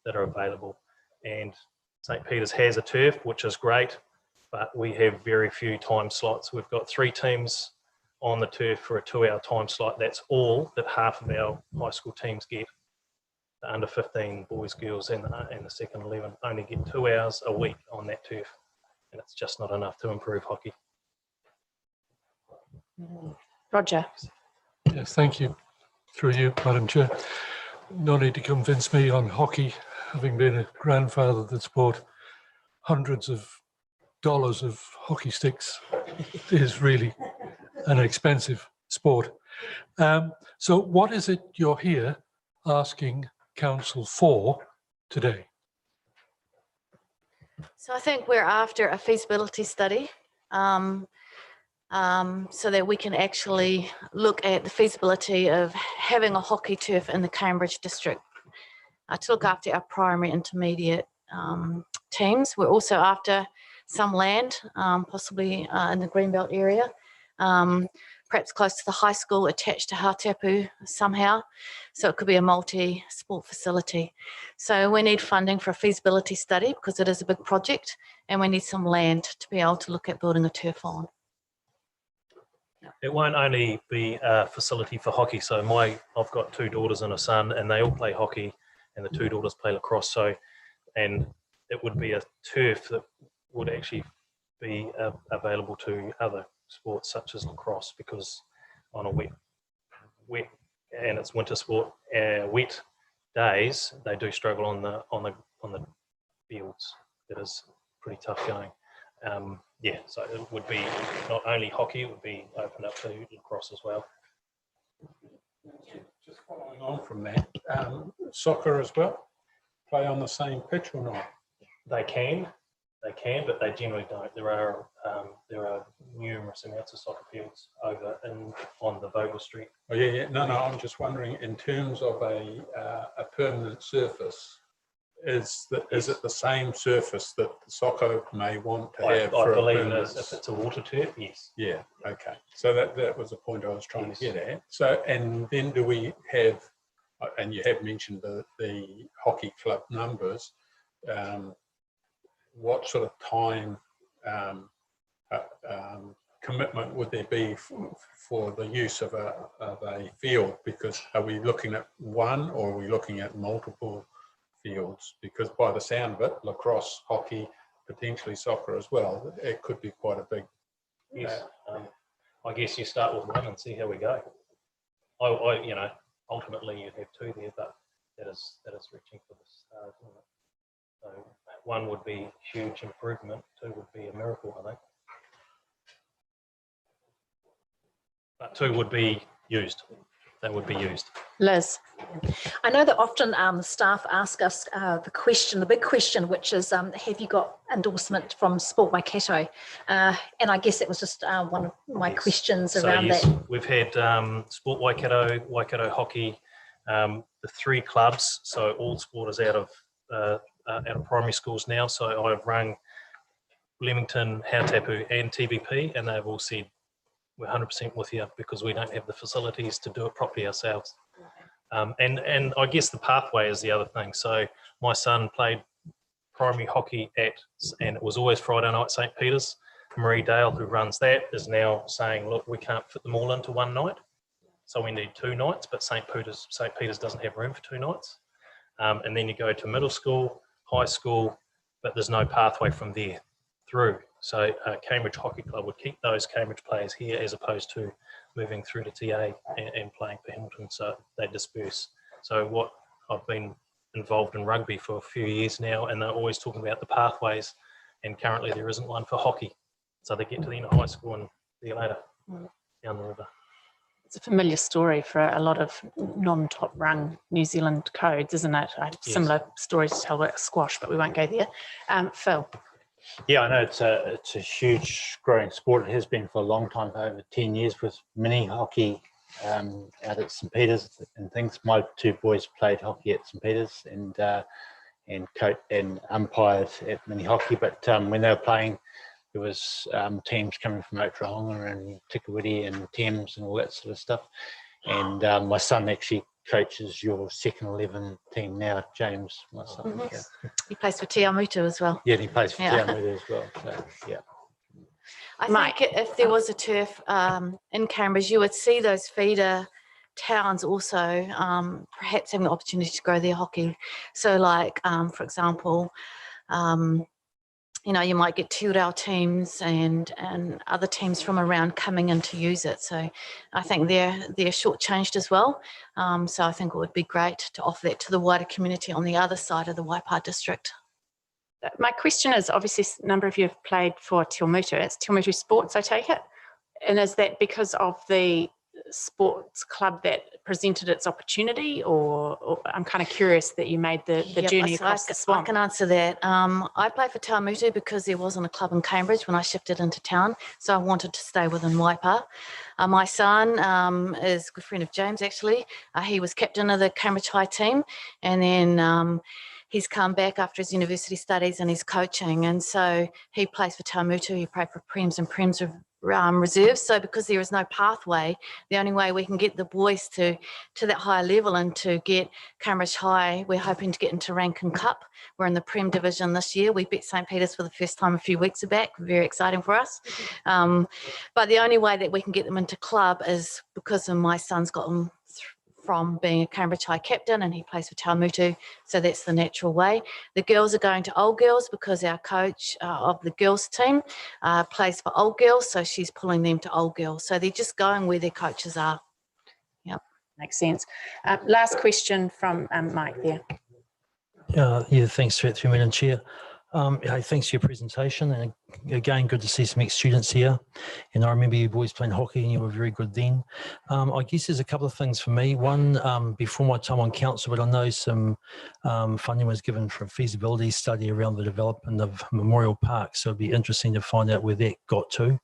that are available. And St. Peter's has a turf, which is great, but we have very few time slots. We've got 3 teams on the turf for a 2-hour time slot. That's all that half of our high school teams get. The under 15 boys, girls, and the second 11 only get 2 hours a week on that turf, and it's just not enough to improve hockey. Roger. Yes, thank you. Through you, Madam Chair. No need to convince me on hockey, having been a grandfather that's bought hundreds of dollars of hockey sticks. It is really an expensive sport. So what is it you're here asking Council for today? So I think we're after a feasibility study so that we can actually look at the feasibility of having a hockey turf in the Cambridge district to look after our primary intermediate teams. We're also after some land, possibly in the Greenbelt area, perhaps close to the high school attached to Hatapu somehow. So it could be a multi-sport facility. So we need funding for a feasibility study because it is a big project, and we need some land to be able to look at building a turf on. It won't only be a facility for hockey. So I've got 2 daughters and a son, and they all play hockey, and the 2 daughters play lacrosse. So, and it would be a turf that would actually be available to other sports such as lacrosse, because on a wet and it's winter sport, wet days they do struggle on the fields. It is pretty tough going. yeah, so it would be not only hockey, it would be opened up to lacrosse as well. Just following on from that, soccer as well, play on the same pitch or not? They can, but they generally don't. There are numerous amounts of soccer fields over on the Vogel Street. Oh yeah. No. I'm just wondering, in terms of a permanent surface, is it the same surface that the soccer may want to have? I believe it is. If it's a water turf, yes. Yeah. Okay. So that was the point I was trying to get at. So, and then do we have? And you have mentioned the hockey club numbers. What sort of time commitment would there be for the use of a field? Because are we looking at one, or are we looking at multiple fields? Because by the sound of it, lacrosse, hockey, potentially soccer as well, it could be quite a big. Yes. I guess you start with one and see how we go. Ultimately you'd have two there, but that is reaching for the stars, isn't it? So one would be huge improvement, two would be a miracle, I think. But two would be used. That would be used. Liz. I know that often the staff ask us the big question, which is, have you got endorsement from Sport Waikato? And I guess it was just one of my questions around that. We've had Sport Waikato, Waikato Hockey, the three clubs, so all sport is out of primary schools now. So I've rung Leamington, Hautapu and TVP, and they've all said, we're 100% with you because we don't have the facilities to do it properly ourselves. And I guess the pathway is the other thing. So my son played primary hockey and it was always Friday night St. Peter's. Marie Dale, who runs that, is now saying, look, we can't fit them all into one night. So we need 2 nights, but St. Peter's doesn't have room for 2 nights. And then you go to middle school, high school, but there's no pathway from there through. So Cambridge Hockey Club would keep those Cambridge players here as opposed to moving through to TA and playing for Hamilton, so they disperse. So what I've been involved in rugby for a few years now, and they're always talking about the pathways, and currently there isn't one for hockey. So they get to the end of high school and see you later, down the river. It's a familiar story for a lot of non-top rung New Zealand codes, isn't it? I have similar stories to tell about squash, but we won't go there. Phil. Yeah, I know it's a huge growing sport. It has been for a long time, for over 10 years, with mini hockey out at St. Peter's and things. My 2 boys played hockey at St. Peter's and umpired at mini hockey. But when they were playing, there was teams coming from Oklahoma and Tikawiti and Thames and all that sort of stuff. And my son actually coaches your second 11 team now, James, my son. Yeah. He plays for Te Amutu as well. Yeah, he plays for Te Amutu as well. So, yeah. I think if there was a turf in Cambridge, you would see those feeder towns also perhaps having the opportunity to grow their hockey. So like, for example, you might get Tūrau teams and other teams from around coming in to use it. So I think they're shortchanged as well. So I think it would be great to offer that to the wider community on the other side of the Waipa district. My question is, obviously a number of you have played for Te Amutu. It's Te Amutu Sports, I take it? And is that because of the sports club that presented its opportunity, or I'm kind of curious that you made the journey across the swamp? I can answer that. I played for Te Amutu because there wasn't a club in Cambridge when I shifted into town, so I wanted to stay within Waipa. My son is a good friend of James, actually. He was captain of the Cambridge High team, and then he's come back after his university studies and he's coaching, and so he plays for Te Amutu. He played for Prems and Prems reserves. So because there is no pathway, the only way we can get the boys to that higher level and to get Cambridge High, we're hoping to get into Rankin Cup. We're in the Prem division this year. We beat St. Peter's for the first time a few weeks back. Very exciting for us. But the only way that we can get them into club is because of my son's got them from being a Cambridge High captain, and he plays for Te Amutu, so that's the natural way. The girls are going to Old Girls because our coach of the girls team plays for Old Girls, so she's pulling them to Old Girls. So they're just going where their coaches are. Yep. Makes sense. Last question from Mike there. Yeah, thanks, through Madam Chair. Hey, thanks for your presentation, and again, good to see some ex-students here. And I remember you boys playing hockey, and you were very good then. I guess there's a couple of things for me. One, before my time on council, but I know some funding was given for a feasibility study around the development of Memorial Park, so it'd be interesting to find out where that got to.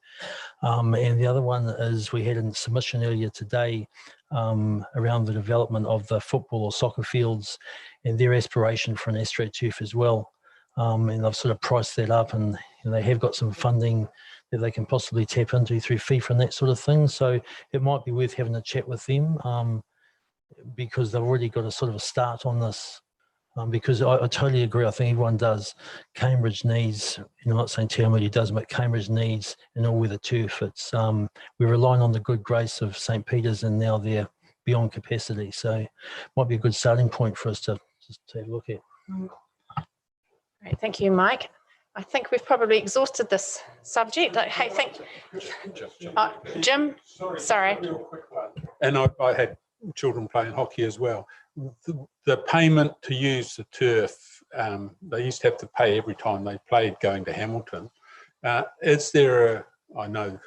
And the other one is we had a submission earlier today around the development of the football or soccer fields and their aspiration for an AstroTurf as well. And I've sort of priced that up, and they have got some funding that they can possibly tap into through FIFA and that sort of thing. So it might be worth having a chat with them because they've already got a sort of a start on this. Because I totally agree. I think everyone does. Cambridge needs, I'm not saying Tiamuri does, but Cambridge needs an all-weather turf. It's we're relying on the good grace of St. Peter's, and now they're beyond capacity. So it might be a good starting point for us to just have a look at. Great, thank you, Mike. I think we've probably exhausted this subject. Hey, thank you. Jim, sorry. And I had children playing hockey as well. The payment to use the turf, they used to have to pay every time they played going to Hamilton. Is there I know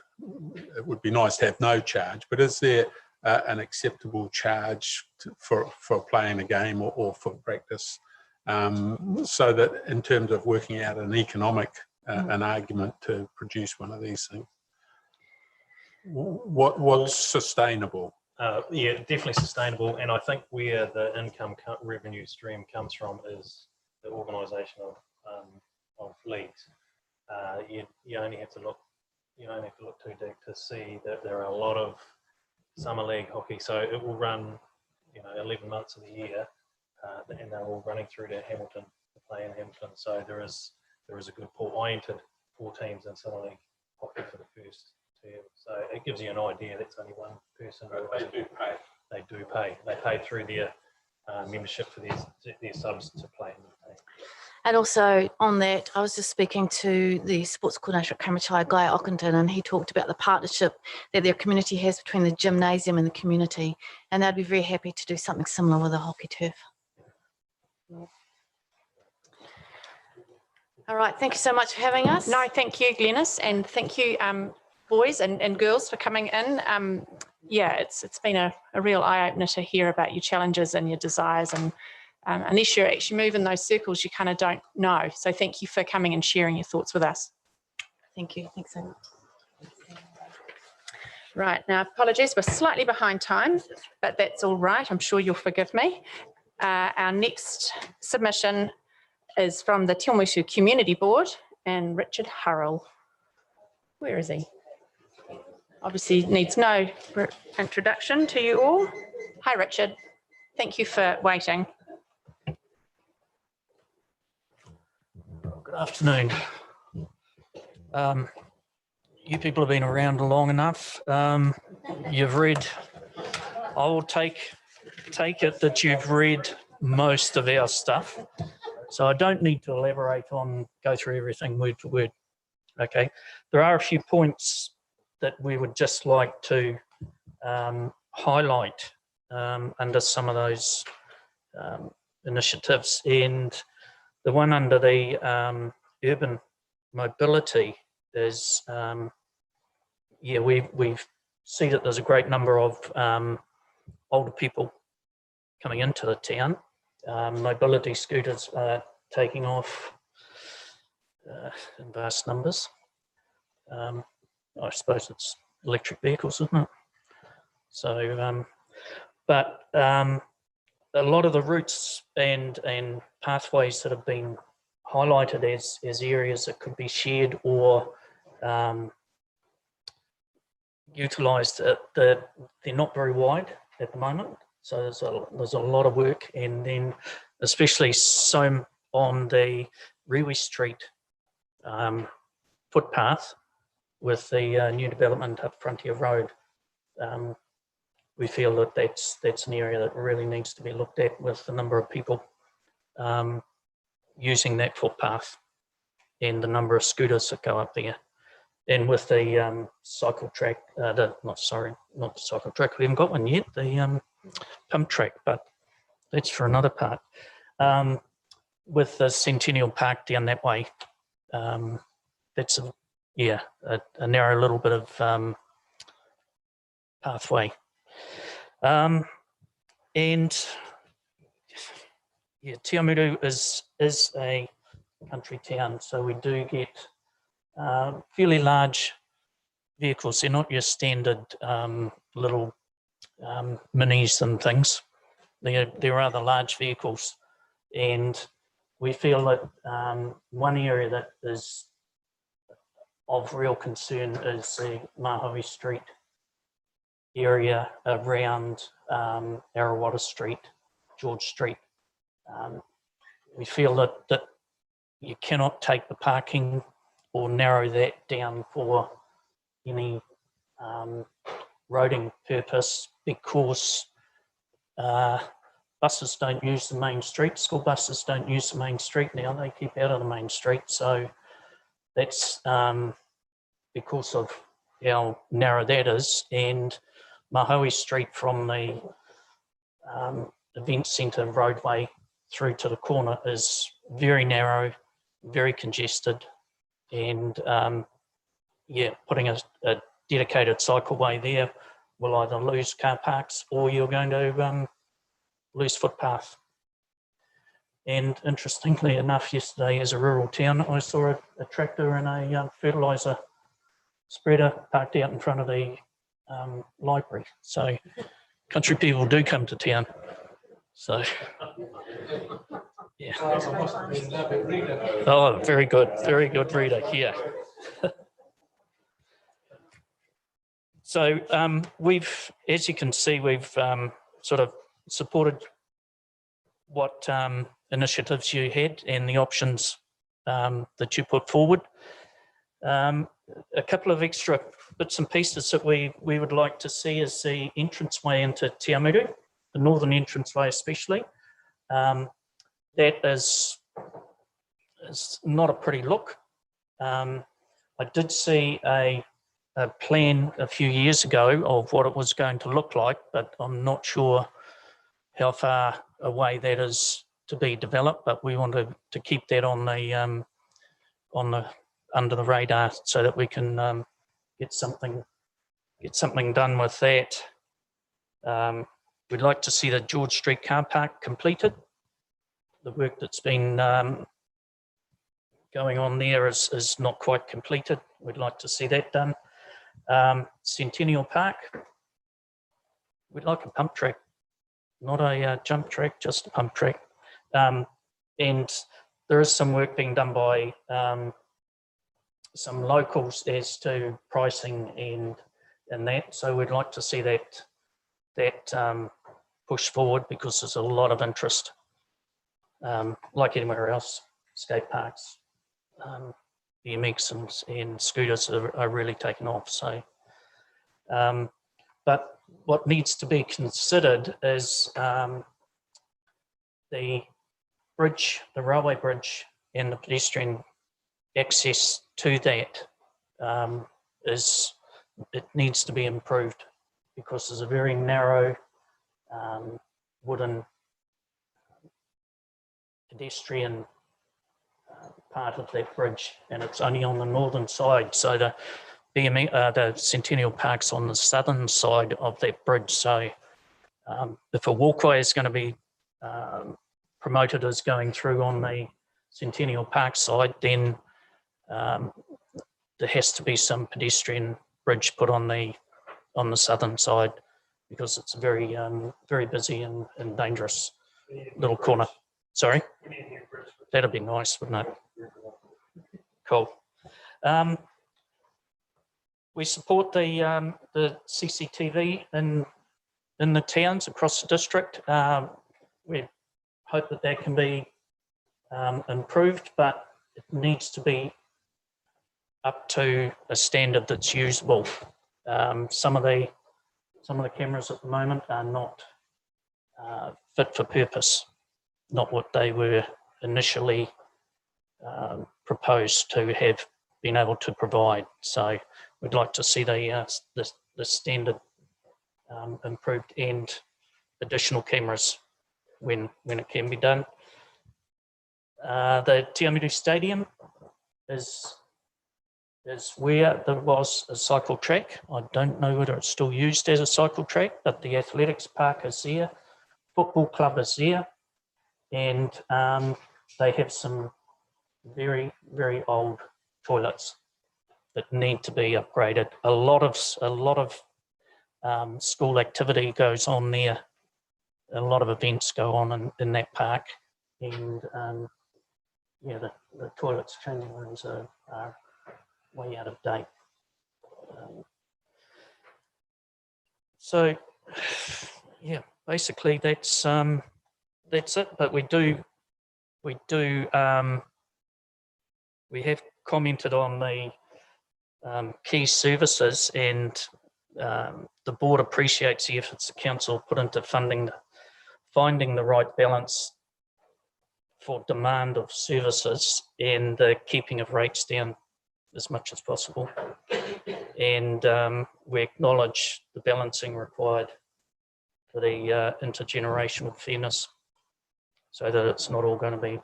it would be nice to have no charge, but is there an acceptable charge for playing a game or for practice? So that in terms of working out an economic an argument to produce one of these things, what's sustainable? Yeah, definitely sustainable, and I think where the income revenue stream comes from is the organisation of leagues. You only have to look too deep to see that there are a lot of summer league hockey, so it will run 11 months of the year. And they're all running through to Hamilton to play in Hamilton. So there is a good pool. I entered 4 teams in summer league hockey for the first term. So it gives you an idea that's only one person. They do pay. They do pay. They pay through their membership for their subs to play in the team. And also on that, I was just speaking to the sports coordinator at Cambridge High, Guy Ockenden, and he talked about the partnership that their community has between the gymnasium and the community. And they'd be very happy to do something similar with a hockey turf. All right, thank you so much for having us. No, thank you, Glenys, and thank you, boys and girls, for coming in. Yeah, it's been a real eye-opener to hear about your challenges and your desires, and unless you actually move in those circles, you kind of don't know. So thank you for coming and sharing your thoughts with us. Thank you. Thanks so much. Right, now apologies, we're slightly behind time, but that's all right. I'm sure you'll forgive me. Our next submission is from the Tilmushu Community Board and Richard Hurrell. Where is he? Obviously needs no introduction to you all. Hi, Richard. Thank you for waiting. Good afternoon. You people have been around long enough. You've read, I will take it that you've read most of our stuff. So I don't need to elaborate go through everything word for word. Okay. There are a few points that we would just like to highlight under some of those initiatives. And the one under the urban mobility is, yeah, we've seen that there's a great number of older people coming into the town. Mobility scooters are taking off in vast numbers. I suppose it's electric vehicles, isn't it? So, but a lot of the routes and pathways that have been highlighted as areas that could be shared or utilised, they're not very wide at the moment. So there's a lot of work, and then especially some on the Rewe Street footpath with the new development up Frontier Road. We feel that that's an area that really needs to be looked at with the number of people using that footpath and the number of scooters that go up there. And with the cycle track, not the cycle track, we haven't got one yet, the pump track, but that's for another part. with the Centennial Park down that way, that's a narrow little bit of pathway. And yeah, Tiamuru is a country town, so we do get fairly large vehicles. They're not your standard little minis and things. They're rather large vehicles, and we feel that one area that is of real concern is the Mahoe Street area around Arawata Street, George Street. We feel that you cannot take the parking or narrow that down for any roading purpose, because buses don't use the main street. School buses don't use the main street now. They keep out of the main street. So that's because of how narrow that is. And Mahoe Street from the event centre roadway through to the corner is very narrow, very congested, and yeah, putting a dedicated cycleway there will either lose car parks or you're going to lose footpath. And interestingly enough, yesterday as a rural town, I saw a tractor and a fertiliser spreader parked out in front of the library. So country people do come to town. So yeah. Oh, very good reader here. So we've, as you can see, we've sort of supported what initiatives you had and the options that you put forward. A couple of extra bits and pieces that we would like to see is the entranceway into Tiamuru, the northern entranceway especially. That is not a pretty look. I did see a plan a few years ago of what it was going to look like, but I'm not sure how far away that is to be developed. But we want to keep that on the under the radar so that we can get something done with that. We'd like to see the George Street car park completed. The work that's been going on there is not quite completed. We'd like to see that done. Centennial Park, we'd like a pump track, not a jump track, just a pump track. And there is some work being done by some locals as to pricing and that. So we'd like to see that push forward, because there's a lot of interest, like anywhere else, skate parks. BMX and scooters are really taking off. So, but what needs to be considered is the bridge, the railway bridge, and the pedestrian access to that it needs to be improved, because there's a very narrow wooden pedestrian part of that bridge, and it's only on the northern side. So the Centennial Park's on the southern side of that bridge. So if a walkway is going to be promoted as going through on the Centennial Park side, then there has to be some pedestrian bridge put on the southern side, because it's a very very busy and dangerous little corner. Sorry, that'd be nice, wouldn't it? Cool. We support the CCTV in the towns across the district. We hope that can be improved, but it needs to be up to a standard that's usable. Some of the cameras at the moment are not fit for purpose, not what they were initially proposed to have been able to provide. So we'd like to see the standard improved and additional cameras when it can be done. The Tiamutu Stadium is where there was a cycle track. I don't know whether it's still used as a cycle track, but the athletics park is there, football club is there, and they have some very, very old toilets that need to be upgraded. A lot of school activity goes on there. A lot of events go on in that park, and yeah, the toilets, changing rooms are way out of date. So yeah, basically that's it. But we have commented on the key services, and the board appreciates the efforts the council put into finding the right balance for demand of services and the keeping of rates down as much as possible. And we acknowledge the balancing required for the intergenerational fairness, so that it's not all going to be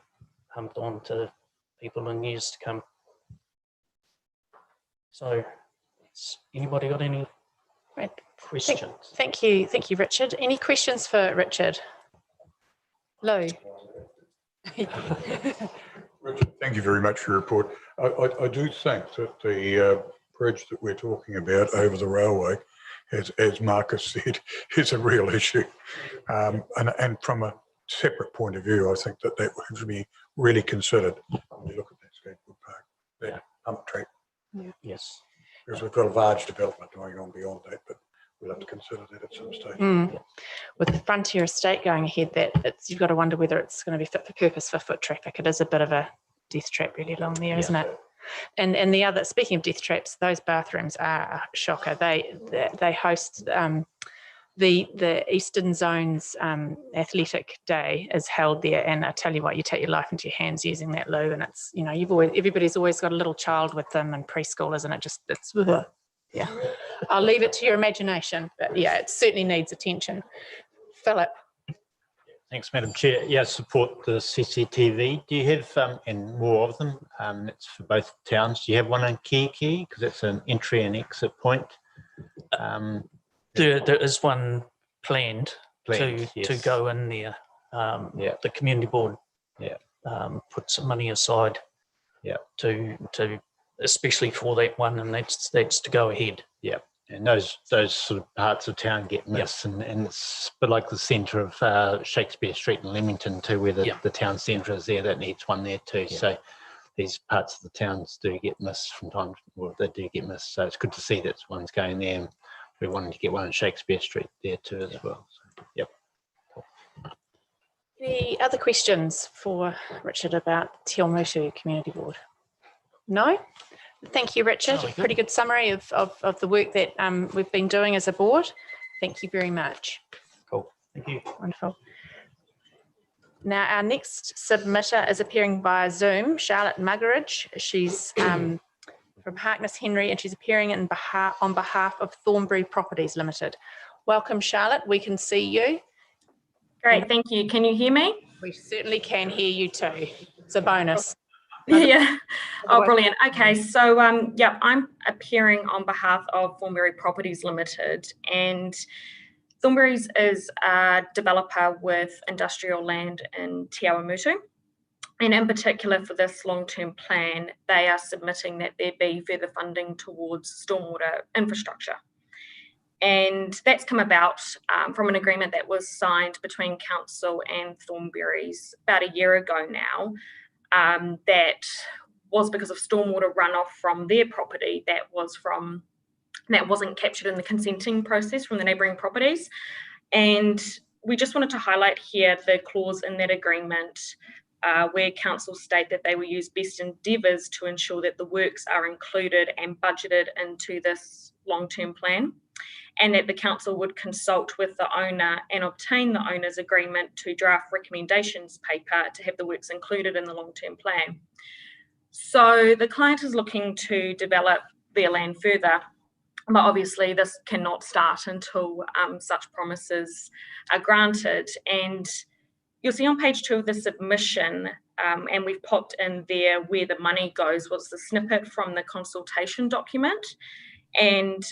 pumped on to people in years to come. So, anybody got any questions? Thank you, Richard. Any questions for Richard? Lou. Richard, thank you very much for your report. I do think that the bridge that we're talking about over the railway, as Marcus said, is a real issue. And from a separate point of view, I think that should be really considered when you look at that skateboard park, that pump track. Yeah. Yes. Because we've got a large development going on beyond that, but we'll have to consider that at some stage. With the Frontier Estate going ahead, you've got to wonder whether it's going to be fit for purpose for foot traffic. It is a bit of a death trap really along there, isn't it? And the other, speaking of death traps, those bathrooms are a shocker. They host the Eastern Zone's athletic day is held there, and I tell you what, you take your life into your hands using that loo, and it's, you know, everybody's always got a little child with them and preschoolers, and it's yeah. I'll leave it to your imagination, but yeah, it certainly needs attention. Philip. Thanks, Madam Chair. Yeah, support the CCTV. Do you have, and more of them, it's for both towns, do you have one in Kiki? Because it's an entry and exit point. There is one planned to yes. go in there. The community board put some money aside to especially for that one, and that's to go ahead. Yeah, and those sort of parts of town get missed, and it's a bit like the centre of Shakespeare Street in Leamington too, where the town centre is there. That needs one there too. Yeah. So these parts of the towns do get missed from time, well, they do get missed. So it's good to see that one's going there. And we wanted to get one in Shakespeare Street there too as well. So, yep. Any other questions for Richard about Te Awamutu Community Board? No? Thank you, Richard. Pretty good summary of the work that we've been doing as a board. Thank you very much. Cool. Thank you. Wonderful. Now, our next submitter is appearing via Zoom, Charlotte Muggeridge. She's from Harkness Henry, and she's appearing on behalf of Thornbury Properties Limited. Welcome, Charlotte. We can see you. Great, thank you. Can you hear me? We certainly can hear you too. It's a bonus. Yeah. Oh, brilliant. Okay, so yeah, I'm appearing on behalf of Thornbury Properties Limited, and Thornbury's is a developer with industrial land in Te Awamutu. And in particular for this long-term plan, they are submitting that there be further funding towards stormwater infrastructure. And that's come about from an agreement that was signed between Council and Thornbury's about a year ago now. That was because of stormwater runoff from their property that wasn't captured in the consenting process from the neighbouring properties. And we just wanted to highlight here the clause in that agreement where council state that they will use best endeavours to ensure that the works are included and budgeted into this long-term plan, and that the council would consult with the owner and obtain the owner's agreement to draft recommendations paper to have the works included in the long-term plan. So the client is looking to develop their land further, but obviously this cannot start until such promises are granted. And you'll see on page 2 of the submission, and we've popped in there where the money goes, was the snippet from the consultation document. And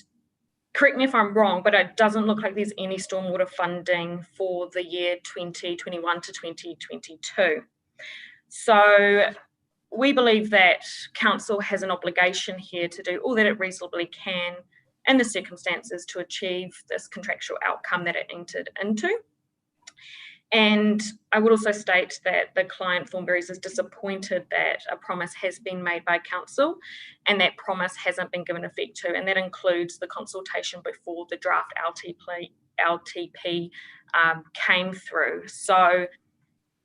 correct me if I'm wrong, but it doesn't look like there's any stormwater funding for the year 2021 to 2022. So we believe that council has an obligation here to do all that it reasonably can in the circumstances to achieve this contractual outcome that it entered into. And I would also state that the client Thornberrys is disappointed that a promise has been made by council and that promise hasn't been given effect to, and that includes the consultation before the draft LTP came through. So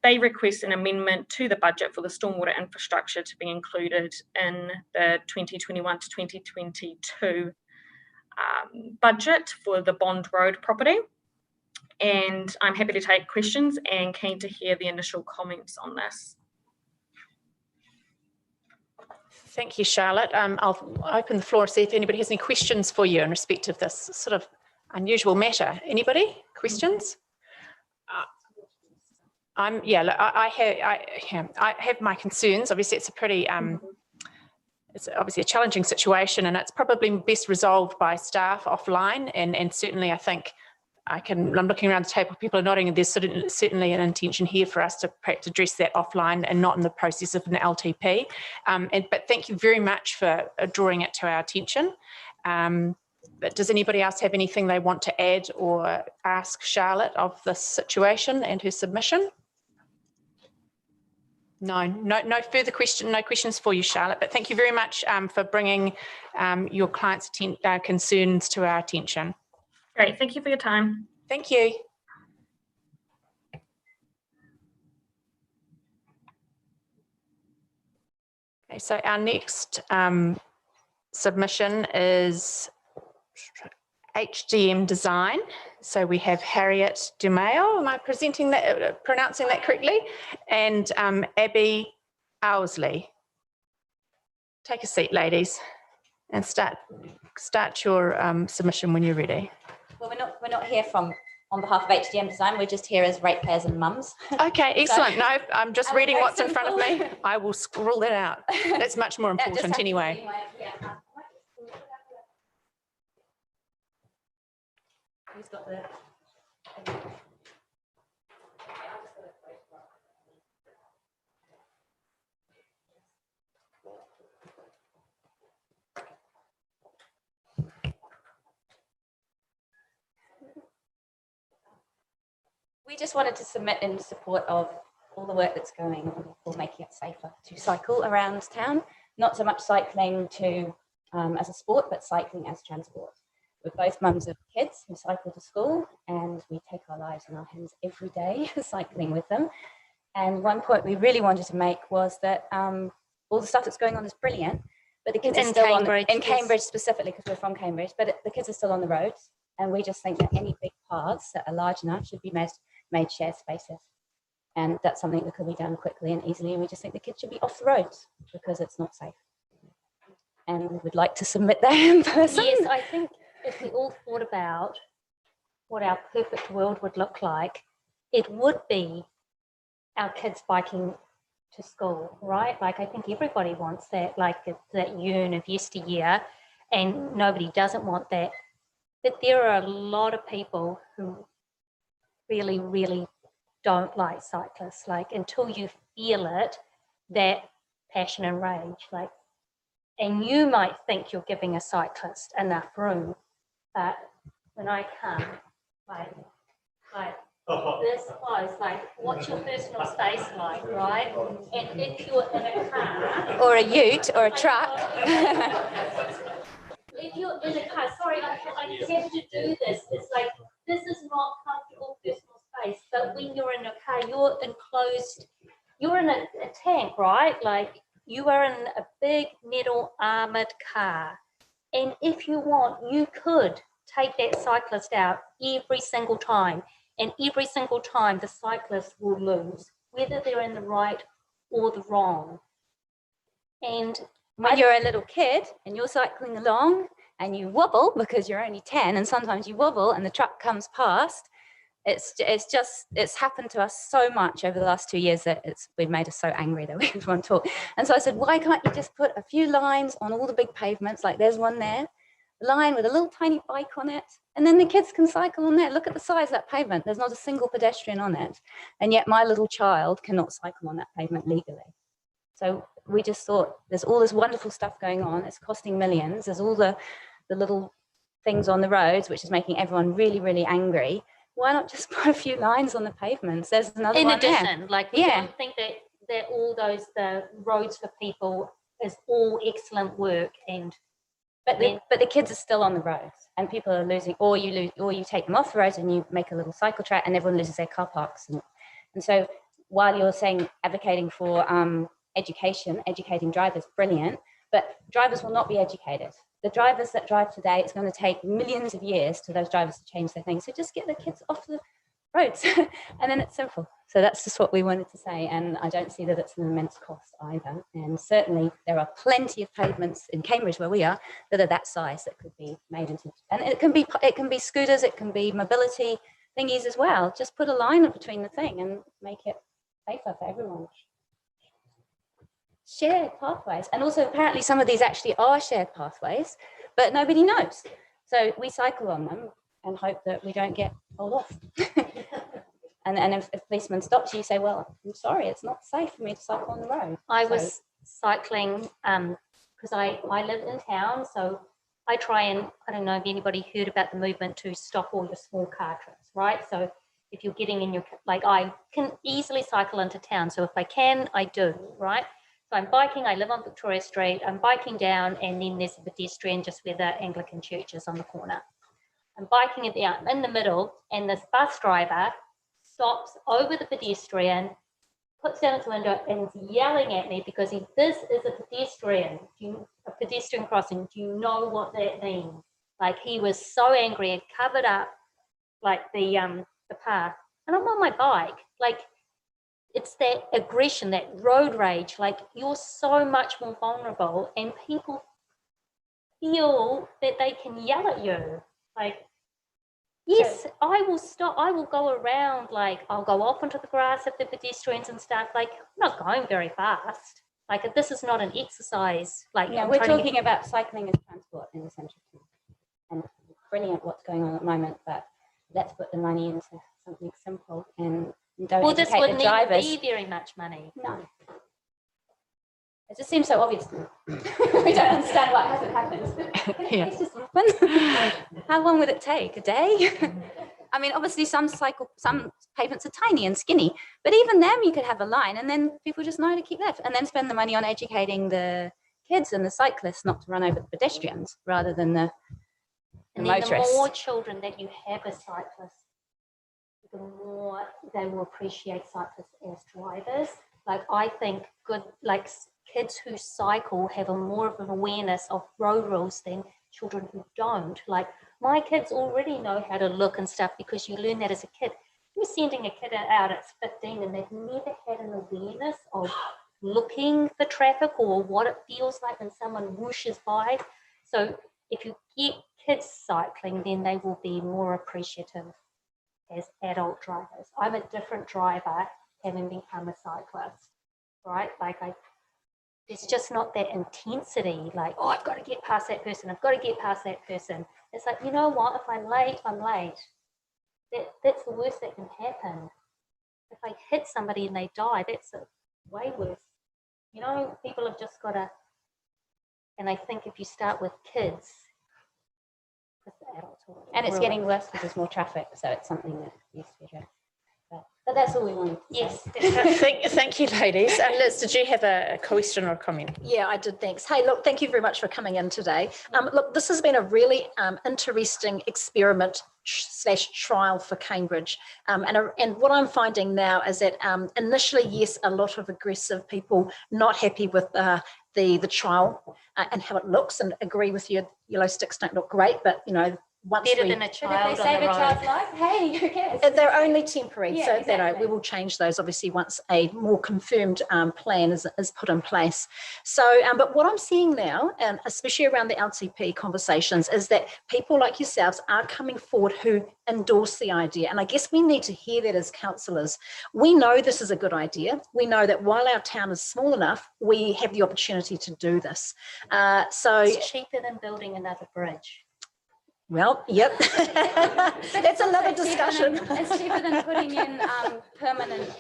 they request an amendment to the budget for the stormwater infrastructure to be included in the 2021 to 2022 budget for the Bond Road property. And I'm happy to take questions and keen to hear the initial comments on this. Thank you, Charlotte. I'll open the floor and see if anybody has any questions for you in respect of this sort of unusual matter. Anybody? Questions? I have my concerns. Obviously, it's a pretty it's obviously a challenging situation, and it's probably best resolved by staff offline. And certainly, I think I'm looking around the table, people are nodding, and there's certainly an intention here for us to perhaps address that offline and not in the process of an LTP. But thank you very much for drawing it to our attention. But does anybody else have anything they want to add or ask Charlotte of this situation and her submission? No further questions for you, Charlotte, but thank you very much for bringing your clients' concerns to our attention. Great, thank you for your time. Thank you. Okay, so our next submission is HDM Design. So we have Harriet DeMayo, am I pronouncing that correctly? And Abby Owsley. Take a seat, ladies, and start your submission when you're ready. Well, we're not here on behalf of HDM Design. We're just here as ratepayers and mums. Okay, excellent. No, I'm just reading what's in front of me. I will scroll that out. That's much more important anyway. Who's got the... We just wanted to submit in support of all the work that's going on for making it safer to cycle around town, not so much cycling to as a sport, but cycling as transport. We're both mums of kids who cycle to school, and we take our lives in our hands every day cycling with them. And one point we really wanted to make was that all the stuff that's going on is brilliant, but the kids are still in Cambridge specifically, because we're from Cambridge, but the kids are still on the roads. And we just think that any big paths that are large enough should be made shared spaces. And that's something that could be done quickly and easily. And we just think the kids should be off the roads because it's not safe. And we would like to submit that in person. Yes, I think if we all thought about what our perfect world would look like, it would be our kids biking to school, right? Like, I think everybody wants that, like that yearn of yesteryear, and nobody doesn't want that. But there are a lot of people who really, really don't like cyclists. Like, until you feel it, that passion and rage, like, and you might think you're giving a cyclist enough room, but when I come, like this close, like, what's your personal space like, right? And if you're in a car or a ute or a truck. If you're in a car, sorry, I have to do this. It's like, this is not comfortable personal space, but when you're in a car, you're enclosed, you're in a tank, right? Like, you are in a big metal armored car. And if you want, you could take that cyclist out every single time. And every single time the cyclist will lose, whether they're in the right or the wrong. And when you're a little kid and you're cycling along and you wobble because you're only 10, and sometimes you wobble and the truck comes past, it's happened to us so much over the last 2 years that we've made us so angry that we just want to talk. And so I said, why can't you just put a few lines on all the big pavements, like there's one there, a line with a little tiny bike on it, and then the kids can cycle on there. Look at the size of that pavement. There's not a single pedestrian on it. And yet my little child cannot cycle on that pavement legally. So we just thought, there's all this wonderful stuff going on. It's costing millions. There's all the little things on the roads, which is making everyone really, really angry. Why not just put a few lines on the pavements? There's another In one addition, there. like we don't think that all the roads for people is all excellent work, and but the kids are still on the roads, and people are losing, or you take them off the roads and you make a little cycle track, and everyone loses their car parks. And so while you're saying advocating for educating drivers, brilliant, but drivers will not be educated. The drivers that drive today, it's going to take millions of years to those drivers to change their things. So just get the kids off the roads and then it's simple. So that's just what we wanted to say. And I don't see that it's an immense cost either. And certainly there are plenty of pavements in Cambridge where we are that are that size that could be made into, and it can be scooters, it can be mobility thingies as well. Just put a line between the thing and make it safer for everyone. Shared pathways, and also apparently some of these actually are shared pathways, but nobody knows. So we cycle on them and hope that we don't get pulled off. and if a policeman stops you, you say, well, I'm sorry, it's not safe for me to cycle on the road. I was cycling because I live in town, so I try and, I don't know if anybody heard about the movement to stop all your small car trips, right? So if you're getting in your, like I can easily cycle into town, so if I can, I do, right? So I'm biking, I live on Victoria Street, I'm biking down, and then there's a pedestrian just where the Anglican church is on the corner. I'm biking it down in the middle, and this bus driver stops over the pedestrian, puts down his window, and is yelling at me because this is a pedestrian, a pedestrian crossing. Do you know what that means? Like, he was so angry and covered up like the path, and I'm on my bike, like. It's that aggression, that road rage, like you're so much more vulnerable and people feel that they can yell at you. Like, yes, I will stop, I will go around, like I'll go off into the grass of the pedestrians and stuff, like I'm not going very fast. Like this is not an exercise. Like yeah, we're talking about cycling as transport in the centre. And brilliant what's going on at the moment, but let's put the money into something simple and don't well, this educate wouldn't the drivers. even be very much money. No. It just seems so obvious. We don't understand what hasn't happened. Yeah. It's just happened. How long would it take? A day? I mean, obviously some pavements are tiny and skinny, but even them you could have a line and then people just know to keep left and then spend the money on educating the kids and the cyclists not to run over the pedestrians rather than the motorists. The more children that you have as cyclists, the more they will appreciate cyclists as drivers. Like I think like kids who cycle have a more of an awareness of road rules than children who don't. Like my kids already know how to look and stuff because you learn that as a kid. You're sending a kid out at 15 and they've never had an awareness of looking for traffic or what it feels like when someone whooshes by. So if you get kids cycling, then they will be more appreciative as adult drivers. I'm a different driver having become a cyclist, right? Like it's just not that intensity, like, oh, I've got to get past that person, I've got to get past that person. It's like, you know what, if I'm late, I'm late. That's the worst that can happen. If I hit somebody and they die, that's way worse. You know, people have just got to, and I think if you start with kids, and it's getting worse because there's more traffic, so it's something that needs to be addressed. But that's all we wanted to say. Thank you, ladies. And Liz, did you have a question or a comment? Yeah, I did, thanks. Hey, look, thank you very much for coming in today. Look, this has been a really interesting experiment / trial for Cambridge. And what I'm finding now is that initially, yes, a lot of aggressive people not happy with the trial and how it looks, and agree with you, yellow sticks don't look great, but you know, once Better we, than a But child if they save on a the road. child's life, hey, who cares? they're only temporary. Yeah, So exactly. we will change those obviously once a more confirmed plan is put in place. So, but what I'm seeing now, and especially around the LTP conversations, is that people like yourselves are coming forward who endorse the idea. And I guess we need to hear that as councillors. We know this is a good idea. We know that while our town is small enough, we have the opportunity to do this. So It's cheaper than building another bridge. well, yep. That's another discussion. It's cheaper than putting in permanent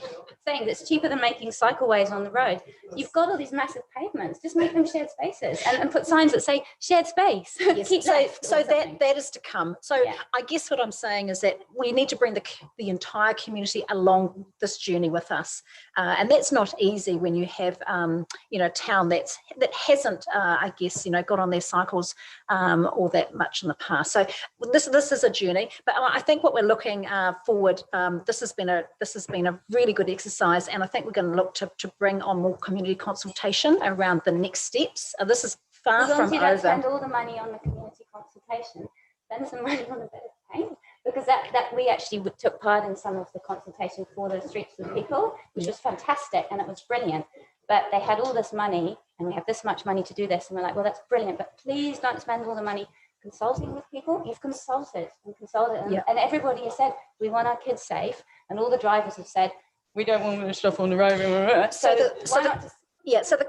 things. It's cheaper than making cycleways on the road. You've got all these massive pavements. Just make them shared spaces and put signs that say shared space. Yes. Keep So that is to come. So yeah. I guess what I'm saying is that we need to bring the entire community along this journey with us, and that's not easy when you have a town that hasn't I guess got on their cycles all that much in the past. So this is a journey, but I think what we're looking forward. This has been a really good exercise, and I think we're going to look to bring on more community consultation around the next steps. This is far from you don't over. spend all the money on the community consultation, spend some money on a bit of paint, because that we actually took part in some of the consultation for the Streets with People, which was fantastic and it was brilliant. But they had all this money, and we have this much money to do this, and we're like, well, that's brilliant, but please don't spend all the money consulting with people. You've consulted and consulted, and everybody has said we want our kids safe, and all the drivers have said we don't want this stuff on the road. So the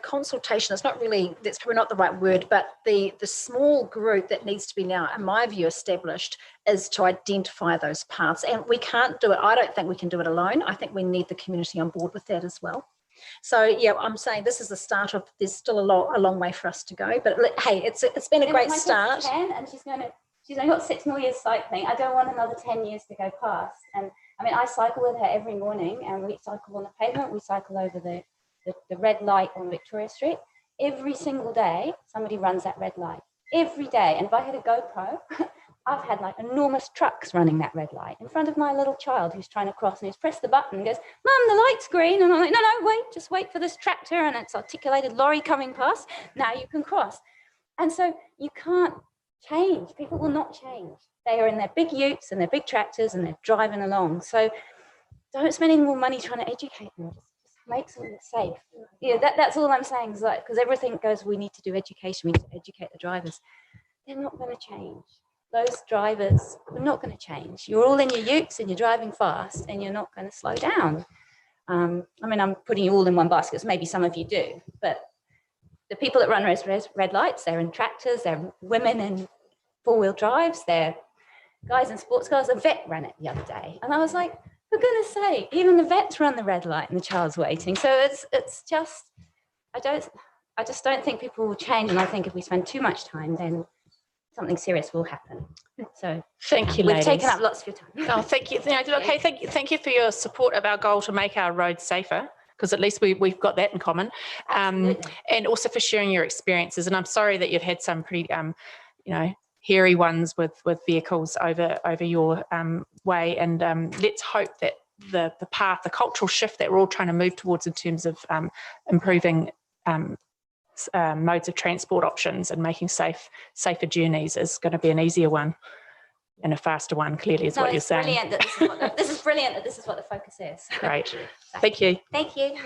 consultation is not really, that's probably not the right word, but the small group that needs to be now, in my view, established is to identify those paths. And we can't do it. I don't think we can do it alone. I think we need the community on board with that as well. So yeah, I'm saying this is the start of, there's still a long way for us to go, but hey, it's been a great start. 10 and she's only got 6 more years cycling. I don't want another 10 years to go past. And I mean, I cycle with her every morning, and we cycle on the pavement. We cycle over the red light on Victoria Street. Every single day, somebody runs that red light. Every day. And if I had a GoPro, I've had like enormous trucks running that red light in front of my little child who's trying to cross, and he's pressed the button and goes, Mum, the light's green. And I'm like, no, wait, just wait for this tractor and its articulated lorry coming past. Now you can cross. And so you can't change. People will not change. They are in their big utes and their big tractors and they're driving along. So don't spend any more money trying to educate them. Just make something safe. Yeah, that's all I'm saying, is like, because everything goes, we need to do education, we need to educate the drivers. They're not going to change. Those drivers are not going to change. You're all in your utes and you're driving fast and you're not going to slow down. I mean, I'm putting you all in one basket, so maybe some of you do, but the people that run red lights, they're in tractors, they're women in four-wheel drives, they're guys in sports cars. A vet ran it the other day. And I was like, for goodness sake, even the vets run the red light and the child's waiting. So it's just, I just don't think people will change. And I think if we spend too much time, then something serious will happen. So thank you, we've ladies. taken up lots of your time. Oh, thank you. Okay, thank you for your support of our goal to make our roads safer, because at least we've got that in common, and also for sharing your experiences. And I'm sorry that you've had some pretty, hairy ones with vehicles over your way. And let's hope that the path, the cultural shift that we're all trying to move towards in terms of improving modes of transport options and making safer journeys is going to be an easier one and a faster one, clearly, is what you're saying. Brilliant that this is brilliant that this is what the focus is. Great. Thank you. Thank you.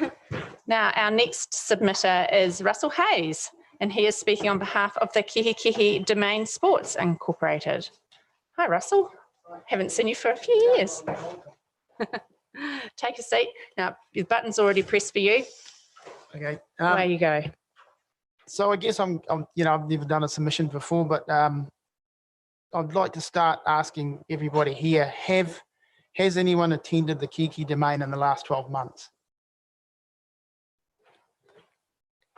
Now, our next submitter is Russell Hayes, and he is speaking on behalf of the Kihi Domain Sports Incorporated. Hi, Russell. Haven't seen you for a few years. Take a seat. Now, your button's already pressed for you. Okay. Away you go. So I guess I've never done a submission before, but I'd like to start asking everybody here, has anyone attended the Kiki Domain in the last 12 months?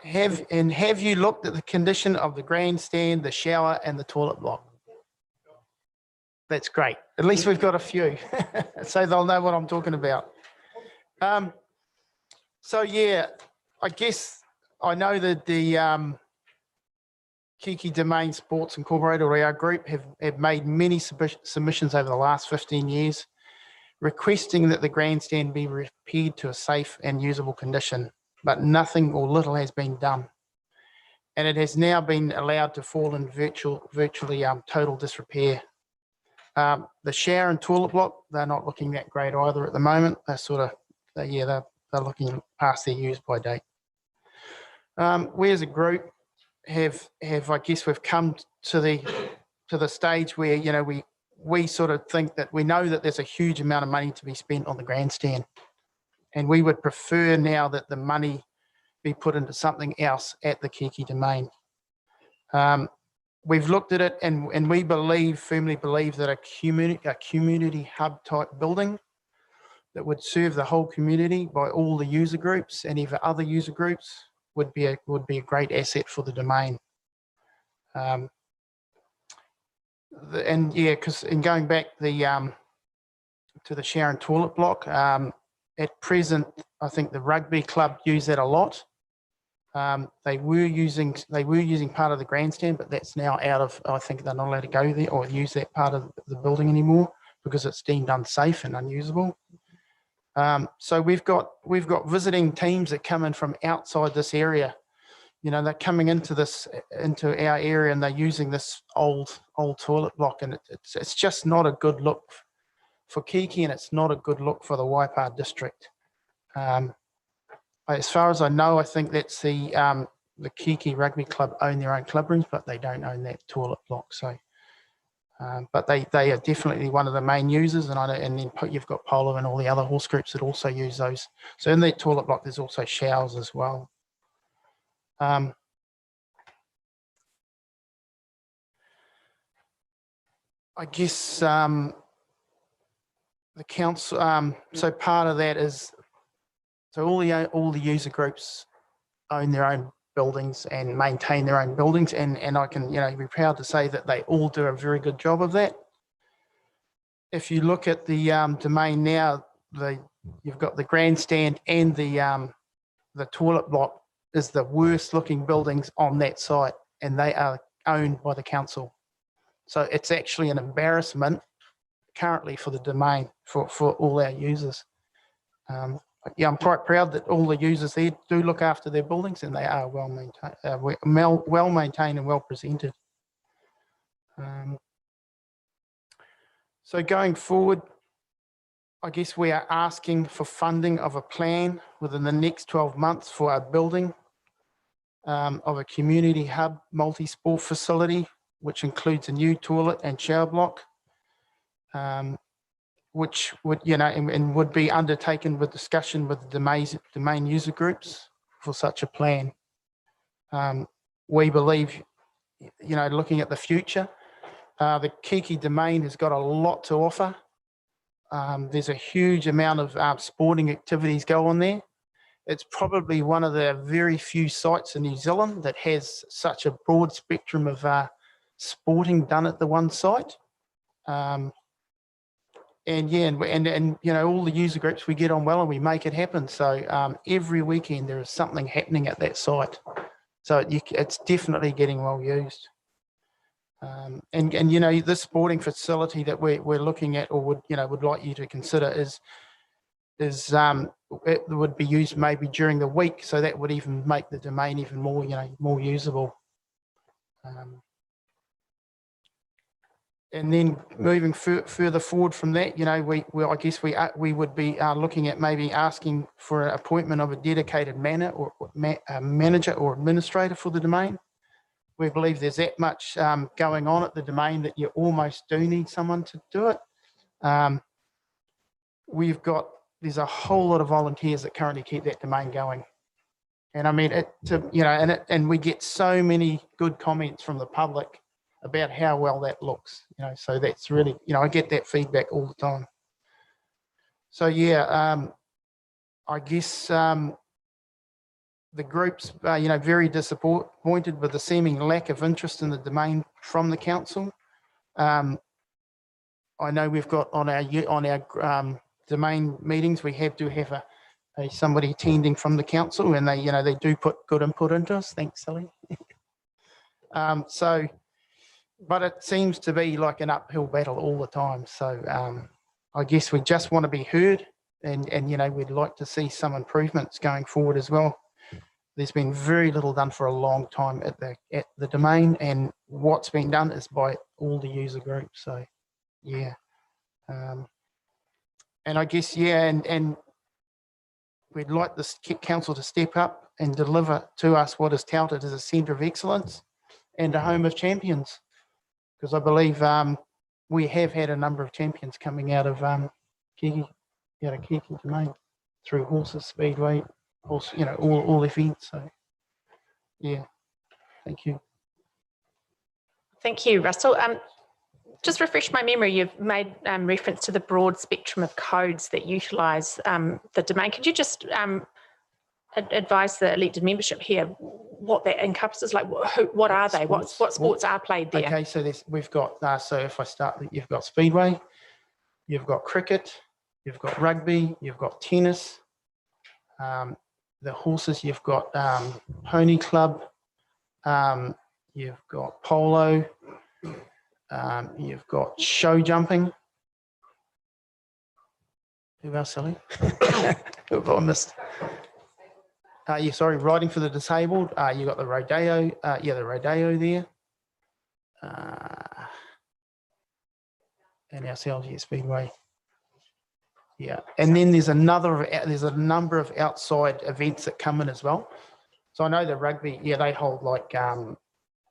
Have you looked at the condition of the grandstand, the shower and the toilet block? That's great. At least we've got a few, so they'll know what I'm talking about. So yeah, I guess I know that the Kiki Domain Sports Incorporated, or our group, have made many submissions over the last 15 years, requesting that the grandstand be repaired to a safe and usable condition, but nothing or little has been done. and it has now been allowed to fall in virtually total disrepair. The shower and toilet block, they're not looking that great either at the moment. They're they're looking past their use by date. We as a group have I guess we've come to the stage where, you know, we sort of think that we know that there's a huge amount of money to be spent on the grandstand, and we would prefer now that the money be put into something else at the Kiki Domain. We've looked at it, and we firmly believe that a community hub type building that would serve the whole community by all the user groups and even other user groups would be a great asset for the domain. And yeah, because in going back to the shower and toilet block, at present, I think the rugby club use that a lot. They were using part of the grandstand, but that's now out of, I think they're not allowed to go there or use that part of the building anymore because it's deemed unsafe and unusable. So we've got visiting teams that come in from outside this area. You know, they're coming into our area, and they're using this old toilet block, and it's just not a good look for Kiki, and it's not a good look for the Waipa district. As far as I know, I think that's the Kiki Rugby Club own their own club rooms, but they don't own that toilet block. So, but they are definitely one of the main users, and then you've got Polo and all the other horse groups that also use those. So in that toilet block, there's also showers as well. I guess the council. So part of that is, so all the user groups own their own buildings and maintain their own buildings, and I can, you know, be proud to say that they all do a very good job of that. If you look at the domain now, you've got the grandstand and the toilet block is the worst looking buildings on that site, and they are owned by the council. So it's actually an embarrassment currently for the domain for all our users. Yeah, I'm quite proud that all the users there do look after their buildings, and they are well maintained and well presented. So going forward, I guess we are asking for funding of a plan within the next 12 months for our building of a community hub multi-sport facility, which includes a new toilet and shower block, which would, you know, and would be undertaken with discussion with the domain user groups for such a plan. We believe, you know, looking at the future, the Kiki Domain has got a lot to offer. There's a huge amount of sporting activities go on there. It's probably one of the very few sites in New Zealand that has such a broad spectrum of sporting done at the one site. And yeah, and you know, all the user groups, we get on well and we make it happen. So every weekend there is something happening at that site. So it's definitely getting well used. And you know, this sporting facility that we're looking at, or would like you to consider, is it would be used maybe during the week, so that would even make the domain even more, you know, more usable. And then moving further forward from that, you know, I guess we would be looking at maybe asking for an appointment of a dedicated manager or administrator for the domain. We believe there's that much going on at the domain that you almost do need someone to do it. There's a whole lot of volunteers that currently keep that domain going. And I mean, and we get so many good comments from the public about how well that looks, you know, so that's really, you know, I get that feedback all the time. So yeah, I guess the group's, you know, very disappointed with the seeming lack of interest in the domain from the council. I know we've got on our domain meetings, we do have somebody attending from the council, and they, you know, they do put good input into us. Thanks, Sally. But it seems to be like an uphill battle all the time. So I guess we just want to be heard, and you know, we'd like to see some improvements going forward as well. there's been very little done for a long time at the domain, and what's been done is by all the user groups. So yeah, and I guess and we'd like the council to step up and deliver to us what is touted as a centre of excellence and a home of champions, because I believe we have had a number of champions coming out of Kiki Domain through horses, speedway, horse, all events. So yeah, thank you. Thank you, Russell. Just refresh my memory, you've made reference to the broad spectrum of codes that utilise the domain. Could you just advise the elected membership here what that encompasses? Like, what are they? What sports are played there? Okay, so we've got, so if I start, you've got speedway, you've got cricket, you've got rugby, you've got tennis, the horses, you've got pony club, you've got polo, you've got show jumping. Who else, Sally? Who have I missed? Riding for the disabled. You got the rodeo. The rodeo there. And ourselves, speedway. Yeah, and then there's a number of outside events that come in as well. So I know the rugby. Yeah, they hold like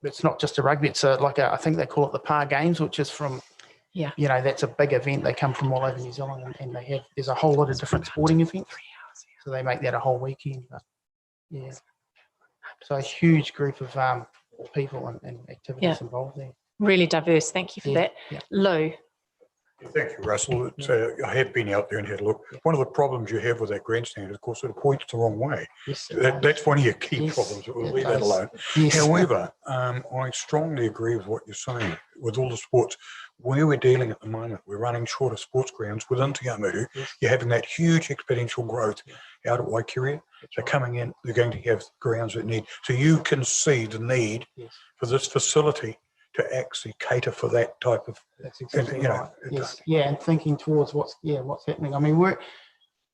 it's not just a rugby. It's I think they call it the Par Games, which is from. Yeah. That's a big event. They come from all over New Zealand, and there's a whole lot of different sporting events. So they make that a whole weekend. But yeah. So a huge group of people and activities involved there. Really diverse. Thank you for that. Yeah. Lou. Thank you, Russell. I have been out there and had a look. One of the problems you have with that grandstand is, of course, it points the wrong way. Yes, that's one of your key problems. We'll leave that alone. Yes. However, I strongly agree with what you're saying. With all the sports, where we're dealing at the moment, we're running short of sports grounds within Te Awamutu. You're having that huge exponential growth out at Waikeria. They're coming in, they're going to have grounds that need. So you can see the need for this facility to actually cater for that type of. That's exactly right. Yes, and thinking towards what's happening. I mean,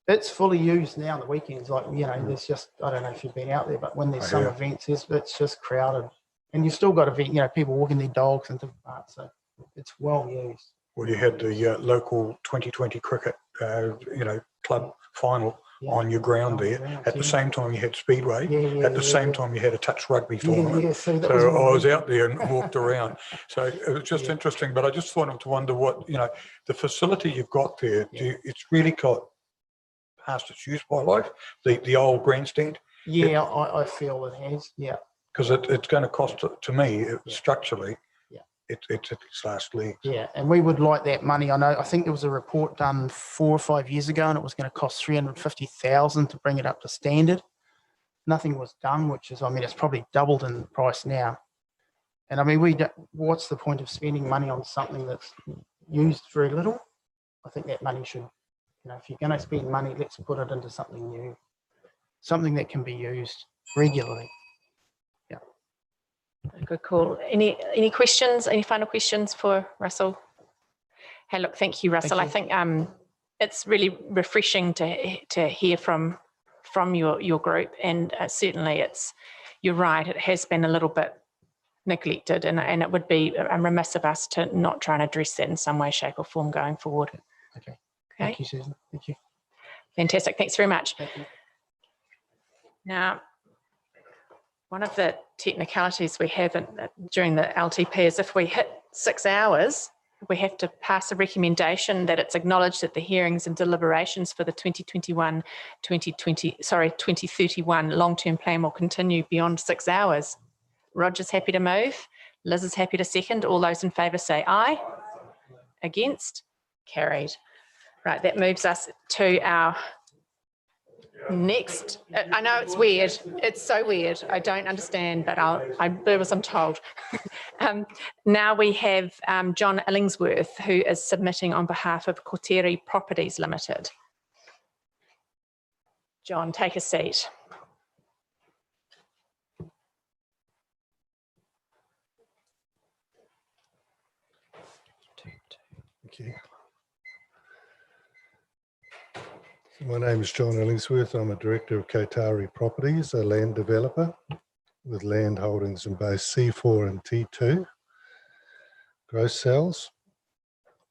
it's fully used now on the weekends. Like there's just, I don't know if you've been out there, but when there's some events, it's just crowded, and you've still got people walking their dogs and different parts. So it's well used. Well, you had the local 2020 cricket, club final on your ground there. At the same time, you had speedway. At the same time, you had a touch rugby tournament. So I was out there and walked around. So it was just interesting. But I just wanted to wonder what the facility you've got there. It's really got past its use by life. The old grandstand. Yeah, I feel it has. Yeah. Because it's going to cost to me structurally. It's at its last legs. Yeah, and we would like that money. I think there was a report done 4 or 5 years ago, and it was going to cost $350,000 to bring it up to standard. Nothing was done, which is, it's probably doubled in price now. And what's the point of spending money on something that's used very little? I think that money should, if you're going to spend money, let's put it into something new, something that can be used regularly. Good call. Any questions? Any final questions for Russell? Hey, look, thank you, Russell. I think it's really refreshing to hear from your group, and certainly you're right. It has been a little bit neglected, and it would be remiss of us to not try and address that in some way, shape, or form going forward. Okay. Thank you, Susan. Thank you. Fantastic. Thanks very much. Now, one of the technicalities we have during the LTP is if we hit 6 hours, we have to pass a recommendation that it's acknowledged that the hearings and deliberations for the 2031 long-term plan will continue beyond 6 hours. Roger's happy to move. Liz is happy to second. All those in favour say aye. Against? Carried. Right, that moves us to our next. I know it's weird. It's so weird. I don't understand, but I do as I'm told. Now we have John Illingsworth, who is submitting on behalf of Koteri Properties Limited. John, take a seat. Thank you. My name is John Ellingsworth. I'm a director of Kotari Properties, a land developer with land holdings in both C4 and T2 gross sales.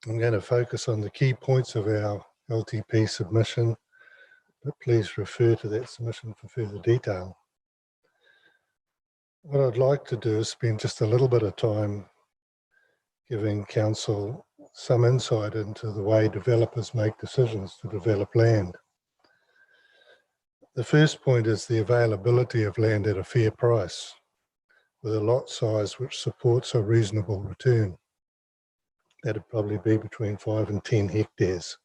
I'm going to focus on the key points of our LTP submission, but please refer to that submission for further detail. What I'd like to do is spend just a little bit of time giving council some insight into the way developers make decisions to develop land. The first point is the availability of land at a fair price, with a lot size which supports a reasonable return. That'd probably be between 5 and 10 hectares.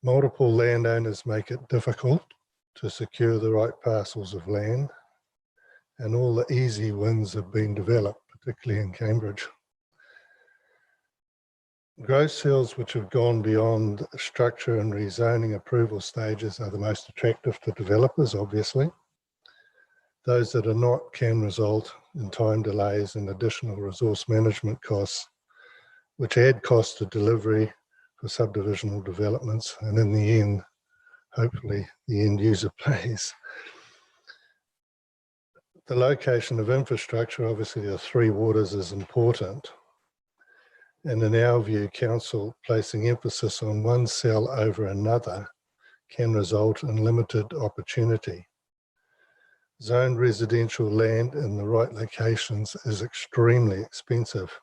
Multiple landowners make it difficult to secure the right parcels of land, and all the easy wins have been developed, particularly in Cambridge. Gross sales which have gone beyond structure and rezoning approval stages are the most attractive to developers, obviously. Those that are not can result in time delays and additional resource management costs, which add cost to delivery for subdivisional developments, and in the end, hopefully, the end user pays. The location of infrastructure, obviously the three waters, is important. And in our view, council placing emphasis on one cell over another can result in limited opportunity. Zoned residential land in the right locations is extremely expensive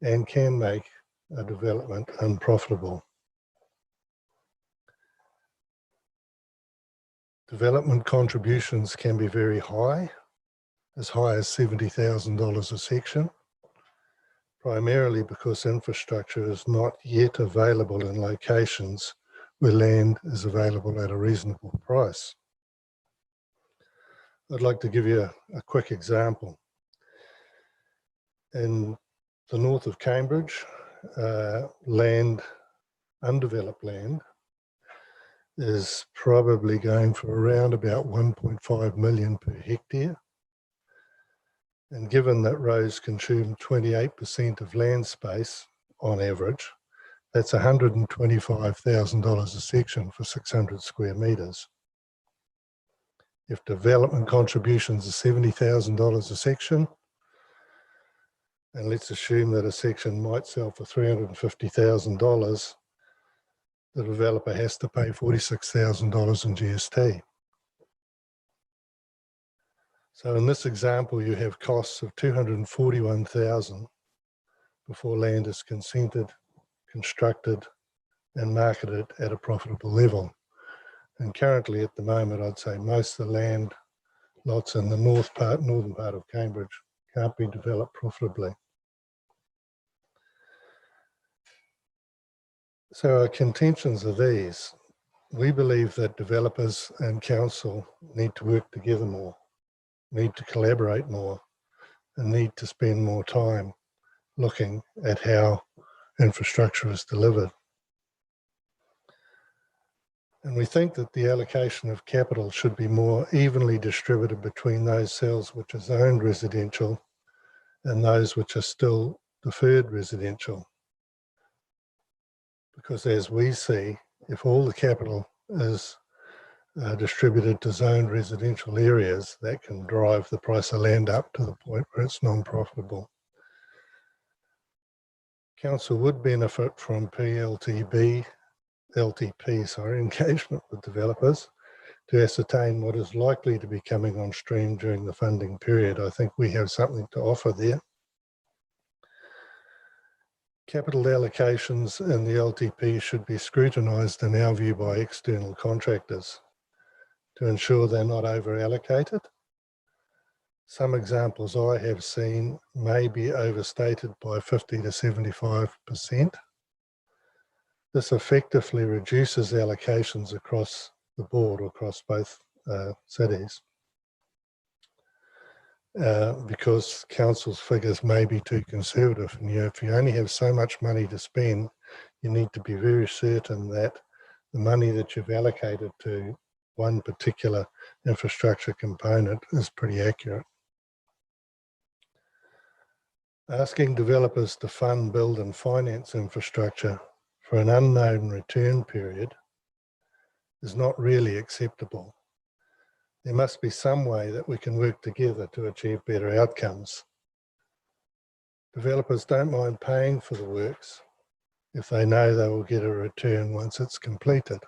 and can make a development unprofitable. Development contributions can be very high as $70,000 a section, primarily because infrastructure is not yet available in locations where land is available at a reasonable price. I'd like to give you a quick example. In the north of Cambridge, undeveloped land, is probably going for around about 1.5 million per hectare. And given that roads consume 28% of land space on average, that's $125,000 a section for 600 square metres. If development contributions are $70,000 a section, and let's assume that a section might sell for $350,000, the developer has to pay $46,000 in GST. So in this example, you have costs of $241,000 before land is consented, constructed, and marketed at a profitable level. And currently at the moment, I'd say most of the land lots in the northern part of Cambridge can't be developed profitably. So our contentions are these. We believe that developers and council need to work together more, need to collaborate more, and need to spend more time looking at how infrastructure is delivered. And we think that the allocation of capital should be more evenly distributed between those cells which are zoned residential and those which are still deferred residential. Because as we see, if all the capital is distributed to zoned residential areas, that can drive the price of land up to the point where it's non-profitable. Council would benefit from LTP engagement with developers to ascertain what is likely to be coming on stream during the funding period. I think we have something to offer there. Capital allocations in the LTP should be scrutinised, in our view, by external contractors to ensure they're not over-allocated. Some examples I have seen may be overstated by 50 to 75%. This effectively reduces allocations across the board, across both cities, because council's figures may be too conservative. And if you only have so much money to spend, you need to be very certain that the money that you've allocated to one particular infrastructure component is pretty accurate. Asking developers to fund, build and finance infrastructure for an unknown return period is not really acceptable. There must be some way that we can work together to achieve better outcomes. Developers don't mind paying for the works if they know they will get a return once it's completed.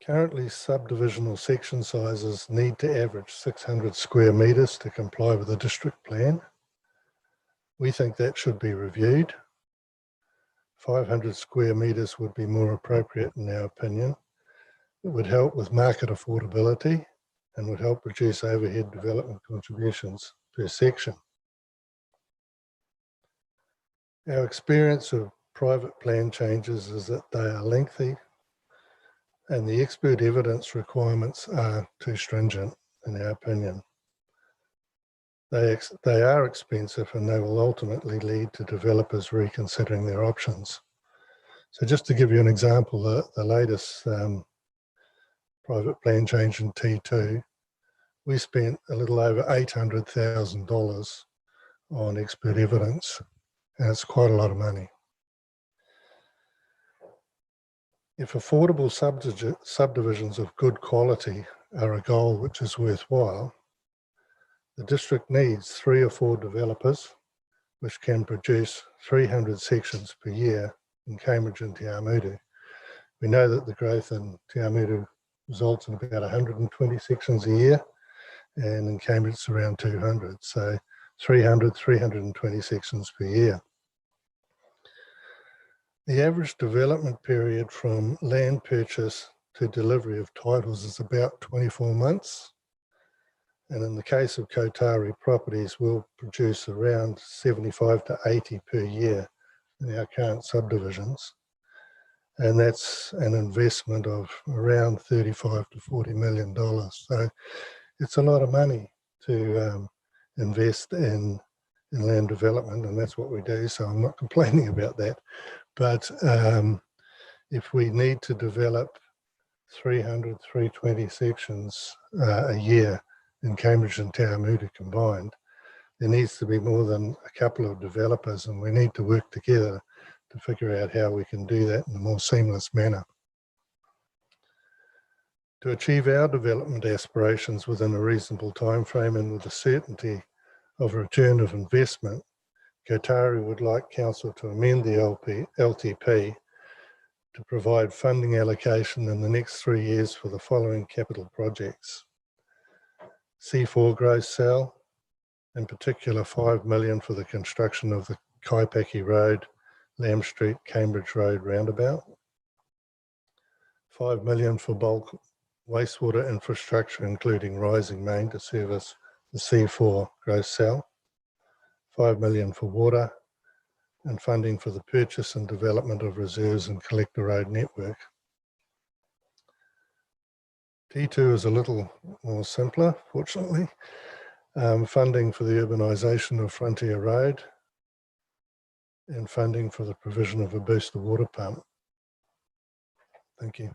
Currently, subdivisional section sizes need to average 600 square metres to comply with the district plan. We think that should be reviewed. 500 square metres would be more appropriate in our opinion. It would help with market affordability and would help reduce overhead development contributions per section. Our experience of private plan changes is that they are lengthy and the expert evidence requirements are too stringent in our opinion. They are expensive and they will ultimately lead to developers reconsidering their options. So just to give you an example, the latest private plan change in T2, we spent a little over $800,000 on expert evidence, and it's quite a lot of money. If affordable subdivisions of good quality are a goal which is worthwhile, the district needs 3 or 4 developers which can produce 300 sections per year in Cambridge and Te Awamutu. We know that the growth in Te Awamutu results in about 120 sections a year, and in Cambridge it's around 200. So 320 sections per year. The average development period from land purchase to delivery of titles is about 24 months. And in the case of Kotari properties, we'll produce around 75 to 80 per year in our current subdivisions. And that's an investment of around $35 to $40 million. So it's a lot of money to invest in land development, and that's what we do. So I'm not complaining about that. But if we need to develop 320 sections a year in Cambridge and Te Awamutu combined, there needs to be more than a couple of developers, and we need to work together to figure out how we can do that in a more seamless manner. To achieve our development aspirations within a reasonable time frame and with the certainty of return of investment, Kotari would like Council to amend the LTP to provide funding allocation in the next 3 years for the following capital projects. C4 Growth Cell, in particular $5 million for the construction of the Kaipaki Road, Lamb Street, Cambridge Road roundabout. $5 million for bulk wastewater infrastructure, including rising main to service the C4 Growth Cell. $5 million for water, and funding for the purchase and development of reserves and collector road network. T2 is a little more simpler, fortunately. Funding for the urbanisation of Frontier Road and funding for the provision of a booster water pump. Thank you.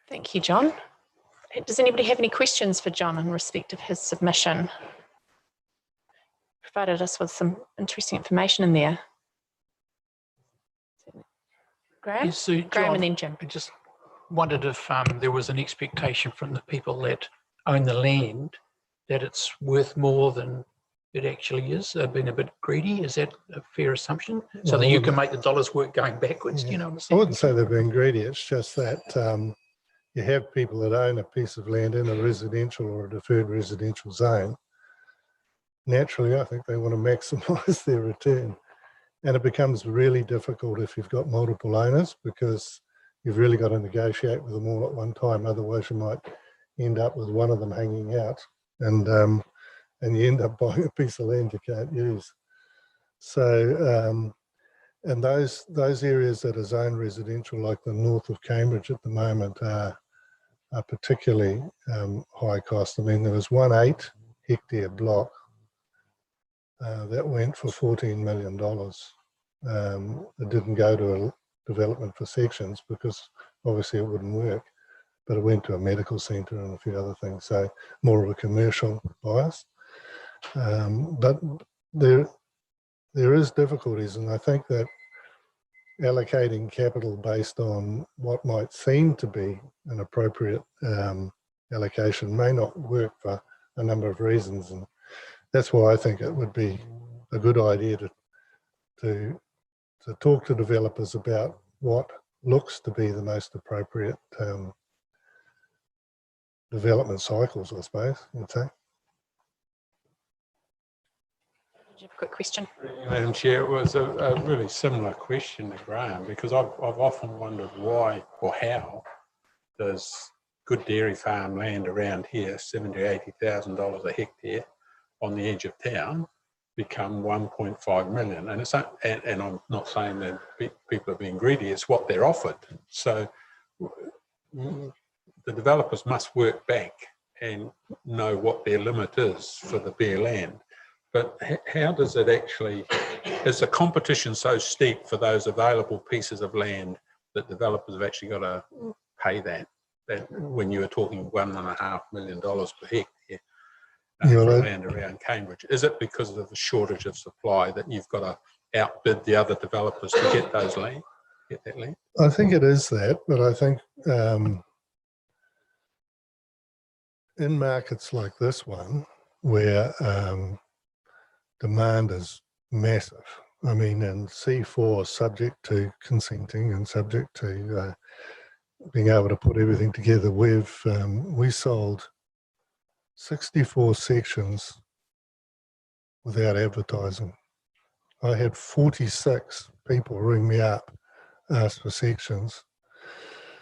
Thank you, John. Does anybody have any questions for John in respect of his submission? Provided us with some interesting information in there. Graham? Yes, so Graham John, and then Jim. I just wondered if there was an expectation from the people that own the land that it's worth more than it actually is. They've been a bit greedy. Is that a fair assumption? So Well, that you can make the dollars work going backwards, yeah. you know what I'm I saying? wouldn't say they've been greedy. It's just that you have people that own a piece of land in a residential or a deferred residential zone. Naturally, I think they want to maximise their return. And it becomes really difficult if you've got multiple owners, because you've really got to negotiate with them all at one time. Otherwise, you might end up with one of them hanging out, and you end up buying a piece of land you can't use. So, and those areas that are zone residential, like the north of Cambridge at the moment, are particularly high cost. I mean, there was one 8-hectare block that went for $14 million. It didn't go to a development for sections because obviously it wouldn't work, but it went to a medical centre and a few other things, so more of a commercial bias. But there is difficulties, and I think that allocating capital based on what might seem to be an appropriate allocation may not work for a number of reasons, and that's why I think it would be a good idea to talk to developers about what looks to be the most appropriate development cycles, I suppose, you'd say. Did you have a quick question? Madam Chair, it was a really similar question to Graham, because I've often wondered why or how does good dairy farm land around here, $70,000 to $80,000 a hectare on the edge of town, become 1.5 million. And it's not, and I'm not saying that people are being greedy, it's what they're offered. So the developers must work back and know what their limit is for the bare land. But how does it actually, is the competition so steep for those available pieces of land that developers have actually got to pay that when you were talking $1.5 million per hectare for land around Cambridge? Is it because of the shortage of supply that you've got to outbid the other developers to get those land, get that land? I think it is that, but I think in markets like this one, where demand is massive, I mean, in C4, subject to consenting and subject to being able to put everything together, we sold 64 sections without advertising. I had 46 people ring me up, ask for sections.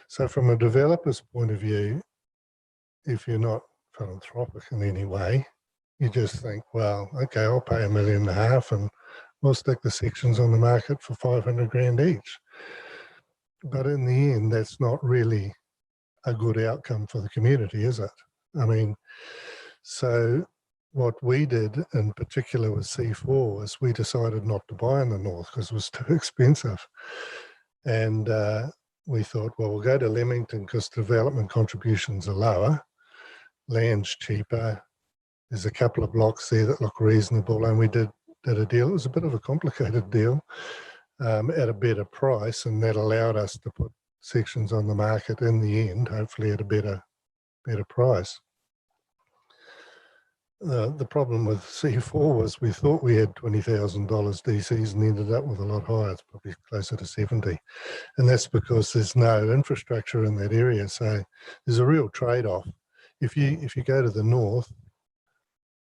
So from a developer's point of view, if you're not philanthropic in any way, you just think, well, okay, I'll pay $1.5 million and we'll stick the sections on the market for 500 grand each. But in the end, that's not really a good outcome for the community, is it? I mean, so what we did in particular with C4 is we decided not to buy in the north because it was too expensive. And we thought, well, we'll go to Leamington because development contributions are lower, land's cheaper, there's a couple of blocks there that look reasonable, and we did a deal. It was a bit of a complicated deal at a better price, and that allowed us to put sections on the market in the end, hopefully at a better price. The problem with C4 was we thought we had $20,000 DCs and ended up with a lot higher. It's probably closer to 70. And that's because there's no infrastructure in that area. So there's a real trade-off. If you go to the north,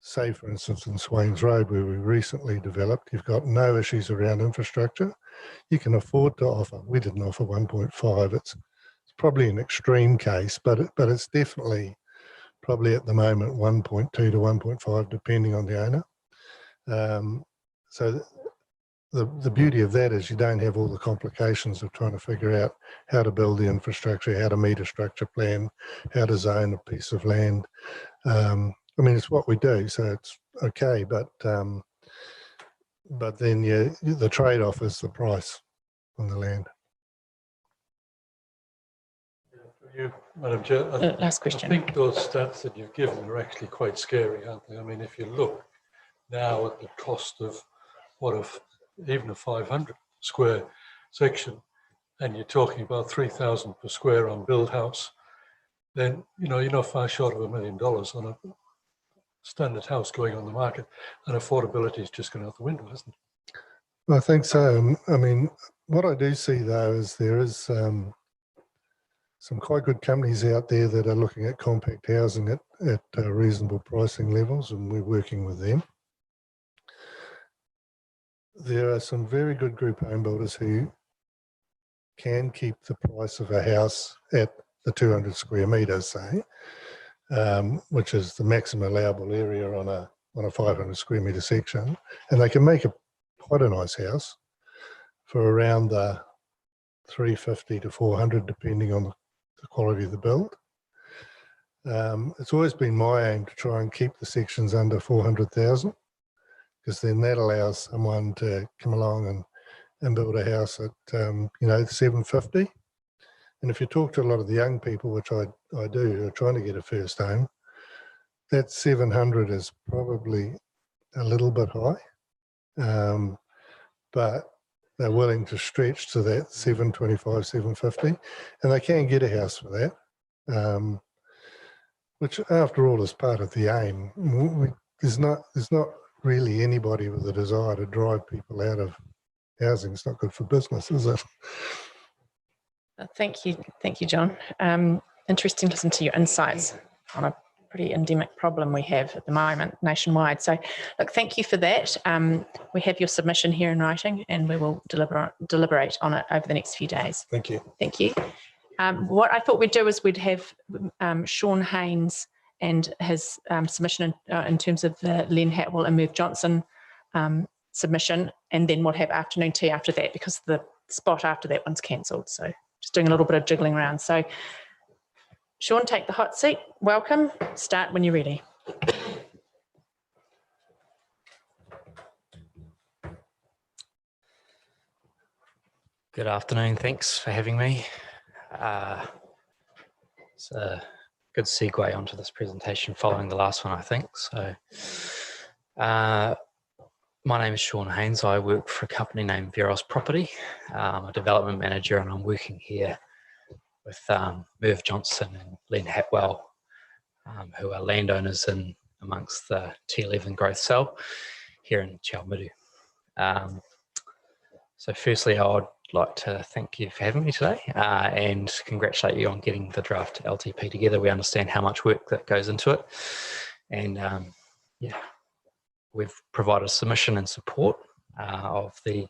say for instance in Swains Road where we recently developed, you've got no issues around infrastructure. You can afford to offer, we didn't offer 1.5. It's probably an extreme case, but it's definitely probably at the moment 1.2 to 1.5 depending on the owner. So the beauty of that is you don't have all the complications of trying to figure out how to build the infrastructure, how to meet a structure plan, how to zone a piece of land. I mean, it's what we do, so it's okay, but then the trade-off is the price on the land. You, Madam Chair, last question. I think those stats that you've given are actually quite scary, aren't they? I mean, if you look now at the cost of even a 500 square section, and you're talking about 3,000 per square on build house, then you're not far short of $1 million on a standard house going on the market, and affordability is just going out the window, isn't it? I think so. I mean, what I do see though is there is some quite good companies out there that are looking at compact housing at reasonable pricing levels, and we're working with them. There are some very good group home builders who can keep the price of a house at the 200 square metres, say, which is the maximum allowable area on a 500 square metre section, and they can make quite a nice house for around the 350 to 400 depending on the quality of the build. It's always been my aim to try and keep the sections under 400,000, because then that allows someone to come along and build a house at 750. And if you talk to a lot of the young people, which I do, who are trying to get a first home, that 700 is probably a little bit high. but they're willing to stretch to that 725, 750, and they can get a house for that, which after all is part of the aim. There's not really anybody with a desire to drive people out of housing. It's not good for business, is it? Thank you, John. Interesting to listen to your insights on a pretty endemic problem we have at the moment nationwide. So, look, thank you for that. We have your submission here in writing, and we will deliberate on it over the next few days. Thank you. Thank you. What I thought we'd do is we'd have Sean Haynes and his submission in terms of the Len Hatwell and Merv Johnson submission, and then we'll have afternoon tea after that because the spot after that one's cancelled. So just doing a little bit of jiggling around. So Sean, take the hot seat. Welcome. Start when you're ready. Good afternoon. Thanks for having me. It's a good segue onto this presentation following the last one, I think. So, my name is Sean Haynes. I work for a company named Veros Property. I'm a development manager, and I'm working here with Merv Johnson and Len Hatwell, who are landowners in amongst the T11 growth cell here in Chiaomiru. So firstly, I would like to thank you for having me today and congratulate you on getting the draft LTP together. We understand how much work that goes into it, and yeah, we've provided submission and support of the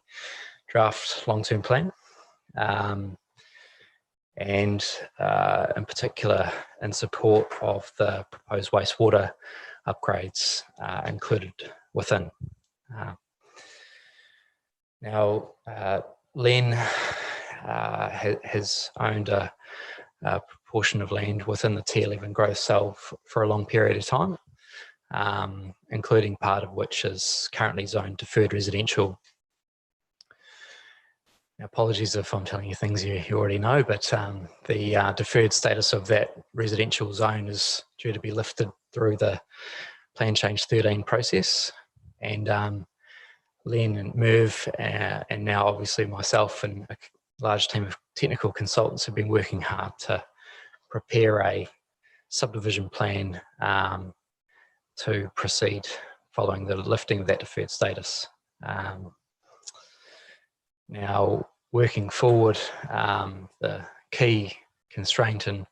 draft long-term plan. And in particular in support of the proposed wastewater upgrades included within. Now, Len has owned a proportion of land within the T11 growth cell for a long period of time, including part of which is currently zoned deferred residential. Apologies if I'm telling you things you already know, but the deferred status of that residential zone is due to be lifted through the Plan Change 13 process. And Len and Merv, and now obviously myself and a large team of technical consultants have been working hard to prepare a subdivision plan to proceed following the lifting of that deferred status. Now, working forward, the key constraint in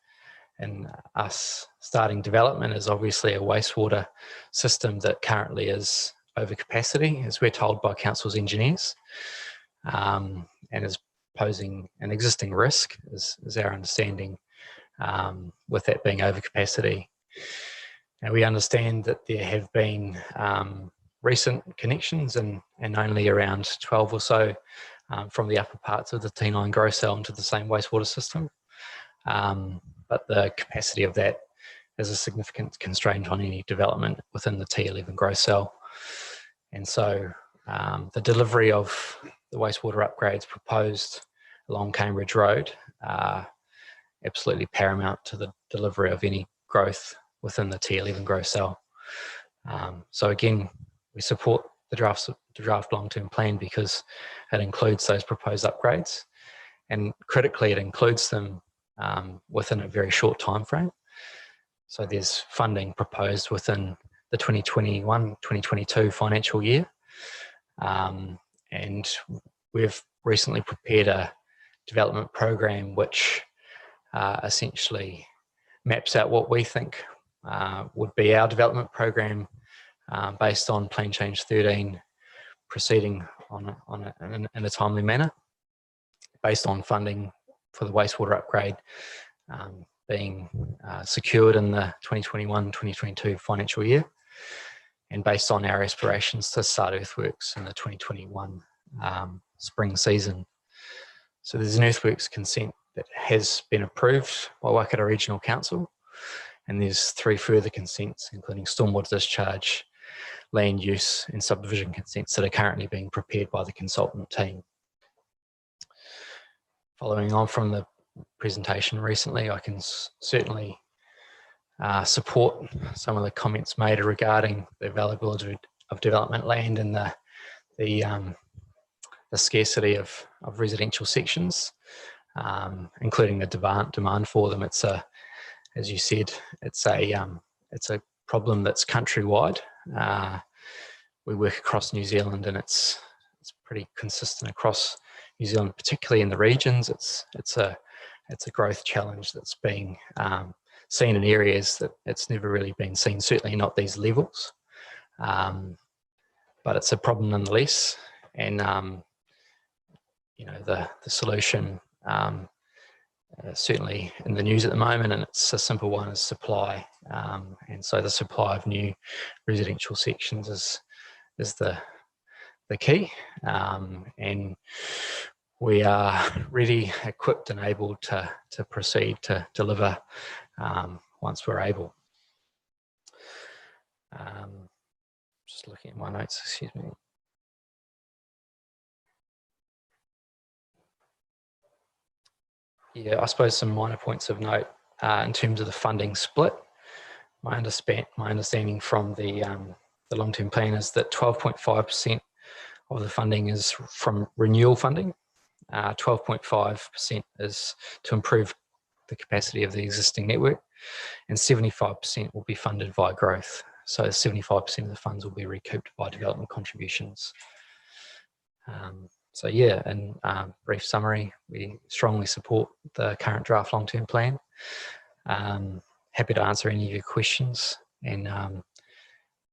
us starting development is obviously a wastewater system that currently is over capacity, as we're told by council's engineers, and is posing an existing risk, is our understanding, with that being over capacity. Now, we understand that there have been recent connections and only around 12 or so from the upper parts of the T9 growth cell into the same wastewater system. But the capacity of that is a significant constraint on any development within the T11 growth cell. And so the delivery of the wastewater upgrades proposed along Cambridge Road are absolutely paramount to the delivery of any growth within the T11 growth cell. So again, we support the draft long-term plan because it includes those proposed upgrades, and critically it includes them within a very short time frame. So there's funding proposed within the 2021-2022 financial year, and we've recently prepared a development program which essentially maps out what we think would be our development program based on Plan Change 13 proceeding in a timely manner, based on funding for the wastewater upgrade being secured in the 2021-2022 financial year, and based on our aspirations to start earthworks in the 2021 spring season. So there's an earthworks consent that has been approved by Waikato Regional Council, and there's 3 further consents, including stormwater discharge, land use and subdivision consents that are currently being prepared by the consultant team. Following on from the presentation recently, I can certainly support some of the comments made regarding the availability of development land and the scarcity of residential sections, including the demand for them. It's a, as you said, it's a problem that's countrywide. We work across New Zealand, and it's pretty consistent across New Zealand, particularly in the regions. It's a growth challenge that's being seen in areas that it's never really been seen. Certainly not these levels, but it's a problem nonetheless. And you know, the solution certainly in the news at the moment, and it's a simple one, is supply. And so the supply of new residential sections is the key. And we are ready, equipped and able to proceed to deliver once we're able. Just looking at my notes, excuse me. Yeah, I suppose some minor points of note in terms of the funding split. My understanding from the long-term plan is that 12.5% of the funding is from renewal funding. 12.5% is to improve the capacity of the existing network, and 75% will be funded via growth. So 75% of the funds will be recouped by development contributions. So yeah, in brief summary, we strongly support the current draft long-term plan. Happy to answer any of your questions and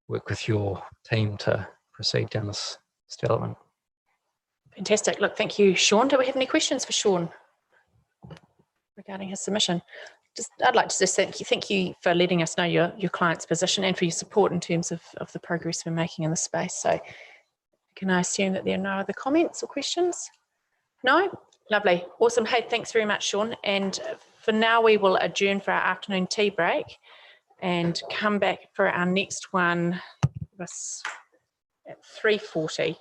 work with your team to proceed down this development. Fantastic. Look, thank you, Sean. Do we have any questions for Sean regarding his submission? I'd like to just thank you for letting us know your client's position and for your support in terms of the progress we're making in the space. So can I assume that there are no other comments or questions? No? Lovely. Awesome. Hey, thanks very much, Sean. And for now, we will adjourn for our afternoon tea break and come back for our next one at 3:40.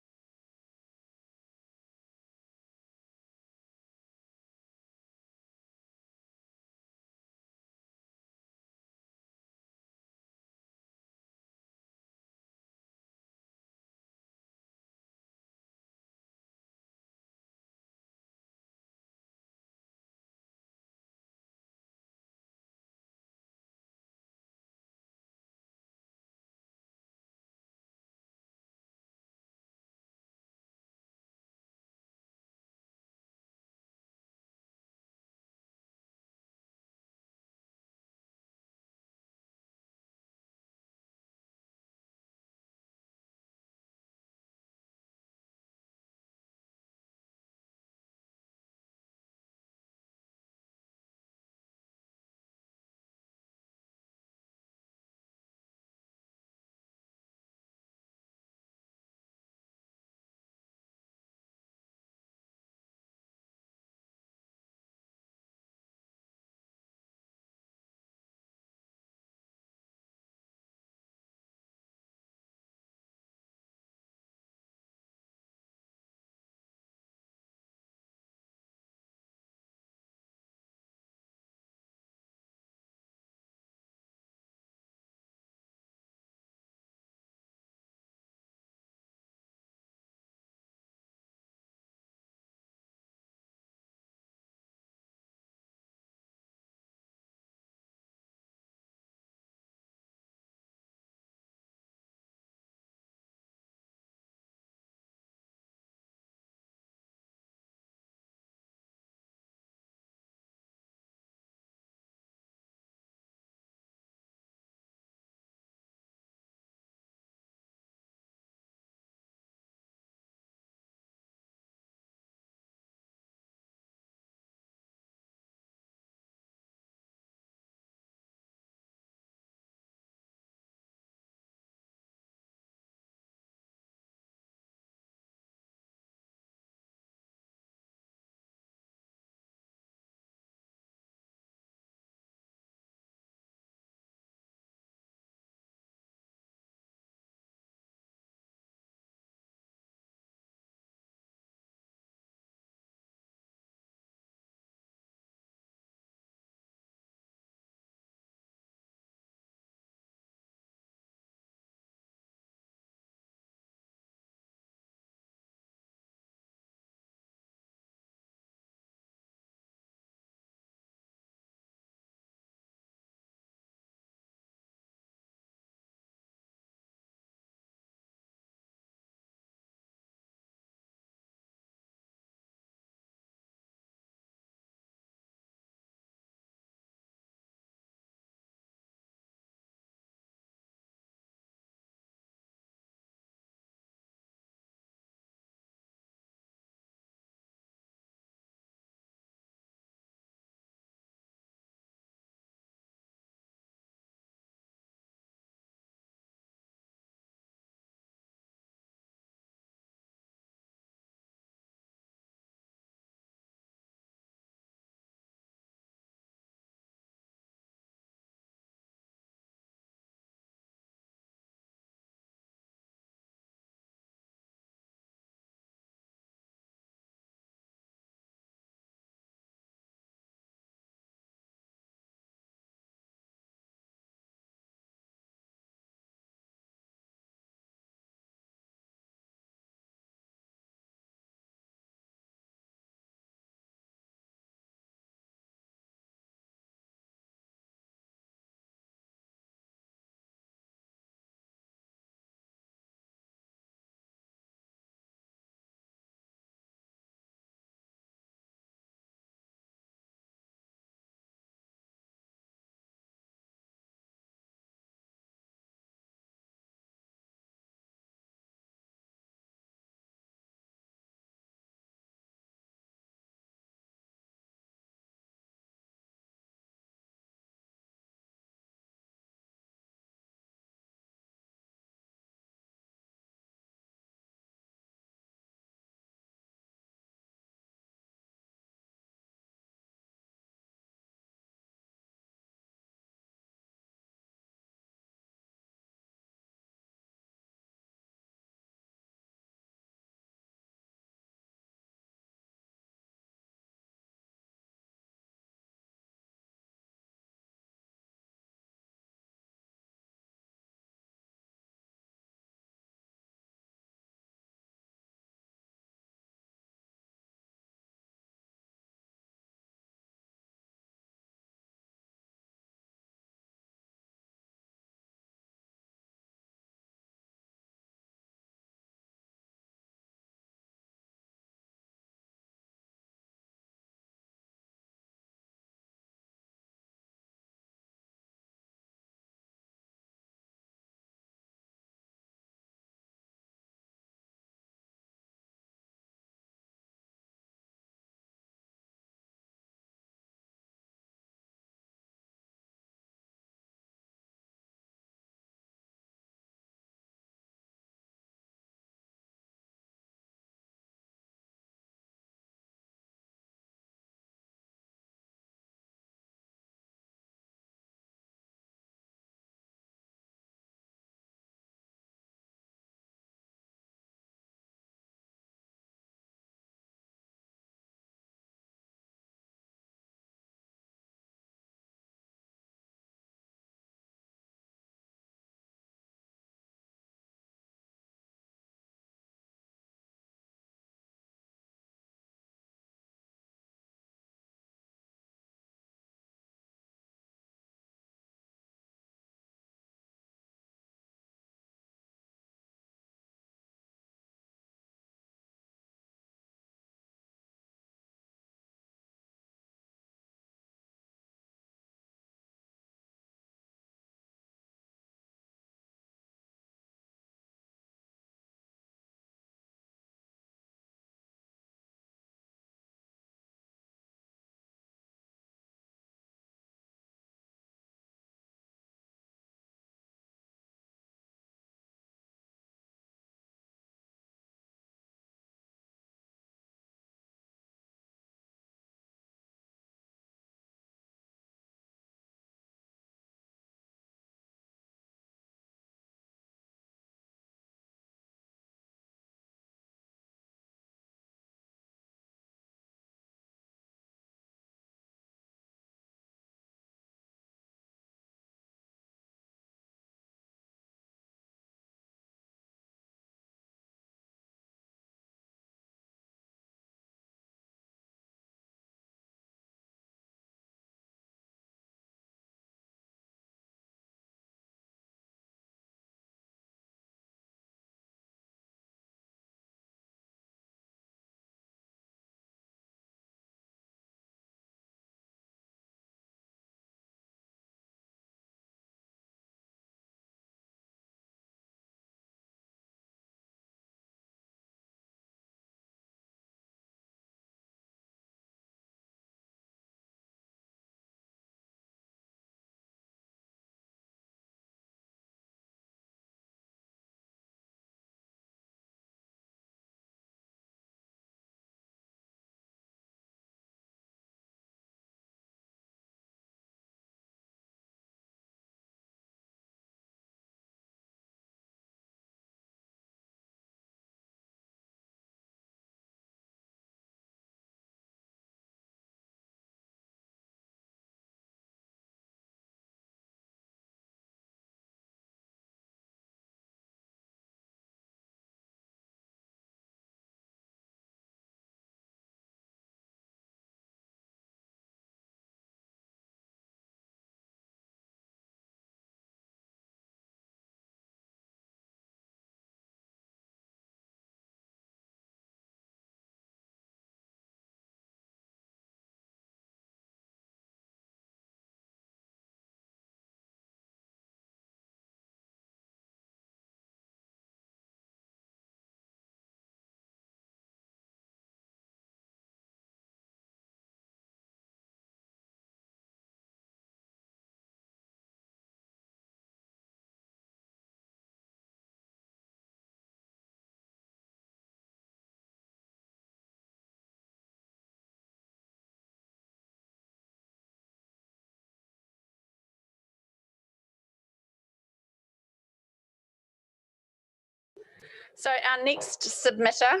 So our next submitter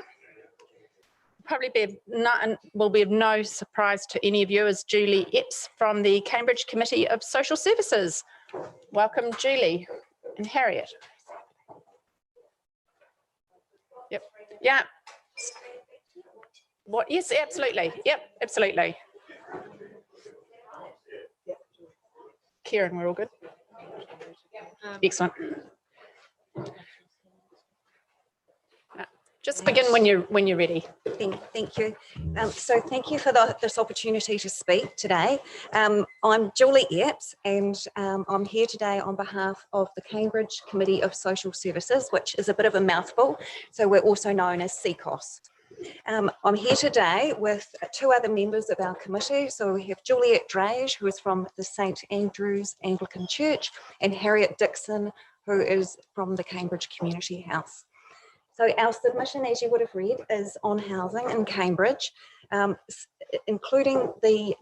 will be of no surprise to any of you, is Julie Epps from the Cambridge Committee of Social Services. Welcome, Julie and Harriet. Yep. Yeah. What? Yes, absolutely. Yep, absolutely. Kieran, we're all good. Excellent. Just begin when you're ready. Thank you. So thank you for this opportunity to speak today. I'm Julie Epps, and I'm here today on behalf of the Cambridge Committee of Social Services, which is a bit of a mouthful, so we're also known as CONSULTATION. I'm here today with two other members of our committee. So we have Juliet Drage, who is from the St Andrew's Anglican Church, and Harriet Dixon, who is from the Cambridge Community House. So our submission, as you would have read, is on housing in Cambridge, including the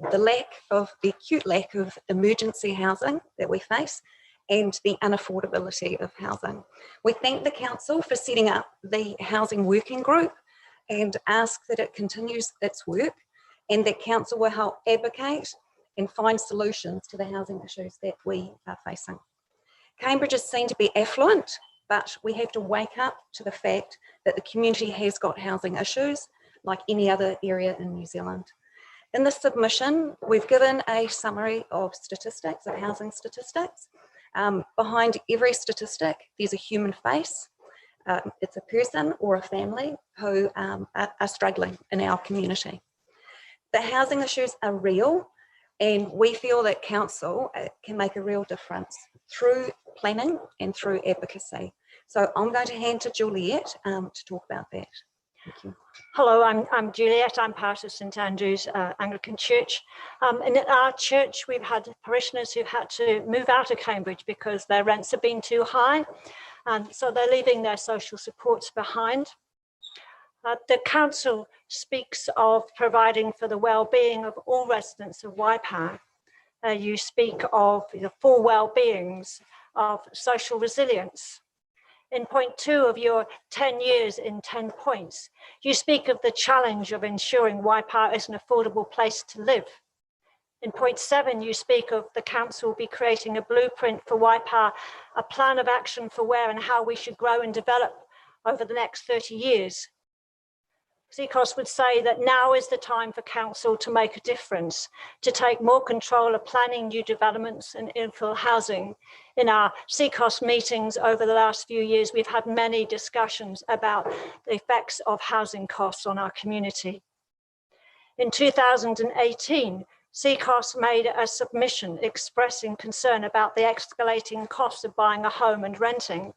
acute lack of emergency housing that we face and the unaffordability of housing. We thank the council for setting up the housing working group and ask that it continues its work and that council will help advocate and find solutions to the housing issues that we are facing. Cambridge is seen to be affluent, but we have to wake up to the fact that the community has got housing issues like any other area in New Zealand. In the submission, we've given a summary of statistics, of housing statistics. Behind every statistic, there's a human face. It's a person or a family who are struggling in our community. The housing issues are real, and we feel that council can make a real difference through planning and through advocacy. So I'm going to hand to Juliet to talk about that. Thank you. Hello, I'm Juliet. I'm part of St Andrew's Anglican Church. And at our church, we've had parishioners who've had to move out of Cambridge because their rents have been too high. And so they're leaving their social supports behind. The council speaks of providing for the well-being of all residents of Waipa. You speak of the 4 well-beings of social resilience. In point 2 of your 10 years in 10 points, you speak of the challenge of ensuring Waipa is an affordable place to live. In point 7, you speak of the council will be creating a blueprint for Waipa, a plan of action for where and how we should grow and develop over the next 30 years. COS would say that now is the time for council to make a difference, to take more control of planning new developments and infill housing. In our COS meetings over the last few years, we've had many discussions about the effects of housing costs on our community. In 2018, COS made a submission expressing concern about the escalating costs of buying a home and renting.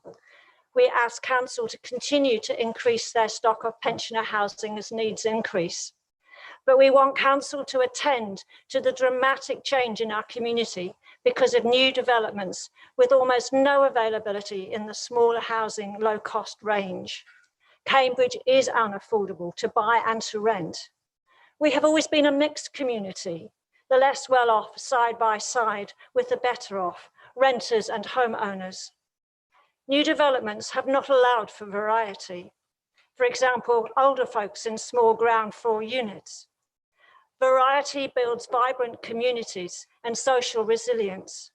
We asked council to continue to increase their stock of pensioner housing as needs increase. But we want council to attend to the dramatic change in our community because of new developments with almost no availability in the smaller housing low cost range. Cambridge is unaffordable to buy and to rent. We have always been a mixed community, the less well off side by side with the better off, renters and homeowners. New developments have not allowed for variety. For example, older folks in small ground floor units. Variety builds vibrant communities and social resilience.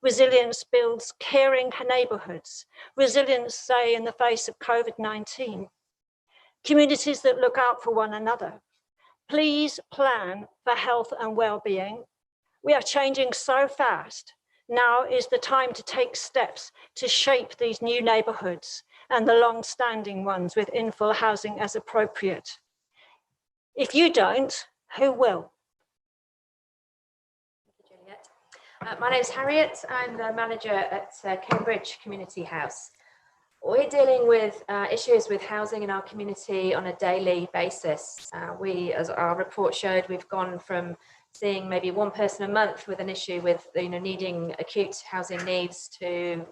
Resilience builds caring neighbourhoods. Resilience, say, in the face of COVID-19. Communities that look out for one another. Please plan for health and well-being. We are changing so fast. Now is the time to take steps to shape these new neighbourhoods and the long-standing ones with infill housing as appropriate. If you don't, who will? Thank you, Juliet. My name is Harriet. I'm the manager at Cambridge Community House. We're dealing with issues with housing in our community on a daily basis. As our report showed, we've gone from seeing maybe 1 person a month with an issue with needing acute housing needs to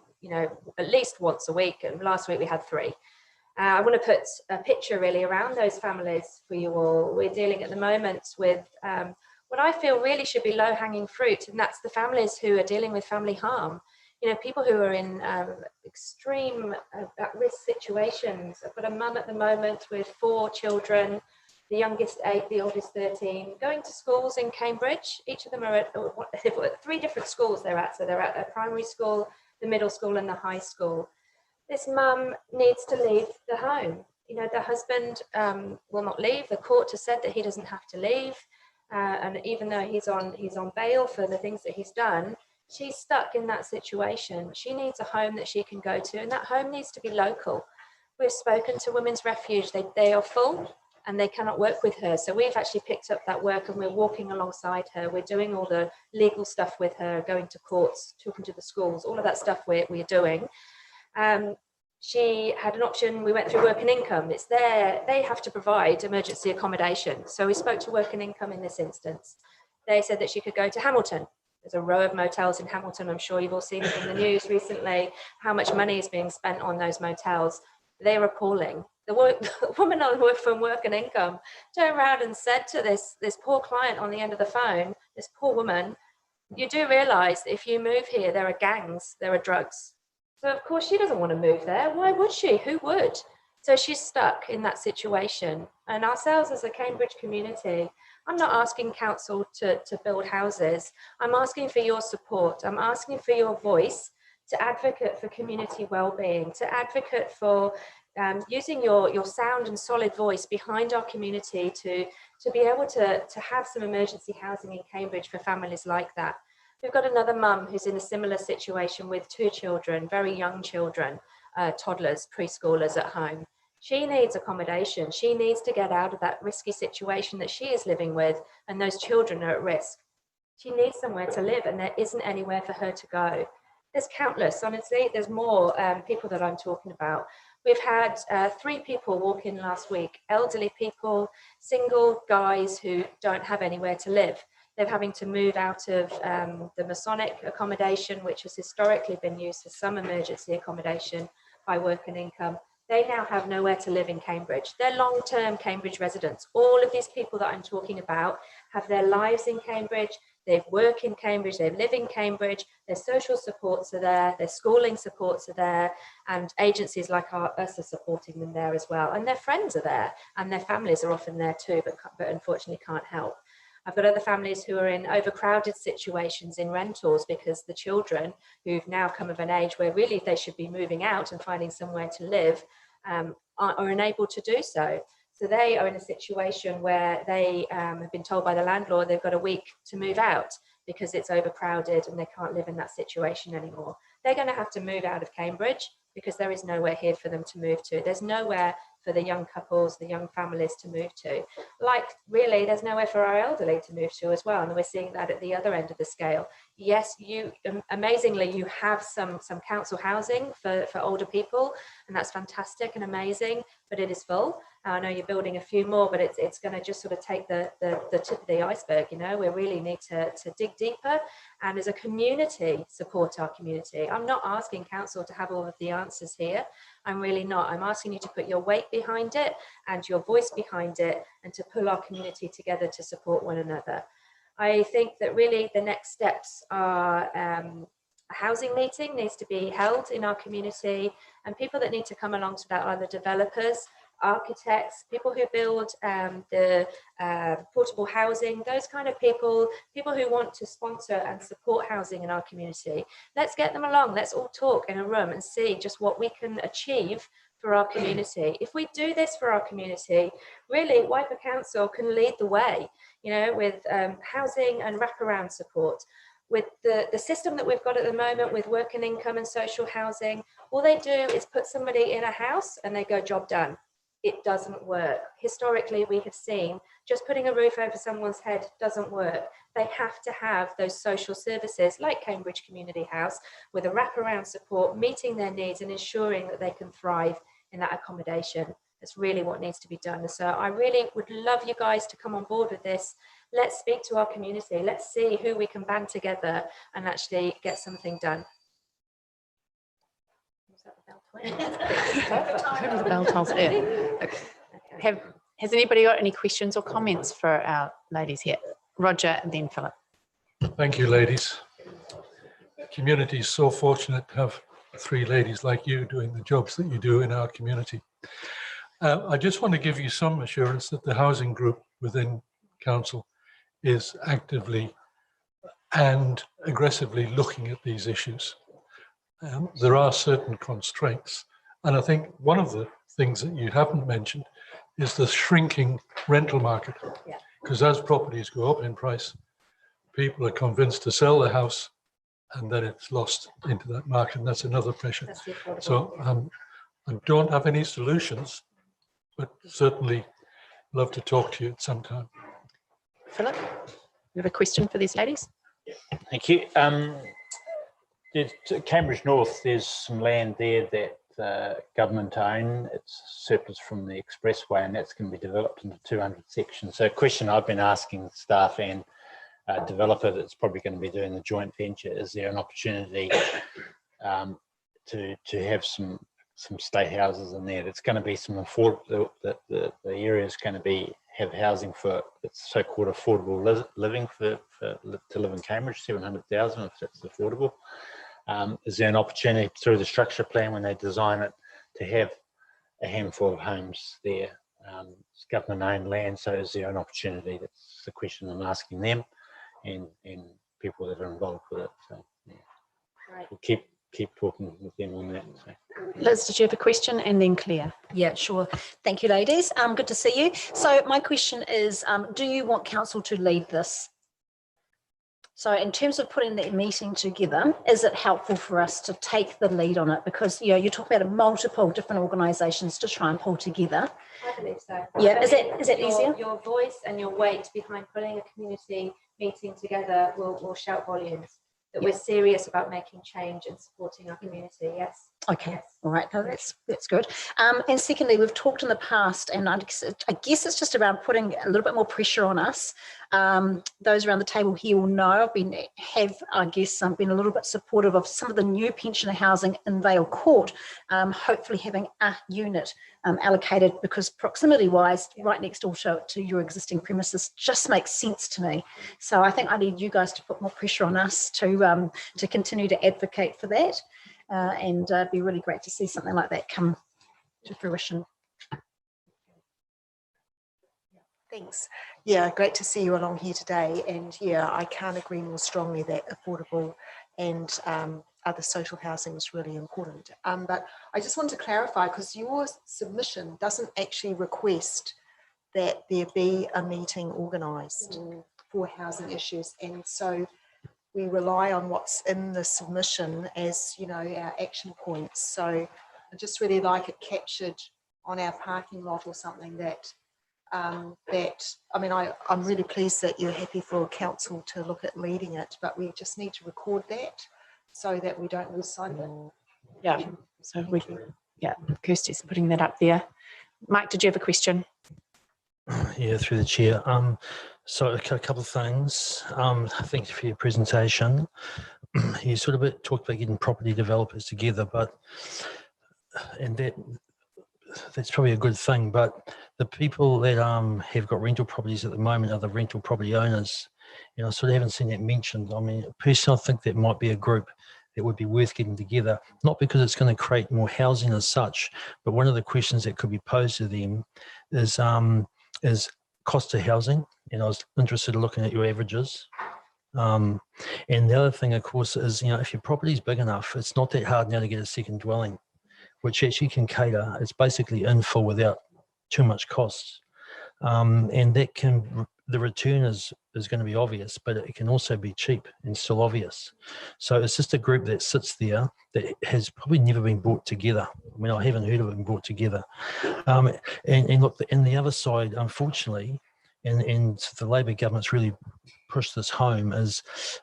at least once a week, and last week we had 3. I want to put a picture really around those families for you all. We're dealing at the moment with what I feel really should be low-hanging fruit, and that's the families who are dealing with family harm. you know, people who are in extreme at-risk situations. I've got a mum at the moment with 4 children, the youngest 8, the oldest 13, going to schools in Cambridge. Each of them are at 3 different schools they're at. So they're at a primary school, the middle school and the high school. This mum needs to leave the home. You know, the husband will not leave. The court has said that he doesn't have to leave. And even though he's on bail for the things that he's done, she's stuck in that situation. She needs a home that she can go to, and that home needs to be local. We've spoken to Women's Refuge. They are full and they cannot work with her. So we've actually picked up that work and we're walking alongside her. We're doing all the legal stuff with her, going to courts, talking to the schools, all of that stuff we're doing. She had an option. We went through Work and Income. It's there. They have to provide emergency accommodation. So we spoke to Work and Income in this instance. They said that she could go to Hamilton. There's a row of motels in Hamilton. I'm sure you've all seen it in the news recently, how much money is being spent on those motels. They're appalling. The woman from Work and Income turned around and said to this poor client on the end of the phone, this poor woman, you do realise if you move here, there are gangs, there are drugs. So of course she doesn't want to move there. Why would she? Who would? So she's stuck in that situation. And ourselves as a Cambridge community, I'm not asking council to build houses. I'm asking for your support. I'm asking for your voice to advocate for community well-being, to advocate for using your sound and solid voice behind our community to be able to have some emergency housing in Cambridge for families like that. We've got another mum who's in a similar situation with 2 children, very young children, toddlers, preschoolers at home. She needs accommodation. She needs to get out of that risky situation that she is living with, and those children are at risk. She needs somewhere to live, and there isn't anywhere for her to go. There's countless, honestly, there's more people that I'm talking about. We've had 3 people walk in last week, elderly people, single guys who don't have anywhere to live. They're having to move out of the Masonic accommodation, which has historically been used for some emergency accommodation by Work and Income. They now have nowhere to live in Cambridge. They're long-term Cambridge residents. All of these people that I'm talking about have their lives in Cambridge. They work in Cambridge, they live in Cambridge, their social supports are there, their schooling supports are there, and agencies like us are supporting them there as well. And their friends are there, and their families are often there too, but unfortunately can't help. I've got other families who are in overcrowded situations in rentals because the children who've now come of an age where really they should be moving out and finding somewhere to live are unable to do so. So they are in a situation where they have been told by the landlord they've got a week to move out because it's overcrowded and they can't live in that situation anymore. They're going to have to move out of Cambridge because there is nowhere here for them to move to. There's nowhere for the young couples, the young families to move to. Like really, there's nowhere for our elderly to move to as well. And we're seeing that at the other end of the scale. Yes, amazingly, you have some council housing for older people, and that's fantastic and amazing, but it is full. I know you're building a few more, but it's going to just sort of take the tip of the iceberg. You know, we really need to dig deeper and as a community support our community. I'm not asking council to have all of the answers here. I'm really not. I'm asking you to put your weight behind it and your voice behind it and to pull our community together to support one another. I think that really the next steps are a housing meeting needs to be held in our community, and people that need to come along to that are the developers, architects, people who build the portable housing, those kind of people who want to sponsor and support housing in our community. Let's get them along. Let's all talk in a room and see just what we can achieve for our community. If we do this for our community, really Waipa Council can lead the way, you know, with housing and wraparound support. With the system that we've got at the moment with Work and Income and social housing, all they do is put somebody in a house and they go, job done. It doesn't work. Historically, we have seen just putting a roof over someone's head doesn't work. They have to have those social services like Cambridge Community House with a wraparound support, meeting their needs and ensuring that they can thrive in that accommodation. That's really what needs to be done. So I really would love you guys to come on board with this. Let's speak to our community. Let's see who we can band together and actually get something done. The bell tolls there. Okay. Has anybody got any questions or comments for our ladies here? Roger and then Philip. Thank you, ladies. community is so fortunate to have 3 ladies like you doing the jobs that you do in our community. I just want to give you some assurance that the housing group within council is actively and aggressively looking at these issues. There are certain constraints, and I think one of the things that you haven't mentioned is the shrinking rental market. Because as properties go up in price, people are convinced to sell their house, and then it's lost into that market, and that's another pressure. So I don't have any solutions, but certainly love to talk to you at some time. Philip, you have a question for these ladies? Thank you. Cambridge North, there's some land there that government own. It's surplus from the expressway, and that's going to be developed into 200 sections. So a question I've been asking staff and developer that's probably going to be doing the joint venture, is there an opportunity to have some state houses in there? It's going to be some affordable, the area is going to have housing for, it's so-called affordable living to live in Cambridge, 700,000 if that's affordable. Is there an opportunity through the structure plan when they design it to have a handful of homes there? It's government-owned land, so is there an opportunity? That's the question I'm asking them and people that are involved with it. So yeah, we'll keep talking with them on that. So. Liz, did you have a question? And then Claire. Yeah, sure. Thank you, ladies. Good to see you. So my question is, do you want council to lead this? So in terms of putting that meeting together, is it helpful for us to take the lead on it? Because, you know, you talk about multiple different organisations to try and pull together. I believe so. Yeah, is that easier? Your voice and your weight behind putting a community meeting together will shout volumes that we're serious about making change and supporting our community. Yes. Okay. Yes. All right. No, that's good. And secondly, we've talked in the past, and I guess it's just around putting a little bit more pressure on us. Those around the table here will know I've been a little bit supportive of some of the new pensioner housing in Vale Court, hopefully having a unit allocated, because proximity-wise, right next door to your existing premises just makes sense to me. So I think I need you guys to put more pressure on us to continue to advocate for that, and it'd be really great to see something like that come to fruition. Thanks. Yeah, great to see you along here today. And yeah, I can't agree more strongly that affordable and other social housing is really important. But I just want to clarify, because your submission doesn't actually request that there be a meeting organised for housing issues. And so we rely on what's in the submission as, you know, our action points. So I just really like it captured on our parking lot or something that I'm really pleased that you're happy for council to look at leading it, but we just need to record that so that we don't lose sight of it. Yeah, so Kirsty's putting that up there. Mike, did you have a question? Yeah, through the chair. So a couple of things. Thank you for your presentation. You sort of talked about getting property developers together, and that's probably a good thing, but the people that have got rental properties at the moment are the rental property owners. You know, sort of haven't seen that mentioned. I mean, personally, I think that might be a group that would be worth getting together, not because it's going to create more housing as such, but one of the questions that could be posed to them is cost of housing. And I was interested in looking at your averages. And the other thing, of course, is, you know, if your property is big enough, it's not that hard now to get a second dwelling, which actually can cater. It's basically infill without too much cost. And that the return is going to be obvious, but it can also be cheap and still obvious. So it's just a group that sits there that has probably never been brought together. I mean, I haven't heard of it being brought together. And look, and the other side, unfortunately, and the Labor government's really pushed this home, is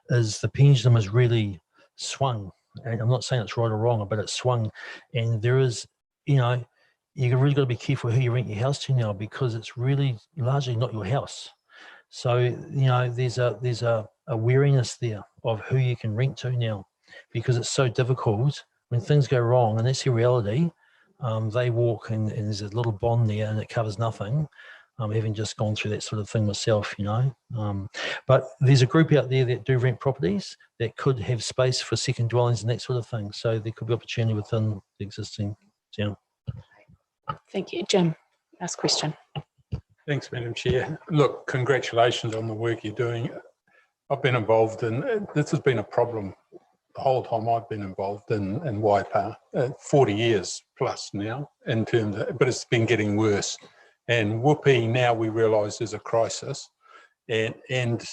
the pendulum has really swung. And I'm not saying it's right or wrong, but it's swung. And there is, you know, you really got to be careful who you rent your house to now, because it's really largely not your house. So, you know, there's a wariness there of who you can rent to now, because it's so difficult when things go wrong, and that's the reality. They walk and there's a little bond there and it covers nothing. having just gone through that sort of thing myself, you know. But there's a group out there that do rent properties that could have space for second dwellings and that sort of thing. So there could be opportunity within the existing town. Thank you. Jim, last question. Thanks, Madam Chair. Look, congratulations on the work you're doing. I've been involved in, this has been a problem the whole time I've been involved in Waipa, 40 years plus now, in terms of, but it's been getting worse. And Whoopi, now we realise there's a crisis. And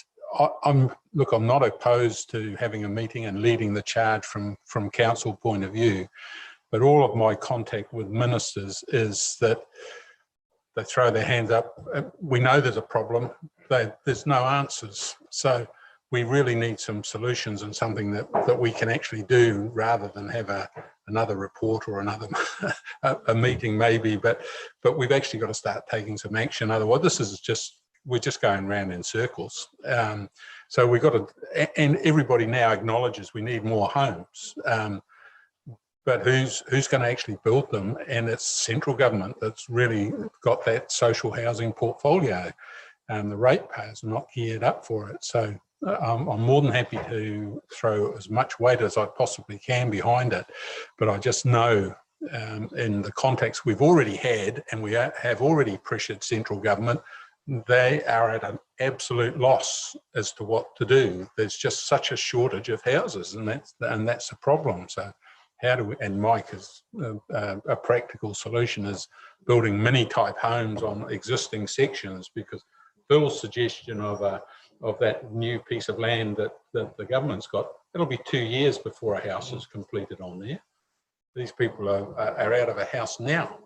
I'm not opposed to having a meeting and leading the charge from council point of view, but all of my contact with ministers is that they throw their hands up. We know there's a problem. There's no answers. So we really need some solutions and something that we can actually do rather than have another report or another a meeting maybe. But we've actually got to start taking some action. Otherwise, we're just going round in circles. So we've got to, and everybody now acknowledges we need more homes. But who's going to actually build them? And it's central government that's really got that social housing portfolio. The ratepayers are not geared up for it. So I'm more than happy to throw as much weight as I possibly can behind it. But I just know in the context we've already had, and we have already pressured central government, they are at an absolute loss as to what to do. There's just such a shortage of houses, and that's a problem. So how do we, and Mike is a practical solution is building mini type homes on existing sections, because Phil's suggestion of that new piece of land that the government's got, it'll be 2 years before a house is completed on there. These people are out of a house now.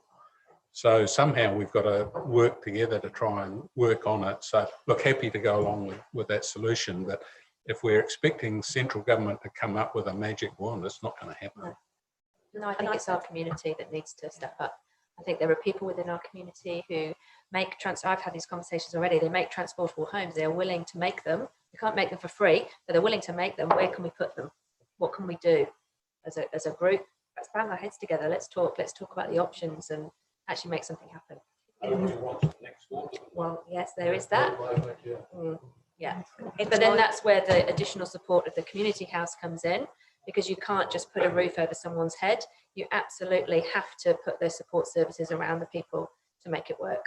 So somehow we've got to work together to try and work on it. So look, happy to go along with that solution, but if we're expecting central government to come up with a magic wand, it's not going to happen. No, I think it's our community that needs to step up. I think there are people within our community who make I've had these conversations already. They make transportable homes. They're willing to make them. You can't make them for free, but they're willing to make them. Where can we put them? What can we do as a group? Let's bang our heads together. Let's talk about the options and actually make something happen. Well, yes, there is that. Yeah, but then that's where the additional support of the community house comes in, because you can't just put a roof over someone's head. You absolutely have to put those support services around the people to make it work.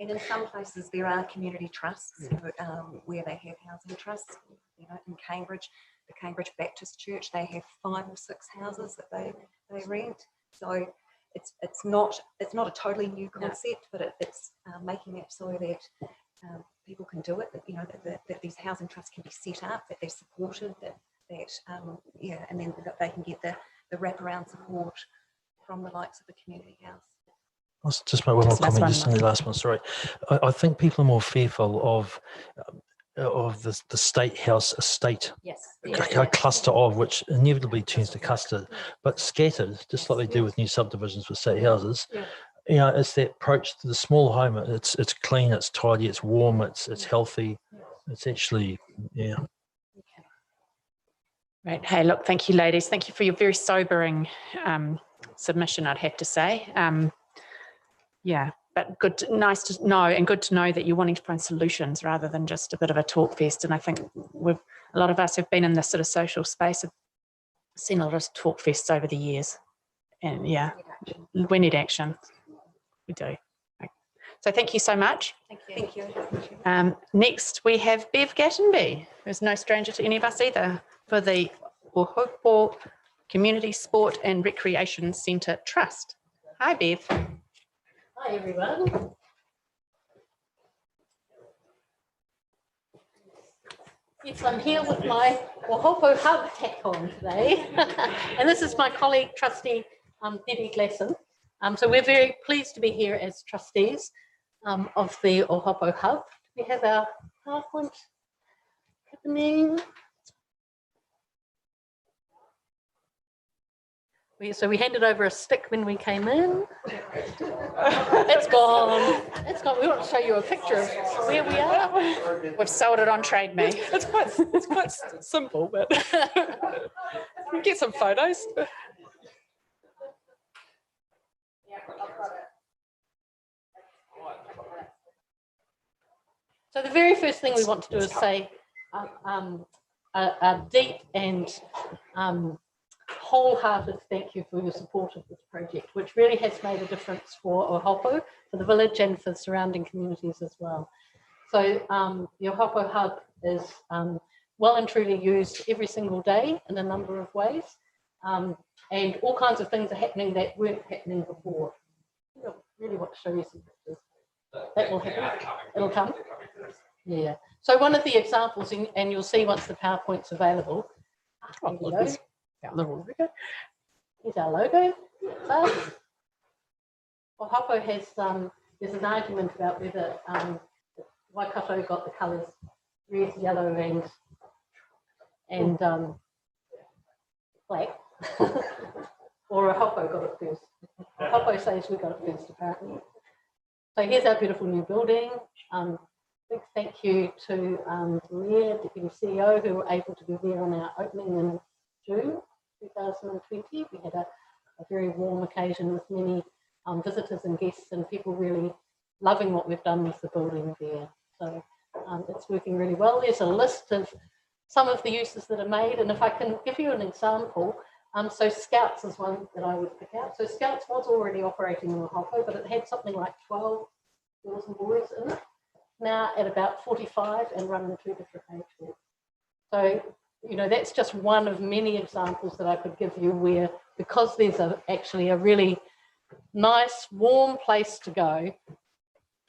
And in some places there are community trusts where they have housing trusts. You know, in Cambridge, the Cambridge Baptist Church, they have 5 or 6 houses that they rent. So it's not a totally new concept, but it's making it so that people can do it. That, you know, that these housing trusts can be set up, that they're supported, and then that they can get the wraparound support from the likes of the community house. I'll just make one more comment, just on the last one, sorry. I think people are more fearful of the state house estate, a cluster of, which inevitably turns to cluster, but scattered, just like they do with new subdivisions with state houses. You know, it's that approach to the small home. It's clean, it's tidy, it's warm, it's healthy. It's actually, yeah. Right. Hey, look, thank you, ladies. Thank you for your very sobering submission, I'd have to say. Yeah, but nice to know, and good to know that you're wanting to find solutions rather than just a bit of a talk fest. And I think a lot of us have been in this sort of social space, have seen a lot of talk fests over the years. And yeah, we need action. We do. So thank you so much. Thank you. Next, we have Bev Gattenby, who's no stranger to any of us either, for the Ohopo Community Sport and Recreation Centre Trust. Hi, Bev. Hi, everyone. Yes, I'm here with my Ohopo Hub hat on today. And this is my colleague, Trustee Debbie Glasson. So we're very pleased to be here as trustees of the Ohopo Hub. We have our PowerPoint happening. So we handed over a stick when we came in. It's gone. It's gone. We want to show you a picture of where we are. We've sold it on Trade Me. It's quite simple, but we get some photos. So the very first thing we want to do is say a deep and wholehearted thank you for your support of this project, which really has made a difference for Ohopo, for the village and for the surrounding communities as well. So the Ohopo Hub is well and truly used every single day in a number of ways, and all kinds of things are happening that weren't happening before. I really want to show you some pictures. That will happen. It'll come. Yeah. So one of the examples, and you'll see once the PowerPoint's available. There you go. Little logo. Here's our logo. Ohopo has, there's an argument about whether Waikato got the colours red, yellow and black, or Ohopo got it first. Ohopo says we got it first, apparently. So here's our beautiful new building. Big thank you to the Mayor, Deputy CEO, who were able to be there on our opening in June 2020. We had a very warm occasion with many visitors and guests and people really loving what we've done with the building there. So it's working really well. There's a list of some of the uses that are made, and if I can give you an example, so Scouts is one that I would pick out. So Scouts was already operating in Ohopo, but it had something like 12 girls and boys in it. Now at about 45 and run in 2 different age groups. So, you know, that's just one of many examples that I could give you where, because there's actually a really nice, warm place to go,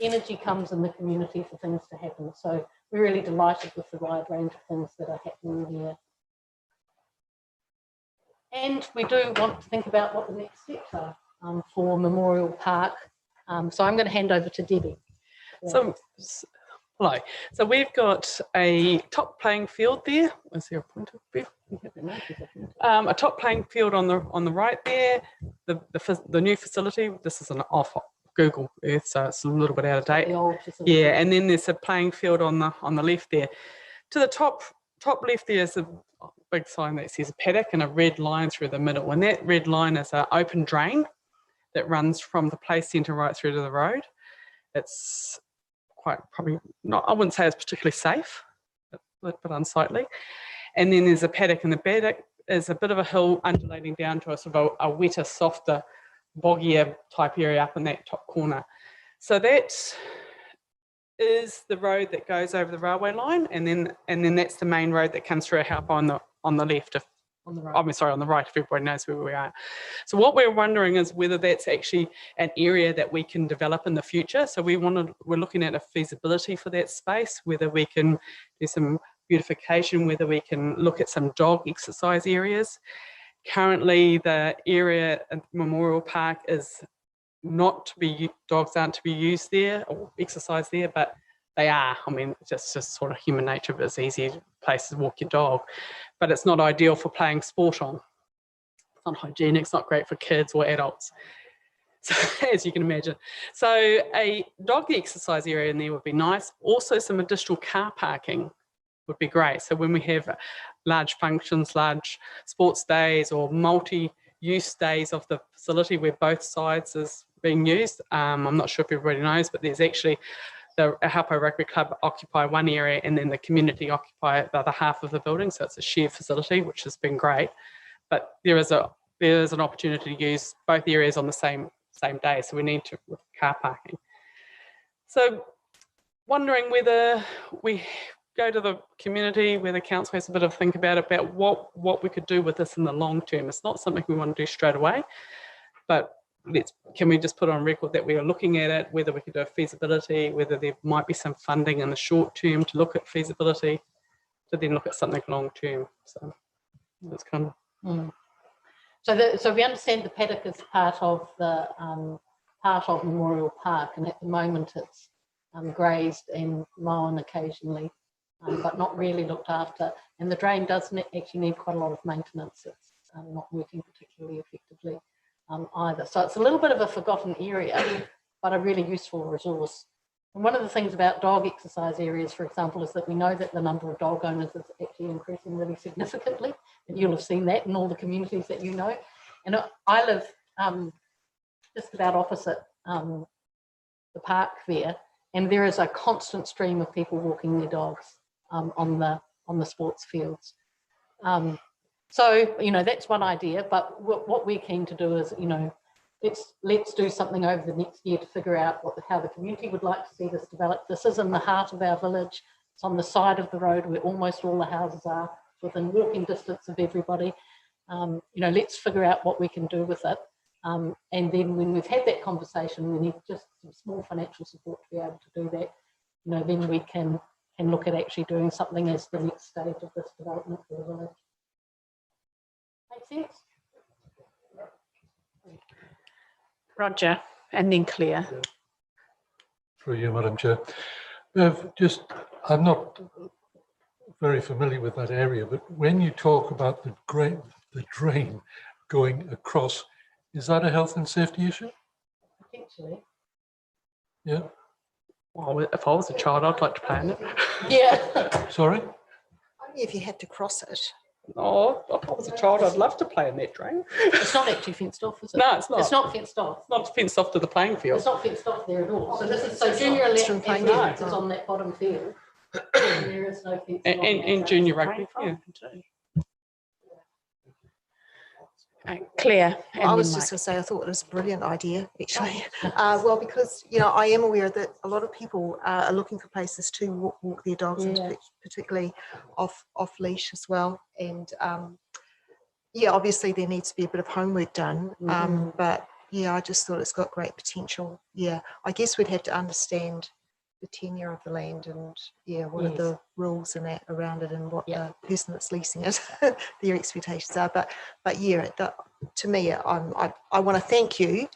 energy comes in the community for things to happen. So we're really delighted with the wide range of things that are happening here. And we do want to think about what the next steps are for Memorial Park. So I'm going to hand over to Debbie. So, hello. So we've got a top playing field there. Is there a pointer? A top playing field on the right there. The new facility. This is an off Google Earth, so it's a little bit out of date. Yeah, and then there's a playing field on the left there. To the top left there's a big sign that says paddock and a red line through the middle, and that red line is an open drain that runs from the play centre right through to the road. It's quite probably not, I wouldn't say it's particularly safe, but unsightly. And then there's a paddock, and the paddock is a bit of a hill undulating down to a sort of a wetter, softer, boggier type area up in that top corner. So that is the road that goes over the railway line, and then that's the main road that comes through Haupo on the left. On the right. I mean, sorry, on the right, if everybody knows where we are. So what we're wondering is whether that's actually an area that we can develop in the future. So we're looking at a feasibility for that space, whether we can do some beautification, whether we can look at some dog exercise areas. Currently, the area at Memorial Park is not to be, dogs aren't to be used there or exercise there, but they are. I mean, it's just sort of human nature, but it's easy place to walk your dog. But it's not ideal for playing sport on. It's not hygienic, it's not great for kids or adults, so, as you can imagine. So a dog exercise area in there would be nice. Also some additional car parking would be great. So when we have large functions, large sports days or multi-use days of the facility where both sides is being used, I'm not sure if everybody knows, but there's actually the Haupo Rugby Club occupy one area and then the community occupy the other half of the building. So it's a shared facility, which has been great. But there is an opportunity to use both areas on the same day. So we need to with car parking. So wondering whether we go to the community, where the council has a bit of think about what we could do with this in the long term. It's not something we want to do straight away, but can we just put on record that we are looking at it, whether we could do a feasibility, whether there might be some funding in the short term to look at feasibility, to then look at something long term. So that's kind of. So we understand the paddock is part of the Memorial Park, and at the moment it's grazed and mown occasionally, but not really looked after. And the drain does actually need quite a lot of maintenance. It's not working particularly effectively. Either. So it's a little bit of a forgotten area, but a really useful resource. And one of the things about dog exercise areas, for example, is that we know that the number of dog owners is actually increasing really significantly, and you'll have seen that in all the communities that you know. And I live just about opposite the park there, and there is a constant stream of people walking their dogs on the sports fields. So, you know, that's one idea, but what we're keen to do is, you know, let's do something over the next year to figure out how the community would like to see this develop. This is in the heart of our village. It's on the side of the road where almost all the houses are, within walking distance of everybody. You know, let's figure out what we can do with it. And then when we've had that conversation, we need just some small financial support to be able to do that. You know, then we can look at actually doing something as the next stage of this development for the village. Make sense? Roger, and then Claire. Through you, Madam Chair. I'm not very familiar with that area, but when you talk about the drain going across, is that a health and safety issue? Potentially. Yeah. Well, if I was a child, I'd like to play in it. Yeah. Sorry? Only if you had to cross it. Oh, if I was a child, I'd love to play in that drain. It's not actually fenced off, is it? No, it's not. It's not fenced off. It's not fenced off to the playing field. It's not fenced off there at all. So this is junior elect athletics is on that bottom field. And there is no fence. And junior rugby, yeah. Claire. I was just going to say, I thought it was a brilliant idea, actually. Well, because, you know, I am aware that a lot of people are looking for places to walk their dogs, and particularly off leash as well. And yeah, obviously there needs to be a bit of homework done. But yeah, I just thought it's got great potential. Yeah, I guess we'd have to understand the tenure of the land and what are the rules and that around it, and what the person that's leasing it, their expectations are. But yeah, to me, I want to thank you,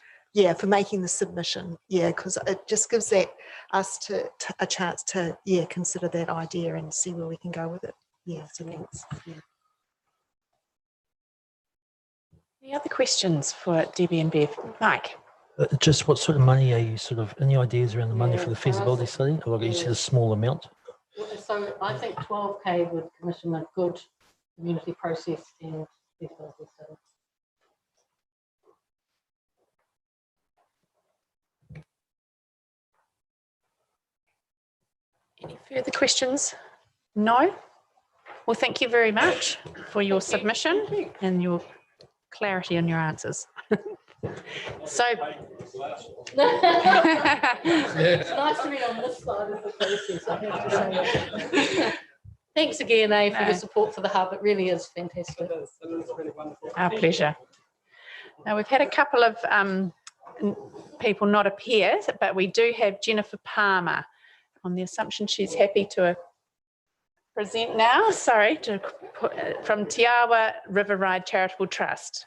for making the submission, because it just gives us a chance to consider that idea and see where we can go with it. So thanks. Any other questions for Debbie and Bev? Mike. Just what sort of money are you any ideas around the money for the feasibility study? Or you said a small amount? So I think 12K would commission a good community process and feasibility study. Any further questions? No? Well, thank you very much for your submission and your clarity on your answers. So it's nice to be on this side of the process, I have to say. Thanks again, for your support for the hub. It really is fantastic. It is really wonderful. Our pleasure. Now, we've had a couple of people not appear, but we do have Jennifer Palmer, on the assumption she's happy to present now. Sorry, from Te Awa River Ride Charitable Trust.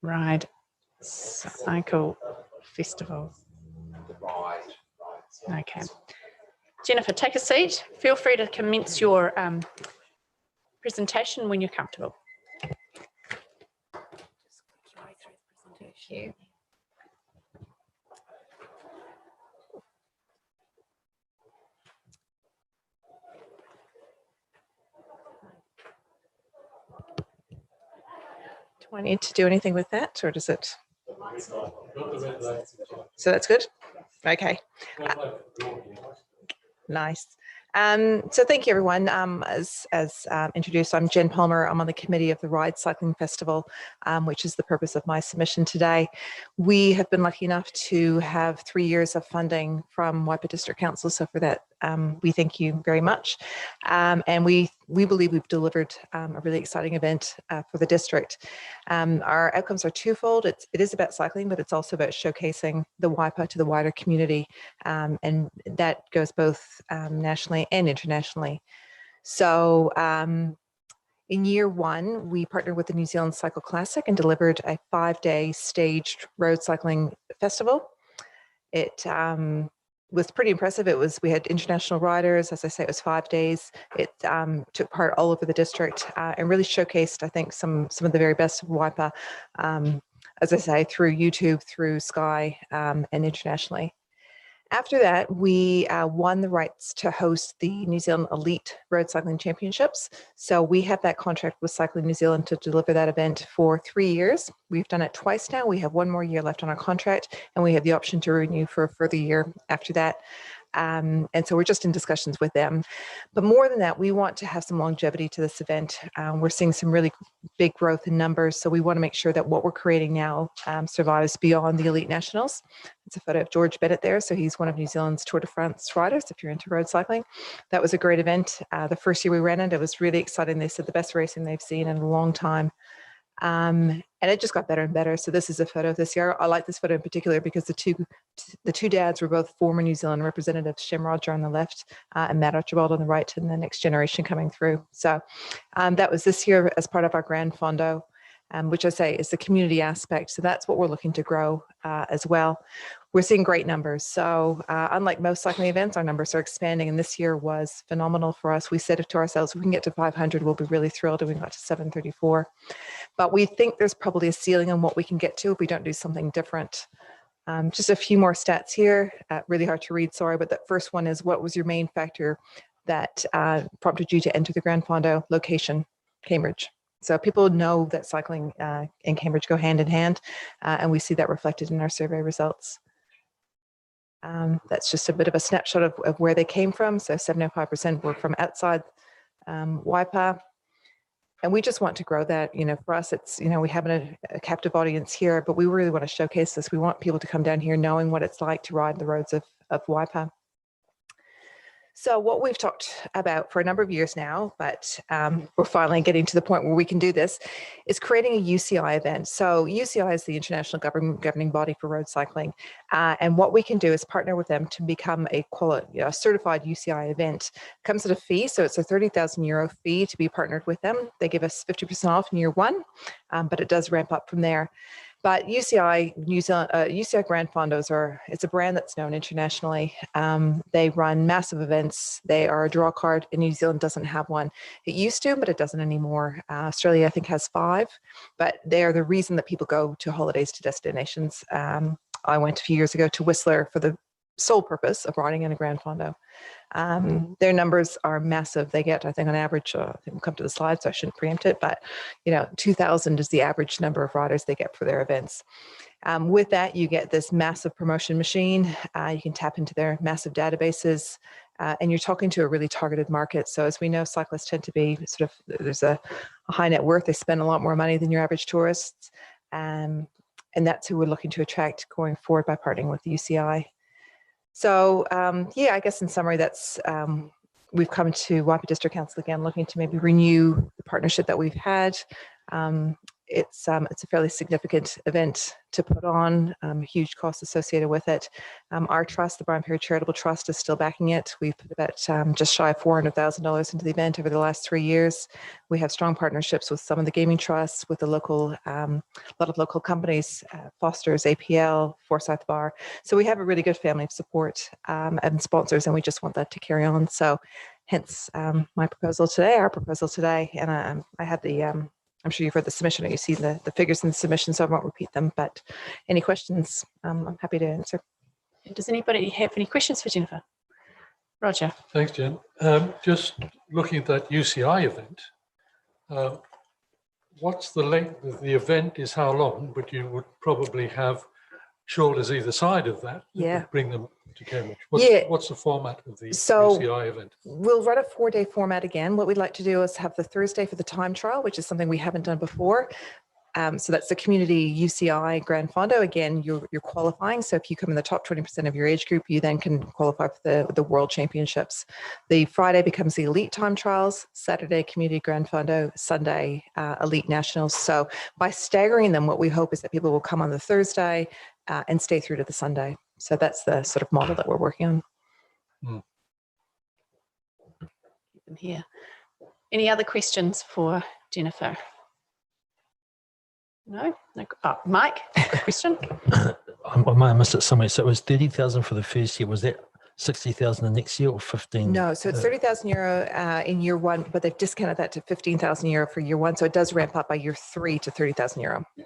Ride Cycle Festival. Okay. Jennifer, take a seat. Feel free to commence your presentation when you're comfortable. Thank you. Do I need to do anything with that, or does it? So that's good? Okay. Nice. So thank you, everyone. As introduced, I'm Jen Palmer. I'm on the committee of the Ride Cycling Festival, which is the purpose of my submission today. We have been lucky enough to have 3 years of funding from Waipa District Council. So for that, we thank you very much. And we believe we've delivered a really exciting event for the district. Our outcomes are twofold. It is about cycling, but it's also about showcasing the Waipa to the wider community. And that goes both nationally and internationally. So in year one, we partnered with the New Zealand Cycle Classic and delivered a 5-day staged road cycling festival. It was pretty impressive. We had international riders. As I say, it was 5 days. It took part all over the district and really showcased, I think, some of the very best of Waipa, as I say, through YouTube, through Sky, and internationally. After that, we won the rights to host the New Zealand Elite Road Cycling Championships. So we have that contract with Cycling New Zealand to deliver that event for 3 years. We've done it twice now. We have one more year left on our contract, and we have the option to renew for a further year after that. And so we're just in discussions with them. But more than that, we want to have some longevity to this event. We're seeing some really big growth in numbers. So we want to make sure that what we're creating now survives beyond the Elite Nationals. It's a photo of George Bennett there. So he's one of New Zealand's Tour de France riders, if you're into road cycling. That was a great event. The first year we ran it, it was really exciting. They said the best racing they've seen in a long time. And it just got better and better. So this is a photo of this year. I like this photo in particular because the two dads were both former New Zealand representatives, Shem Roger on the left and Matt Archibald on the right, and the next generation coming through. So that was this year as part of our Grand Fondo, which I say is the community aspect. So that's what we're looking to grow as well. We're seeing great numbers. So unlike most cycling events, our numbers are expanding, and this year was phenomenal for us. We said it to ourselves, if we can get to 500, we'll be really thrilled, and we got to 734. But we think there's probably a ceiling on what we can get to if we don't do something different. Just a few more stats here, really hard to read, sorry, but that first one is, what was your main factor that prompted you to enter the Grand Fondo? Location, Cambridge. So people know that cycling and Cambridge go hand in hand, and we see that reflected in our survey results. That's just a bit of a snapshot of where they came from. So 75% were from outside Waipa. And we just want to grow that. You know, for us, it's, you know, we have a captive audience here, but we really want to showcase this. We want people to come down here knowing what it's like to ride the roads of Waipa. So what we've talked about for a number of years now, but we're finally getting to the point where we can do this, is creating a UCI event. So UCI is the International Governing Body for Road Cycling. And what we can do is partner with them to become a certified UCI event. It comes at a fee, so it's a €30,000 fee to be partnered with them. They give us 50% off in year one, but it does ramp up from there. But UCI New Zealand, UCI Grand Fondos it's a brand that's known internationally. They run massive events. They are a draw card, and New Zealand doesn't have one. It used to, but it doesn't anymore. Australia, I think, has 5, but they are the reason that people go to holidays to destinations. I went a few years ago to Whistler for the sole purpose of riding in a Grand Fondo. Their numbers are massive. They get, I think on average, I think we'll come to the slide, so I shouldn't preempt it, but 2,000 is the average number of riders they get for their events. With that, you get this massive promotion machine. You can tap into their massive databases, and you're talking to a really targeted market. So as we know, cyclists tend to be there's a high net worth. They spend a lot more money than your average tourists. And that's who we're looking to attract going forward by partnering with the UCI. So yeah, I guess in summary, that's we've come to Waipa District Council again, looking to maybe renew the partnership that we've had. It's a fairly significant event to put on, huge costs associated with it. Our trust, the Brian Perry Charitable Trust, is still backing it. We've put about just shy of $400,000 into the event over the last 3 years. We have strong partnerships with some of the gaming trusts, with the local, a lot of local companies, Foster's, APL, Forsyth Bar. So we have a really good family of support and sponsors, and we just want that to carry on. So hence my proposal today, our proposal today, and I had the I'm sure you've read the submission, or you've seen the figures in the submission, so I won't repeat them, but any questions, I'm happy to answer. Does anybody have any questions for Jennifer? Roger. Thanks, Jen. Just looking at that UCI event, what's the length of the event is how long, but you would probably have shoulders either side of that. Yeah. Bring them to Cambridge. What's the format of the UCI event? We'll run a 4-day format again. What we'd like to do is have the Thursday for the time trial, which is something we haven't done before. So that's the community UCI Grand Fondo. Again, you're qualifying. So if you come in the top 20% of your age group, you then can qualify for the World Championships. The Friday becomes the Elite Time Trials, Saturday Community Grand Fondo, Sunday Elite Nationals. So by staggering them, what we hope is that people will come on the Thursday and stay through to the Sunday. So that's the sort of model that we're working on. Keep them here. Any other questions for Jennifer? No? Oh, Mike, a question? I might have missed it somewhere. So it was 30,000 for the first year. Was that 60,000 the next year, or 15? No, so it's €30,000 in year one, but they've discounted that to €15,000 for year one. So it does ramp up by year 3 to €30,000. Yeah.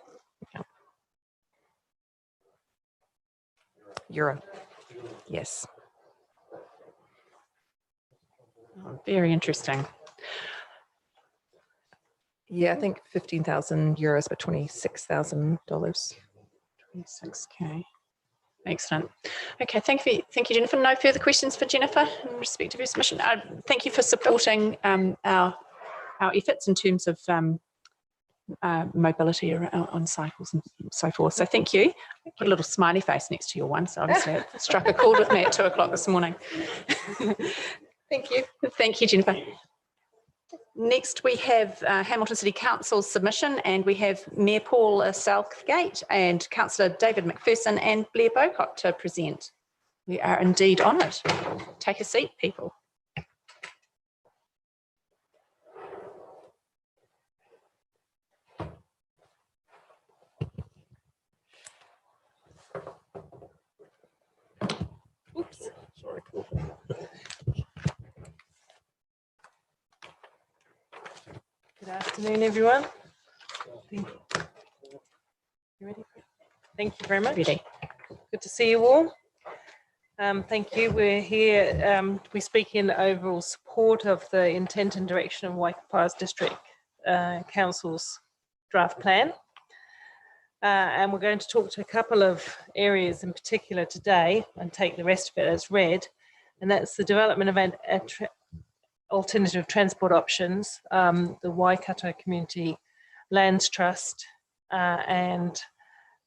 Euro. Yes. Oh, very interesting. Yeah, I think 15,000 euros, but $26,000. 26K. Excellent. Okay, thank you, Jennifer. No further questions for Jennifer in respect of her submission. Thank you for supporting our efforts in terms of mobility on cycles and so forth. So thank you. Put a little smiley face next to your one. So obviously it struck a chord with me at 2 o'clock this morning. Thank you. Thank you, Jennifer. Next, we have Hamilton City Council's submission, and we have Mayor Paul Southgate and Councillor David McPherson and Blair Bocock to present. We are indeed honoured. Take a seat, people. Oops, sorry. Good afternoon, everyone. You ready? Thank you very much. Ready. Good to see you all. Thank you. We're here. We speak in overall support of the intent and direction of Waikapa's District Council's draft plan. And we're going to talk to a couple of areas in particular today and take the rest of it as read. And that's the development of alternative transport options, the Waikato Community Lands Trust, and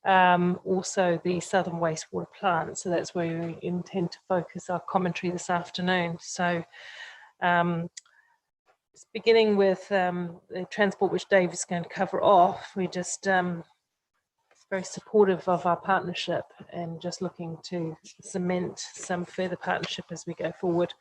also the Southern Wastewater Plant. So that's where we intend to focus our commentary this afternoon. So beginning with the transport, which Dave is going to cover off, we just very supportive of our partnership and just looking to cement some further partnership as we go forward.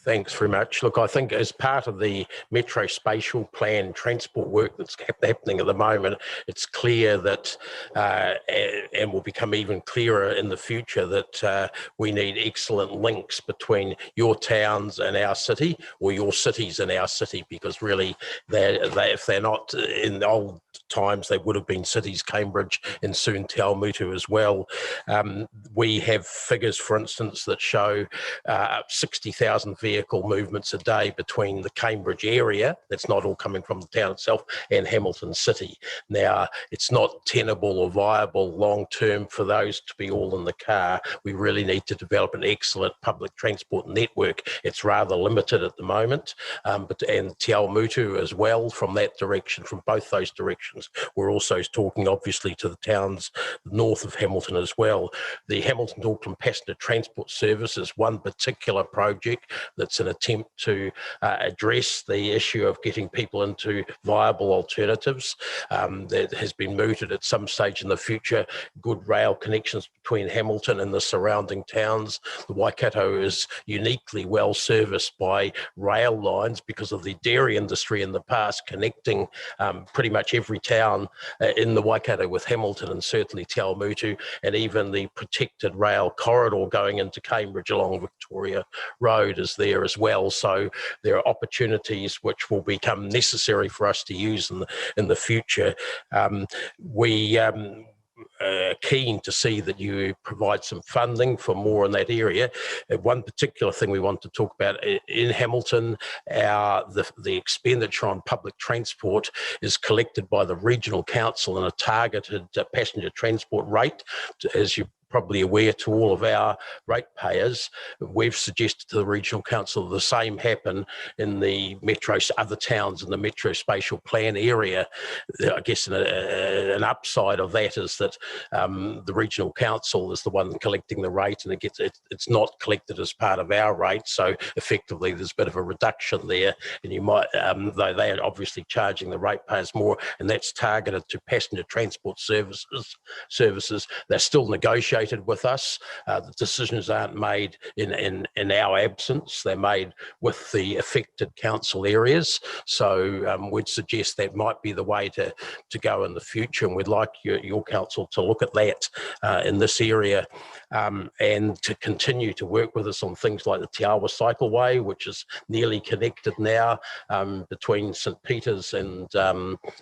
Thanks very much. Look, I think as part of the Metro Spatial Plan transport work that's happening at the moment, it's clear that, and will become even clearer in the future, that we need excellent links between your towns and our city, or your cities and our city, because really, if they're not in the old times, they would have been cities, Cambridge and soon Te Awamutu as well. We have figures, for instance, that show 60,000 vehicle movements a day between the Cambridge area, that's not all coming from the town itself, and Hamilton City. Now, it's not tenable or viable long term for those to be all in the car. We really need to develop an excellent public transport network. It's rather limited at the moment, and Te Awamutu as well from that direction, from both those directions. We're also talking obviously to the towns north of Hamilton as well. The Hamilton Auckland Passenger Transport Service is one particular project that's an attempt to address the issue of getting people into viable alternatives. That has been mooted at some stage in the future, good rail connections between Hamilton and the surrounding towns. The Waikato is uniquely well serviced by rail lines because of the dairy industry in the past, connecting pretty much every town in the Waikato with Hamilton, and certainly Te Awamutu, and even the protected rail corridor going into Cambridge along Victoria Road is there as well. So there are opportunities which will become necessary for us to use in the future. We keen to see that you provide some funding for more in that area. One particular thing we want to talk about in Hamilton, the expenditure on public transport is collected by the regional council in a targeted passenger transport rate. As you probably aware to all of our ratepayers, we've suggested to the regional council the same happen in the other towns in the Metro Spatial Plan area. I guess an upside of that is that the regional council is the one collecting the rate, and it's not collected as part of our rate. So effectively, there's a bit of a reduction there, and you might, though they are obviously charging the ratepayers more, and that's targeted to passenger transport services. They're still negotiating with us. The decisions aren't made in our absence. They're made with the affected council areas. So we'd suggest that might be the way to go in the future. And we'd like your council to look at that in this area and to continue to work with us on things like the Te Awa Cycleway, which is nearly connected now between St. Peter's and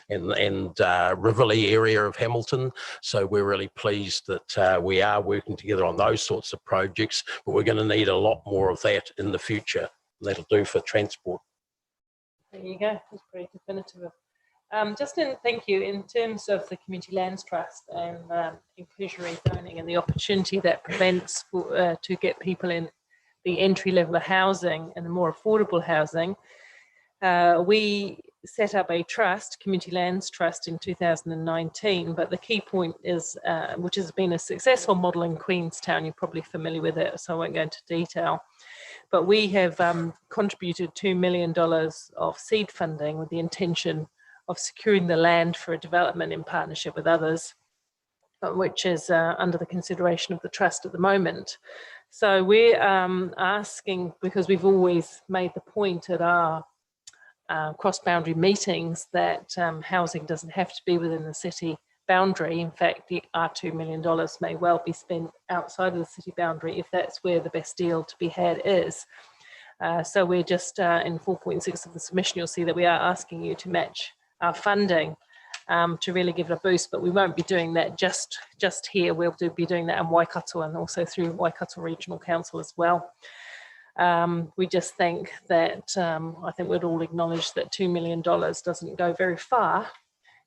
Rivoli area of Hamilton. So we're really pleased that we are are working together on those sorts of projects, but we're going to need a lot more of that in the future. That'll do for transport. There you go. That's pretty definitive. Justin, thank you. In terms of the Community Lands Trust and inclusionary zoning and the opportunity that presents to get people in the entry level of housing and the more affordable housing, we set up a trust, Community Lands Trust, in 2019. But the key point is, which has been a successful model in Queenstown, you're probably familiar with it, so I won't go into detail. But we have contributed $2 million of seed funding with the intention of securing the land for a development in partnership with others, which is under the consideration of the trust at the moment. So we're asking, because we've always made the point at our cross-boundary meetings that housing doesn't have to be within the city boundary. In fact, our $2 million may well be spent outside of the city boundary if that's where the best deal to be had is. So we're just in 4.6 of the submission, you'll see that we are asking you to match our funding to really give it a boost, but we won't be doing that just here. We'll be doing that in Waikato and also through Waikato Regional Council as well. We just think that, I think we'd all acknowledge that $2 million doesn't go very far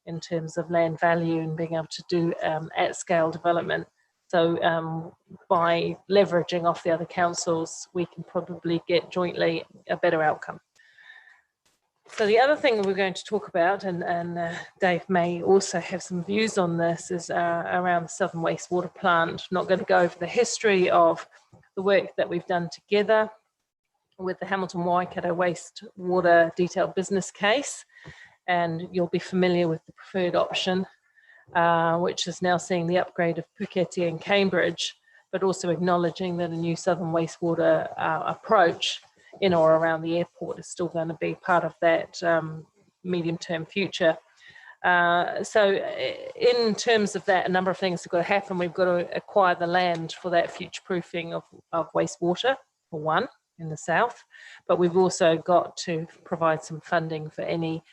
in terms of land value and being able to do at scale development. So by leveraging off the other councils, we can probably get jointly a better outcome. So the other thing we're going to talk about, and Dave may also have some views on this, is around the Southern Wastewater Plant. I'm not going to go over the history of the work that we've done together with the Hamilton Waikato Wastewater Detailed Business Case, and you'll be familiar with the preferred option, which is now seeing the upgrade of Puketi and Cambridge, but also acknowledging that a new Southern Wastewater approach in or around the airport is still going to be part of that medium-term future. So in terms of that, a number of things have got to happen. We've got to acquire the land for that future-proofing of wastewater, for one, in the south, but we've also got to provide some funding for any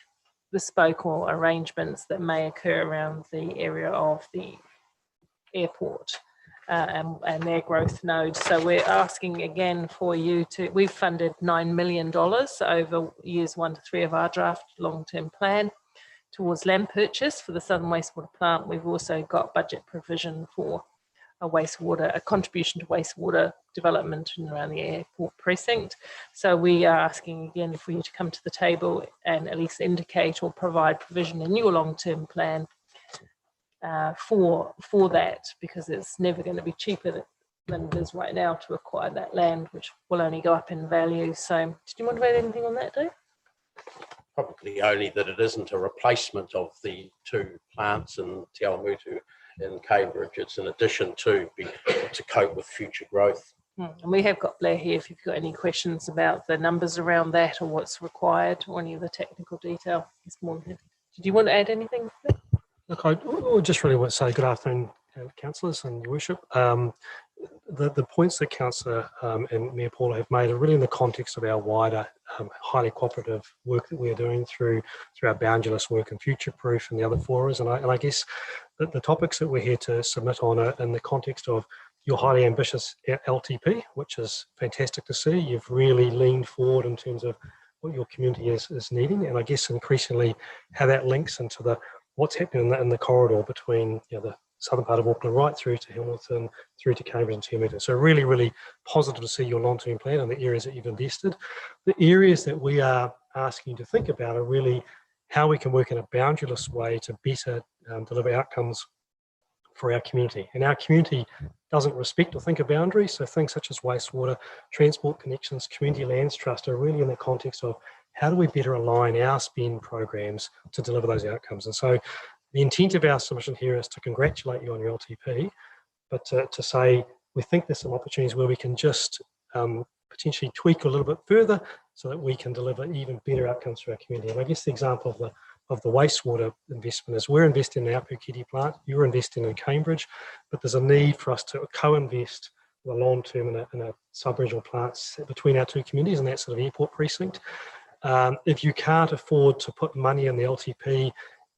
bespoke or arrangements that may occur around the area of the airport. And their growth nodes. So we're asking again for you to, we've funded $9 million over years 1 to 3 of our draft long-term plan towards land purchase for the Southern Wastewater Plant. We've also got budget provision for a contribution to wastewater development in and around the airport precinct. So we are asking again for you to come to the table and at least indicate or provide provision in your long-term plan for that, because it's never going to be cheaper than it is right now to acquire that land, which will only go up in value. So did you want to add anything on that, Dave? Probably only that it isn't a replacement of the 2 plants in Te Awamutu in Cambridge. It's an addition to cope with future growth. And we have got Blair here if you've got any questions about the numbers around that or what's required or any of the technical detail. Did you want to add anything? Look, I just really want to say good afternoon, councillors and your worship. The points that Councillor and Mayor Paula have made are really in the context of our wider, highly cooperative work that we're doing through our boundaryless work and future proof and the other forums. And I guess that the topics that we're here to submit on are in the context of your highly ambitious LTP, which is fantastic to see. You've really leaned forward in terms of what your community is needing, and I guess increasingly how that links into what's happening in the corridor between the southern part of Auckland right through to Hamilton, through to Cambridge and Te Awamutu. So really, really positive to see your long-term plan and the areas that you've invested. The areas that we are asking you to think about are really how we can work in a boundaryless way to better deliver outcomes for our community. And our community doesn't respect or think of boundaries, so things such as wastewater, transport connections, community lands trust are really in the context of how do we better align our spend programs to deliver those outcomes. And so the intent of our submission here is to congratulate you on your LTP, but to say we think there's some opportunities where we can just potentially tweak a little bit further so that we can deliver even better outcomes for our community. And I guess the example of the wastewater investment is we're investing in our Puketi plant, you're investing in Cambridge, but there's a need for us to co-invest the long term in a sub-regional plants between our 2 communities and that sort of airport precinct. If you can't afford to put money in the LTP,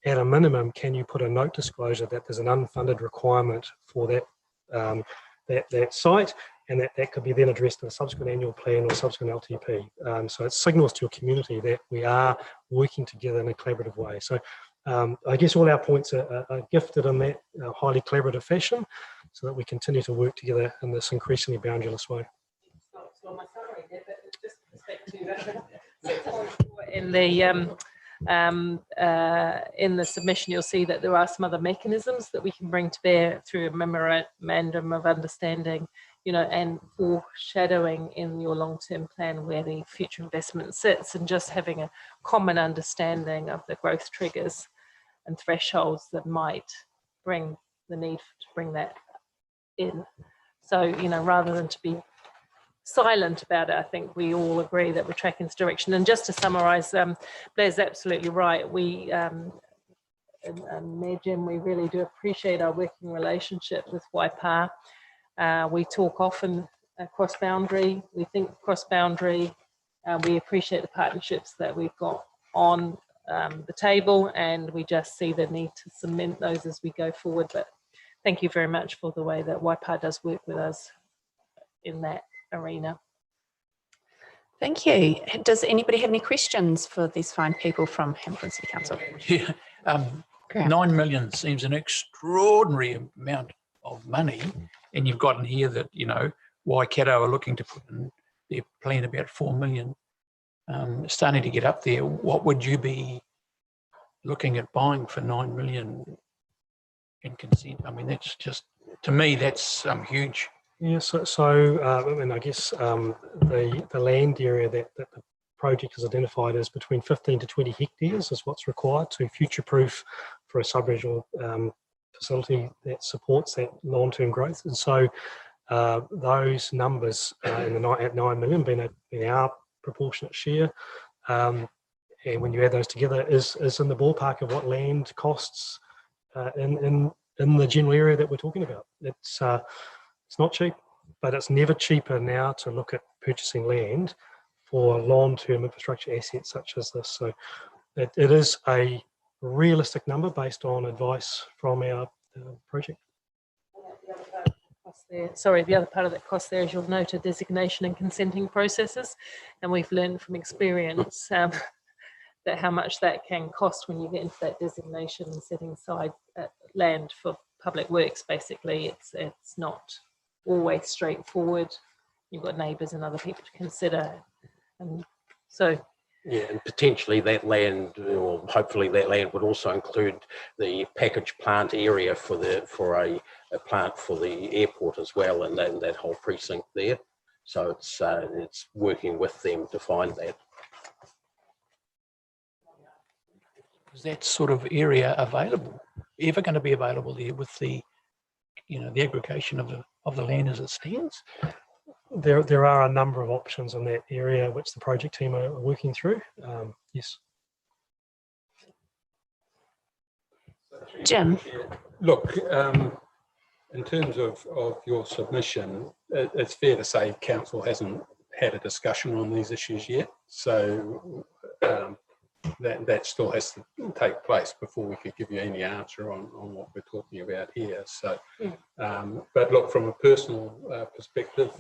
at a minimum, can you put a note disclosure that there's an unfunded requirement for that that site, and that could be then addressed in a subsequent annual plan or subsequent LTP. So it signals to your community that we are working together in a collaborative way. So I guess all our points are gifted in that highly collaborative fashion, so that we continue to work together in this increasingly boundaryless way. In the submission, you'll see that there are some other mechanisms that we can bring to bear through a memorandum of understanding, you know, and foreshadowing in your long-term plan where the future investment sits, and just having a common understanding of the growth triggers and thresholds that might bring the need to bring that in. So, you know, rather than to be silent about it, I think we all agree that we're tracking this direction. And just to summarise, Blair's absolutely right. We, and Mayor Jim, we really do appreciate our working relationship with Waipa. We talk often cross-boundary, we think cross-boundary, we appreciate the partnerships that we've got on the table, and we just see the need to cement those as we go forward. But thank you very much for the way that Waipa does work with us in that arena. Thank you. Does anybody have any questions for these fine people from Hamilton City Council? Yeah, 9 million seems an extraordinary amount of money, and you've got in here that, you know, Waikato are looking to put in their plan about 4 million, starting to get up there. What would you be looking at buying for 9 million in consent? I mean, that's just, to me, that's huge. Yeah, and I guess the land area that the project has identified as between 15 to 20 hectares is what's required to future-proof for a sub-regional facility that supports that long-term growth. And so those numbers at 9 million being our proportionate share, and when you add those together, is in the ballpark of what land costs in the general area that we're talking about. It's not cheap, but it's never cheaper now to look at purchasing land for long-term infrastructure assets such as this. So it is a realistic number based on advice from our project. Sorry, the other part of that cost there is you'll note a designation and consenting processes, and we've learned from experience that how much that can cost when you get into that designation and setting aside land for public works. Basically, it's not always straightforward. You've got neighbours and other people to consider, and so yeah, and potentially that land, or hopefully that land, would also include the package plant area for a plant for the airport as well, and then that whole precinct there. So it's working with them to find that. Is that sort of area available, ever going to be available there with the, you know, the aggregation of the land as it stands? There are a number of options in that area which the project team are working through. Yes. Jim. Look, in terms of your submission, it's fair to say council hasn't had a discussion on these issues yet. So that still has to take place before we could give you any answer on what we're talking about here. So, but look, from a personal perspective,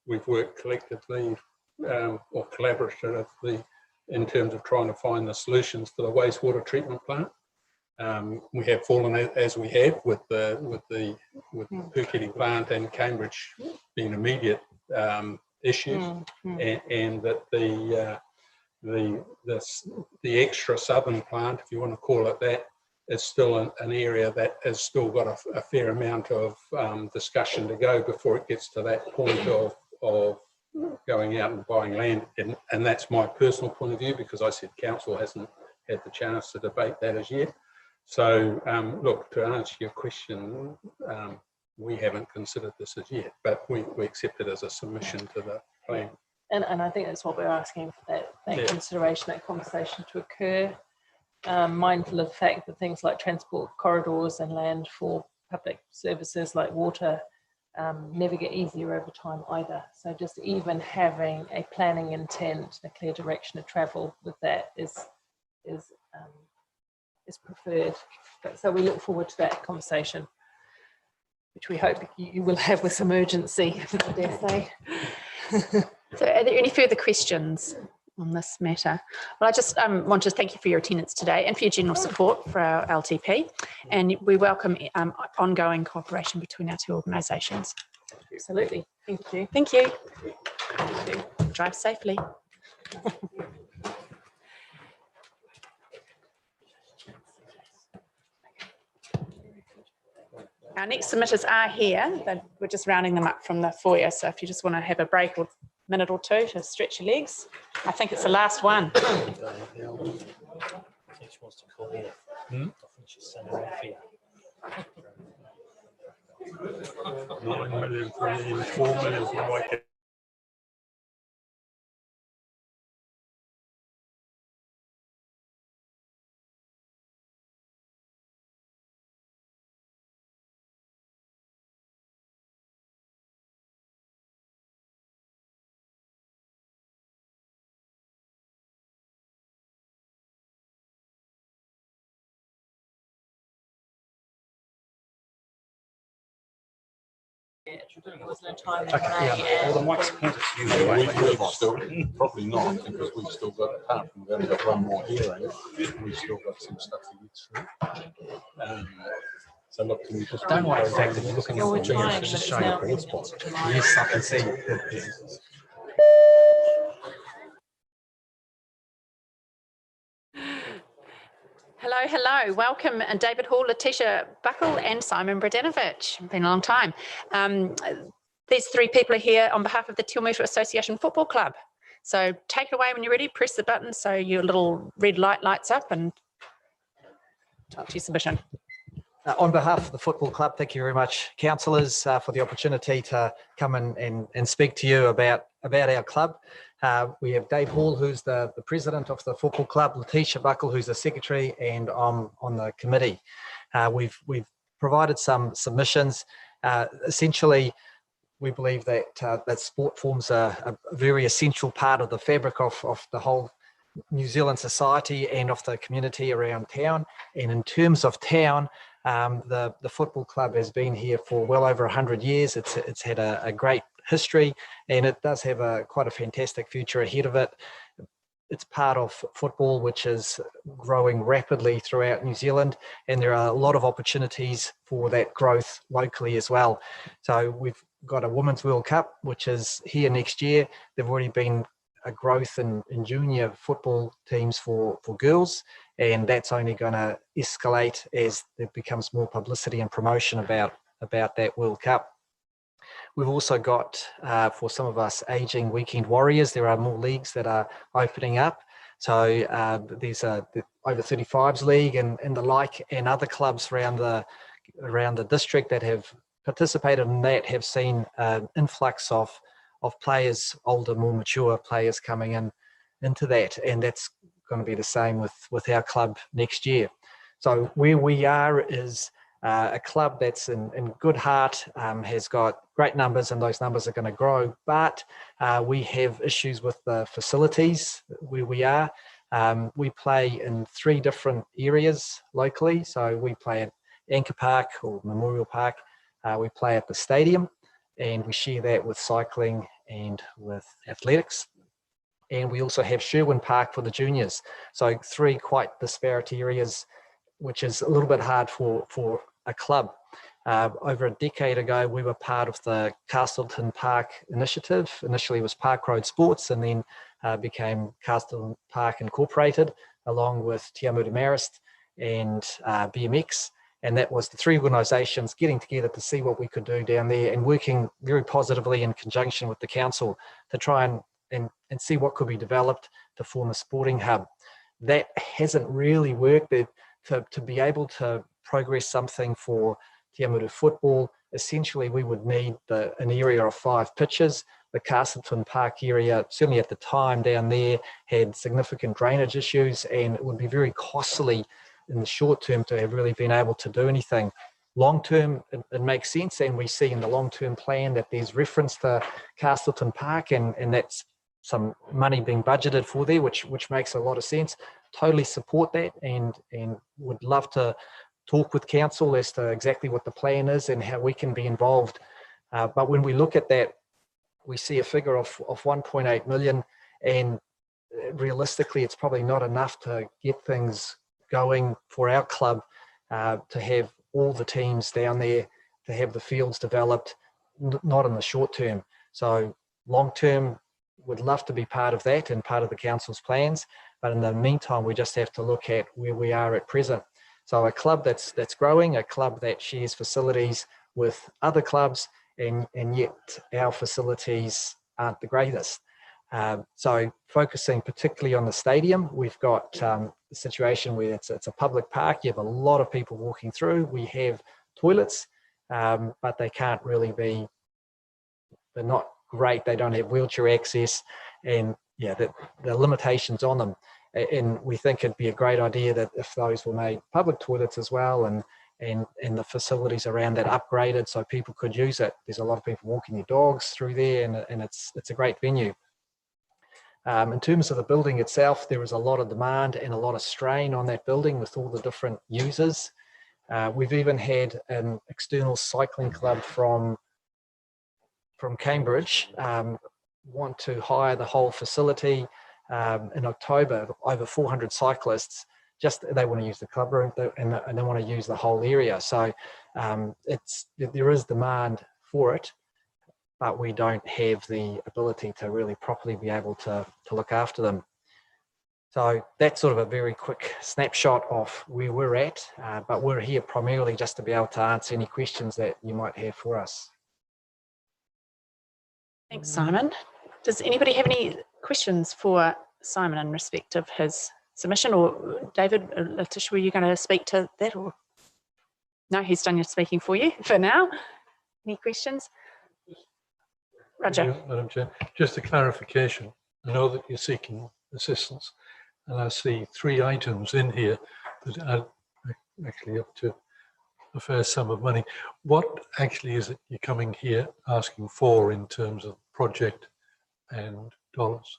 we've worked collectively or collaboratively in terms of trying to find the solutions for the wastewater treatment plant. We have fallen as we have with the Puketi plant and Cambridge being immediate issues, and that the extra southern plant, if you want to call it that, is still an area that has still got a fair amount of discussion to go before it gets to that point of going out and buying land. And that's my personal point of view, because I said council hasn't had the chance to debate that as yet. So look, to answer your question, we haven't considered this as yet, but we accept it as a submission to the plan. And I think that's what we're asking, for that consideration, that conversation to occur, mindful of the fact that things like transport corridors and land for public services like water never get easier over time either. So just even having a planning intent, a clear direction of travel with that is preferred. So we look forward to that conversation. which we hope you will have with some urgency, I dare say. So are there any further questions on this matter? Well, I just want to thank you for your attendance today and for your general support for our LTP. And we welcome ongoing cooperation between our two organisations. Absolutely. Thank you. Thank you. Drive safely. Our next submitters are here. We're just rounding them up from the foyer. So if you just want to have a break or minute or two to stretch your legs, I think it's the last one. Probably not, because we've still got, apart from we've only got one more hearing, we've still got some stuff to get through. So look, can we just Don't like the fact that you're looking at the trying, it's just but showing it's a now- bald spot. Yes, I can see. Hello, hello. Welcome, David Hall, Letitia Buckle and Simon Bradenovich. It's been a long time. These three people are here on behalf of the Te Awamutu Association Football Club. So take it away when you're ready, press the button so your little red light lights up and talk to your submission. On behalf of the Football Club, thank you very much, councillors, for the opportunity to come and speak to you about our club. We have Dave Hall, who's the president of the Football Club, Letitia Buckle, who's the secretary, and I'm on the committee. We've provided some submissions. Essentially, we believe that that sport forms a very essential part of the fabric of the whole New Zealand society and of the community around town. And in terms of town, the football club has been here for well over 100 years. It's had a great history, and it does have quite a fantastic future ahead of it. It's part of football, which is growing rapidly throughout New Zealand, and there are a lot of opportunities for that growth locally as well. So we've got a Women's World Cup, which is here next year. There've already been a growth in junior football teams for girls, and that's only going to escalate as there becomes more publicity and promotion about that World Cup. We've also got, for some of us ageing weekend warriors, there are more leagues that are opening up. So there's the over 35s league and the like, and other clubs around the district that have participated in that have seen an influx of players, older, more mature players coming into that, and that's going to be the same with our club next year. So where we are is a club that's in good heart, has got great numbers, and those numbers are going to grow, but we have issues with the facilities where we are. We play in 3 different areas locally. So we play at Anchor Park or Memorial Park, we play at the stadium, and we share that with cycling and with athletics. And we also have Sherwin Park for the juniors. So 3 quite disparate areas, which is a little bit hard for a club. Over a decade ago, we were part of the Castleton Park initiative. Initially it was Park Road Sports, and then became Castleton Park Incorporated, along with Te Awamutu Marist and BMX. And that was the 3 organisations getting together to see what we could do down there, and working very positively in conjunction with the council to try and see what could be developed to form a sporting hub. That hasn't really worked. To be able to progress something for Te Awamutu football, essentially we would need an area of 5 pitches. The Castleton Park area, certainly at the time down there, had significant drainage issues, and it would be very costly in the short term to have really been able to do anything. Long term, it makes sense, and we see in the long-term plan that there's reference to Castleton Park, and that's some money being budgeted for there, which makes a lot of sense. Totally support that, and would love to talk with council as to exactly what the plan is and how we can be involved. But when we look at that, we see a figure of 1.8 million, and realistically, it's probably not enough to get things going for our club, to have all the teams down there, to have the fields developed, not in the short term. So long term, would love to be part of that and part of the council's plans. But in the meantime, we just have to look at where we are at present. So a club that's growing, a club that shares facilities with other clubs, and yet our facilities aren't the greatest. So focusing particularly on the stadium, we've got a situation where it's a public park. You have a lot of people walking through. We have toilets, but they can't really be, they're not great. They don't have wheelchair access, and yeah, the limitations on them. And we think it'd be a great idea that if those were made public toilets as well, and the facilities around that upgraded so people could use it. There's a lot of people walking their dogs through there, and it's a great venue. In terms of the building itself, there is a lot of demand and a lot of strain on that building with all the different users. We've even had an external cycling club from Cambridge want to hire the whole facility in October. Over 400 cyclists, they want to use the club room, and they want to use the whole area. So there is demand for it, but we don't have the ability to really properly be able to look after them. So that's sort of a very quick snapshot of where we're at, but we're here primarily just to be able to answer any questions that you might have for us. Thanks, Simon. Does anybody have any questions for Simon in respect of his submission? Or David, Letitia, were you going to speak to that? Or no, he's done your speaking for you for now. Any questions? Roger. Thank you, Madam Chair. Just a clarification. I know that you're seeking assistance, and I see 3 items in here that add actually up to a fair sum of money. What actually is it you're coming here asking for in terms of project and dollars?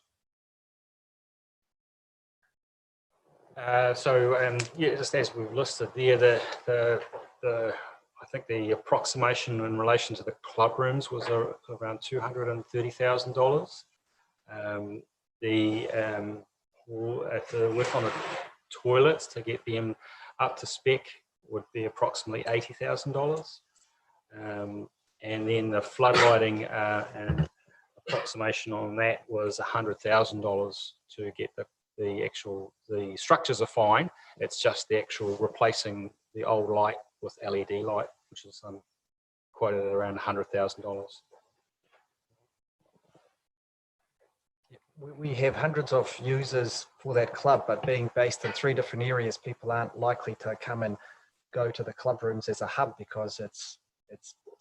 Yeah, just as we've listed there, I think the approximation in relation to the club rooms was around $230,000. The work on the toilets to get them up to spec would be approximately $80,000. And then the floodlighting and approximation on that was $100,000 to get the structures are fine. It's just the actual replacing the old light with LED light, which is quoted at around $100,000. We have hundreds of users for that club, but being based in 3 different areas, people aren't likely to come and go to the club rooms as a hub because it's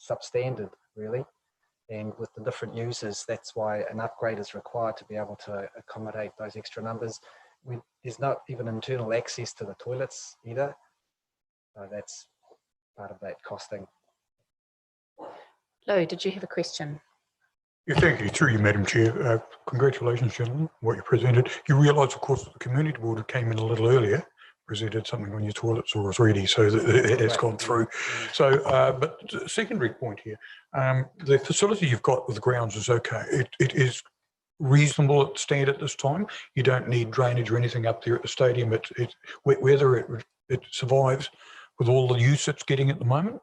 substandard, really. And with the different users, that's why an upgrade is required to be able to accommodate those extra numbers. There's not even internal access to the toilets either. So that's part of that costing. Lou, did you have a question? Yeah, thank you. Through you, Madam Chair. Congratulations, gentlemen, what you presented. You realise, of course, that the community board came in a little earlier, presented something on your toilets or was ready, so that it has gone through. So, but secondary point here, the facility you've got with the grounds is okay. It is reasonable at stand at this time. You don't need drainage or anything up there at the stadium. Whether it survives with all the use it's getting at the moment.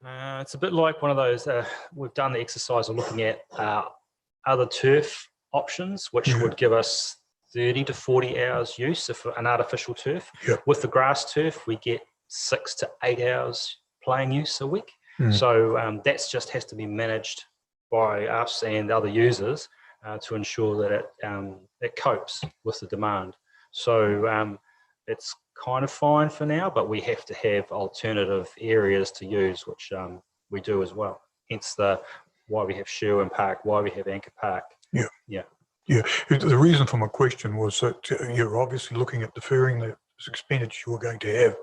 It's a bit like one of those, we've done the exercise of looking at other turf options, which would give us 30 to 40 hours use of an artificial turf. With the grass turf, we get 6 to 8 hours playing use a week. So that's just has to be managed by us and other users to ensure that it copes with the demand. So it's kind of fine for now, but we have to have alternative areas to use, which we do as well. Hence why we have Sherwin Park, why we have Anchor Park. Yeah. The reason for my question was that you're obviously looking at deferring the expenditure you're going to have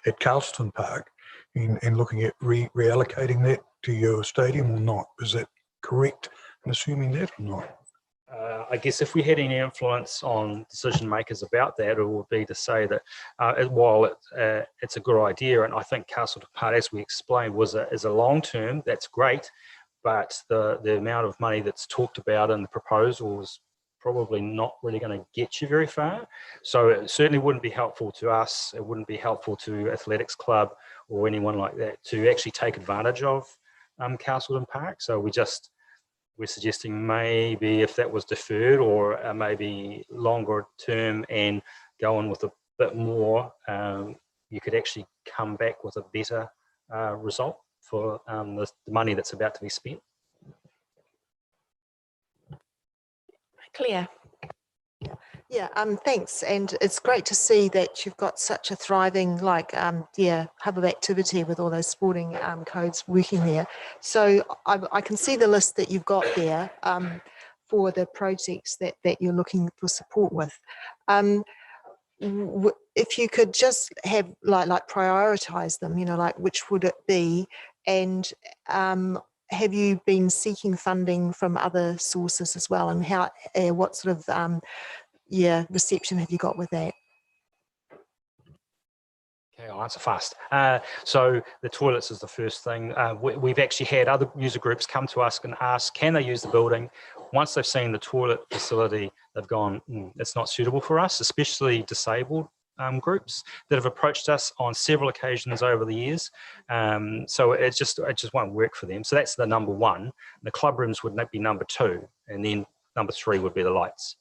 at Carlston Park and looking at reallocating that to your stadium or not. Is that correct in assuming that or not? I guess if we had any influence on decision makers about that, it would be to say that while it's a good idea, and I think Castle Park, as we explained, is a long term, that's great, but the amount of money that's talked about in the proposal is probably not really going to get you very far. So it certainly wouldn't be helpful to us. It wouldn't be helpful to Athletics Club or anyone like that to actually take advantage of Castleton Park. So we're suggesting maybe if that was deferred or maybe longer term and go on with a bit more, you could actually come back with a better result for the money that's about to be spent. Claire. Yeah, thanks. And it's great to see that you've got such a thriving, hub of activity with all those sporting codes working there. So I can see the list that you've got there for the projects that you're looking for support with. If you could just have like prioritize them, like which would it be? And have you been seeking funding from other sources as well? And how, what sort of reception have you got with that? Okay, I'll answer fast. So the toilets is the first thing. We've actually had other user groups come to us and ask, can they use the building? Once they've seen the toilet facility, they've gone, it's not suitable for us, especially disabled groups that have approached us on several occasions over the years. So it just won't work for them. So that's the number one. The club rooms would be number two, and then number three would be the lights.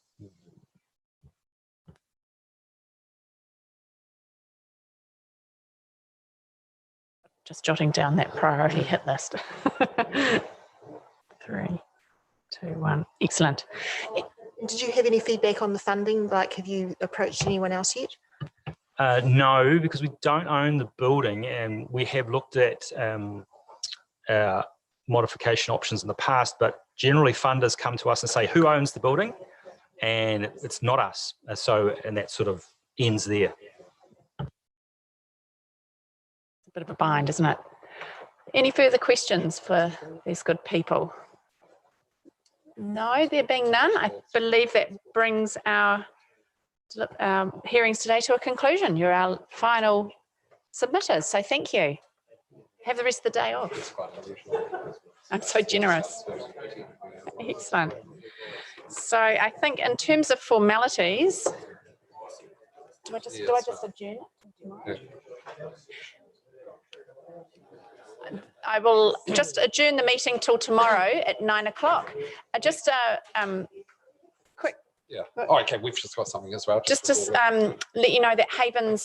Just jotting down that priority hit list. 3, 2, 1. Excellent. Did you have any feedback on the funding? Like, have you approached anyone else yet? No, because we don't own the building, and we have looked at modification options in the past, but generally funders come to us and say, who owns the building? And it's not us. And that sort of ends there. A bit of a bind, isn't it? Any further questions for these good people? No, there being none, I believe that brings our hearings today to a conclusion. You're our final submitters, so thank you. Have the rest of the day off. I'm so generous. Excellent. So I think in terms of formalities, do I just adjourn it? I will just adjourn the meeting till tomorrow at 9 o'clock. Just quick. Yeah. Oh, okay. We've just got something as well. Just to let you know that Havens